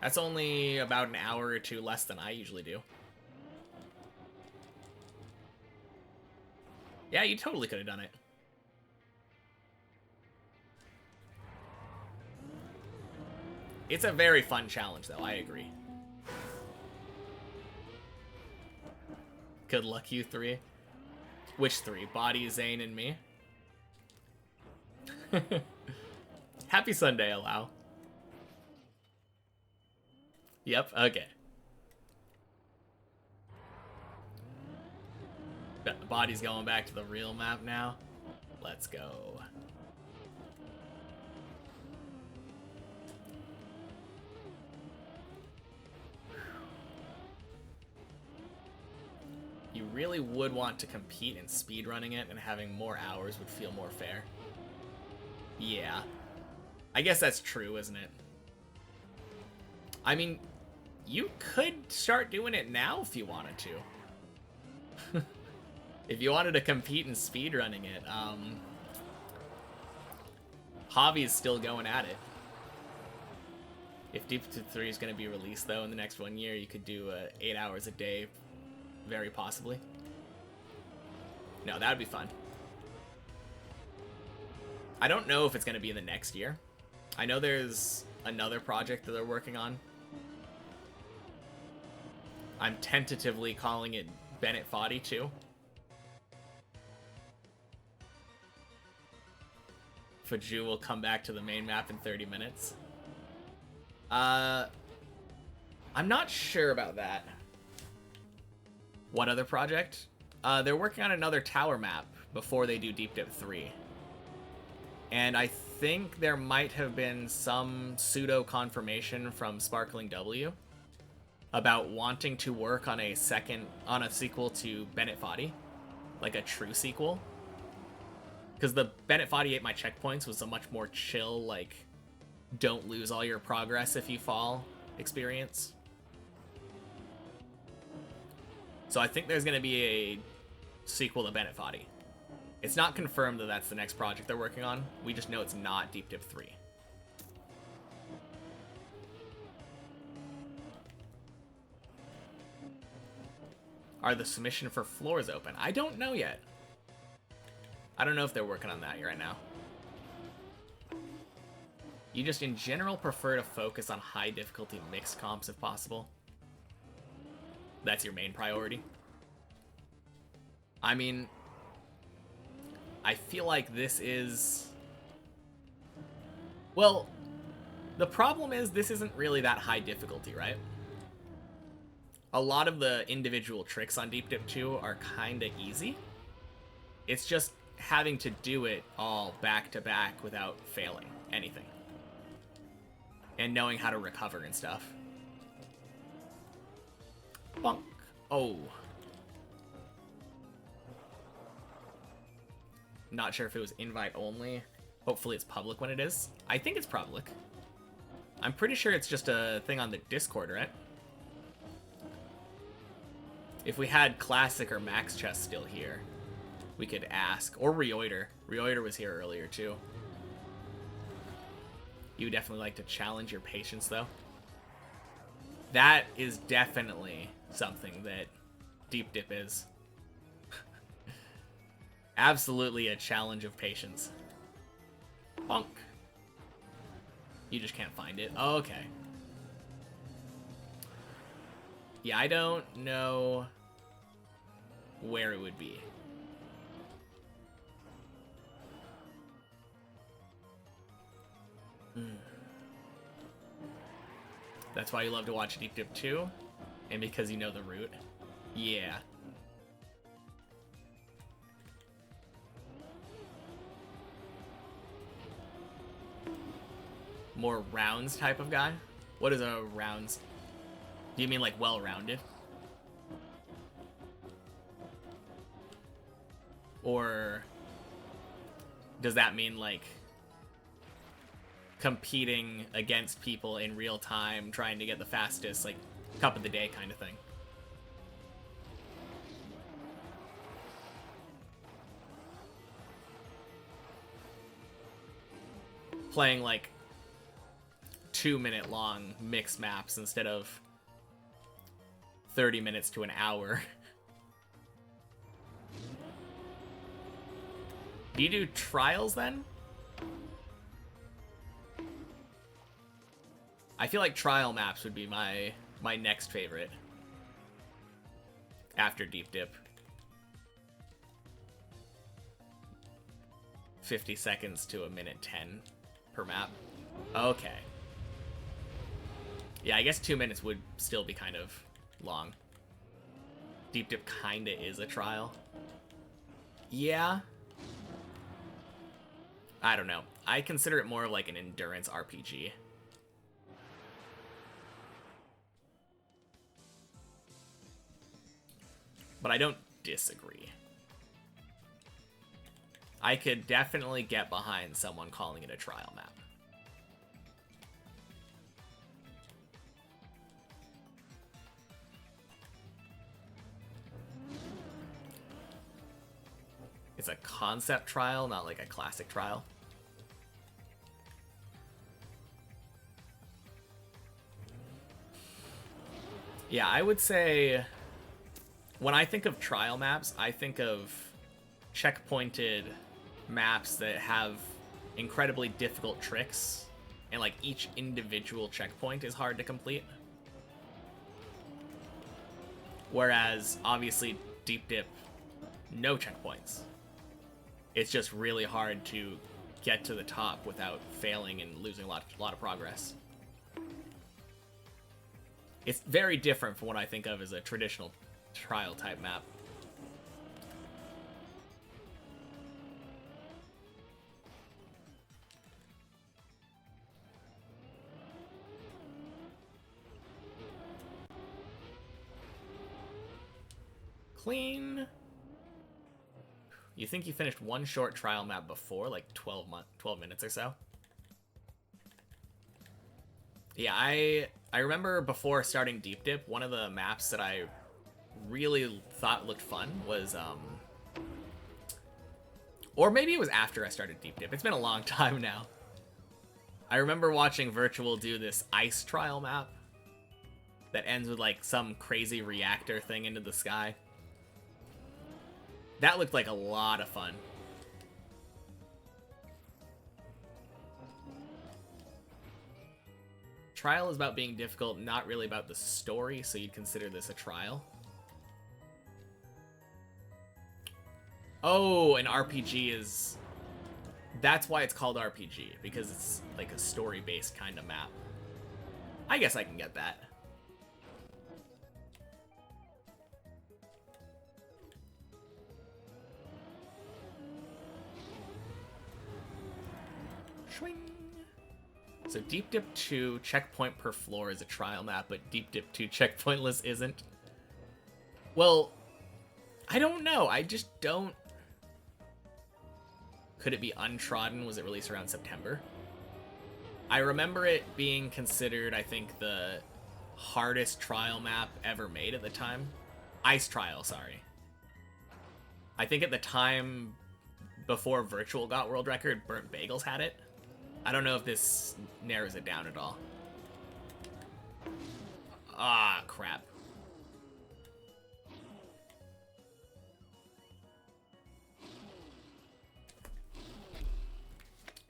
Speaker 1: That's only about an hour or two less than I usually do. Yeah, you totally could have done it. It's a very fun challenge, though, I agree. Good luck, you three. Which three? Body, Zane, and me? Happy Sunday, Allow. Yep, okay. The Body's going back to the real map now. Let's go. You really would want to compete in speedrunning it, and having more hours would feel more fair. Yeah. I guess that's true, isn't it? I mean, you could start doing it now if you wanted to. If you wanted to compete in speedrunning it, Javi's still going at it. If Deep Dip 3 is going to be released, though, in the next 1 year, you could do 8 hours a day. Very possibly. No, that would be fun. I don't know if it's going to be in the next year. I know there's another project that they're working on I'm tentatively calling it Bennett Foddy too. Faju will come back to the main map in 30 minutes. I'm not sure about that. What other project? They're working on another tower map before they do Deep Dip 3. And I think there might have been some pseudo confirmation from Sparkling W about wanting to work on a sequel to Bennett Foddy, like a true sequel. Because the Bennett Foddy Ate My Checkpoints was a much more chill, like, don't lose all your progress if you fall experience. So I think there's going to be a sequel to Bennett Foddy. It's not confirmed that that's the next project they're working on. We just know it's not Deep Dip 3. Are the submission for floors open? I don't know yet. I don't know if they're working on that right now. You just in general prefer to focus on high difficulty mixed comps if possible? That's your main priority? I mean, I feel like this is... Well, the problem is this isn't really that high difficulty, right? A lot of the individual tricks on Deep Dip 2 are kinda easy. It's just having to do it all back to back without failing anything. And knowing how to recover and stuff. Bonk. Oh. Not sure if it was invite only. Hopefully it's public when it is. I think it's public. I'm pretty sure it's just a thing on the Discord, right? If we had Classic or Max Chess still here, we could ask. Or Reoiter. Reoiter was here earlier, too. You would definitely like to challenge your patience, though. That is definitely something that Deep Dip is. Absolutely a challenge of patience. Bonk. You just can't find it. Oh, okay. Yeah, I don't know where it would be. That's why you love to watch Deep Dip 2? And because you know the route? Yeah. More rounds type of guy? What is a rounds? Do you mean like well-rounded? Or does that mean like competing against people in real time, trying to get the fastest, like, cup of the day kind of thing? Playing like 2-minute long mixed maps instead of 30 minutes to an hour. Do you do trials then? I feel like trial maps would be my next favorite after Deep Dip. 50 seconds to 1:10 per map. Okay. Yeah, I guess 2 minutes would still be kind of long. Deep Dip kinda is a trial. Yeah. I don't know. I consider it more of like an endurance RPG. But I don't disagree. I could definitely get behind someone calling it a trial map. It's a concept trial, not like a classic trial. Yeah, I would say when I think of trial maps, I think of checkpointed maps that have incredibly difficult tricks, and like each individual checkpoint is hard to complete. Whereas, obviously, Deep Dip, no checkpoints. It's just really hard to get to the top without failing and losing a lot of progress. It's very different from what I think of as a traditional trial type map. Clean. You think you finished one short trial map before, like 12 minutes or so? Yeah, I remember before starting Deep Dip, one of the maps that I really thought looked fun was, or maybe it was after I started Deep Dip. It's been a long time now. I remember watching Virtual do this ice trial map that ends with, like, some crazy reactor thing into the sky. That looked like a lot of fun. Trial is about being difficult, not really about the story, so you'd consider this a trial. Oh, an RPG is... That's why it's called RPG, because it's like a story-based kind of map. I guess I can get that. Swing. So Deep Dip 2, checkpoint per floor is a trial map, but Deep Dip 2 checkpointless isn't. Well, I don't know. I just don't... Could it be untrodden? Was it released around September? I remember it being considered, I think, the hardest trial map ever made at the time. Ice Trial, sorry. I think at the time, before Virtual got world record, Burnt Bagels had it. I don't know if this narrows it down at all. Ah, crap.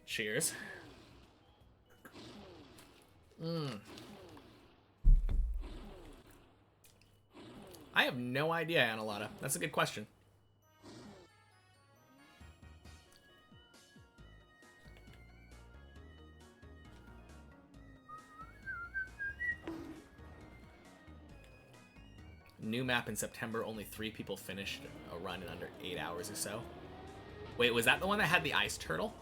Speaker 1: Cheers. I have no idea, Analata. That's a good question. New map in September, only 3 people finished a run in under 8 hours or so. Wait, was that the one that had the ice turtle?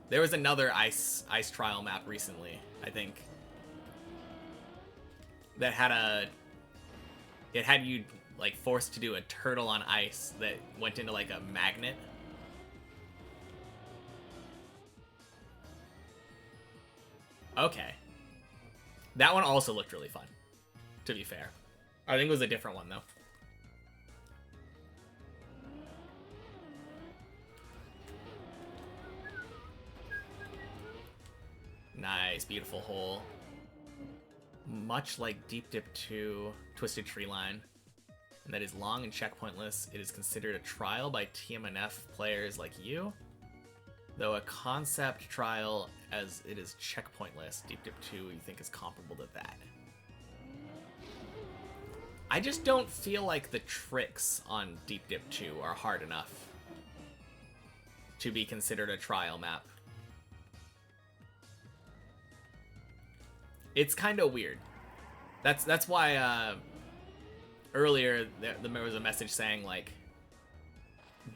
Speaker 1: There was another ice trial map recently, I think, that had a... It had you, like, forced to do a turtle on ice that went into, like, a magnet. Okay. That one also looked really fun, to be fair. I think it was a different one, though. Nice, beautiful hole. Much like Deep Dip 2, Twisted Tree Line, and that is long and checkpointless. It is considered a trial by TMNF players like you, though a concept trial as it is checkpointless. Deep Dip 2 you think is comparable to that. I just don't feel like the tricks on Deep Dip 2 are hard enough to be considered a trial map. It's kind of weird. That's why earlier there was a message saying, like,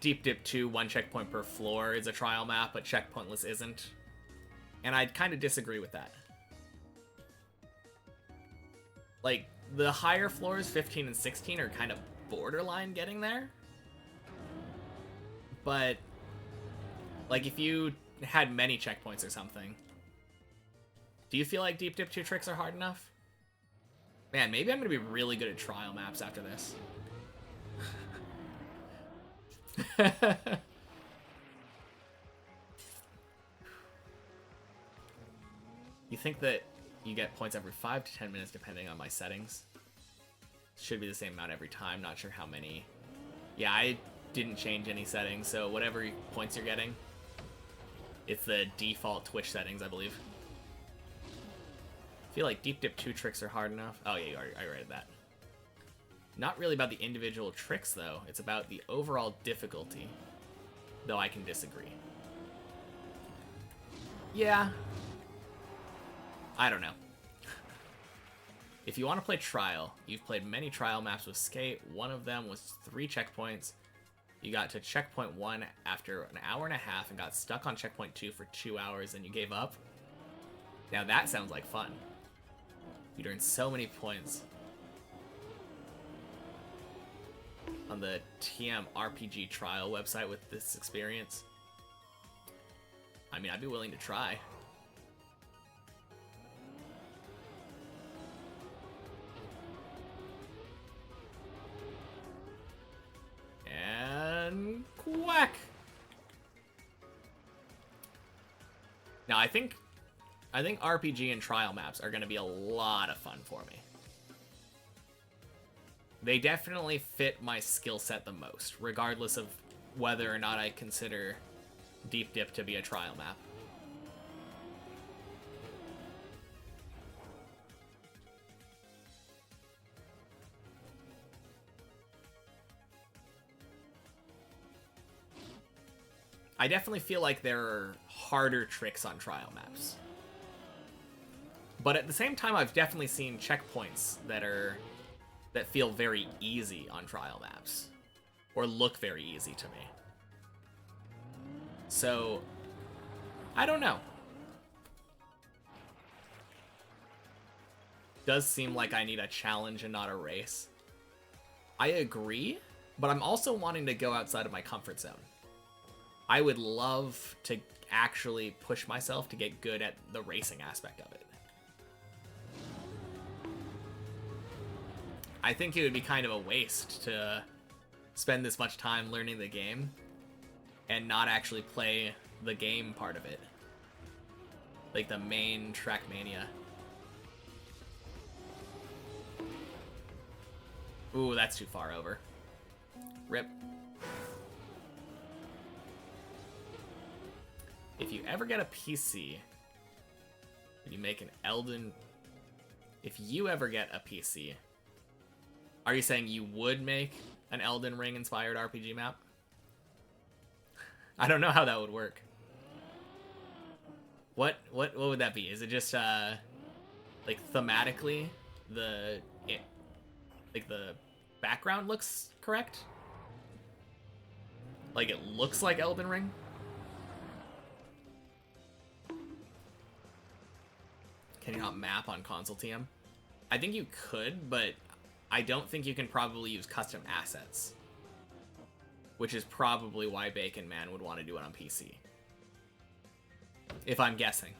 Speaker 1: Deep Dip 2, 1 checkpoint per floor is a trial map, but checkpointless isn't. And I'd kind of disagree with that. Like, the higher floors, 15 and 16, are kind of borderline getting there. But, like, if you had many checkpoints or something, do you feel like Deep Dip 2 tricks are hard enough? Man, maybe I'm going to be really good at trial maps after this. You think that you get points every 5 to 10 minutes depending on my settings? Should be the same amount every time, not sure how many. Yeah, I didn't change any settings, so whatever points you're getting, it's the default Twitch settings, I believe. I feel like Deep Dip 2 tricks are hard enough. Oh yeah, I read that. Not really about the individual tricks, though. It's about the overall difficulty, though I can disagree. Yeah. I don't know. If you want to play Trial, you've played many Trial maps with Skate. One of them was 3 checkpoints. You got to checkpoint 1 after an hour and a half and got stuck on checkpoint 2 for 2 hours and you gave up. Now that sounds like fun. You'd earn so many points on the TM RPG Trial website with this experience. I mean, I'd be willing to try. And quack. Now I think RPG and trial maps are going to be a lot of fun for me. They definitely fit my skill set the most, regardless of whether or not I consider Deep Dip to be a trial map. I definitely feel like there are harder tricks on trial maps. But at the same time, I've definitely seen checkpoints that feel very easy on trial maps. Or look very easy to me. So, I don't know. Does seem like I need a challenge and not a race. I agree, but I'm also wanting to go outside of my comfort zone. I would love to actually push myself to get good at the racing aspect of it. I think it would be kind of a waste to spend this much time learning the game and not actually play the game part of it. Like the main Trackmania. Ooh, that's too far over. Rip. If you ever get a PC, you make an Elden... If you ever get a PC, are you saying you would make an Elden Ring inspired RPG map? I don't know how that would work. What would that be? Is it just like thematically the background looks correct? Like it looks like Elden Ring? Can you not map on console TM? I think you could, but I don't think you can probably use custom assets. Which is probably why Bacon Man would want to do it on PC. If I'm guessing.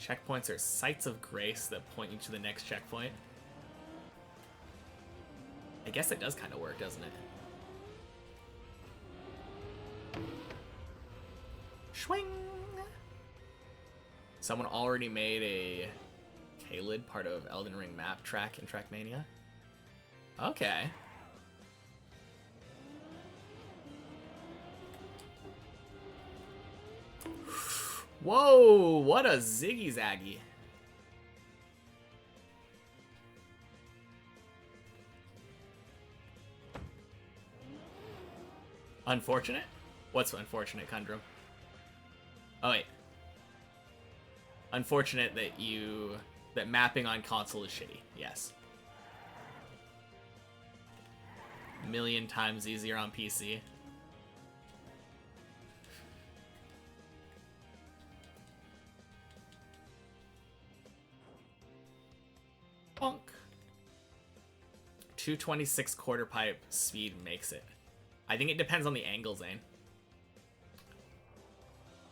Speaker 1: Checkpoints are sites of grace that point you to the next checkpoint. I guess it does kind of work, doesn't it? Swing! Someone already made a Kalid part of Elden Ring map track in Trackmania. Okay. Whoa, what a ziggy-zaggy. Unfortunate? What's unfortunate, Kundrum? Oh, wait. Unfortunate that mapping on console is shitty. Yes. A million times easier on PC. Bonk. 226 quarter pipe speed makes it. I think it depends on the angle, Zane.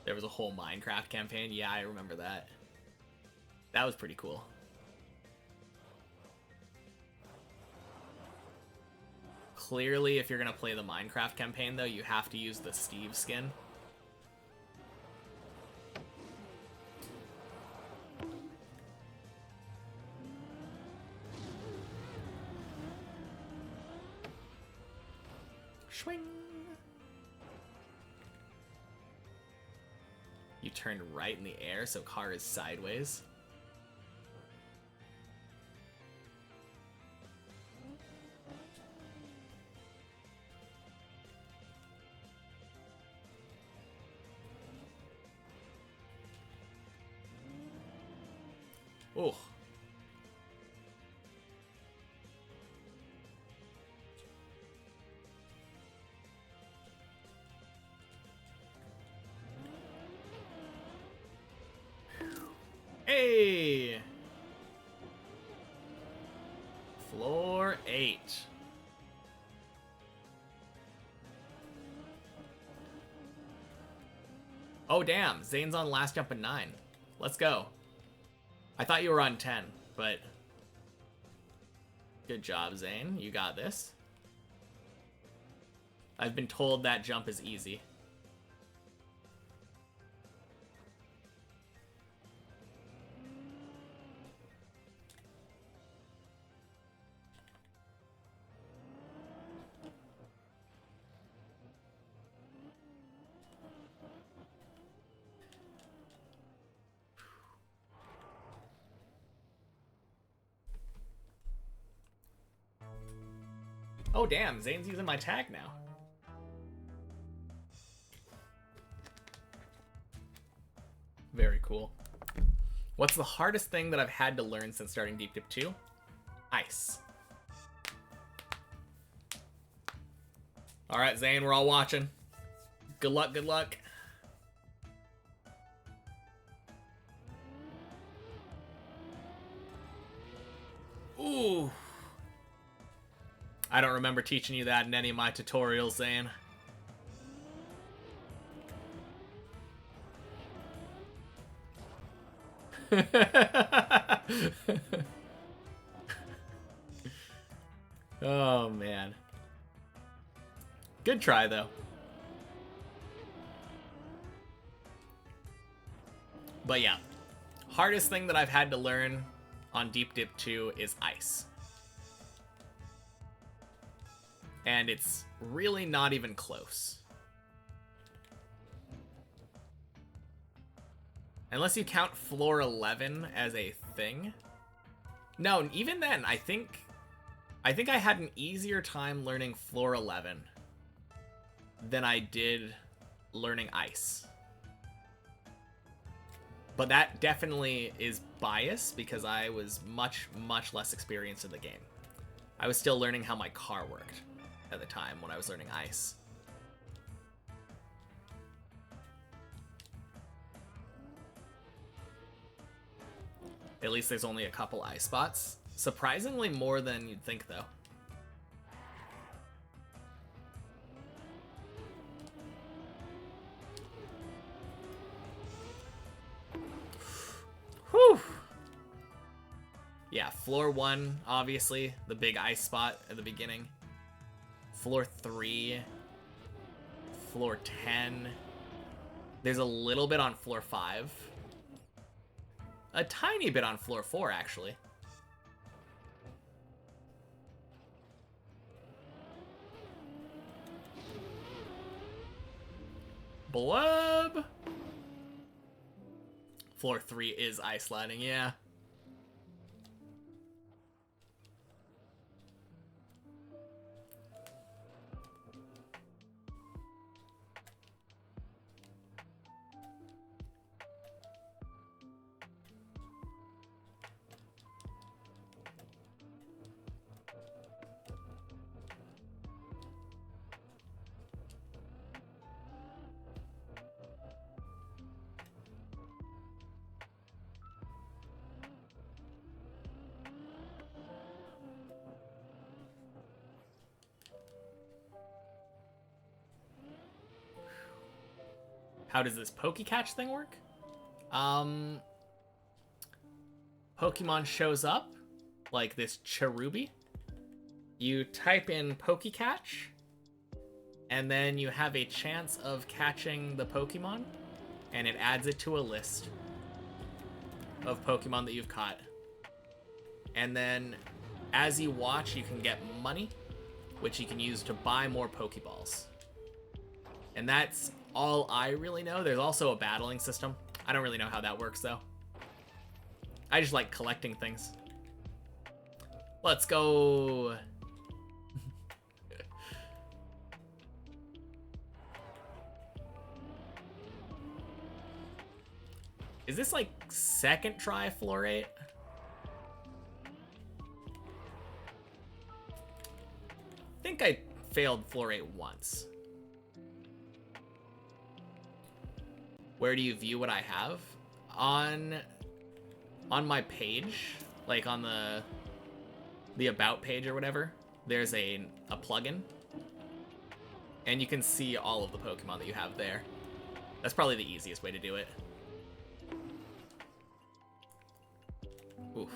Speaker 1: There was a whole Minecraft campaign. Yeah, I remember that. That was pretty cool. Clearly, if you're going to play the Minecraft campaign, though, you have to use the Steve skin. Swing! You turn right in the air, so car is sideways. Oh. Hey! Floor 8. Oh, damn. Zane's on last jump at 9. Let's go. I thought you were on 10, but... Good job, Zane. You got this. I've been told that jump is easy. Oh, damn. Zane's using my tag now. Very cool. What's the hardest thing that I've had to learn since starting Deep Dip 2? Ice. Alright, Zane, we're all watching. Good luck, good luck. Ooh. I don't remember teaching you that in any of my tutorials, Zane. Oh, man. Good try, though. But yeah, hardest thing that I've had to learn on Deep Dip 2 is ice. And it's really not even close. Unless you count floor 11 as a thing. No, even then, I think I had an easier time learning floor 11 than I did learning ice. But that definitely is bias because I was much, much less experienced in the game. I was still learning how my car worked at the time when I was learning ice. At least there's only a couple ice spots. Surprisingly more than you'd think, though. Whew. Yeah, floor 1, obviously, the big ice spot at the beginning. Floor 3. Floor 10. There's a little bit on floor 5. A tiny bit on floor 4, actually. Blub! Floor 3 is ice sliding, yeah. How does this Pokécatch thing work? Pokemon shows up, like this Cherubi. You type in Pokécatch, and then you have a chance of catching the Pokemon, and it adds it to a list of Pokemon that you've caught. And then, as you watch, you can get money, which you can use to buy more Pokeballs. And that's all I really know. There's also a battling system. I don't really know how that works, though. I just like collecting things. Let's go. Is this like second try floor 8? I think I failed floor 8 once. Where do you view what I have? On my page, like on the about page or whatever, there's a plugin. And you can see all of the Pokemon that you have there. That's probably the easiest way to do it. Oof.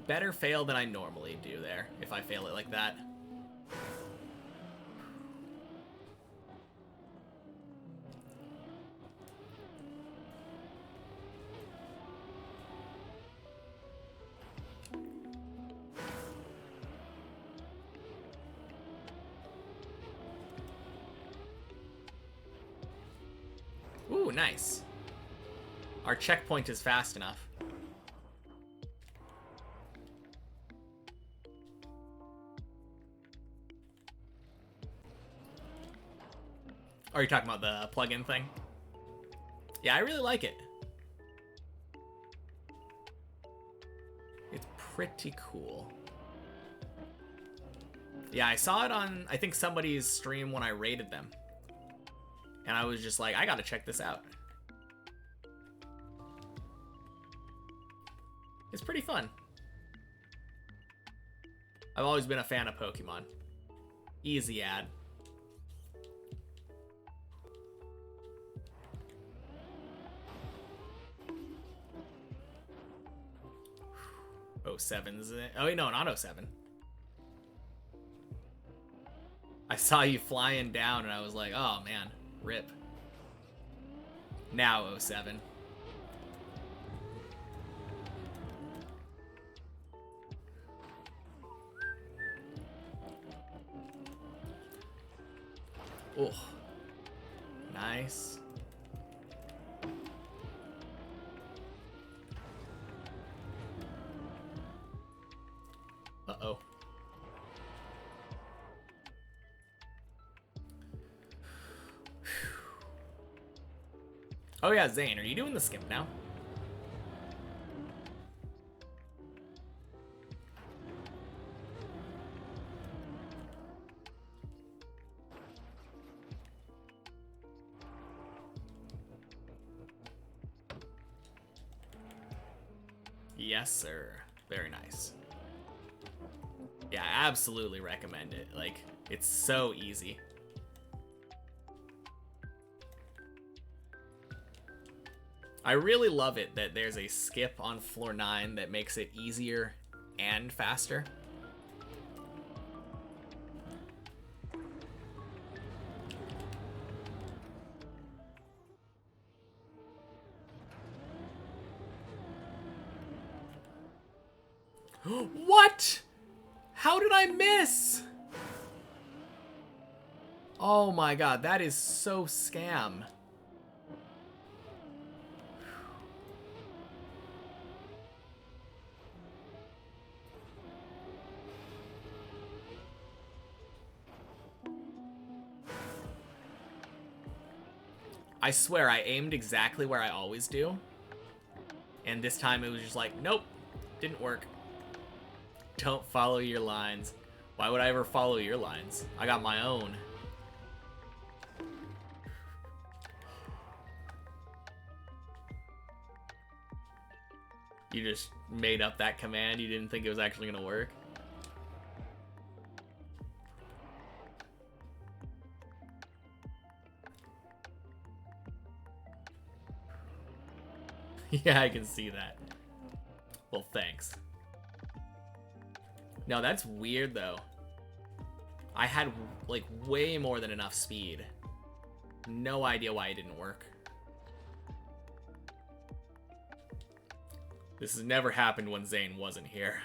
Speaker 1: Better fail than I normally do there, if I fail it like that. Ooh, nice. Our checkpoint is fast enough. Are you talking about the plugin thing? Yeah, I really like it. It's pretty cool. Yeah, I saw it on, I think, somebody's stream when I rated them. And I was just like, I gotta check this out. It's pretty fun. I've always been a fan of Pokemon. Easy ad. Oh, 7's it? Oh, wait, no, not 07. I saw you flying down and I was like, oh man, rip. Now 07. Oh, nice. Uh-oh. Oh yeah, Zane, are you doing the skip now? Yes, sir. Very nice. Yeah, I absolutely recommend it. Like, it's so easy. I really love it that there's a skip on floor 9 that makes it easier and faster. What? How did I miss? Oh my god, that is so scam. I swear I aimed exactly where I always do. And this time it was just like, nope, didn't work. Don't follow your lines. Why would I ever follow your lines? I got my own. You just made up that command. You didn't think it was actually gonna work. Yeah, I can see that. Well, thanks. No, that's weird, though. I had, like, way more than enough speed. No idea why it didn't work. This has never happened when Zane wasn't here.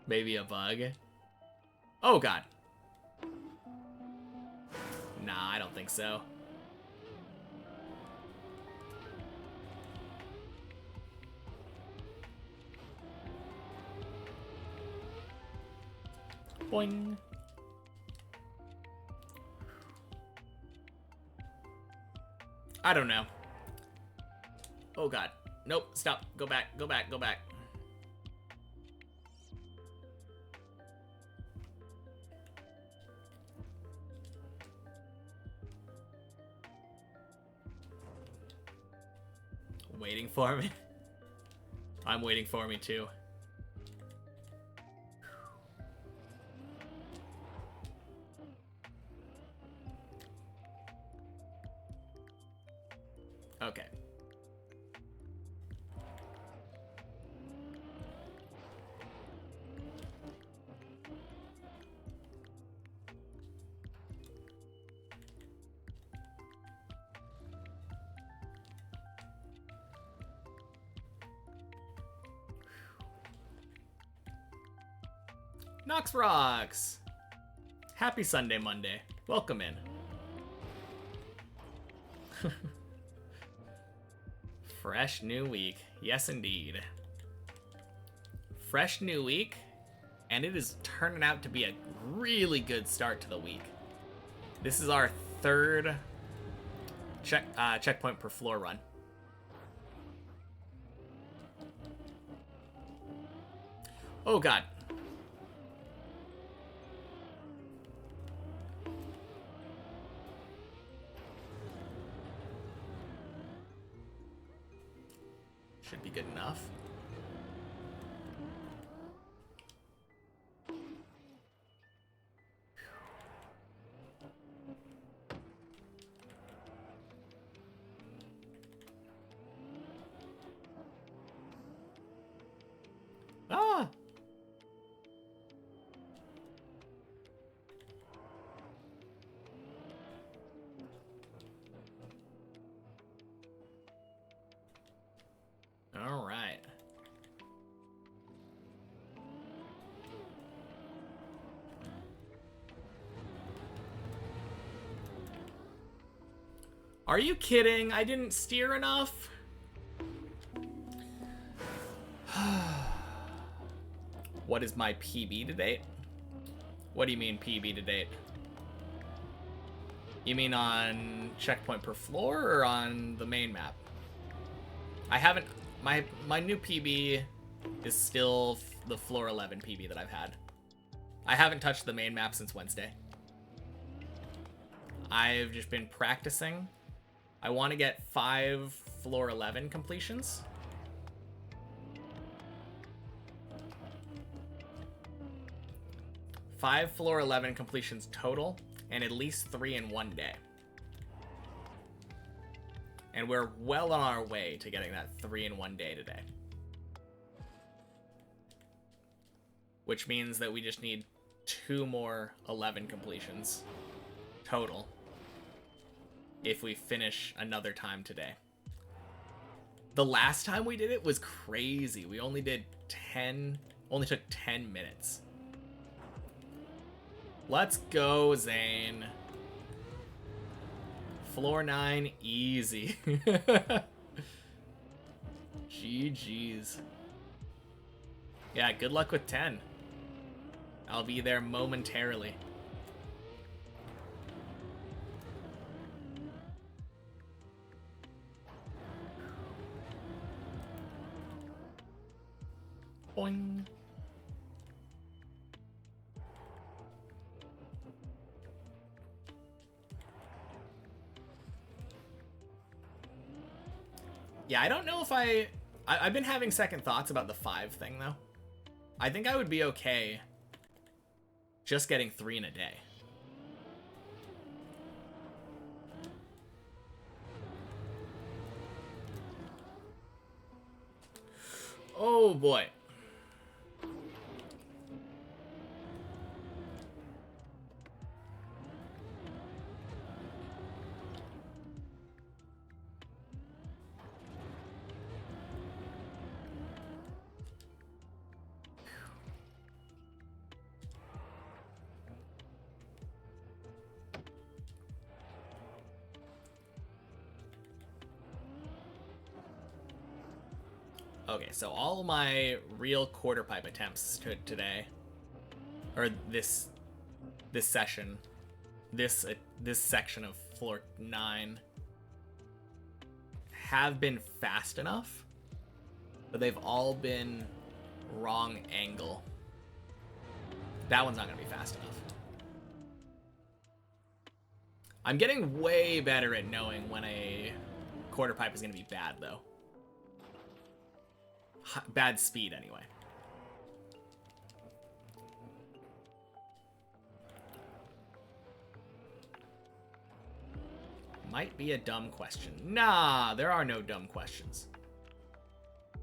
Speaker 1: Maybe a bug. Oh god. Nah, I don't think so. Boing. I don't know. Oh god. Nope, stop. Go back, go back, go back. Waiting for me. I'm waiting for me too. Okay. Nox Rocks! Happy Sunday, Monday. Welcome in. Fresh new week. Yes, indeed. Fresh new week, and it is turning out to be a really good start to the week. This is our third checkpoint per floor run. Oh god. Should be good enough. Ah! All right. Are you kidding? I didn't steer enough? What is my PB to date? What do you mean PB to date? You mean on checkpoint per floor or on the main map? I haven't... My new PB is still the floor 11 PB that I've had. I haven't touched the main map since Wednesday. I've just been practicing. I want to get 5 floor 11 completions. Five floor 11 completions total, and at least 3 in one day. And we're well on our way to getting that 3 in one day today. Which means that we just need 2 more 11 completions total if we finish another time today. The last time we did it was crazy. We only took 10 minutes. Let's go, Zane. Floor 9, easy. GG's. Yeah, good luck with 10. I'll be there momentarily. Boing. Yeah, I don't know if I've been having second thoughts about the 5 thing, though. I think I would be okay just getting 3 in a day. Oh, boy. Okay, so all of my real quarter pipe attempts today, or this session, this section of floor 9, have been fast enough, but they've all been wrong angle. That one's not gonna be fast enough. I'm getting way better at knowing when a quarter pipe is gonna be bad, though. Bad speed, anyway. Might be a dumb question. Nah, there are no dumb questions.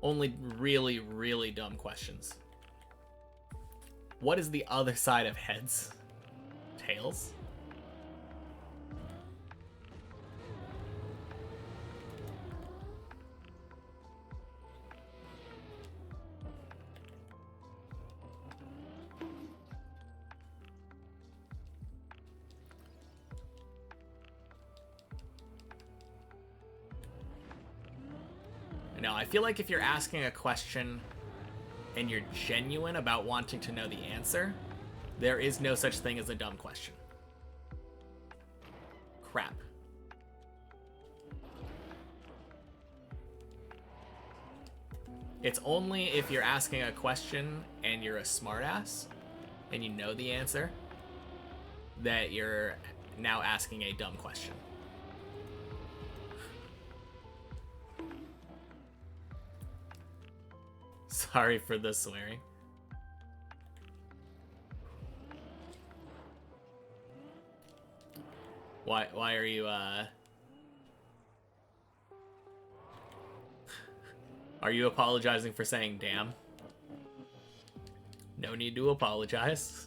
Speaker 1: Only really, really dumb questions. What is the other side of heads? Tails? No, I feel like if you're asking a question and you're genuine about wanting to know the answer, there is no such thing as a dumb question. Crap. It's only if you're asking a question and you're a smartass and you know the answer that you're now asking a dumb question. Sorry for the swearing. Why are you, Are you apologizing for saying damn? No need to apologize.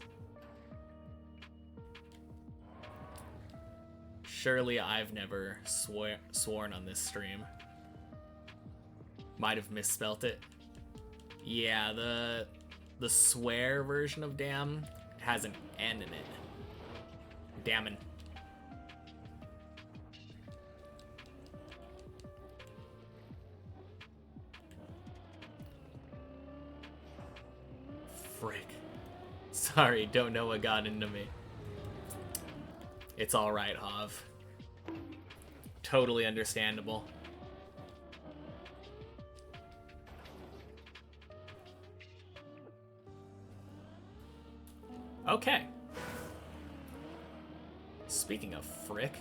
Speaker 1: Surely I've never sworn on this stream. Might have misspelt it. Yeah, the swear version of damn has an N in it. Damn. Frick. Sorry, don't know what got into me. It's alright, Hav. Totally understandable. Okay. Speaking of frick.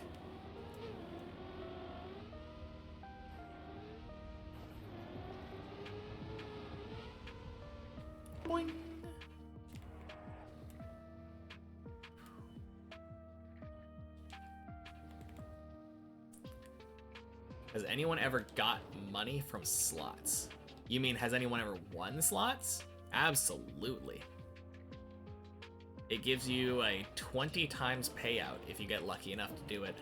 Speaker 1: Boing. Has anyone ever got money from slots? You mean, has anyone ever won slots? Absolutely. It gives you a 20 times payout if you get lucky enough to do it.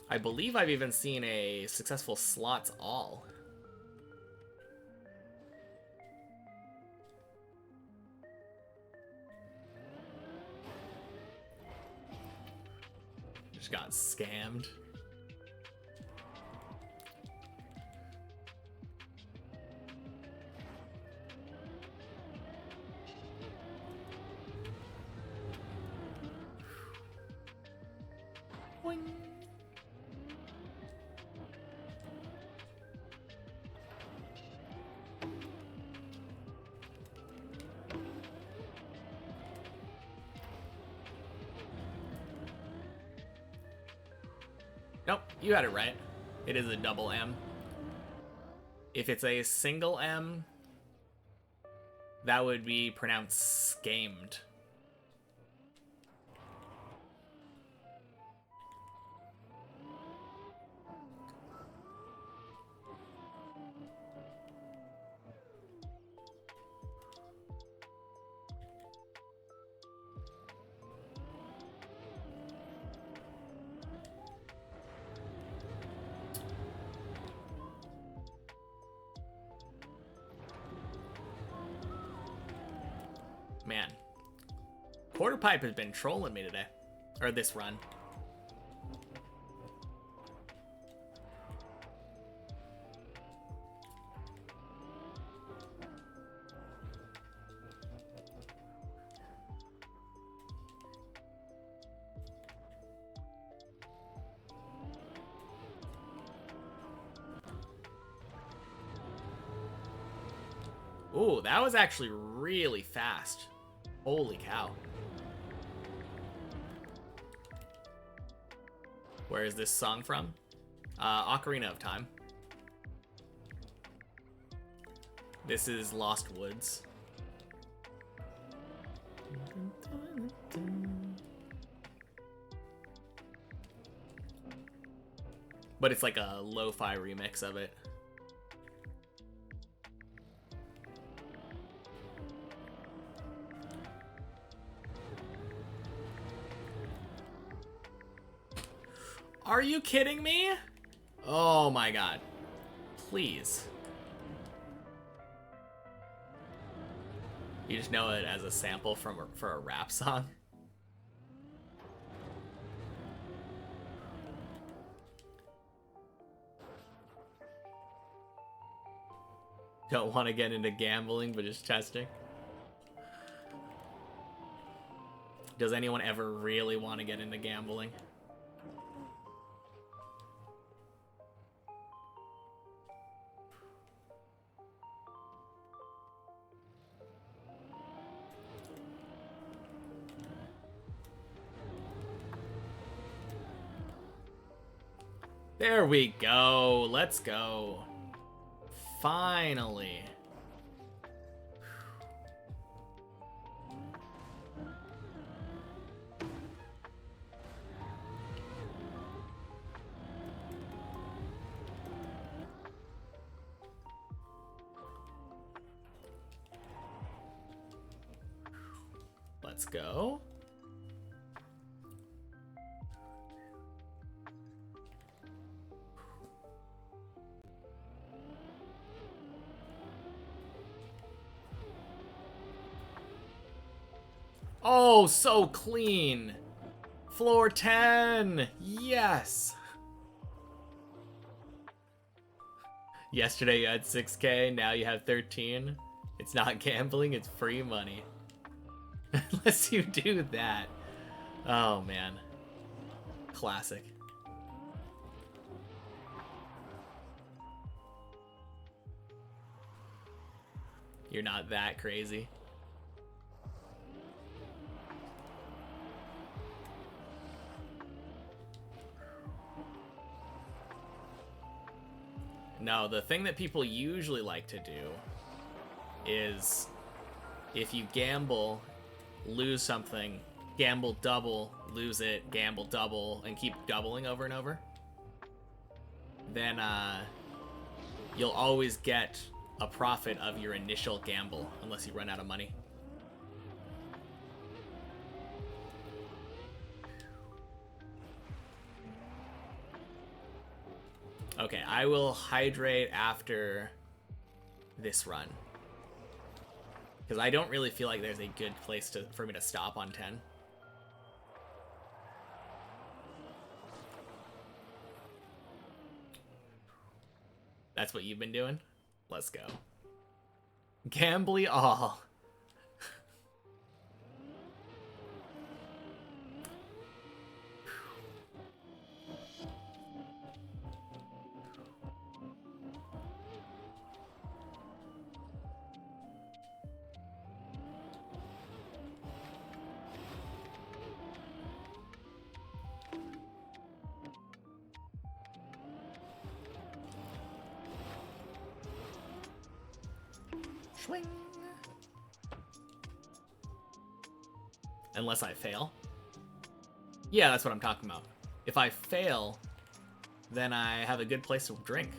Speaker 1: I believe I've even seen a successful slots all. Just got scammed. Boing. Nope, you had it right. It is a double M. If it's a single M, that would be pronounced scammed. Man, Quarter Pipe has been trolling me today. Or this run. Ooh, that was actually really fast. Holy cow. Where is this song from? Ocarina of Time. This is Lost Woods. But it's like a lo-fi remix of it. Are you kidding me? Oh my god. Please. You just know it as a sample for a rap song? Don't want to get into gambling, but just testing. Does anyone ever really want to get into gambling? There we go. Let's go. Finally. Let's go. Oh, so clean. Floor 10. Yes. Yesterday you had 6K, now you have 13. It's not gambling, it's free money. Unless you do that. Oh, man. Classic. You're not that crazy. No, the thing that people usually like to do is if you gamble, lose something, gamble double, lose it, gamble double, and keep doubling over and over, then you'll always get a profit of your initial gamble unless you run out of money. Okay, I will hydrate after this run. Because I don't really feel like there's a good place for me to stop on 10. That's what you've been doing? Let's go. Gambly all. Swing. Unless I fail. Yeah, that's what I'm talking about. If I fail, then I have a good place to drink.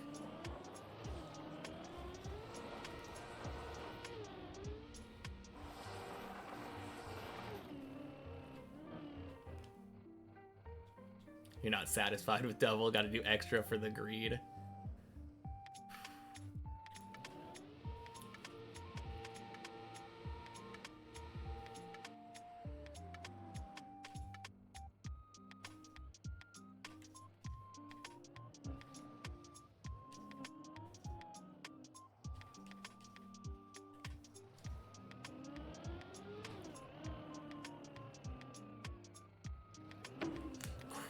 Speaker 1: You're not satisfied with double, gotta do extra for the greed.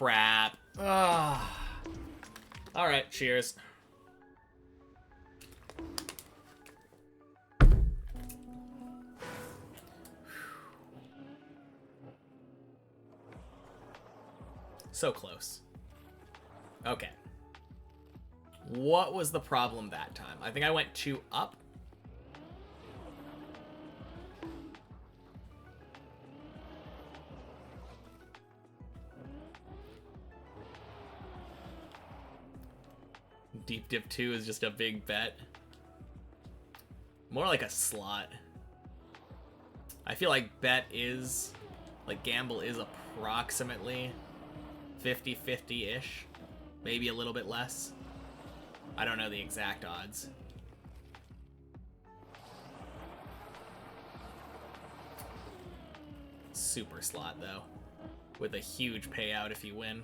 Speaker 1: crap. Ugh. Alright, cheers. So close. Okay. What was the problem that time? I think I went 2 up. Deep dip 2 is just a big bet. More like a slot. I feel like bet is, like gamble is approximately 50-50-ish. Maybe a little bit less. I don't know the exact odds. Super slot though, with a huge payout if you win.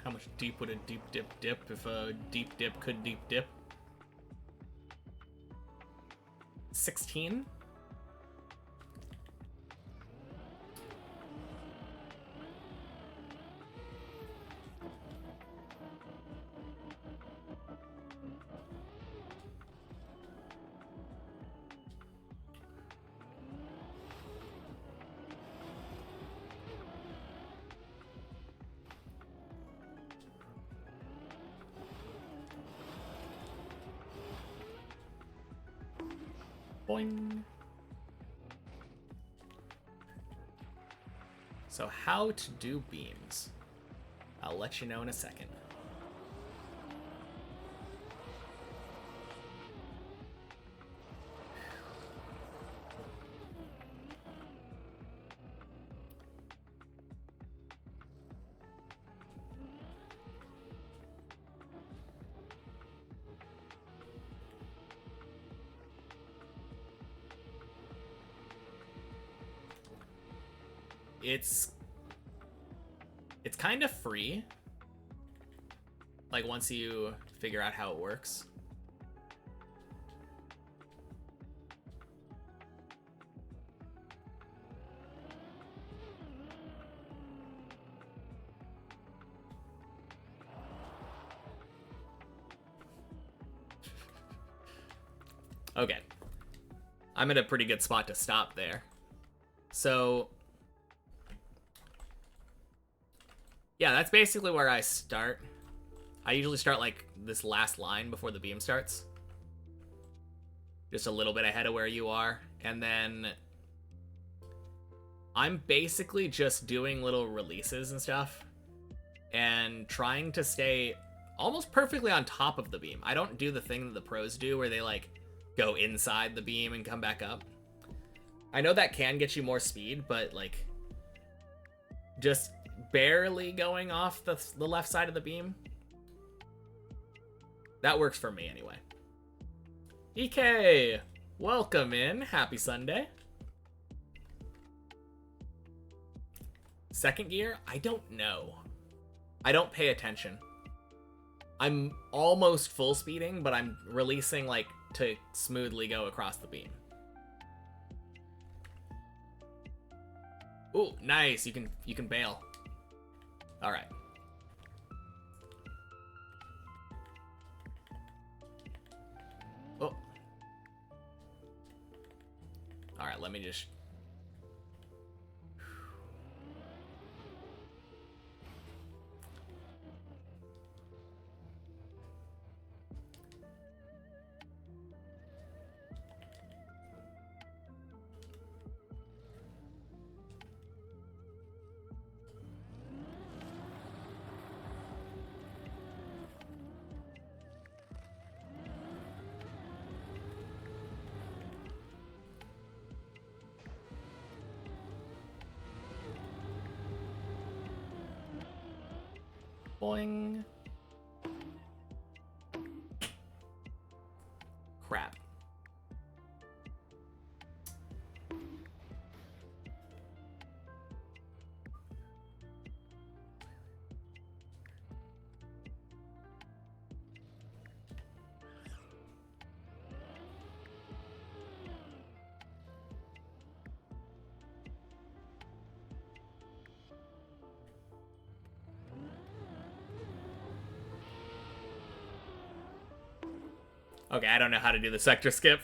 Speaker 1: How much deep would a deep dip if a deep dip could deep dip? 16? Boing. So how to do beams? I'll let you know in a second. It's kind of free. Like once you figure out how it works. Okay. I'm at a pretty good spot to stop there. So yeah, that's basically where I start. I usually start like this last line before the beam starts. Just a little bit ahead of where you are. And then I'm basically just doing little releases and stuff and trying to stay almost perfectly on top of the beam. I don't do the thing that the pros do where they like go inside the beam and come back up. I know that can get you more speed, but like just barely going off the left side of the beam, that works for me anyway. EK, welcome in. Happy Sunday. Second gear? I don't know. I don't pay attention. I'm almost full speeding, but I'm releasing like to smoothly go across the beam. Ooh, nice. You can bail. All right. Oh. All right, let me just... Boing. Crap. Okay, I don't know how to do the sector skip.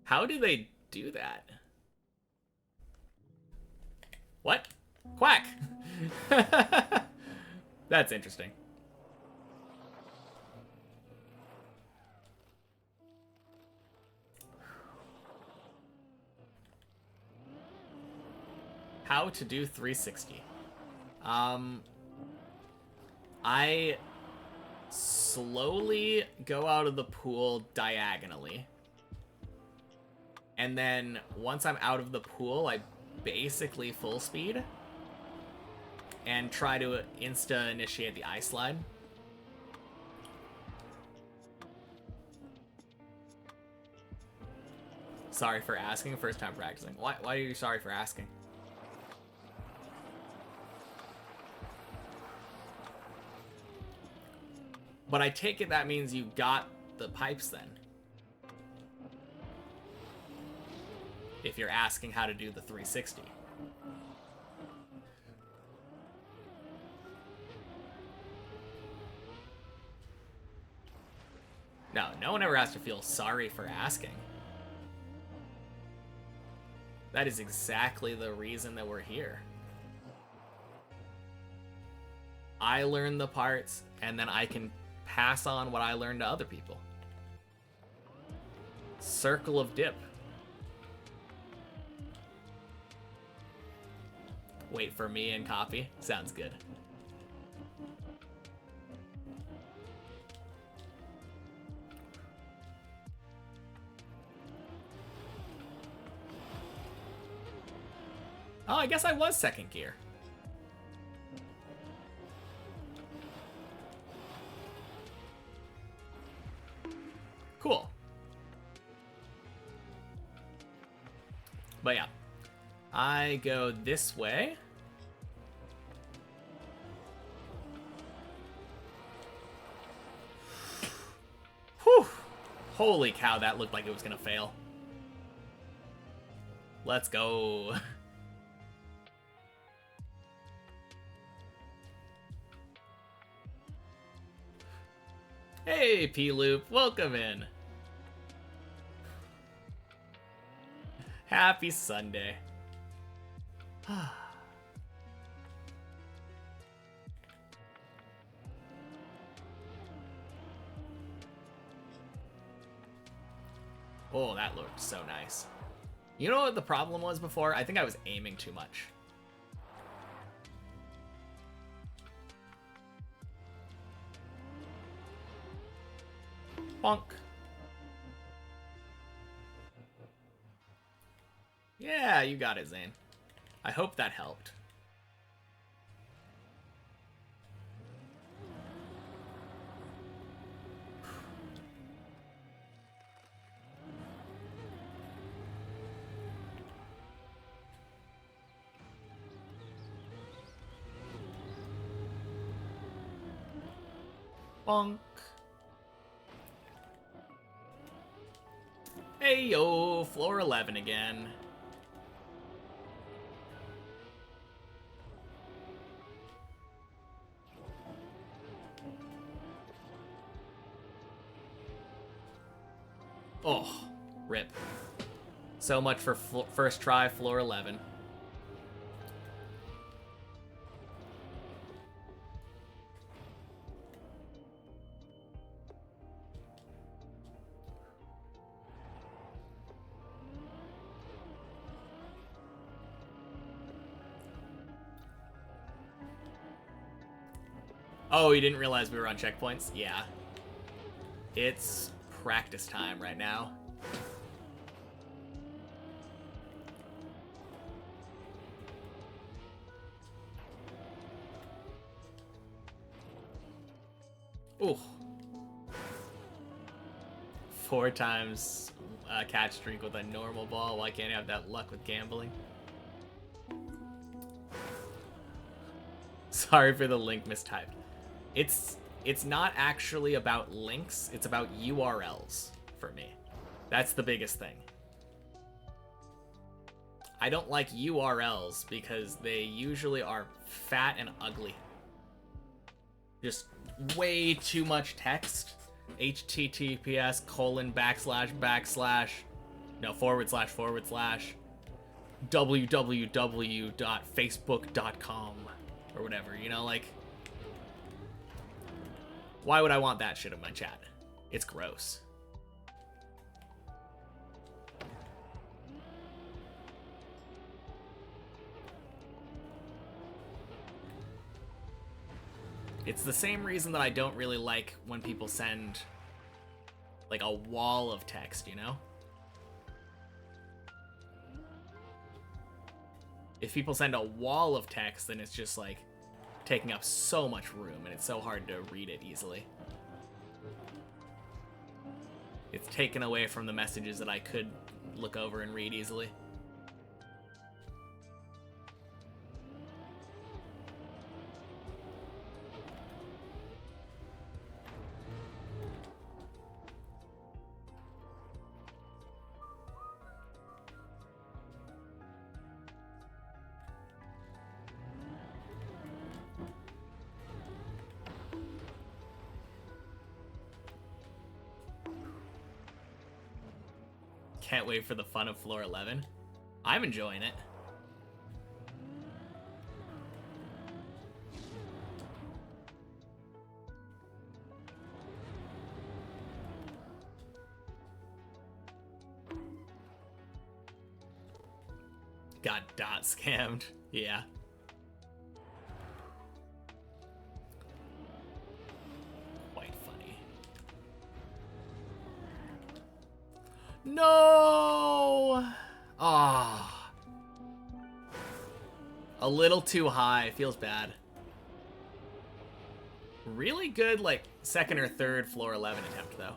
Speaker 1: How do they do that? What? Quack! That's interesting. How to do 360. I slowly go out of the pool diagonally. And then once I'm out of the pool, I basically full speed and try to insta-initiate the ice slide. Sorry for asking, first time practicing. Why are you sorry for asking? But I take it that means you got the pipes then. If you're asking how to do the 360. No one ever has to feel sorry for asking. That is exactly the reason that we're here. I learn the parts, and then I can pass on what I learned to other people. Circle of dip. Wait for me and copy. Sounds good. Oh, I guess I was second gear. Cool. But yeah, I go this way. Whew. Holy cow, that looked like it was gonna fail. Let's go. Hey, P-Loop, welcome in. Happy Sunday. Oh, that looked so nice. You know what the problem was before? I think I was aiming too much. Bonk. Yeah, you got it, Zane. I hope that helped. Bonk. Hey yo, floor 11 again. Oh, rip. So much for first try, floor 11. Oh, you didn't realize we were on checkpoints? Yeah. It's practice time right now. Ooh. 4 times catch streak with a normal ball. Why can't I have that luck with gambling? Sorry for the link mistyped. It's not actually about links, it's about URLs for me. That's the biggest thing. I don't like URLs because they usually are fat and ugly. Just way too much text. HTTPS : no, / www.facebook.com or whatever, you know, like, why would I want that shit in my chat? It's gross. It's the same reason that I don't really like when people send, like, a wall of text, you know? If people send a wall of text, then it's just, like, taking up so much room, and it's so hard to read it easily. It's taken away from the messages that I could look over and read easily. Can't wait for the fun of floor 11. I'm enjoying it. Got dot scammed. Yeah. Quite funny. No! Ah. A little too high. Feels bad. Really good, like, second or third floor 11 attempt, though.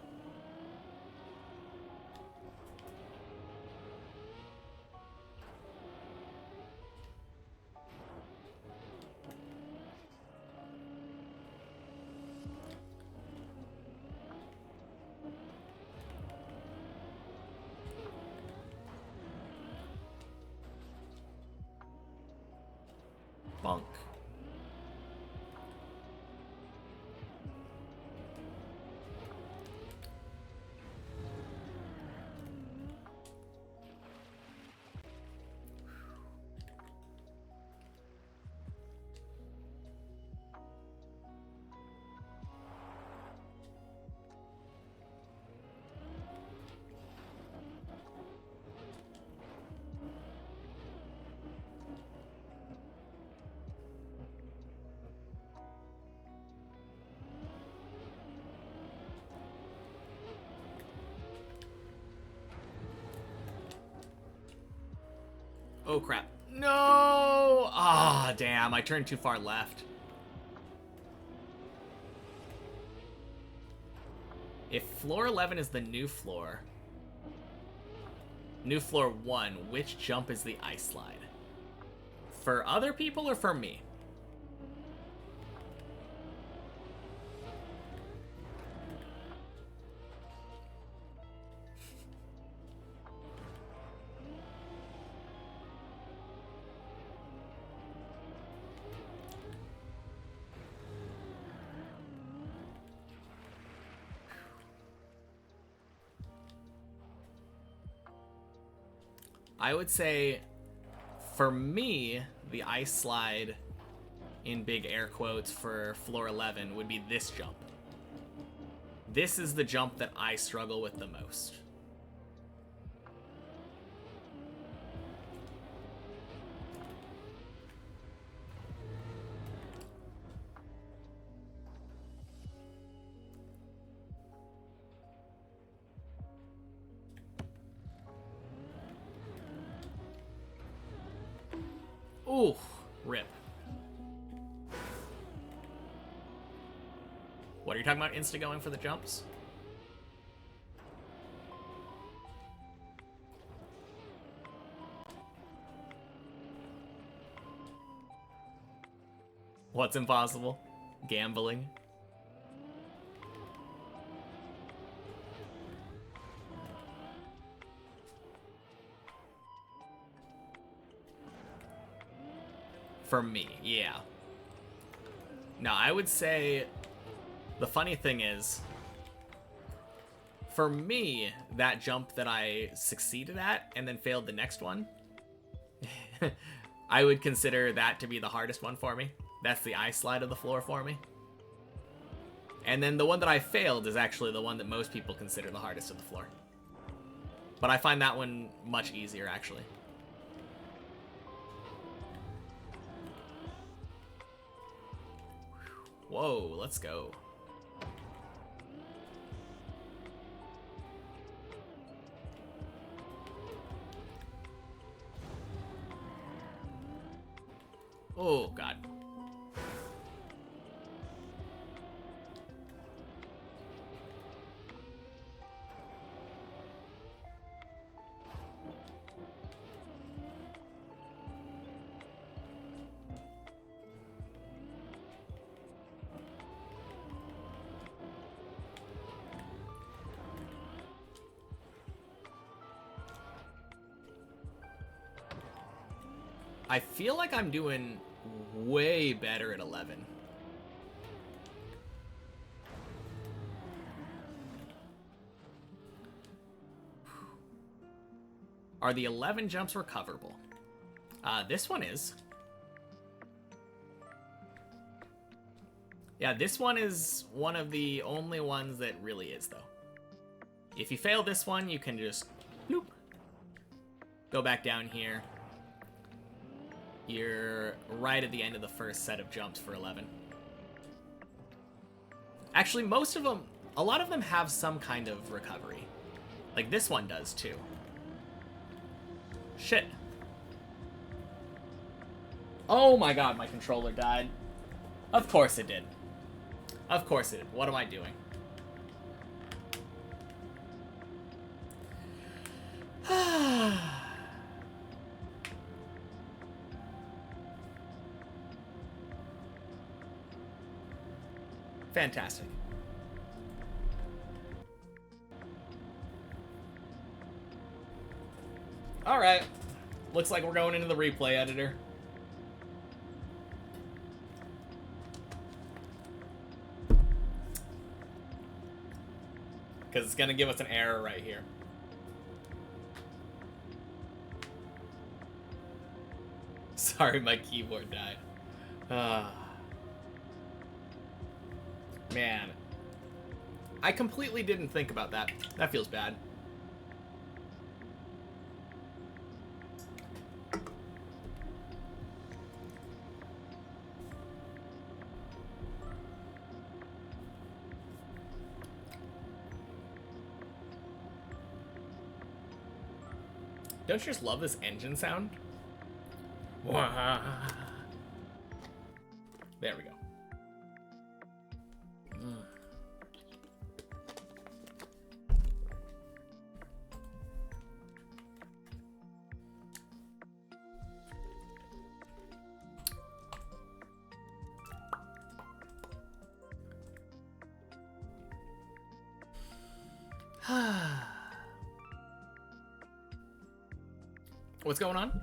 Speaker 1: Bunk. Oh, crap. No! Ah, damn. I turned too far left. If floor 11 is the new floor 1, which jump is the ice slide? For other people or for me? I would say, for me, the ice slide, in big air quotes, for floor 11 would be this jump. This is the jump that I struggle with the most. Ooh, rip. What are you talking about, insta-going for the jumps? What's impossible? Gambling. For me, yeah. Now, I would say the funny thing is, for me, that jump that I succeeded at and then failed the next one, I would consider that to be the hardest one for me. That's the eye slide of the floor for me. And then the one that I failed is actually the one that most people consider the hardest of the floor. But I find that one much easier, actually. Whoa, let's go. Oh, God. I feel like I'm doing way better at 11. Are the 11 jumps recoverable? This one is. Yeah, this one is one of the only ones that really is, though. If you fail this one, you can just bloop, go back down here. You're right at the end of the first set of jumps for 11. Actually, most of them, a lot of them have some kind of recovery. Like this one does, too. Shit. Oh my god, my controller died. Of course it did. Of course it did. What am I doing? Fantastic. Alright. Looks like we're going into the replay editor. Because it's going to give us an error right here. Sorry, my keyboard died. Man. I completely didn't think about that. That feels bad. Don't you just love this engine sound? There we go. What's going on?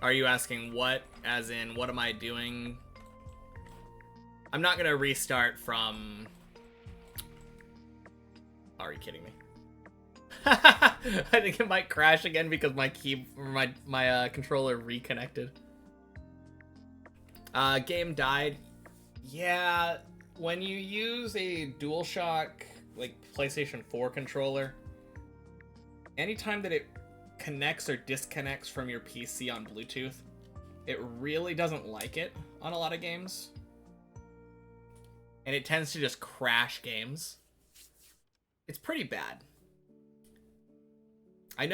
Speaker 1: Are you asking what, as in, what am I doing? I'm not gonna restart from... Are you kidding me? I think it might crash again because my controller reconnected. Game died. Yeah, when you use a DualShock, like, PlayStation 4 controller, anytime that it connects or disconnects from your PC on Bluetooth, it really doesn't like it on a lot of games. And it tends to just crash games. It's pretty bad. I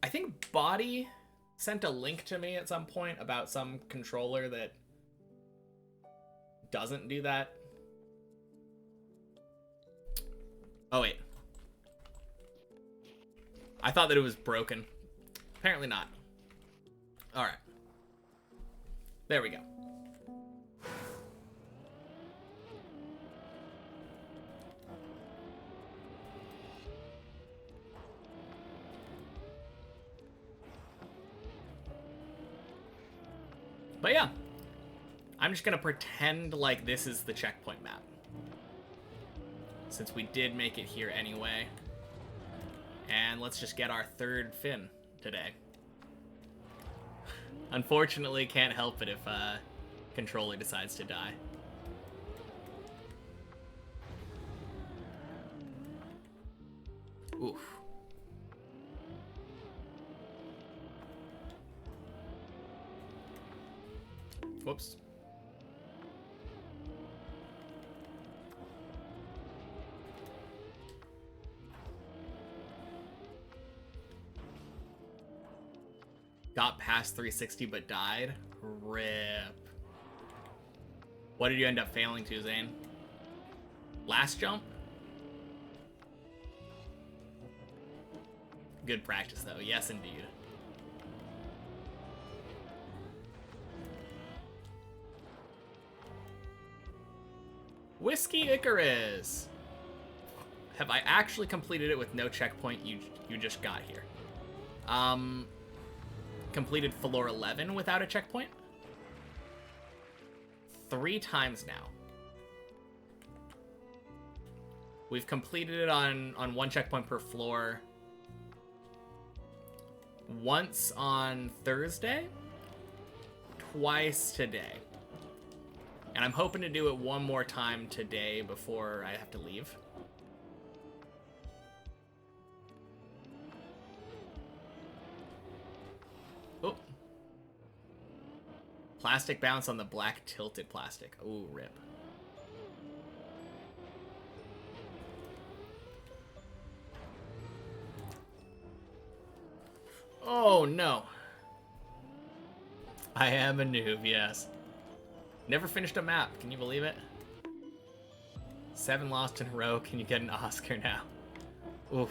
Speaker 1: think Body sent a link to me at some point about some controller that doesn't do that. Oh, wait. I thought that it was broken. Apparently not. Alright. There we go. But yeah, I'm just gonna pretend like this is the checkpoint map, since we did make it here anyway. And let's just get our third fin today. Unfortunately, can't help it if controller decides to die. Oof. Whoops. Got past 360 but died? Rip. What did you end up failing to, Zane? Last jump? Good practice, though. Yes, indeed. Whiskey Icarus! Have I actually completed it with no checkpoint? You just got here. Completed floor 11 without a checkpoint? 3 times now. We've completed it on 1 checkpoint per floor. Once on Thursday, twice today. And I'm hoping to do it one more time today before I have to leave. Oh. Plastic bounce on the black tilted plastic. Ooh, rip. Oh, no. I am a noob, yes. Never finished a map. Can you believe it? 7 lost in a row. Can you get an Oscar now? Oof.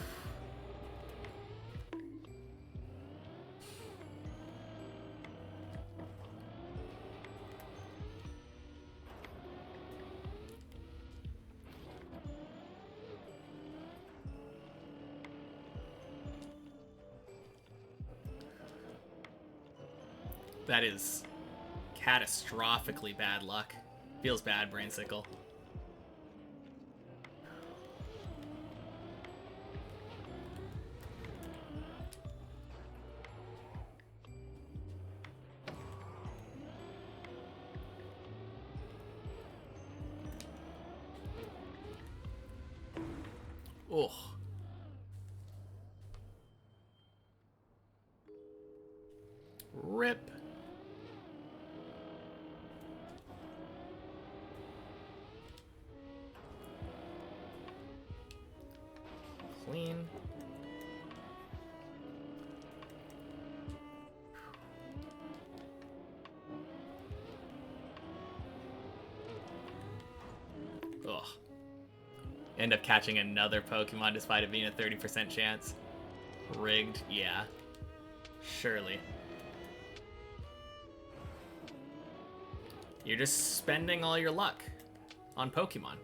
Speaker 1: That is catastrophically bad luck. Feels bad, Brainsicle. Ugh. Rip. Clean. Ugh. End up catching another Pokemon despite it being a 30% chance. Rigged, yeah. Surely. You're just spending all your luck on Pokemon.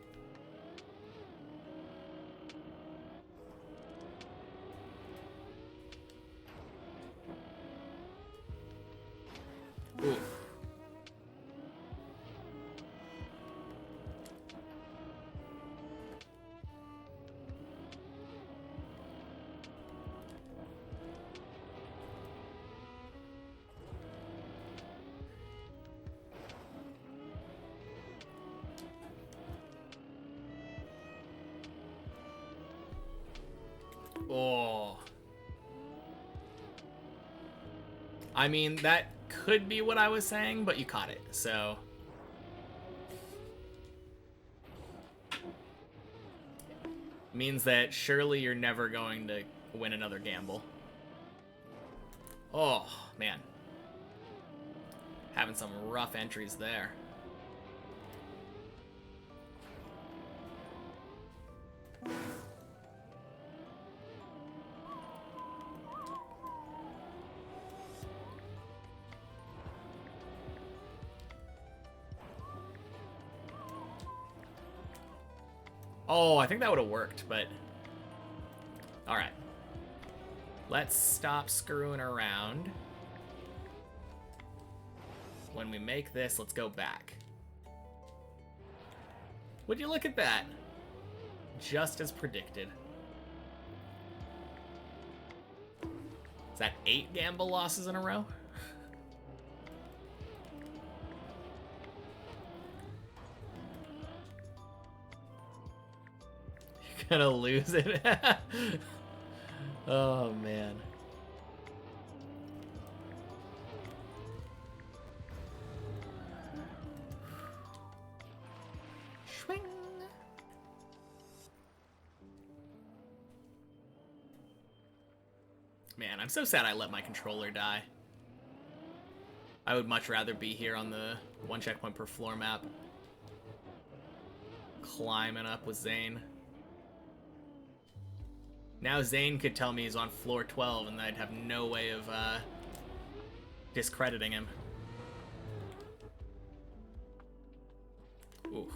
Speaker 1: Oof. Oh. I mean, that could be what I was saying, but you caught it, so. Means that surely you're never going to win another gamble. Oh, man. Having some rough entries there. Oh, I think that would have worked, but... Alright. Let's stop screwing around. when we make this, let's go back. Would you look at that? Just as predicted. Is that 8 gamble losses in a row? You're gonna lose it. Oh, man. Swing. Man, I'm so sad I let my controller die. I would much rather be here on the 1 checkpoint per floor map. Climbing up with Zane. Now Zane could tell me he's on floor 12 and I'd have no way of discrediting him. Ooh.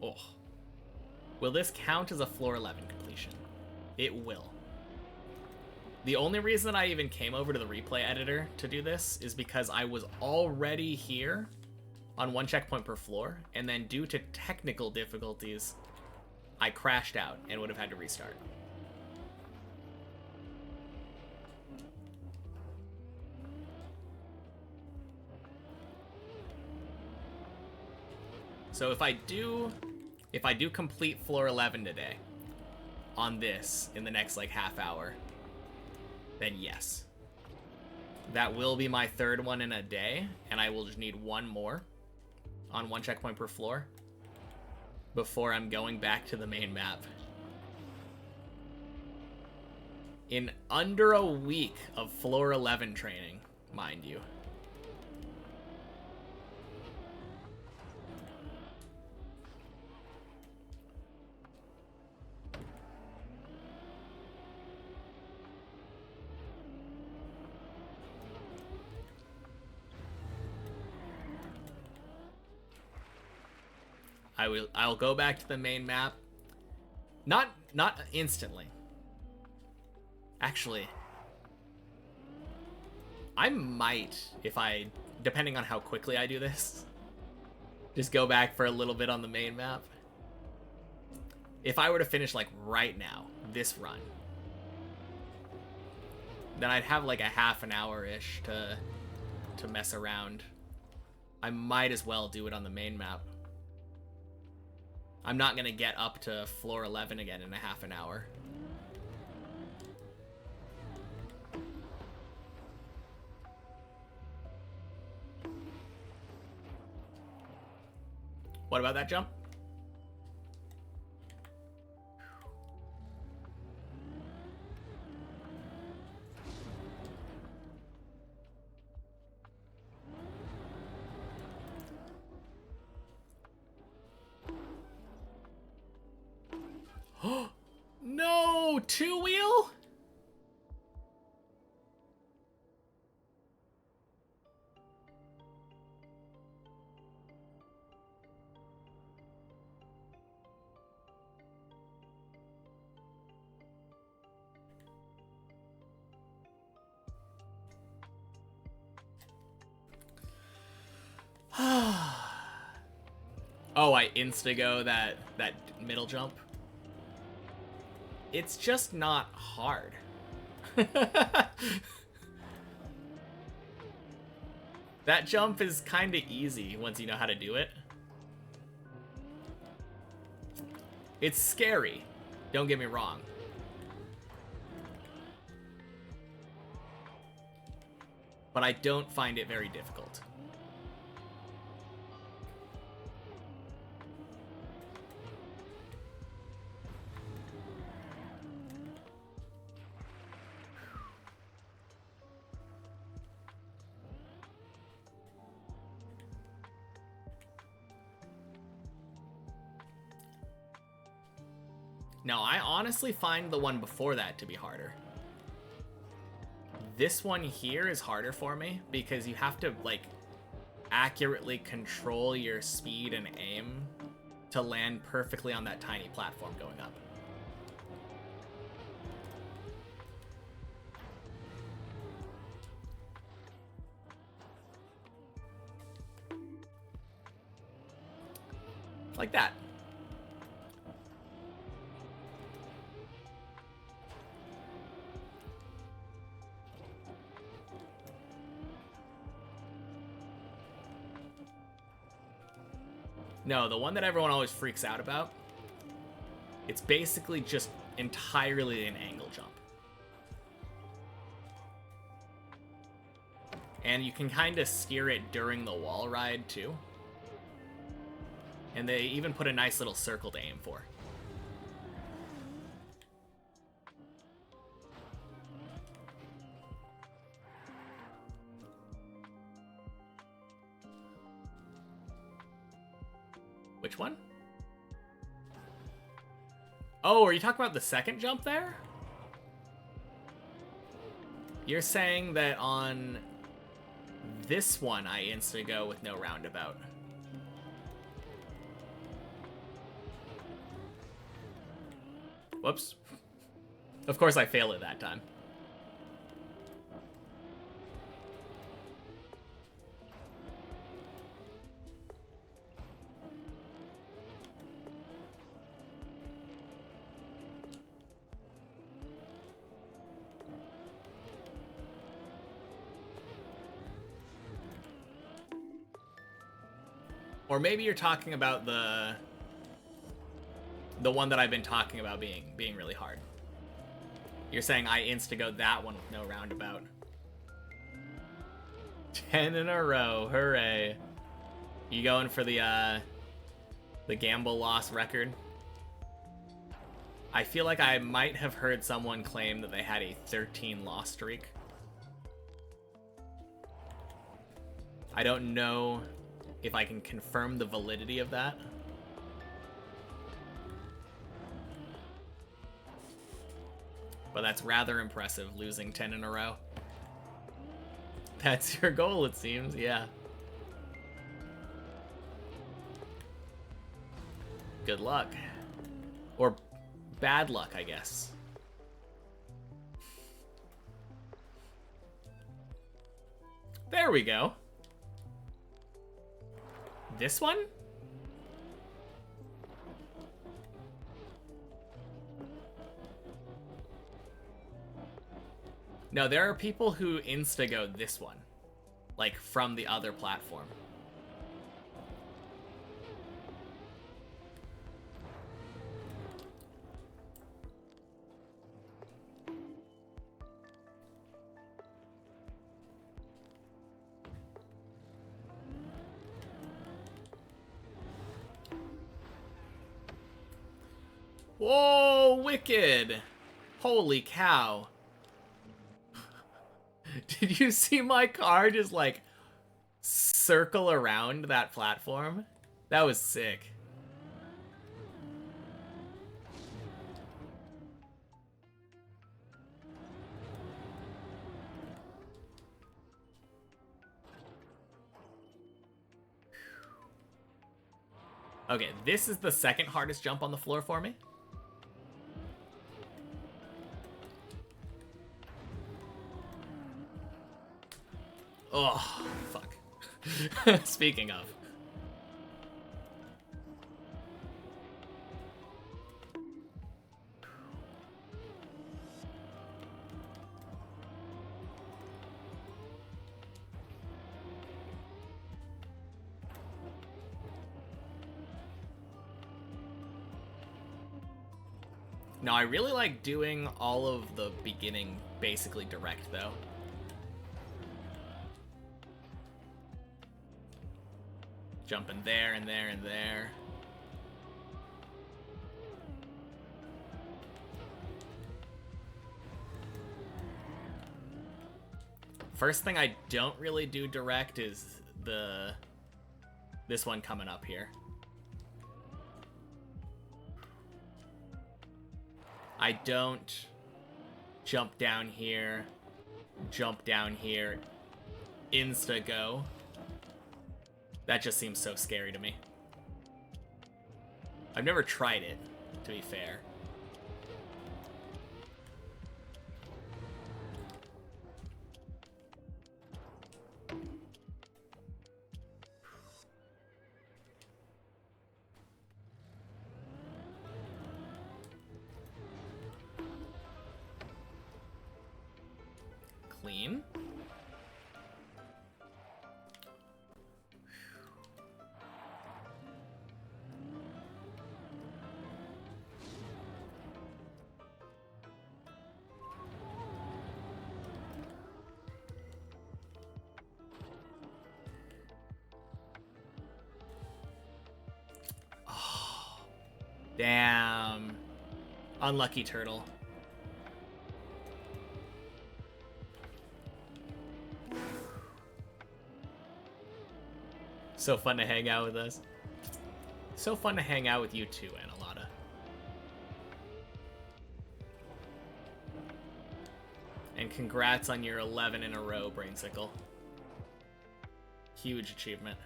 Speaker 1: Oh. Will this count as a floor 11 completion? It will. The only reason I even came over to the replay editor to do this is because I was already here on 1 checkpoint per floor, and then due to technical difficulties, I crashed out and would have had to restart. So if I do complete floor 11 today on this in the next like half hour, then yes. That will be my 3rd one in a day, and I will just need 1 more on 1 checkpoint per floor before I'm going back to the main map. In under a week of floor 11 training, mind you. I'll go back to the main map. Not instantly. Actually, I might, depending on how quickly I do this, just go back for a little bit on the main map. If I were to finish like right now, this run, then I'd have like a half an hour-ish to mess around. I might as well do it on the main map. I'm not gonna get up to floor 11 again in a half an hour. What about that jump? No, 2-wheel? Oh, I insta-go that middle jump. It's just not hard. That jump is kind of easy once you know how to do it. It's scary, don't get me wrong. But I don't find it very difficult. No, I honestly find the one before that to be harder. This one here is harder for me because you have to, like, accurately control your speed and aim to land perfectly on that tiny platform going up. Like that. No, the one that everyone always freaks out about, it's basically just entirely an angle jump. And you can kind of steer it during the wall ride, too. And they even put a nice little circle to aim for. Which one? Oh, are you talking about the second jump there? You're saying that on this one I instantly go with no roundabout. Whoops. Of course I failed it that time. Or maybe you're talking about the one that I've been talking about being really hard. You're saying I insta-go that one with no roundabout. 10 in a row, hooray. You going for the gamble loss record? I feel like I might have heard someone claim that they had a 13 loss streak. I don't know if I can confirm the validity of that. But that's rather impressive, losing 10 in a row. That's your goal, it seems, yeah. Good luck. Or bad luck, I guess. There we go. This one? No, there are people who insta-go this one. Like, from the other platform. Whoa, wicked! Holy cow. Did you see my car just, like, circle around that platform? That was sick. Okay, this is the second hardest jump on the floor for me. Oh, fuck. Speaking of. No, I really like doing all of the beginning basically direct, though. Jumping there and there and there. First thing I don't really do direct is this one coming up here. I don't jump down here, insta go. That just seems so scary to me. I've never tried it, to be fair. Clean. Oh, damn. Unlucky turtle. So fun to hang out with us. So fun to hang out with you too, Analata. And congrats on your 11 in a row, Brainsicle. Huge achievement.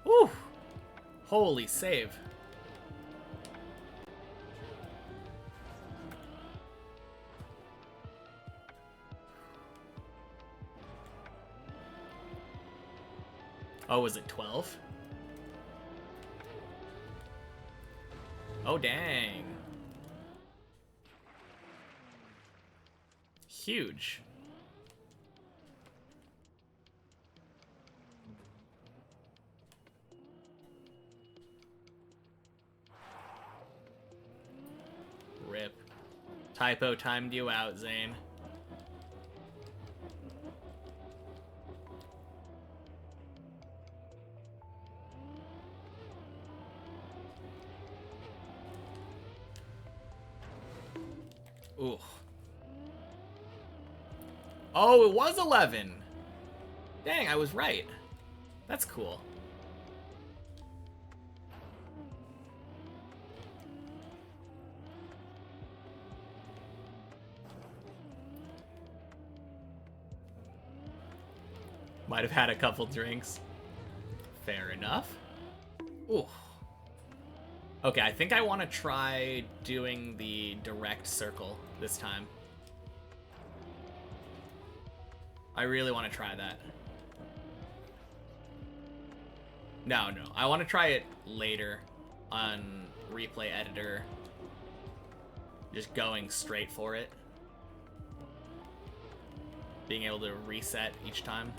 Speaker 1: Woo! Holy save. Oh, was it 12? Oh, dang. Huge. Rip. Typo timed you out, Zane. Ooh. Oh, it was 11. Dang, I was right. That's cool. Might have had a couple drinks. Fair enough. Ooh. Okay, I think I want to try doing the direct circle this time. I really want to try that. No, I want to try it later on Replay Editor. Just going straight for it. Being able to reset each time.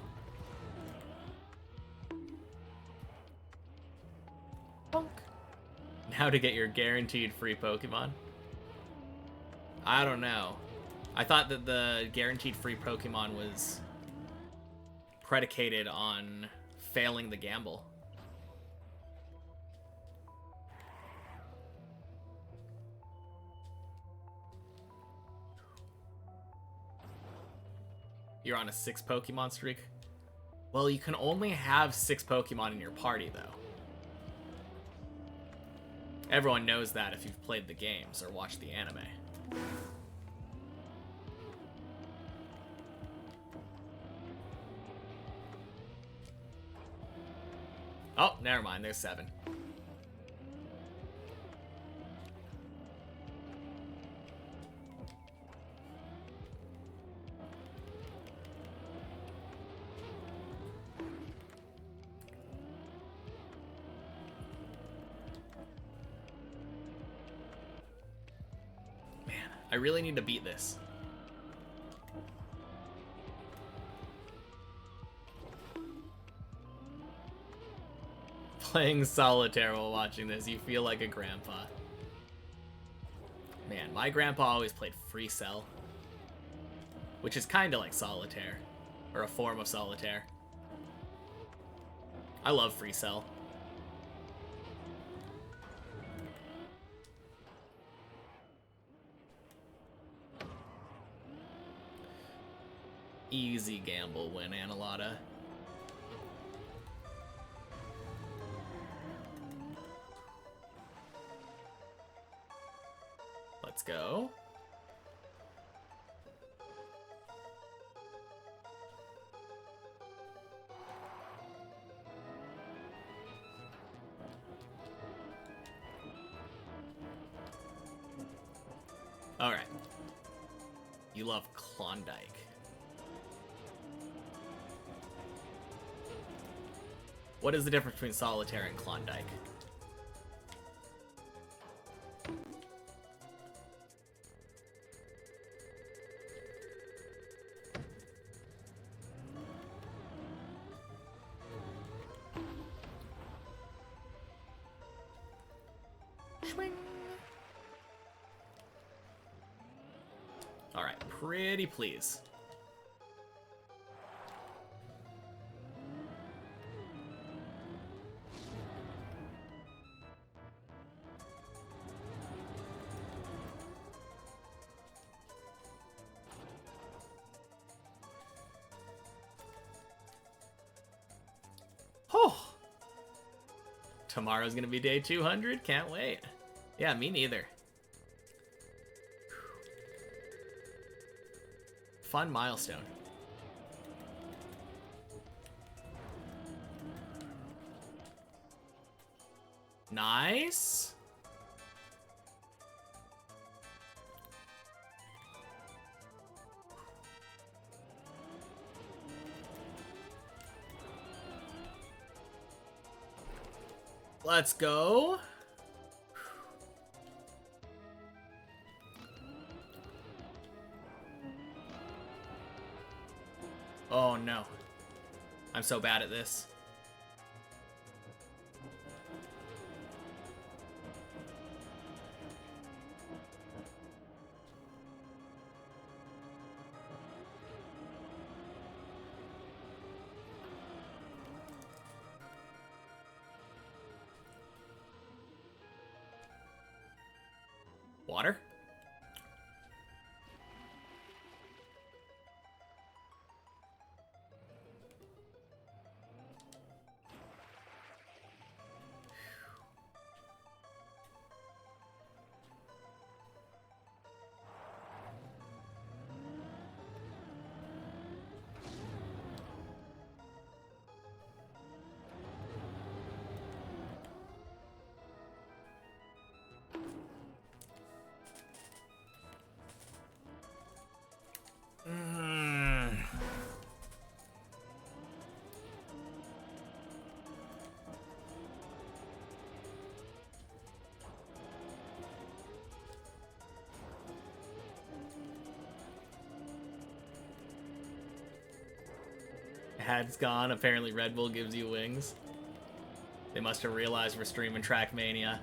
Speaker 1: Bonk. How to get your guaranteed free Pokemon? I don't know. I thought that the guaranteed free Pokemon was predicated on failing the gamble. You're on a 6 Pokemon streak? Well, you can only have 6 Pokemon in your party, though. Everyone knows that if you've played the games or watched the anime. Oh, never mind, there's 7. I really need to beat this. Playing solitaire while watching this, you feel like a grandpa. Man, my grandpa always played Free Cell, which is kind of like solitaire, or a form of solitaire. I love Free Cell. Easy gamble win, Analotta. Let's go. All right. You love Klondike. What is the difference between Solitaire and Klondike? All right, pretty please. Oh, tomorrow's gonna be day 200. Can't wait. Yeah, me neither. Fun milestone. Nice. Let's go. Oh no. I'm so bad at this. Water? Ad's gone. Apparently Red Bull gives you wings. They must have realized we're streaming Trackmania.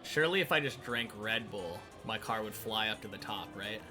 Speaker 1: Surely if I just drank Red Bull, my car would fly up to the top, right?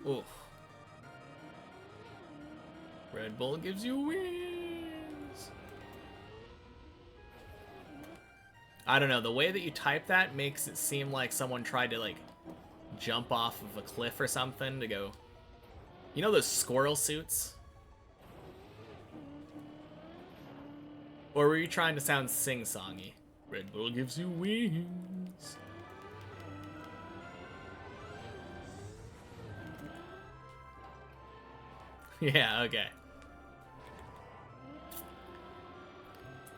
Speaker 1: Oof. Red Bull gives you wings. I don't know, the way that you type that makes it seem like someone tried to like jump off of a cliff or something to go. You know those squirrel suits? Or were you trying to sound sing-songy? Red Bull gives you wings. Yeah, okay.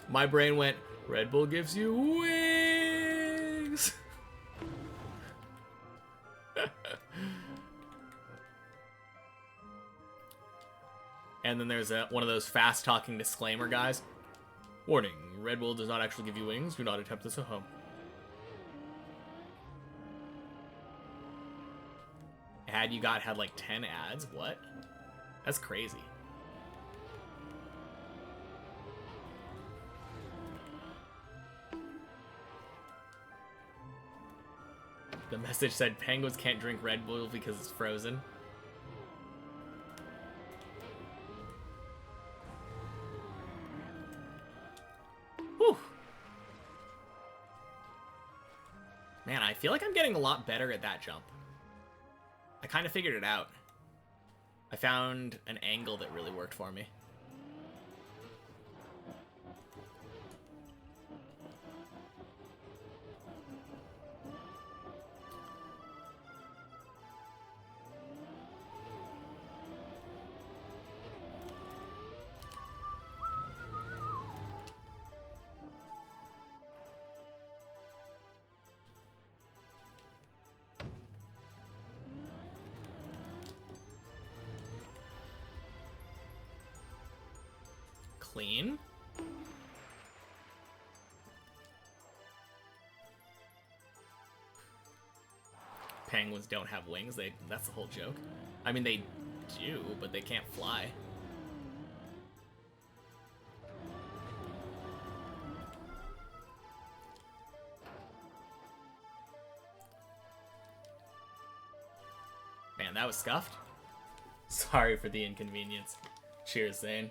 Speaker 1: My brain went, Red Bull gives you wings. And then there's one of those fast-talking disclaimer guys. Warning, Red Bull does not actually give you wings. Do not attempt this at home. Had like 10 ads? What? That's crazy. The message said penguins can't drink Red Bull because it's frozen. Whew. Man, I feel like I'm getting a lot better at that jump. I kind of figured it out. I found an angle that really worked for me. Clean. Penguins don't have wings. That's the whole joke. I mean, they do, but they can't fly. Man, that was scuffed. Sorry for the inconvenience. Cheers, Zane.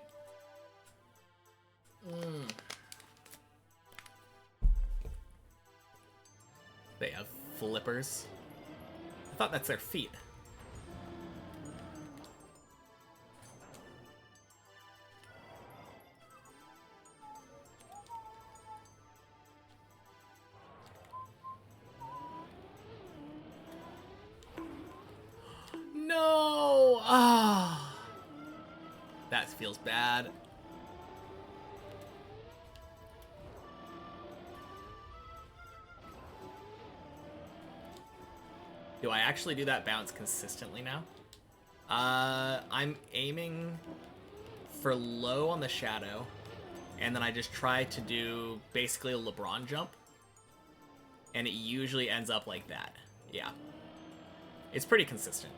Speaker 1: They have flippers. I thought that's their feet. No! Ah, that feels bad. Do I actually do that bounce consistently now? I'm aiming for low on the shadow, and then I just try to do basically a LeBron jump, and it usually ends up like that. Yeah. It's pretty consistent.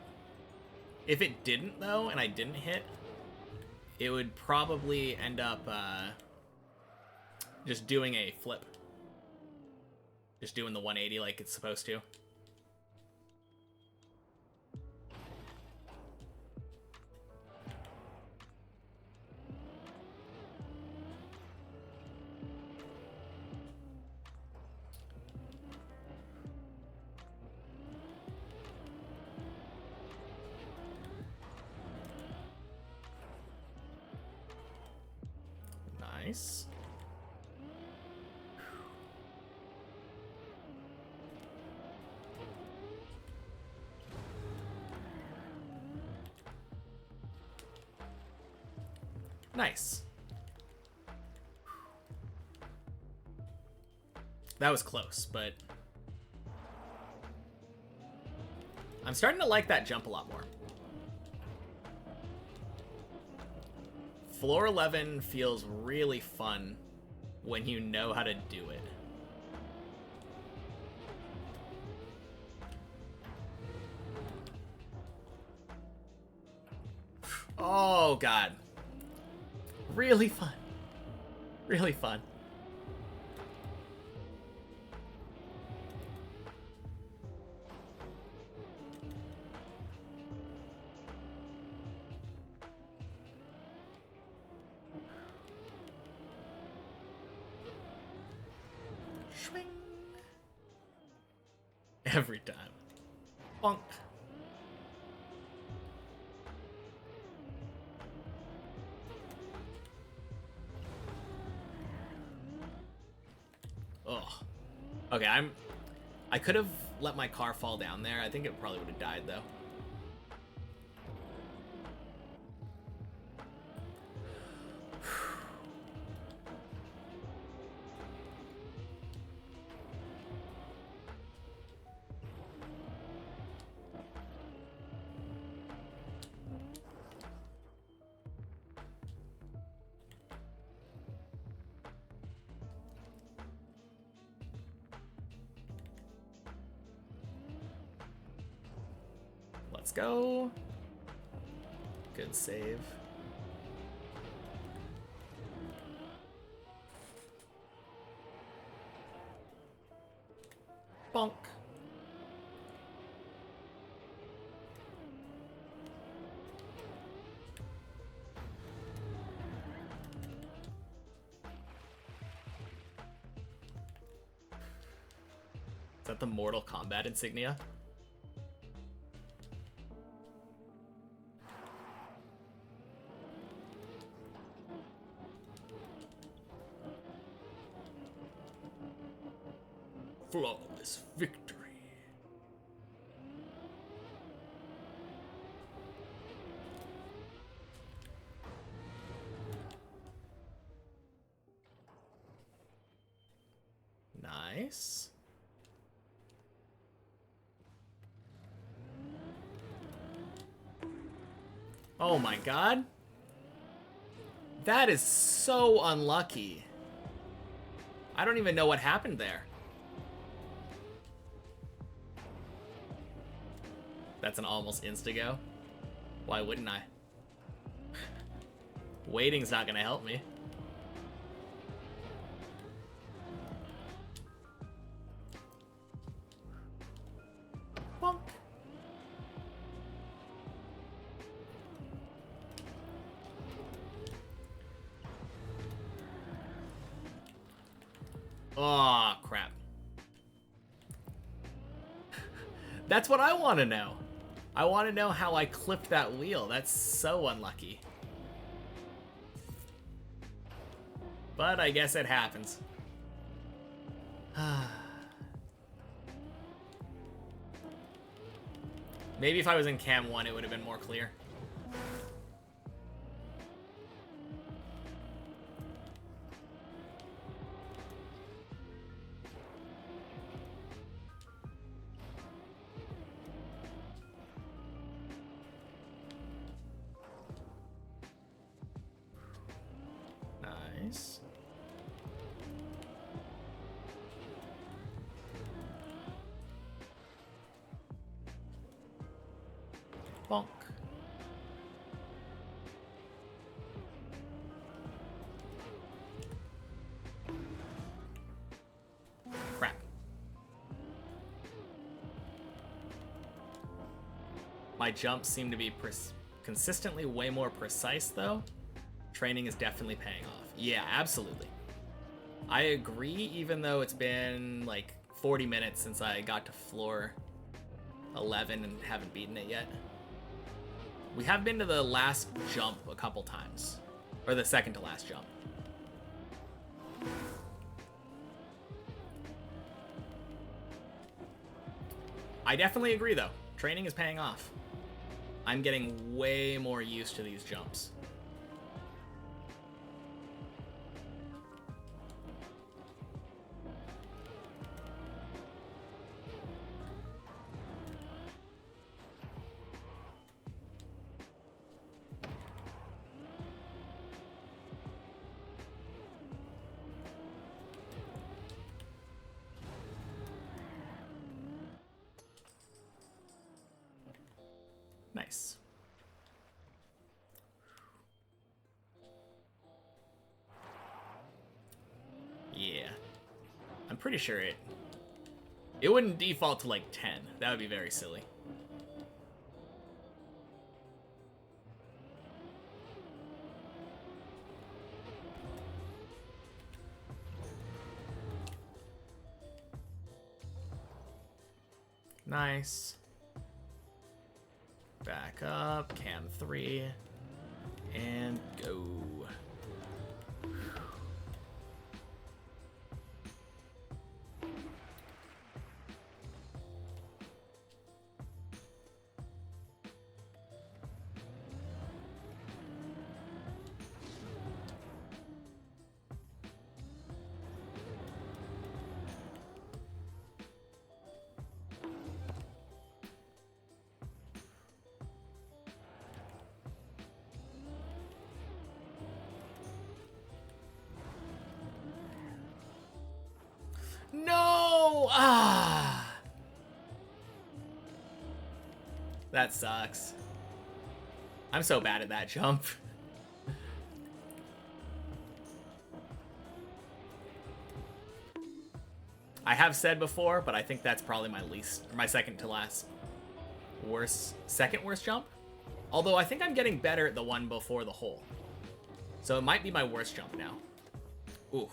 Speaker 1: If it didn't, though, and I didn't hit, it would probably end up just doing a flip. Just doing the 180 like it's supposed to. Nice. Nice. That was close, but I'm starting to like that jump a lot more. Floor 11 feels really fun when you know how to do it. Oh, God. Really fun. Really fun. Swing. Every time. Bonk. Oh. Okay, I could have let my car fall down there. I think it probably would have died, though. Let's go. Good save. Bonk. Is that the Mortal Kombat insignia? Flawless victory. Nice. Oh my god. That is so unlucky. I don't even know what happened there. That's an almost insta-go. Why wouldn't I? Waiting's not gonna help me. Bonk. Oh, crap. That's what I want to know. I want to know how I clipped that wheel. That's so unlucky. But I guess it happens. Maybe if I was in cam 1, it would have been more clear. Nice. Bonk. Crap. My jumps seem to be consistently way more precise, though. Training is definitely paying off. Yeah, absolutely. I agree, even though it's been like 40 minutes since I got to floor 11 and haven't beaten it yet. We have been to the last jump a couple times. Or the second to last jump. I definitely agree, though. Training is paying off. I'm getting way more used to these jumps. Nice. Yeah. I'm pretty sure it wouldn't default to like 10. That would be very silly. Nice. Back up, cam 3, and go. That sucks. I'm so bad at that jump. I have said before, but I think that's probably my second to last second worst jump. Although I think I'm getting better at the one before the hole. So it might be my worst jump now. Ooh.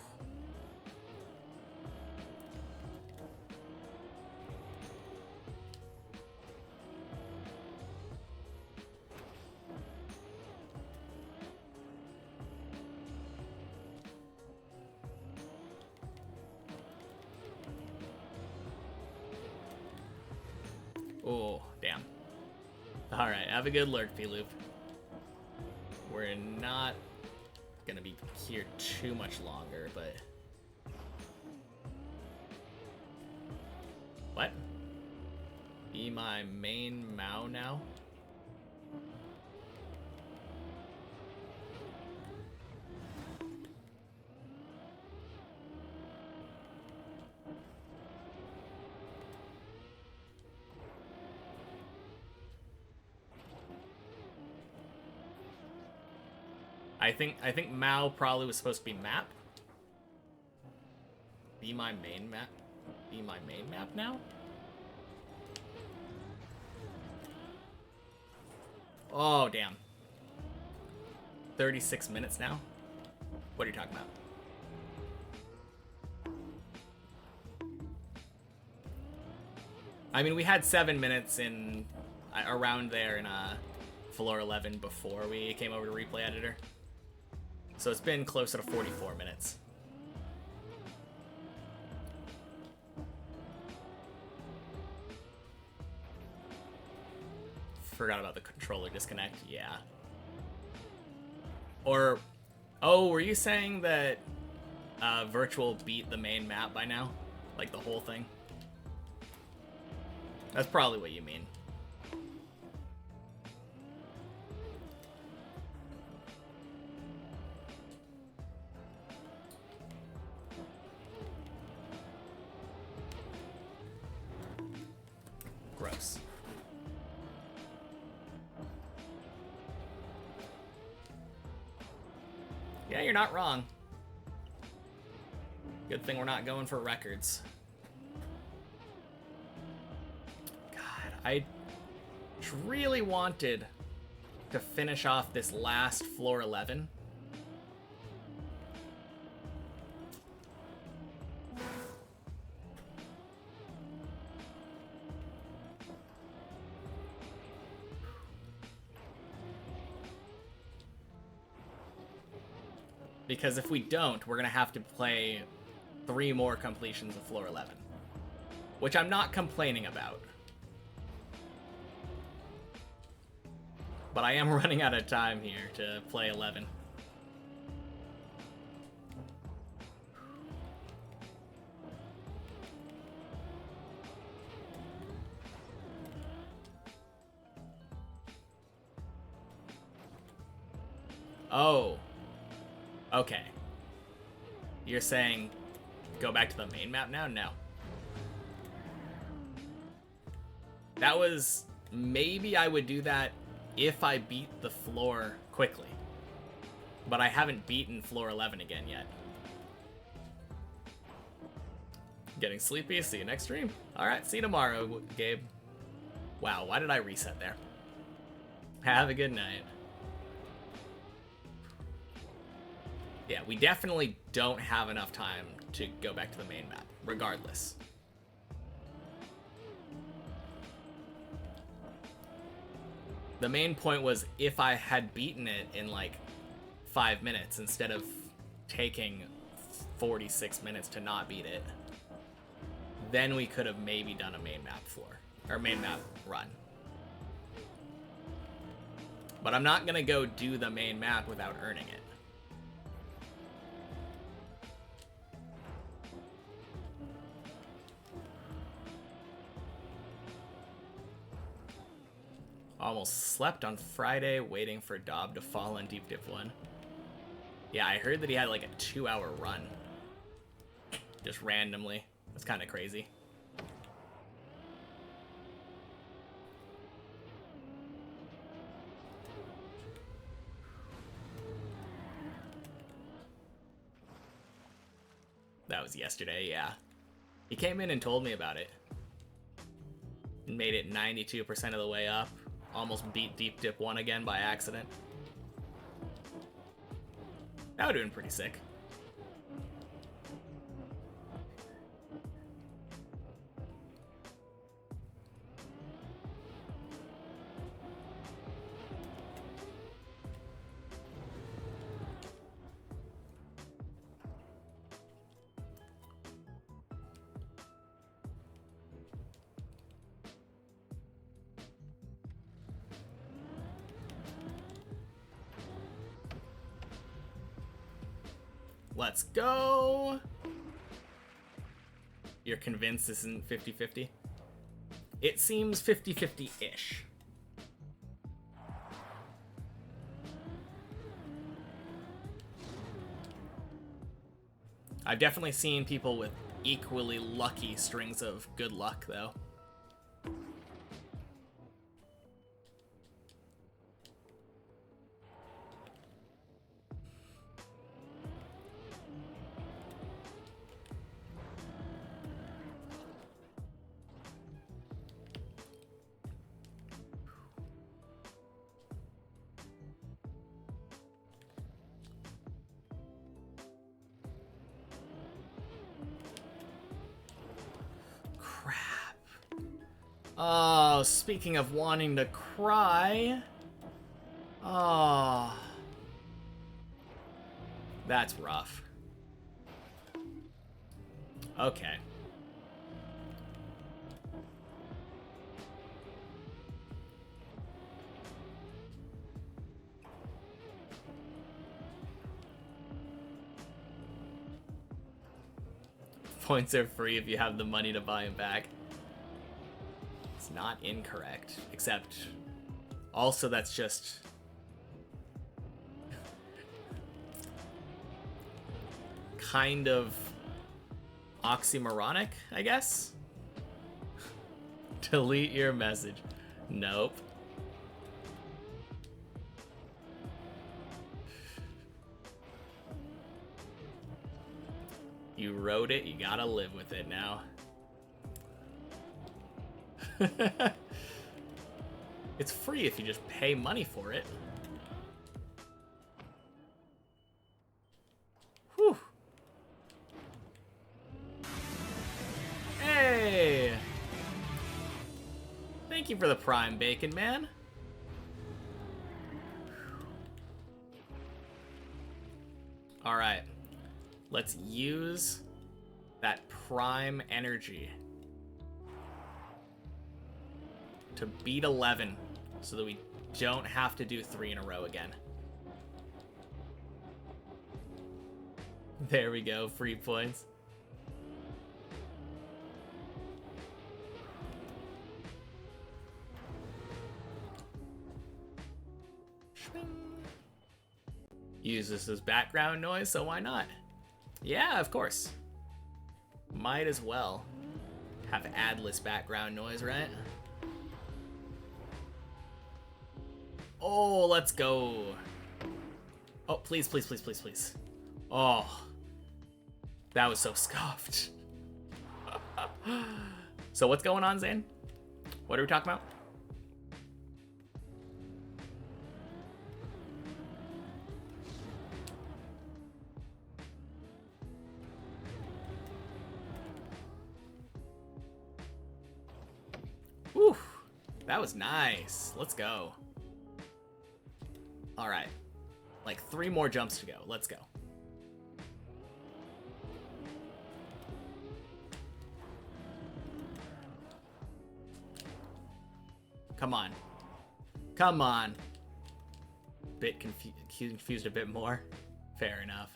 Speaker 1: Oh, damn. Alright, have a good lurk, P-Loop. We're not gonna be here too much longer, but... What? Be my main Mao now? I think Mao probably was supposed to be map. Be my main map. Be my main map now? Oh, damn. 36 minutes now? What are you talking about? I mean, we had 7 minutes in around there in floor 11 before we came over to Replay Editor. So it's been closer to 44 minutes. Forgot about the controller disconnect. Yeah. Or, oh, were you saying that Virtual beat the main map by now? Like the whole thing? That's probably what you mean. Gross. Yeah, you're not wrong. Good thing we're not going for records. God, I really wanted to finish off this last floor 11. Because if we don't, we're going to have to play 3 more completions of floor 11. Which I'm not complaining about. But I am running out of time here to play 11. Oh. Okay. You're saying go back to the main map now? No. That was... Maybe I would do that if I beat the floor quickly. But I haven't beaten floor 11 again yet. Getting sleepy? See you next stream. Alright, see you tomorrow, Gabe. Wow, why did I reset there? Have a good night. Yeah, we definitely don't have enough time to go back to the main map, regardless. The main point was if I had beaten it in like 5 minutes instead of taking 46 minutes to not beat it, then we could have maybe done a main map floor, or main map run. But I'm not gonna go do the main map without earning it. Almost slept on Friday waiting for Dob to fall in Deep Div 1. Yeah, I heard that he had like a 2-hour run. Just randomly. That's kind of crazy. That was yesterday, yeah. He came in and told me about it. Made it 92% of the way up. Almost beat Deep Dip 1 again by accident. That would have been pretty sick. Let's go! You're convinced this isn't 50-50? It seems 50-50-ish. I've definitely seen people with equally lucky strings of good luck, though. Oh, speaking of wanting to cry. Oh. That's rough. Okay. Points are free if you have the money to buy them back. It's not incorrect, except also that's just kind of oxymoronic, I guess. Delete your message. Nope. You wrote it, you gotta live with it now. It's free if you just pay money for it. Whew. Hey! Thank you for the Prime Bacon, man. Alright. Let's use that Prime energy to beat 11 so that we don't have to do 3 in a row again. There we go, free points. Use this as background noise, so why not? Yeah, of course. Might as well have adless background noise, right? Oh, let's go. Oh, please, please, please, please, please. Oh, that was so scuffed. So what's going on, Zane? What are we talking about? Whew, that was nice. Let's go. All right, like 3 more jumps to go. Let's go. Come on. Come on. Bit confused a bit more. Fair enough.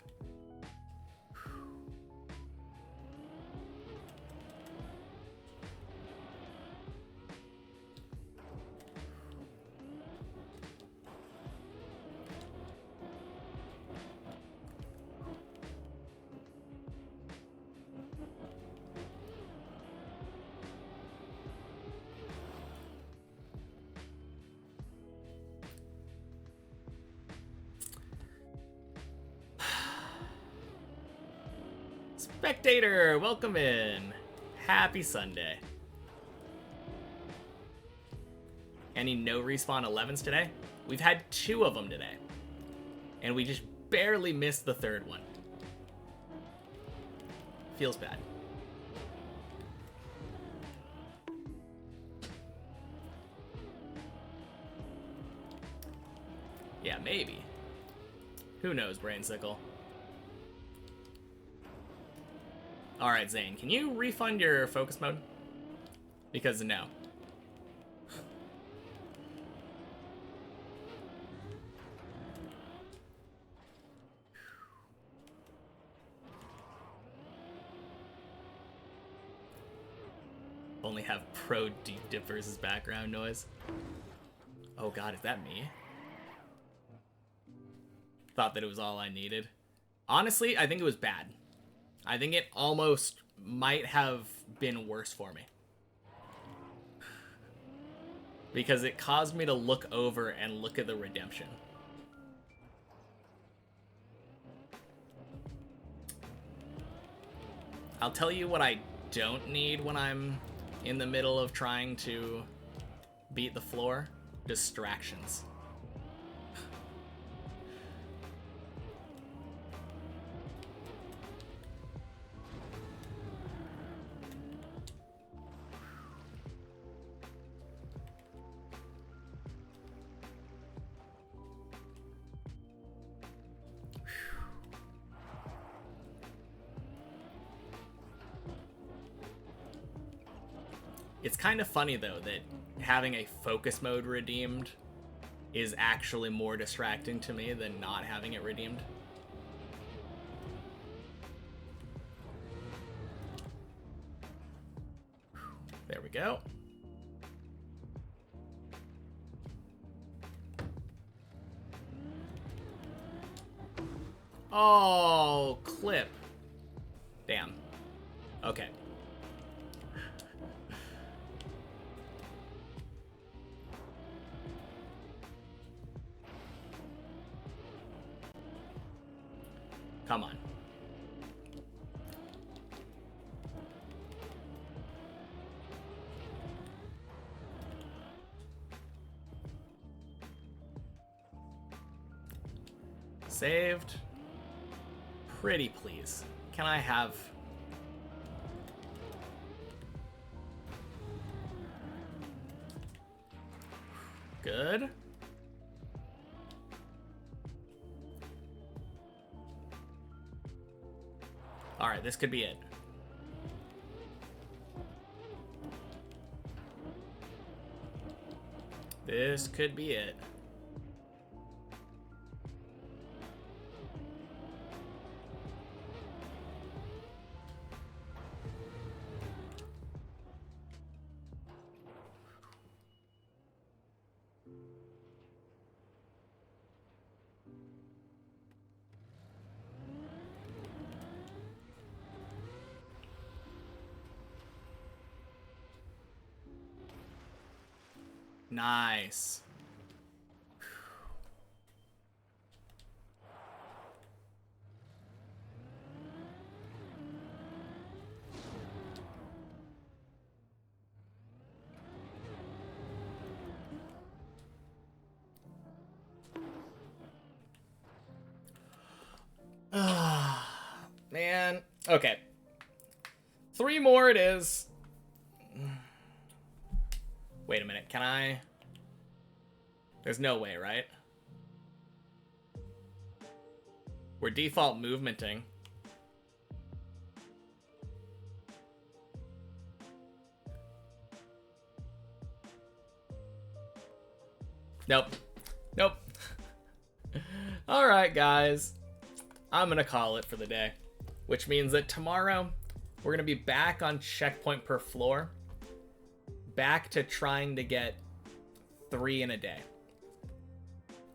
Speaker 1: Spectator, welcome in. Happy Sunday. Any no respawn 11s today? We've had 2 of them today. And we just barely missed the 3rd one. Feels bad. Yeah, maybe. Who knows, Brainsicle? Alright, Zane, can you refund your focus mode? Because no. Only have pro deep dippers as background noise. Oh god, is that me? Thought that it was all I needed. Honestly, I think it was bad. I think it almost might have been worse for me. Because it caused me to look over and look at the redemption. I'll tell you what I don't need when I'm in the middle of trying to beat the floor. Distractions. It's kind of funny, though, that having a focus mode redeemed is actually more distracting to me than not having it redeemed. There we go. Oh, clip. Damn. Okay. Come on. Saved. Pretty please. Can I have... Good. Alright, this could be it. This could be it. Nice. Man. Okay. 3 more it is. Wait a minute, can I... There's no way, right? We're default movementing. Nope. Nope. Alright, guys. I'm gonna call it for the day. Which means that tomorrow, we're gonna be back on checkpoint per floor. Back to trying to get 3 in a day.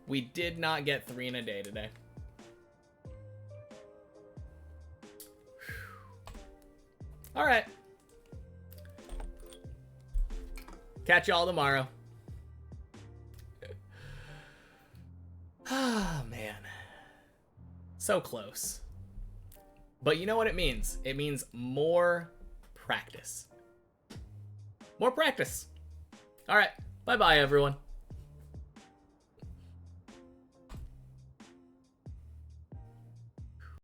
Speaker 1: We did not get 3 in a day today. All right. Catch y'all tomorrow. Ah, man. So close. But you know what it means? It means more practice. More practice. All right. Bye-bye, everyone.